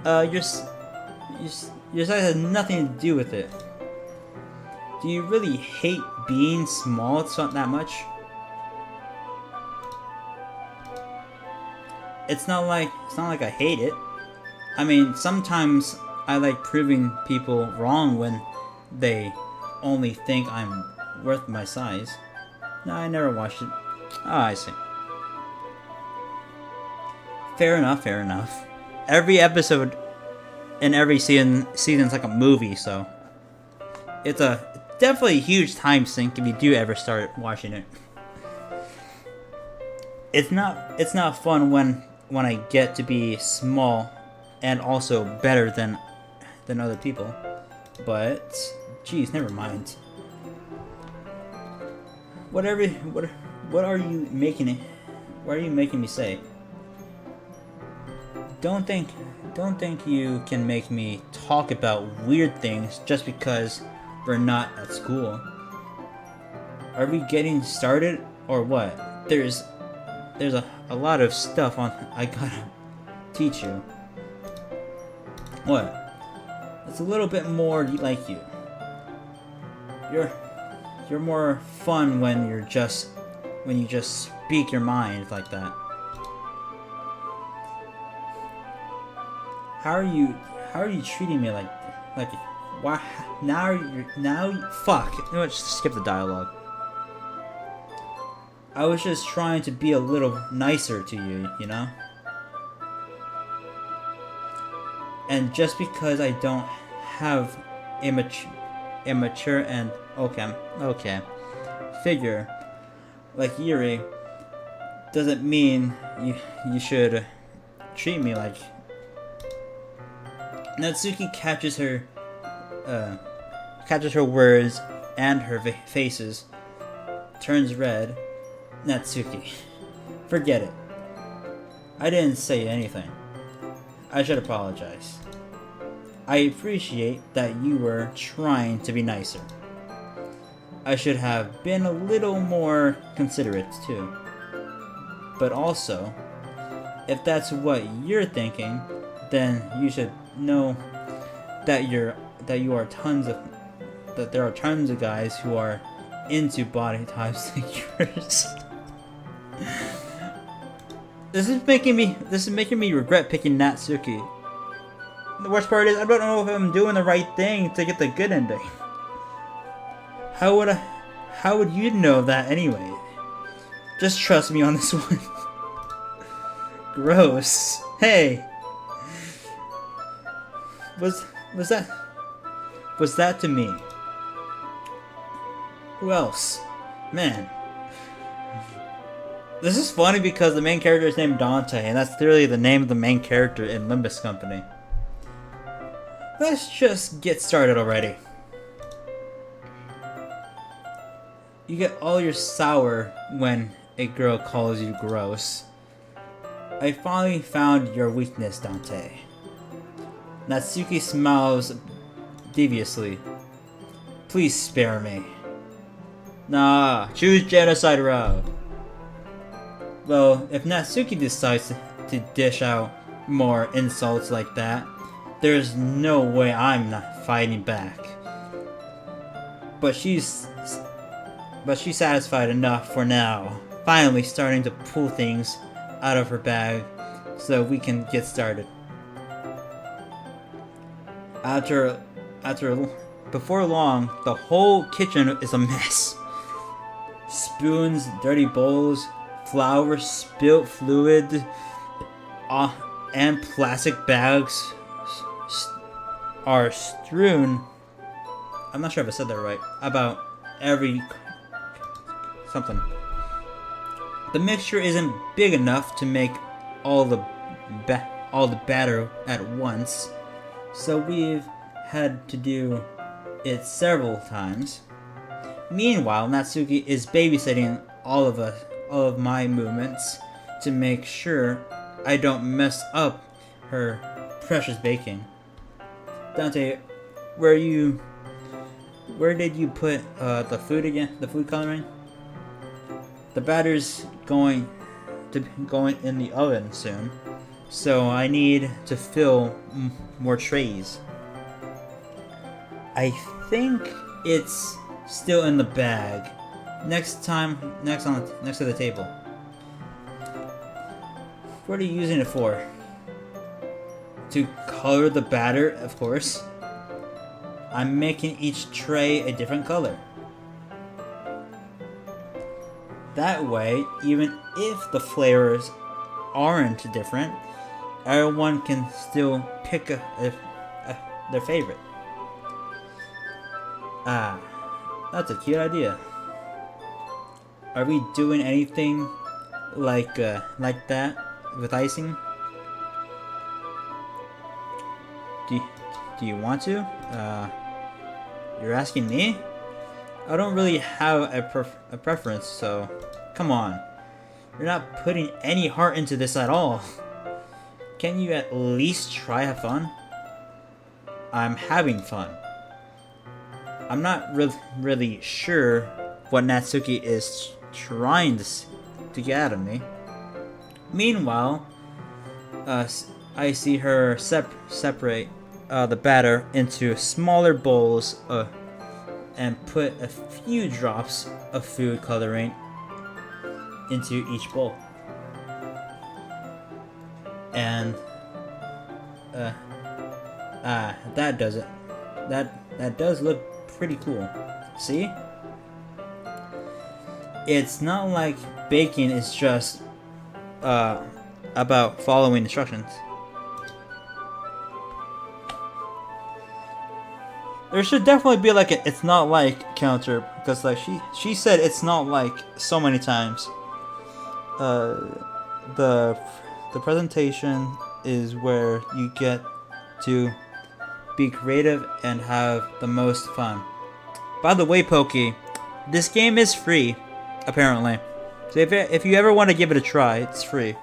your size has nothing to do with it. Do you really hate being small that much? It's not like I hate it. I mean, sometimes I like proving people wrong when they only think I'm worth my size. No, I never watched it. Oh, I see. Fair enough. Every episode in every season's like a movie, so it's definitely a huge time sink if you do ever start watching it. It's not fun when I get to be small and also better than other people. But geez, never mind. What are you making it? What are you making me say? Don't think you can make me talk about weird things just because we're not at school. Are we getting started or what? There's a lot of stuff I gotta teach you. What? It's a little bit more like you. You're more fun when you just speak your mind like that. How are you treating me like why fuck. You know what, just skip the dialogue. I was just trying to be a little nicer to you, you know? And just because I don't have a mature and okay figure like Yuri doesn't mean you should treat me like. Natsuki catches her words and her faces, turns red. Natsuki, forget it. I didn't say anything. I should apologize. I appreciate that you were trying to be nicer. I should have been a little more considerate too. But also, if that's what you're thinking, then you should know that there are tons of guys who are into body types like yours. This is making me regret picking Natsuki. The worst part is I don't know if I'm doing the right thing to get the good ending. How would you know that anyway? Just trust me on this one. Gross. Hey. Was that to me? Who else? Man. This is funny because the main character is named Dante, and that's literally the name of the main character in Limbus Company. Let's just get started already. You get all your sour when a girl calls you gross. I finally found your weakness, Dante. Natsuki smiles deviously. Please spare me. Nah, choose genocide route. Well, if Natsuki decides to dish out more insults like that, there's no way I'm not fighting back. But she's satisfied enough for now, finally starting to pull things out of her bag so we can get started. Before long, the whole kitchen is a mess. Spoons, dirty bowls, flour, spilt fluid, and plastic bags are strewn. I'm not sure if I said that right. About every something. The mixture isn't big enough to make all the batter at once, so we've had to do it several times. Meanwhile, Natsuki is babysitting all of my movements to make sure I don't mess up her precious baking. Dante, where did you put the food again? The food coloring? The batter's going in the oven soon, so I need to fill more trays. I think it's still in the bag. Next to the table. What are you using it for? To color the batter, of course. I'm making each tray a different color. That way, even if the flavors aren't different, everyone can still pick their favorite. Ah, that's a cute idea. Are we doing anything like that with icing? Do you want to? You're asking me? I don't really have a preference, so come on. You're not putting any heart into this at all. Can you at least try to have fun? I'm having fun. I'm not really sure what Natsuki is trying to get out of me. Meanwhile, I see her separate the batter into smaller bowls and put a few drops of food coloring into each bowl. And that does it. That does look pretty cool. See? It's not like baking is just about following instructions. There should definitely be like a "it's not like" counter, because like she said it's not like so many times. The presentation is where you get to be creative and have the most fun. By the way, Pokey, this game is free, apparently. So if you ever want to give it a try, it's free.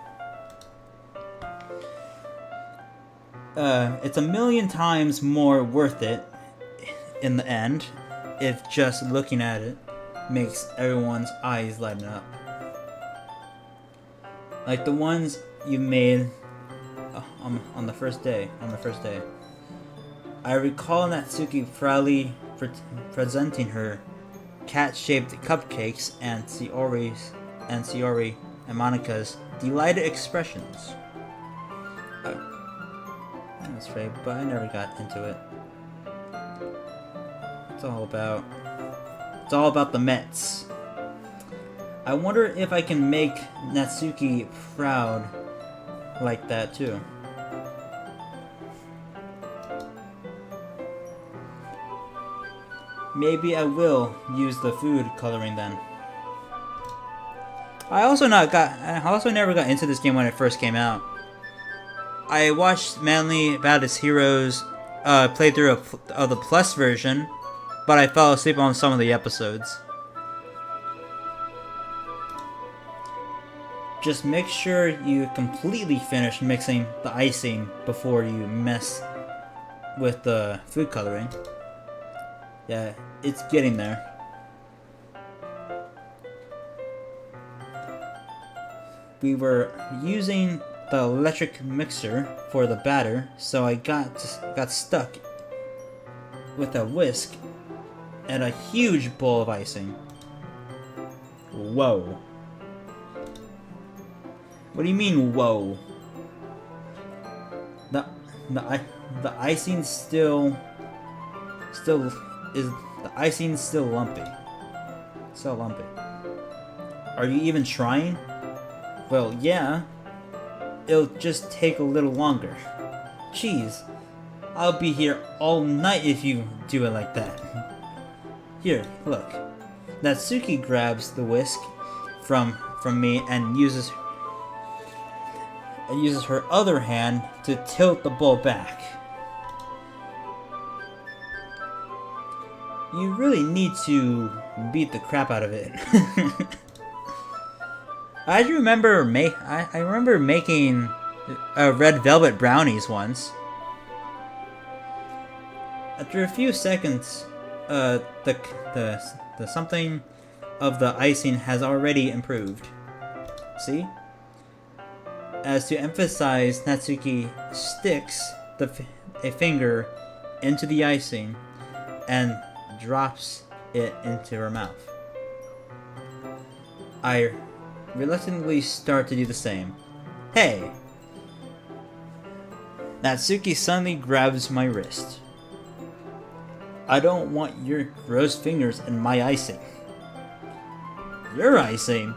it's a million times more worth it in the end if just looking at it makes everyone's eyes lighten up. Like the ones you made on the first day. I recall Natsuki proudly presenting her cat-shaped cupcakes and Shiori and Monika's delighted expressions. That's right, but I never got into it. It's all about the Mets. I wonder if I can make Natsuki proud like that too. Maybe I will use the food coloring then. I also never got into this game when it first came out. I watched Manly Baddest Heroes playthrough of the Plus version, but I fell asleep on some of the episodes. Just make sure you completely finish mixing the icing before you mess with the food coloring. Yeah, it's getting there. We were using the electric mixer for the batter, so I got stuck with a whisk and a huge bowl of icing. Whoa. What do you mean, whoa? The icing still lumpy. So lumpy. Are you even trying? Well, yeah. It'll just take a little longer. Jeez. I'll be here all night if you do it like that. Here, look. Natsuki grabs the whisk from me and uses her other hand to tilt the bowl back. You really need to beat the crap out of it. I remember making red velvet brownies once. After a few seconds, the something of the icing has already improved. See? As to emphasize, Natsuki sticks a finger into the icing and drops it into her mouth. I reluctantly start to do the same. Hey! Natsuki suddenly grabs my wrist. I don't want your gross fingers in my icing. Your icing?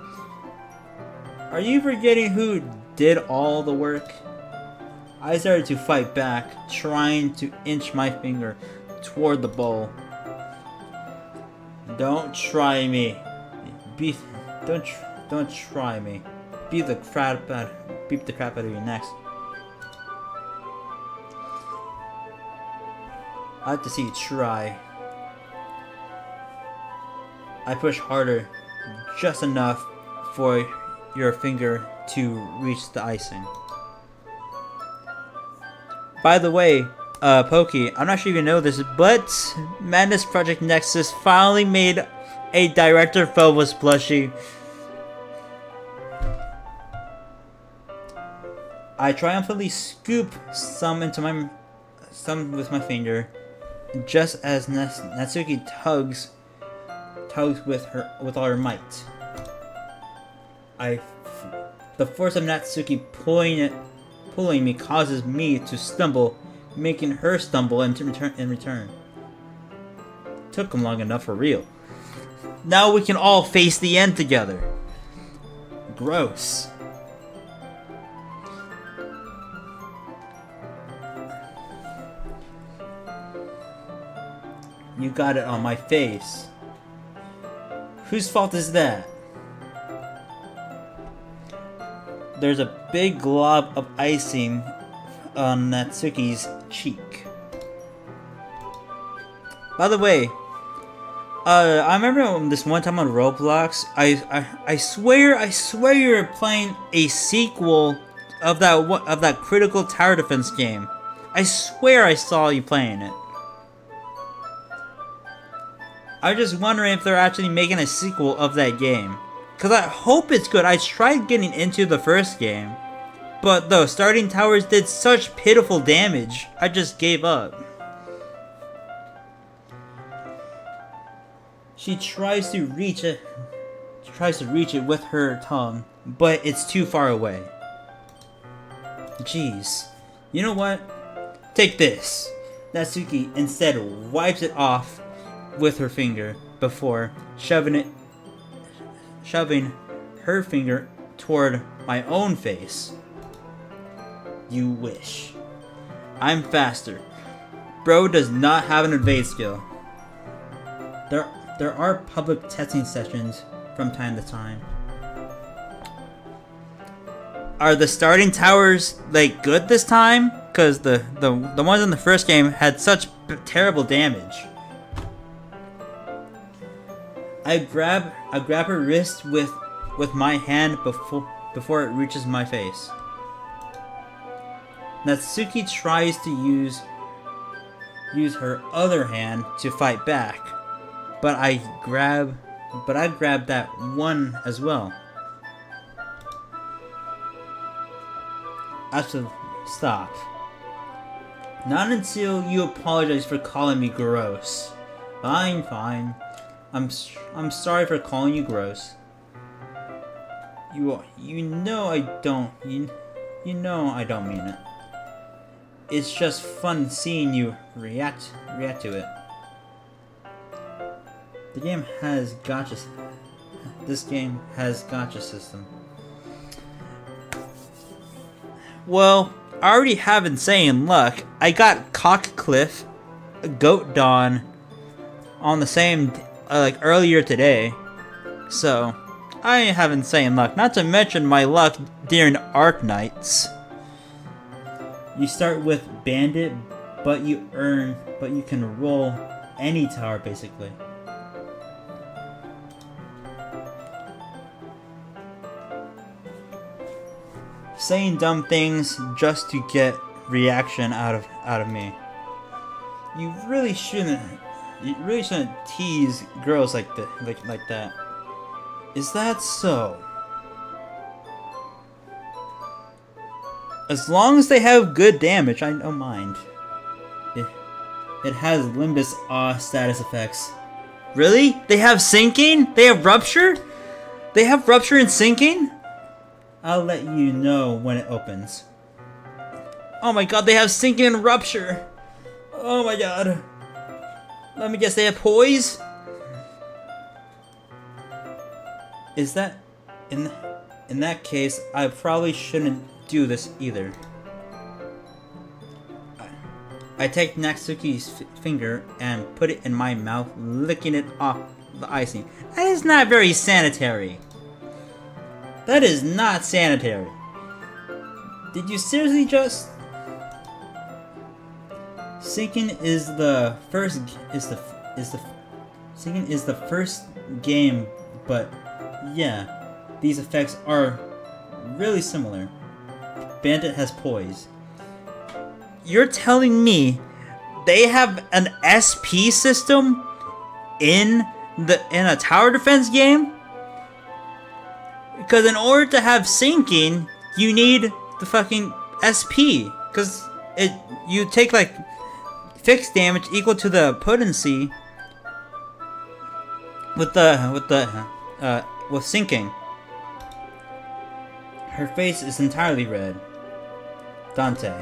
Are you forgetting who did all the work? I started to fight back, trying to inch my finger toward the bowl. Don't try me. Don't try me. Beat the crap out of you next. I have to see you try. I push harder, just enough for your finger to reach the icing. By the way, Pokey, I'm not sure if you know this, but Madness Project Nexus finally made a Director Phobos plushie. I triumphantly scoop some with my finger, just as Natsuki tugs with all her might. The force of Natsuki pulling me causes me to stumble, making her stumble in return. Took him long enough for real. Now we can all face the end together. Gross. You got it on my face. Whose fault is that? There's a big glob of icing on Natsuki's cheek. By the way, I remember this one time on Roblox. I swear you're playing a sequel of that Critical Tower Defense game I swear I saw you playing it. I was just wondering if they're actually making a sequel of that game. Cause I hope it's good. I tried getting into the first game, but the starting towers did such pitiful damage, I just gave up. She tries to reach it. She tries to reach it with her tongue, but it's too far away. Jeez. You know what? Take this. Natsuki instead wipes it off with her finger before shoving her finger toward my own face. You wish. I'm faster. Bro does not have an evade skill. There are public testing sessions from time to time. Are the starting towers like good this time? Cause the ones in the first game had such terrible damage. I grab her wrist with my hand before it reaches my face. Natsuki tries to use her other hand to fight back, but I grab that one as well. Absolutely, stop. Not until you apologize for calling me gross. Fine. I'm sorry for calling you gross. You know I don't mean it. It's just fun seeing you react to it. This game has gotcha system. Well, I already have insane luck. I got Cockcliff, Goat Dawn on the same earlier today. So, I have insane luck. Not to mention my luck during Arc Nights. You start with Bandit, but you can roll any tower basically. Saying dumb things just to get reaction out of me. You really shouldn't tease girls like that. Is that so? As long as they have good damage, I don't mind. It has Limbus Awe status effects. Really? They have sinking? They have rupture? They have rupture and sinking? I'll let you know when it opens. Oh my god, they have sinking and rupture! Oh my god. Let me guess, they have poise? Is that... In that case, I probably shouldn't do this either. I take Natsuki's finger and put it in my mouth, licking it off the icing. That is not very sanitary. That is not sanitary. Did you seriously just... Sinking is the first game, but yeah, these effects are really similar. Bandit has poise. You're telling me they have an SP system in a tower defense game? Because in order to have sinking, you need the fucking SP. Because you take like fixed damage equal to the potency with sinking. Her face is entirely red. Dante.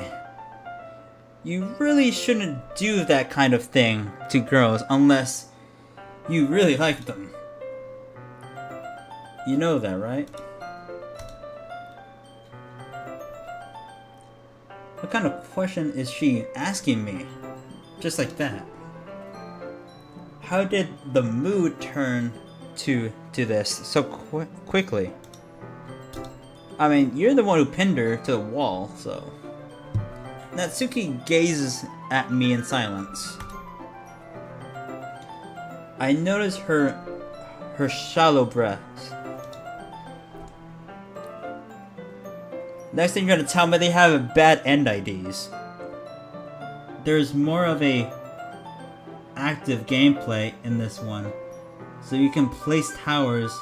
You really shouldn't do that kind of thing to girls unless you really like them. You know that, right? What kind of question is she asking me? Just like that. How did the mood turn to this so quickly? I mean, you're the one who pinned her to the wall, so... Natsuki gazes at me in silence. I notice her shallow breaths. Next thing you're gonna tell me they have bad end IDs. there's more of a active gameplay in this one. So you can place towers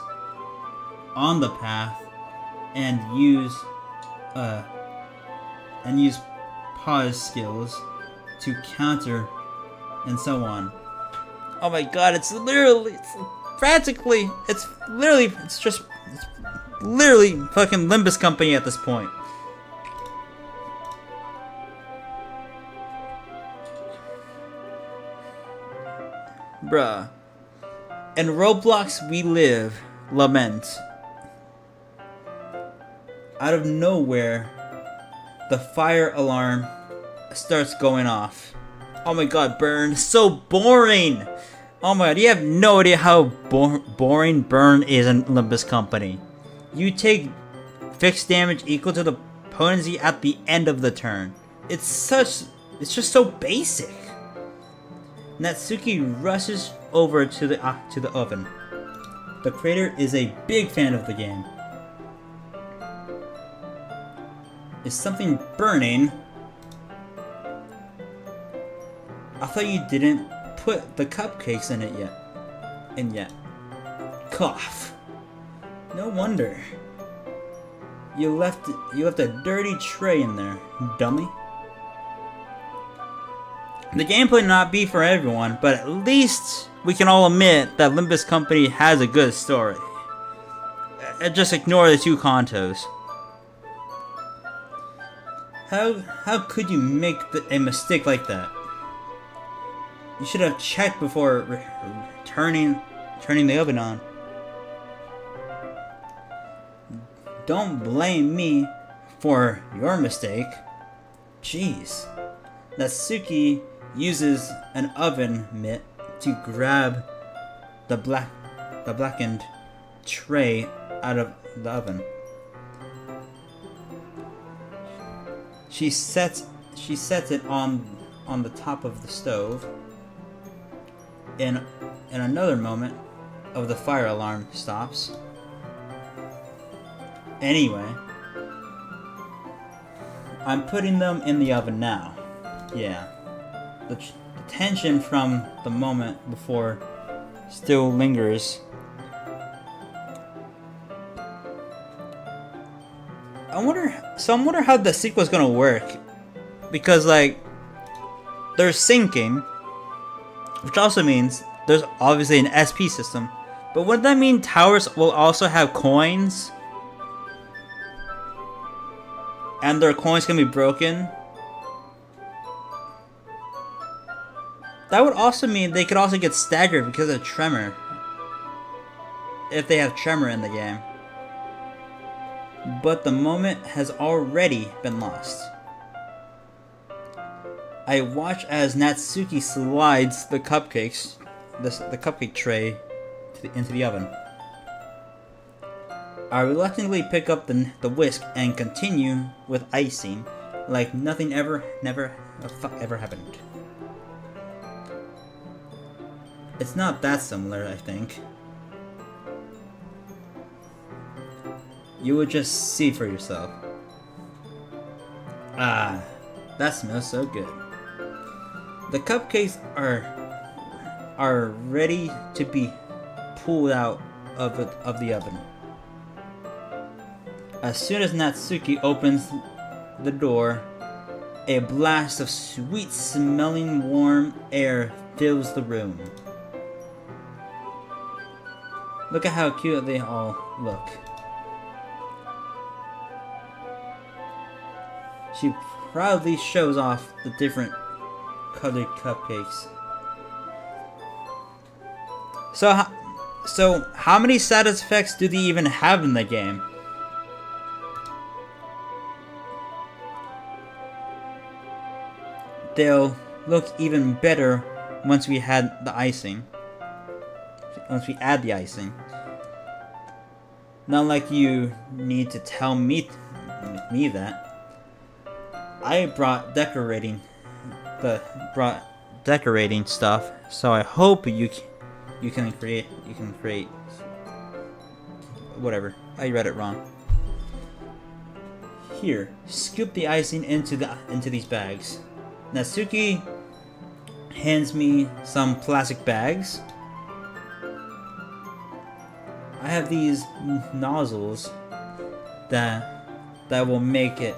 on the path and use pause skills to counter and so on. Oh my god, it's literally fucking Limbus Company at this point. Bruh. In Roblox we live, lament. Out of nowhere, the fire alarm starts going off. Oh my god, Burn, so boring! Oh my god, you have no idea how boring Burn is in Limbus Company. You take fixed damage equal to the potency at the end of the turn. It's just so basic. Natsuki rushes over to the oven. The creator is a big fan of the game. Is something burning? I thought you didn't put the cupcakes in it yet. Cough. No wonder. You left a dirty tray in there, dummy. The gameplay may not be for everyone, but at least we can all admit that Limbus Company has a good story. Just ignore the two contos. How could you make a mistake like that? You should have checked before turning the oven on. Don't blame me for your mistake. Jeez. Natsuki uses an oven mitt to grab the blackened tray out of the oven. She sets it on the top of the stove. In another moment of the fire alarm stops. Anyway, I'm putting them in the oven now. Yeah. The tension from the moment before still lingers. I wonder how the sequel's gonna work. Because, like, they're syncing, which also means there's obviously an SP system. But wouldn't that mean towers will also have coins? And their coins can be broken? That would also mean they could also get staggered because of Tremor. If they have Tremor in the game. But the moment has already been lost. I watch as Natsuki slides the cupcakes, the cupcake tray, into the oven. I reluctantly pick up the whisk and continue with icing, like nothing ever happened. It's not that similar, I think. You would just see for yourself. Ah, that smells so good. The cupcakes are ready to be pulled out of the oven. As soon as Natsuki opens the door, a blast of sweet-smelling warm air fills the room. Look at how cute they all look. She proudly shows off the different colored cupcakes. So how many side effects do they even have in the game? They'll look even better once we add the icing. Not like you need to tell me that. I brought decorating stuff, so I hope you can create whatever. I read it wrong. Here, scoop the icing into these bags. Natsuki hands me some plastic bags. I have these nozzles that will make it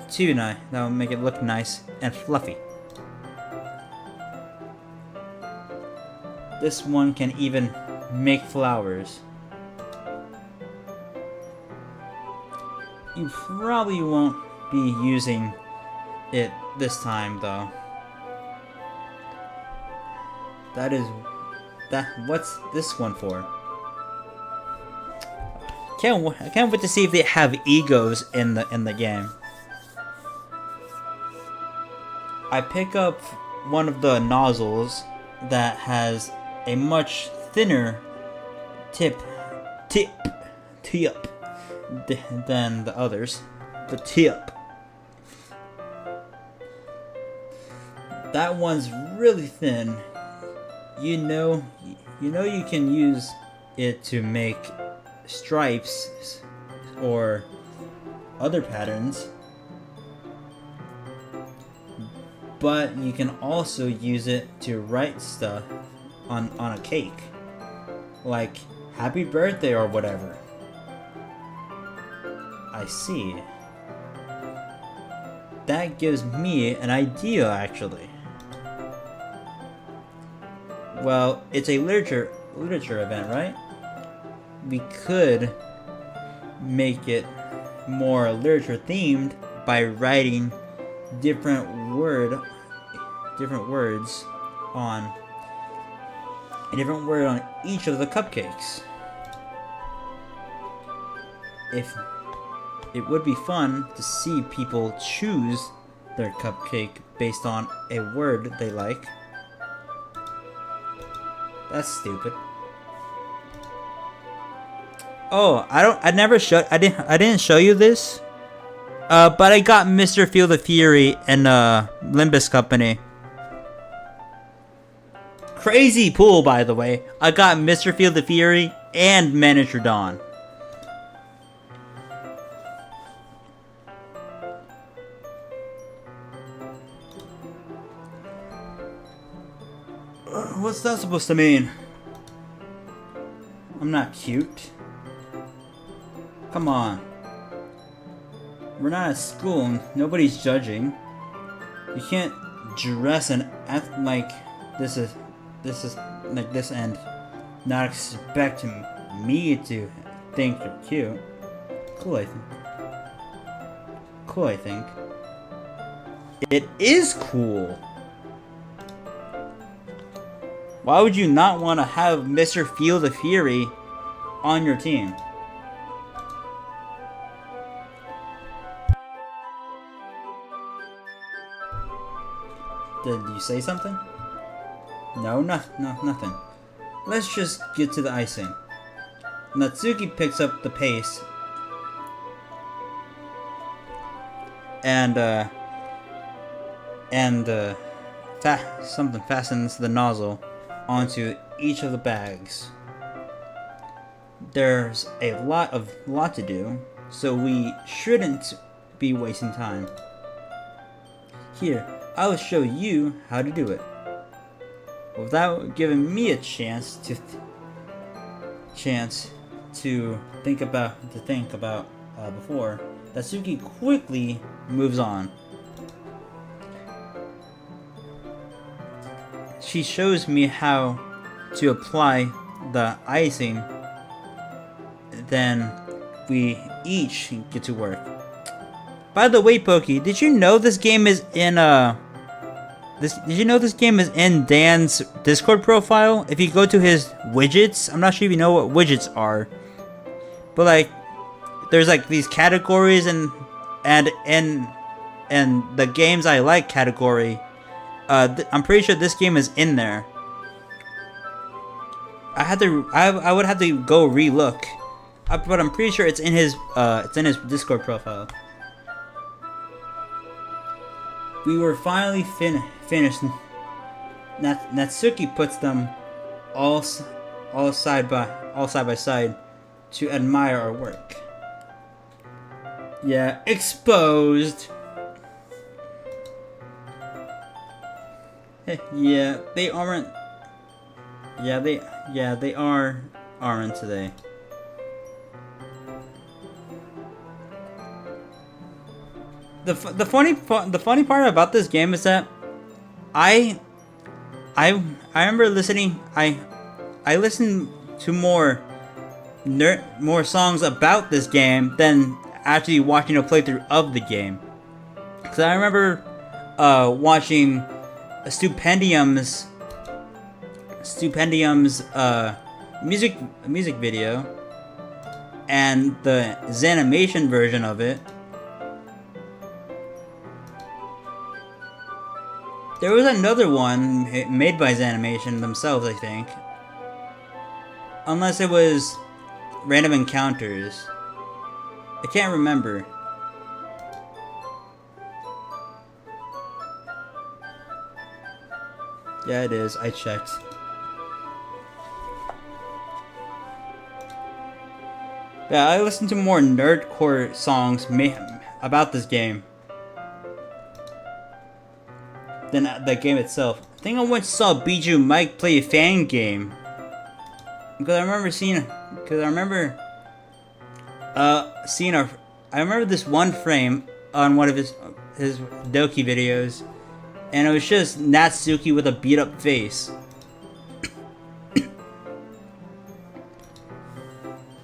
that will make it look nice and fluffy. This one can even make flowers. You probably won't be using it this time though. What's this one for? I can't wait to see if they have egos in the game. I pick up one of the nozzles that has a much thinner tip than the others. The tip. That one's really thin. You know you can use it to make stripes or other patterns, but you can also use it to write stuff on a cake, like happy birthday or whatever. I see. That gives me an idea, actually. Well, it's a literature event, right? We could make it more literature themed by writing different words on a different word on each of the cupcakes. It would be fun to see people choose their cupcake based on a word they like. That's stupid. Oh, I didn't show you this. But I got Mr. Feel the Fury and Limbus Company. Crazy pool, by the way. I got Mr. Feel the Fury and Manager Dawn. What's that supposed to mean? I'm not cute. Come on. We're not at school. Nobody's judging. You can't dress and act like this is like this and not expect me to think you're cute. Cool, I think. It is cool. Why would you not want to have Mr. Feel the Fury on your team? Did you say something? No, nothing. Let's just get to the icing. Natsuki picks up the pace and something fastens the nozzle onto each of the bags. There's a lot to do, so we shouldn't be wasting time. Here, I will show you how to do it. Without giving me a chance to think about before, Natsuki quickly moves on. She shows me how to apply the icing, then we each get to work. By the way, Pokey, did you know this game is in Dan's Discord profile? If you go to his widgets, I'm not sure if you know what widgets are, but like there's like these categories and the games I like category. I'm pretty sure this game is in there. I would have to go relook, but I'm pretty sure it's in his Discord profile. We were finally finished. Natsuki puts them all side by side to admire our work. Yeah, exposed. Yeah, they aren't. They aren't today. The funny part about this game is that I I remember listening. I listened to more songs about this game than actually watching a playthrough of the game. Cause I remember watching Stupendium's music video and the Zanimation version of it. There was another one made by Zanimation themselves, I think. Unless it was Random Encounters. I can't remember. Yeah, it is. I checked. Yeah, I listened to more nerdcore songs about this game than the game itself. I think I once saw Bijou Mike play a fan game. Because I remember I remember this one frame on one of his Doki videos, and it was just Natsuki with a beat up face.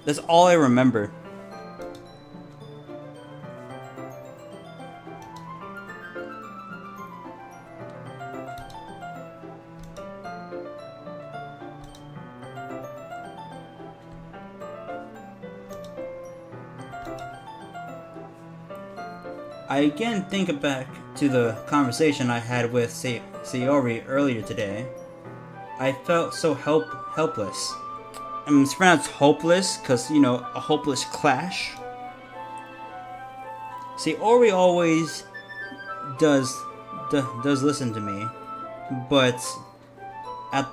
That's all I remember. I again think back to the conversation I had with Sayori earlier today. I felt so helpless. I mean, it's pronounced hopeless because, you know, a hopeless clash. Sayori always does listen to me, but at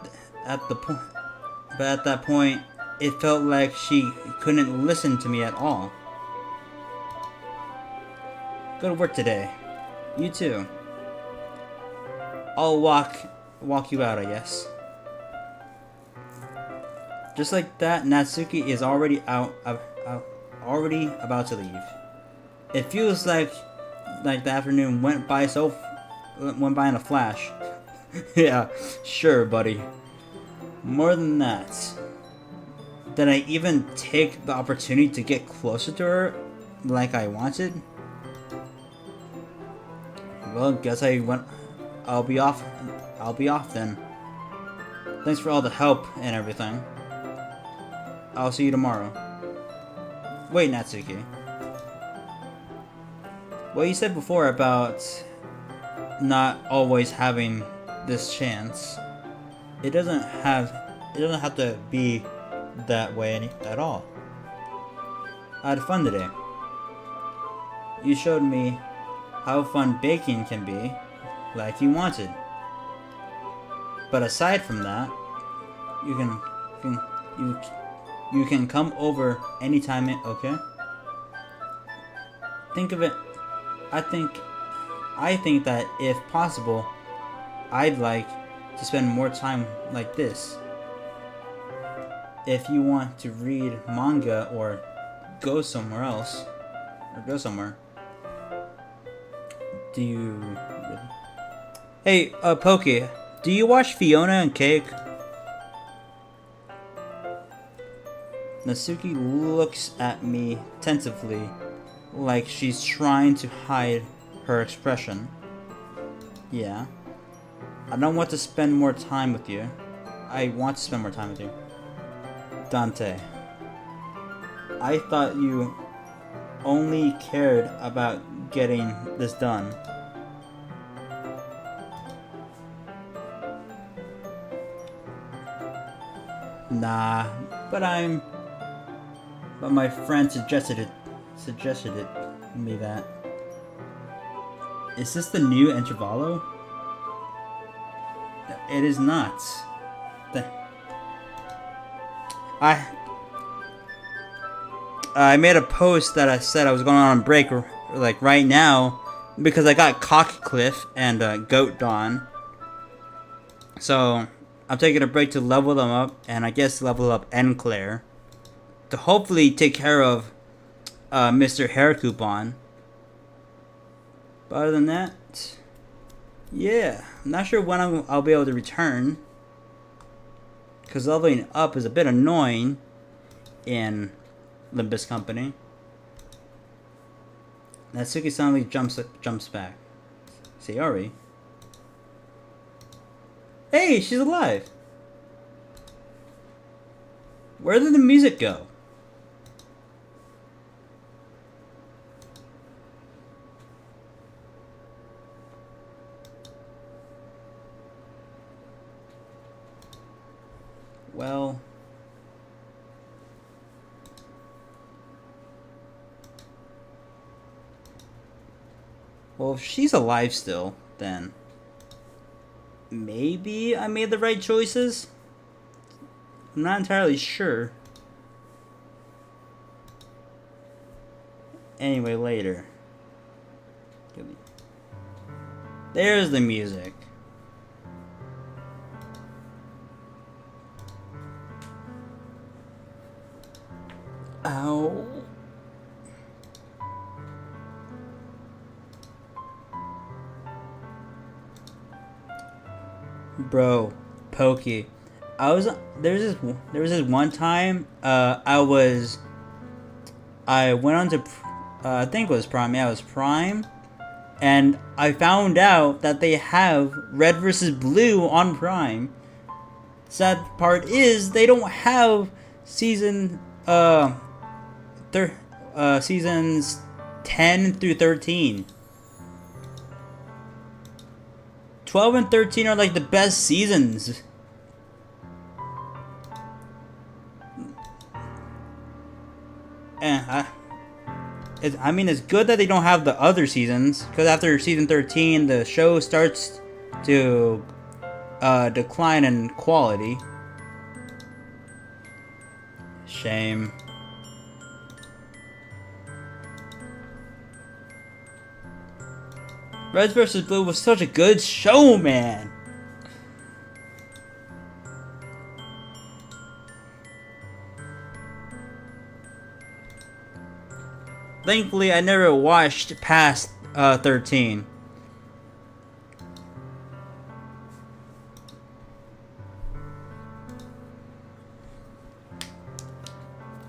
that point, it felt like she couldn't listen to me at all. Go to work today. You too. I'll walk you out, I guess. Just like that, Natsuki is already already about to leave. It feels like the afternoon went by in a flash. Yeah, sure, buddy. More than that, did I even take the opportunity to get closer to her like I wanted? Well, guess I'll be off then. Thanks for all the help and everything. I'll see you tomorrow. Wait, Natsuki. What you said before about not always having this chance, it doesn't have to be that way at all. I had fun today. You showed me how fun baking can be, like you wanted. But aside from that, you can come over anytime. Okay. Think of it. I think that if possible, I'd like to spend more time like this. If you want to read manga or go somewhere else, do you? Hey, Pokey, do you watch Fiona and Cake? Natsuki looks at me tentatively, like she's trying to hide her expression. Yeah. I don't want to spend more time with you. I want to spend more time with you. Dante. I thought you only cared about getting this done. Nah, but my friend suggested it me that. Is this the new Intervallo? It is not. I made a post that I said I was going on a break like right now because I got Cockcliff and Goat Dawn. So I'm taking a break to level them up, and I guess level up N Claire to hopefully take care of Mr. Hair Coupon. But other than that, yeah, I'm not sure when I'll be able to return, because leveling up is a bit annoying in Limbus Company. Natsuki suddenly jumps back. Sayori? Hey, she's alive! Where did the music go? Well... Well, if she's alive still, then... Maybe I made the right choices? I'm not entirely sure. Anyway, later. There's the music. Ow. Bro, Pokey. There was this one time I went on to I think it was Prime. Yeah, it was Prime, and I found out that they have Red versus Blue on Prime. Sad part is they don't have seasons 10 through 13. 12 and 13 are like the best seasons. I mean, it's good that they don't have the other seasons, because after season 13, the show starts to decline in quality. Shame. Red vs. Blue was such a good show, man. Thankfully, I never watched past 13.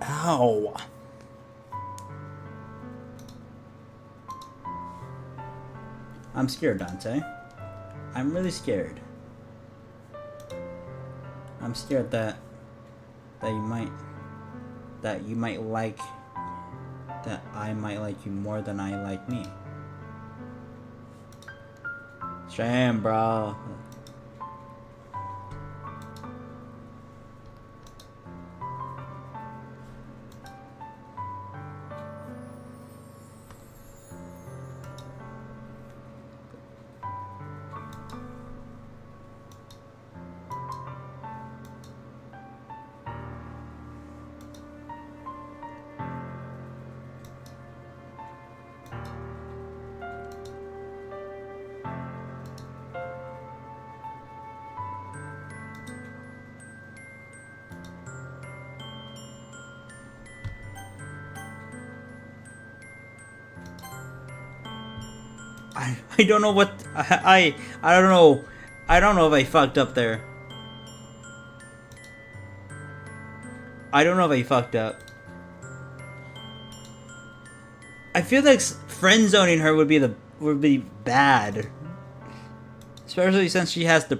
Ow. I'm scared, Dante. I'm really scared. I'm scared that you might like that I might like you more than I like me. Shame, bro. I don't know what I don't know. I don't know if I fucked up there. I don't know if I fucked up. I feel like friend zoning her would be bad, especially since she has the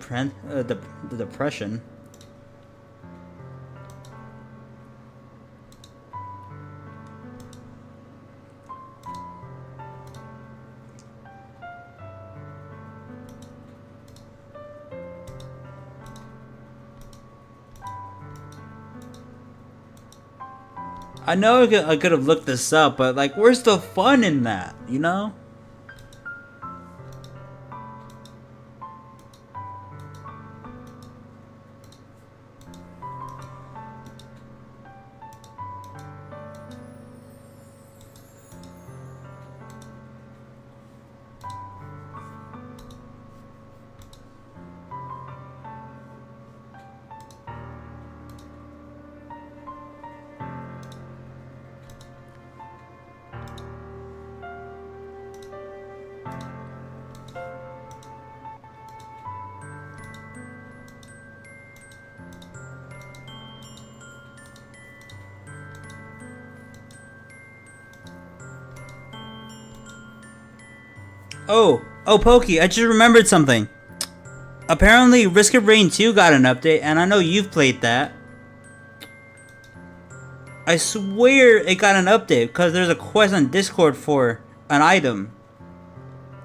depression. I know I could have looked this up, but like, where's the fun in that, you know? Oh, Pokey, I just remembered something. Apparently, Risk of Rain 2 got an update, and I know you've played that. I swear it got an update, because there's a quest on Discord for an item.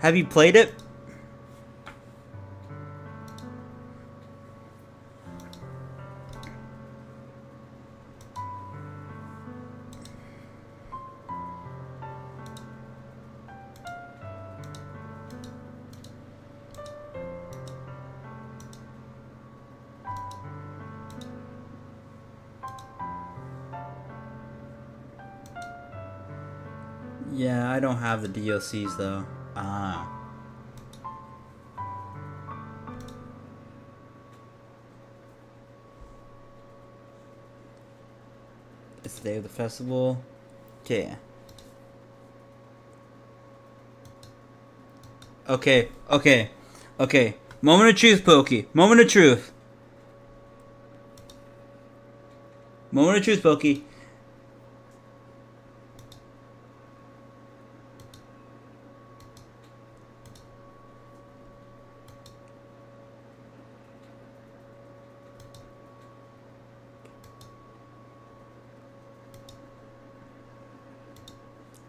Have you played it? Yeah, I don't have the DLCs though. Ah. It's the day of the festival. Okay. Okay. Moment of truth, Pokey. Moment of truth. Moment of truth, Pokey.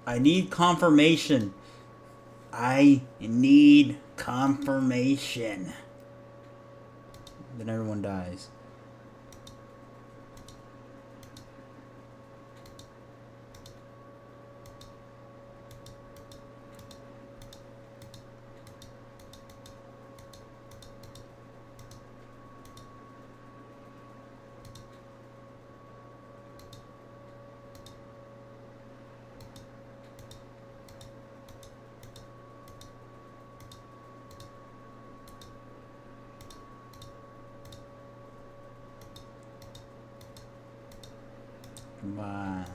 I need confirmation. I need confirmation. Then everyone dies. Come on.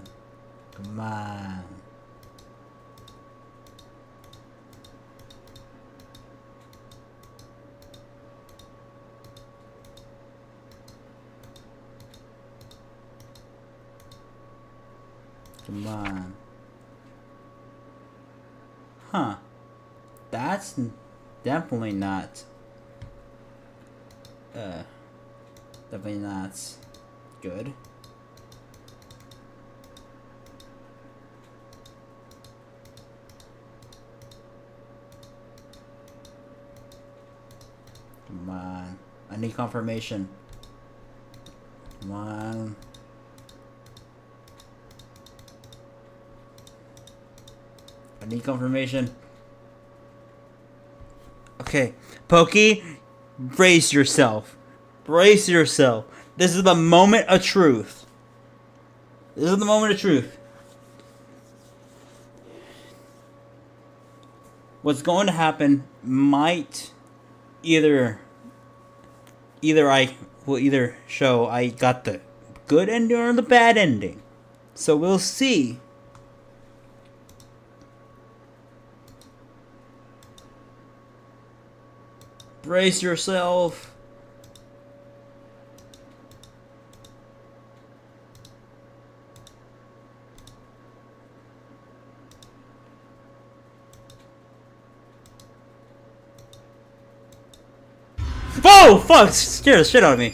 Come on. Come on. Huh. That's definitely not. Definitely not good. Come on. I need confirmation. Come on. I need confirmation. Okay. Pokey, brace yourself. Brace yourself. This is the moment of truth. This is the moment of truth. What's going to happen might either I will either show I got the good ending or the bad ending. So we'll see. Brace yourself. Whoa! Fuck! Scared the shit out of me.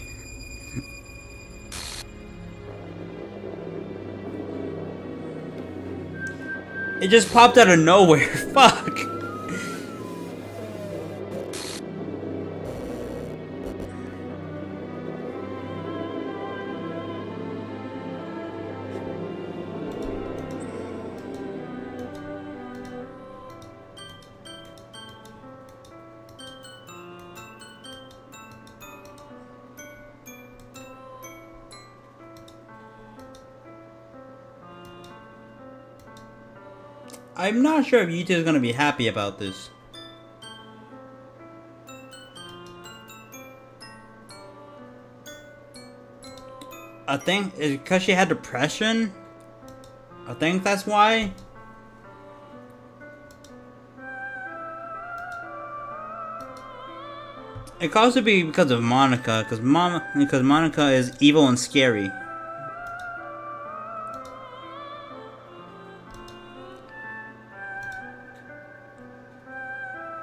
It just popped out of nowhere. Fuck! I'm not sure if YouTube is gonna be happy about this. I think it's because she had depression. I think that's why. It could also be because of Monica, because Monica is evil and scary.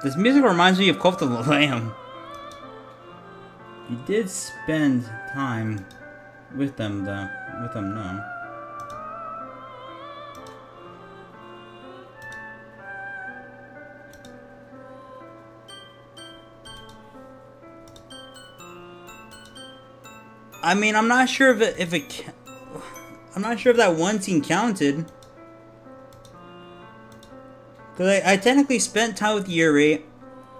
This music reminds me of Cult of the Lamb. You did spend time with them, though. With them, no. I mean, I'm not sure I'm not sure if that one scene counted. Cause I technically spent time with Yuri.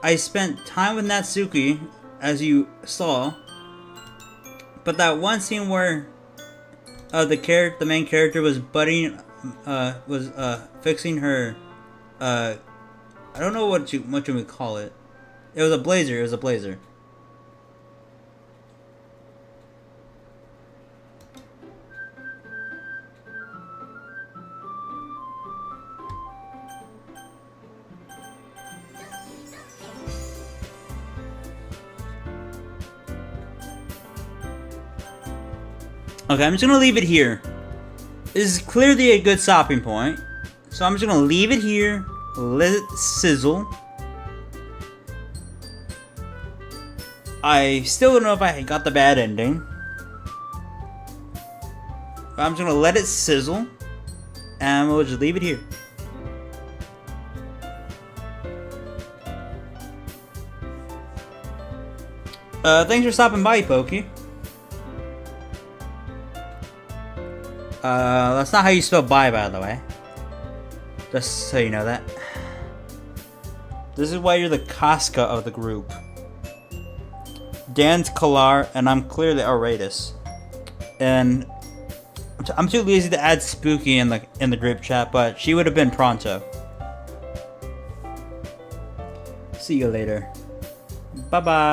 I spent time with Natsuki, as you saw. But that one scene where the main character was fixing her I don't know what you would call it. It was a blazer. Okay, I'm just gonna leave it here. This is clearly a good stopping point. So I'm just gonna leave it here, let it sizzle. I still don't know if I got the bad ending. But I'm just gonna let it sizzle, and we'll just leave it here. Thanks for stopping by, Pokey. That's not how you spell bye, by the way. Just so you know that. This is why you're the Casca of the group. Dan's Kalar, and I'm clearly Auratus. And I'm too lazy to add Spooky in the group chat, but she would have been pronto. See you later. Bye bye.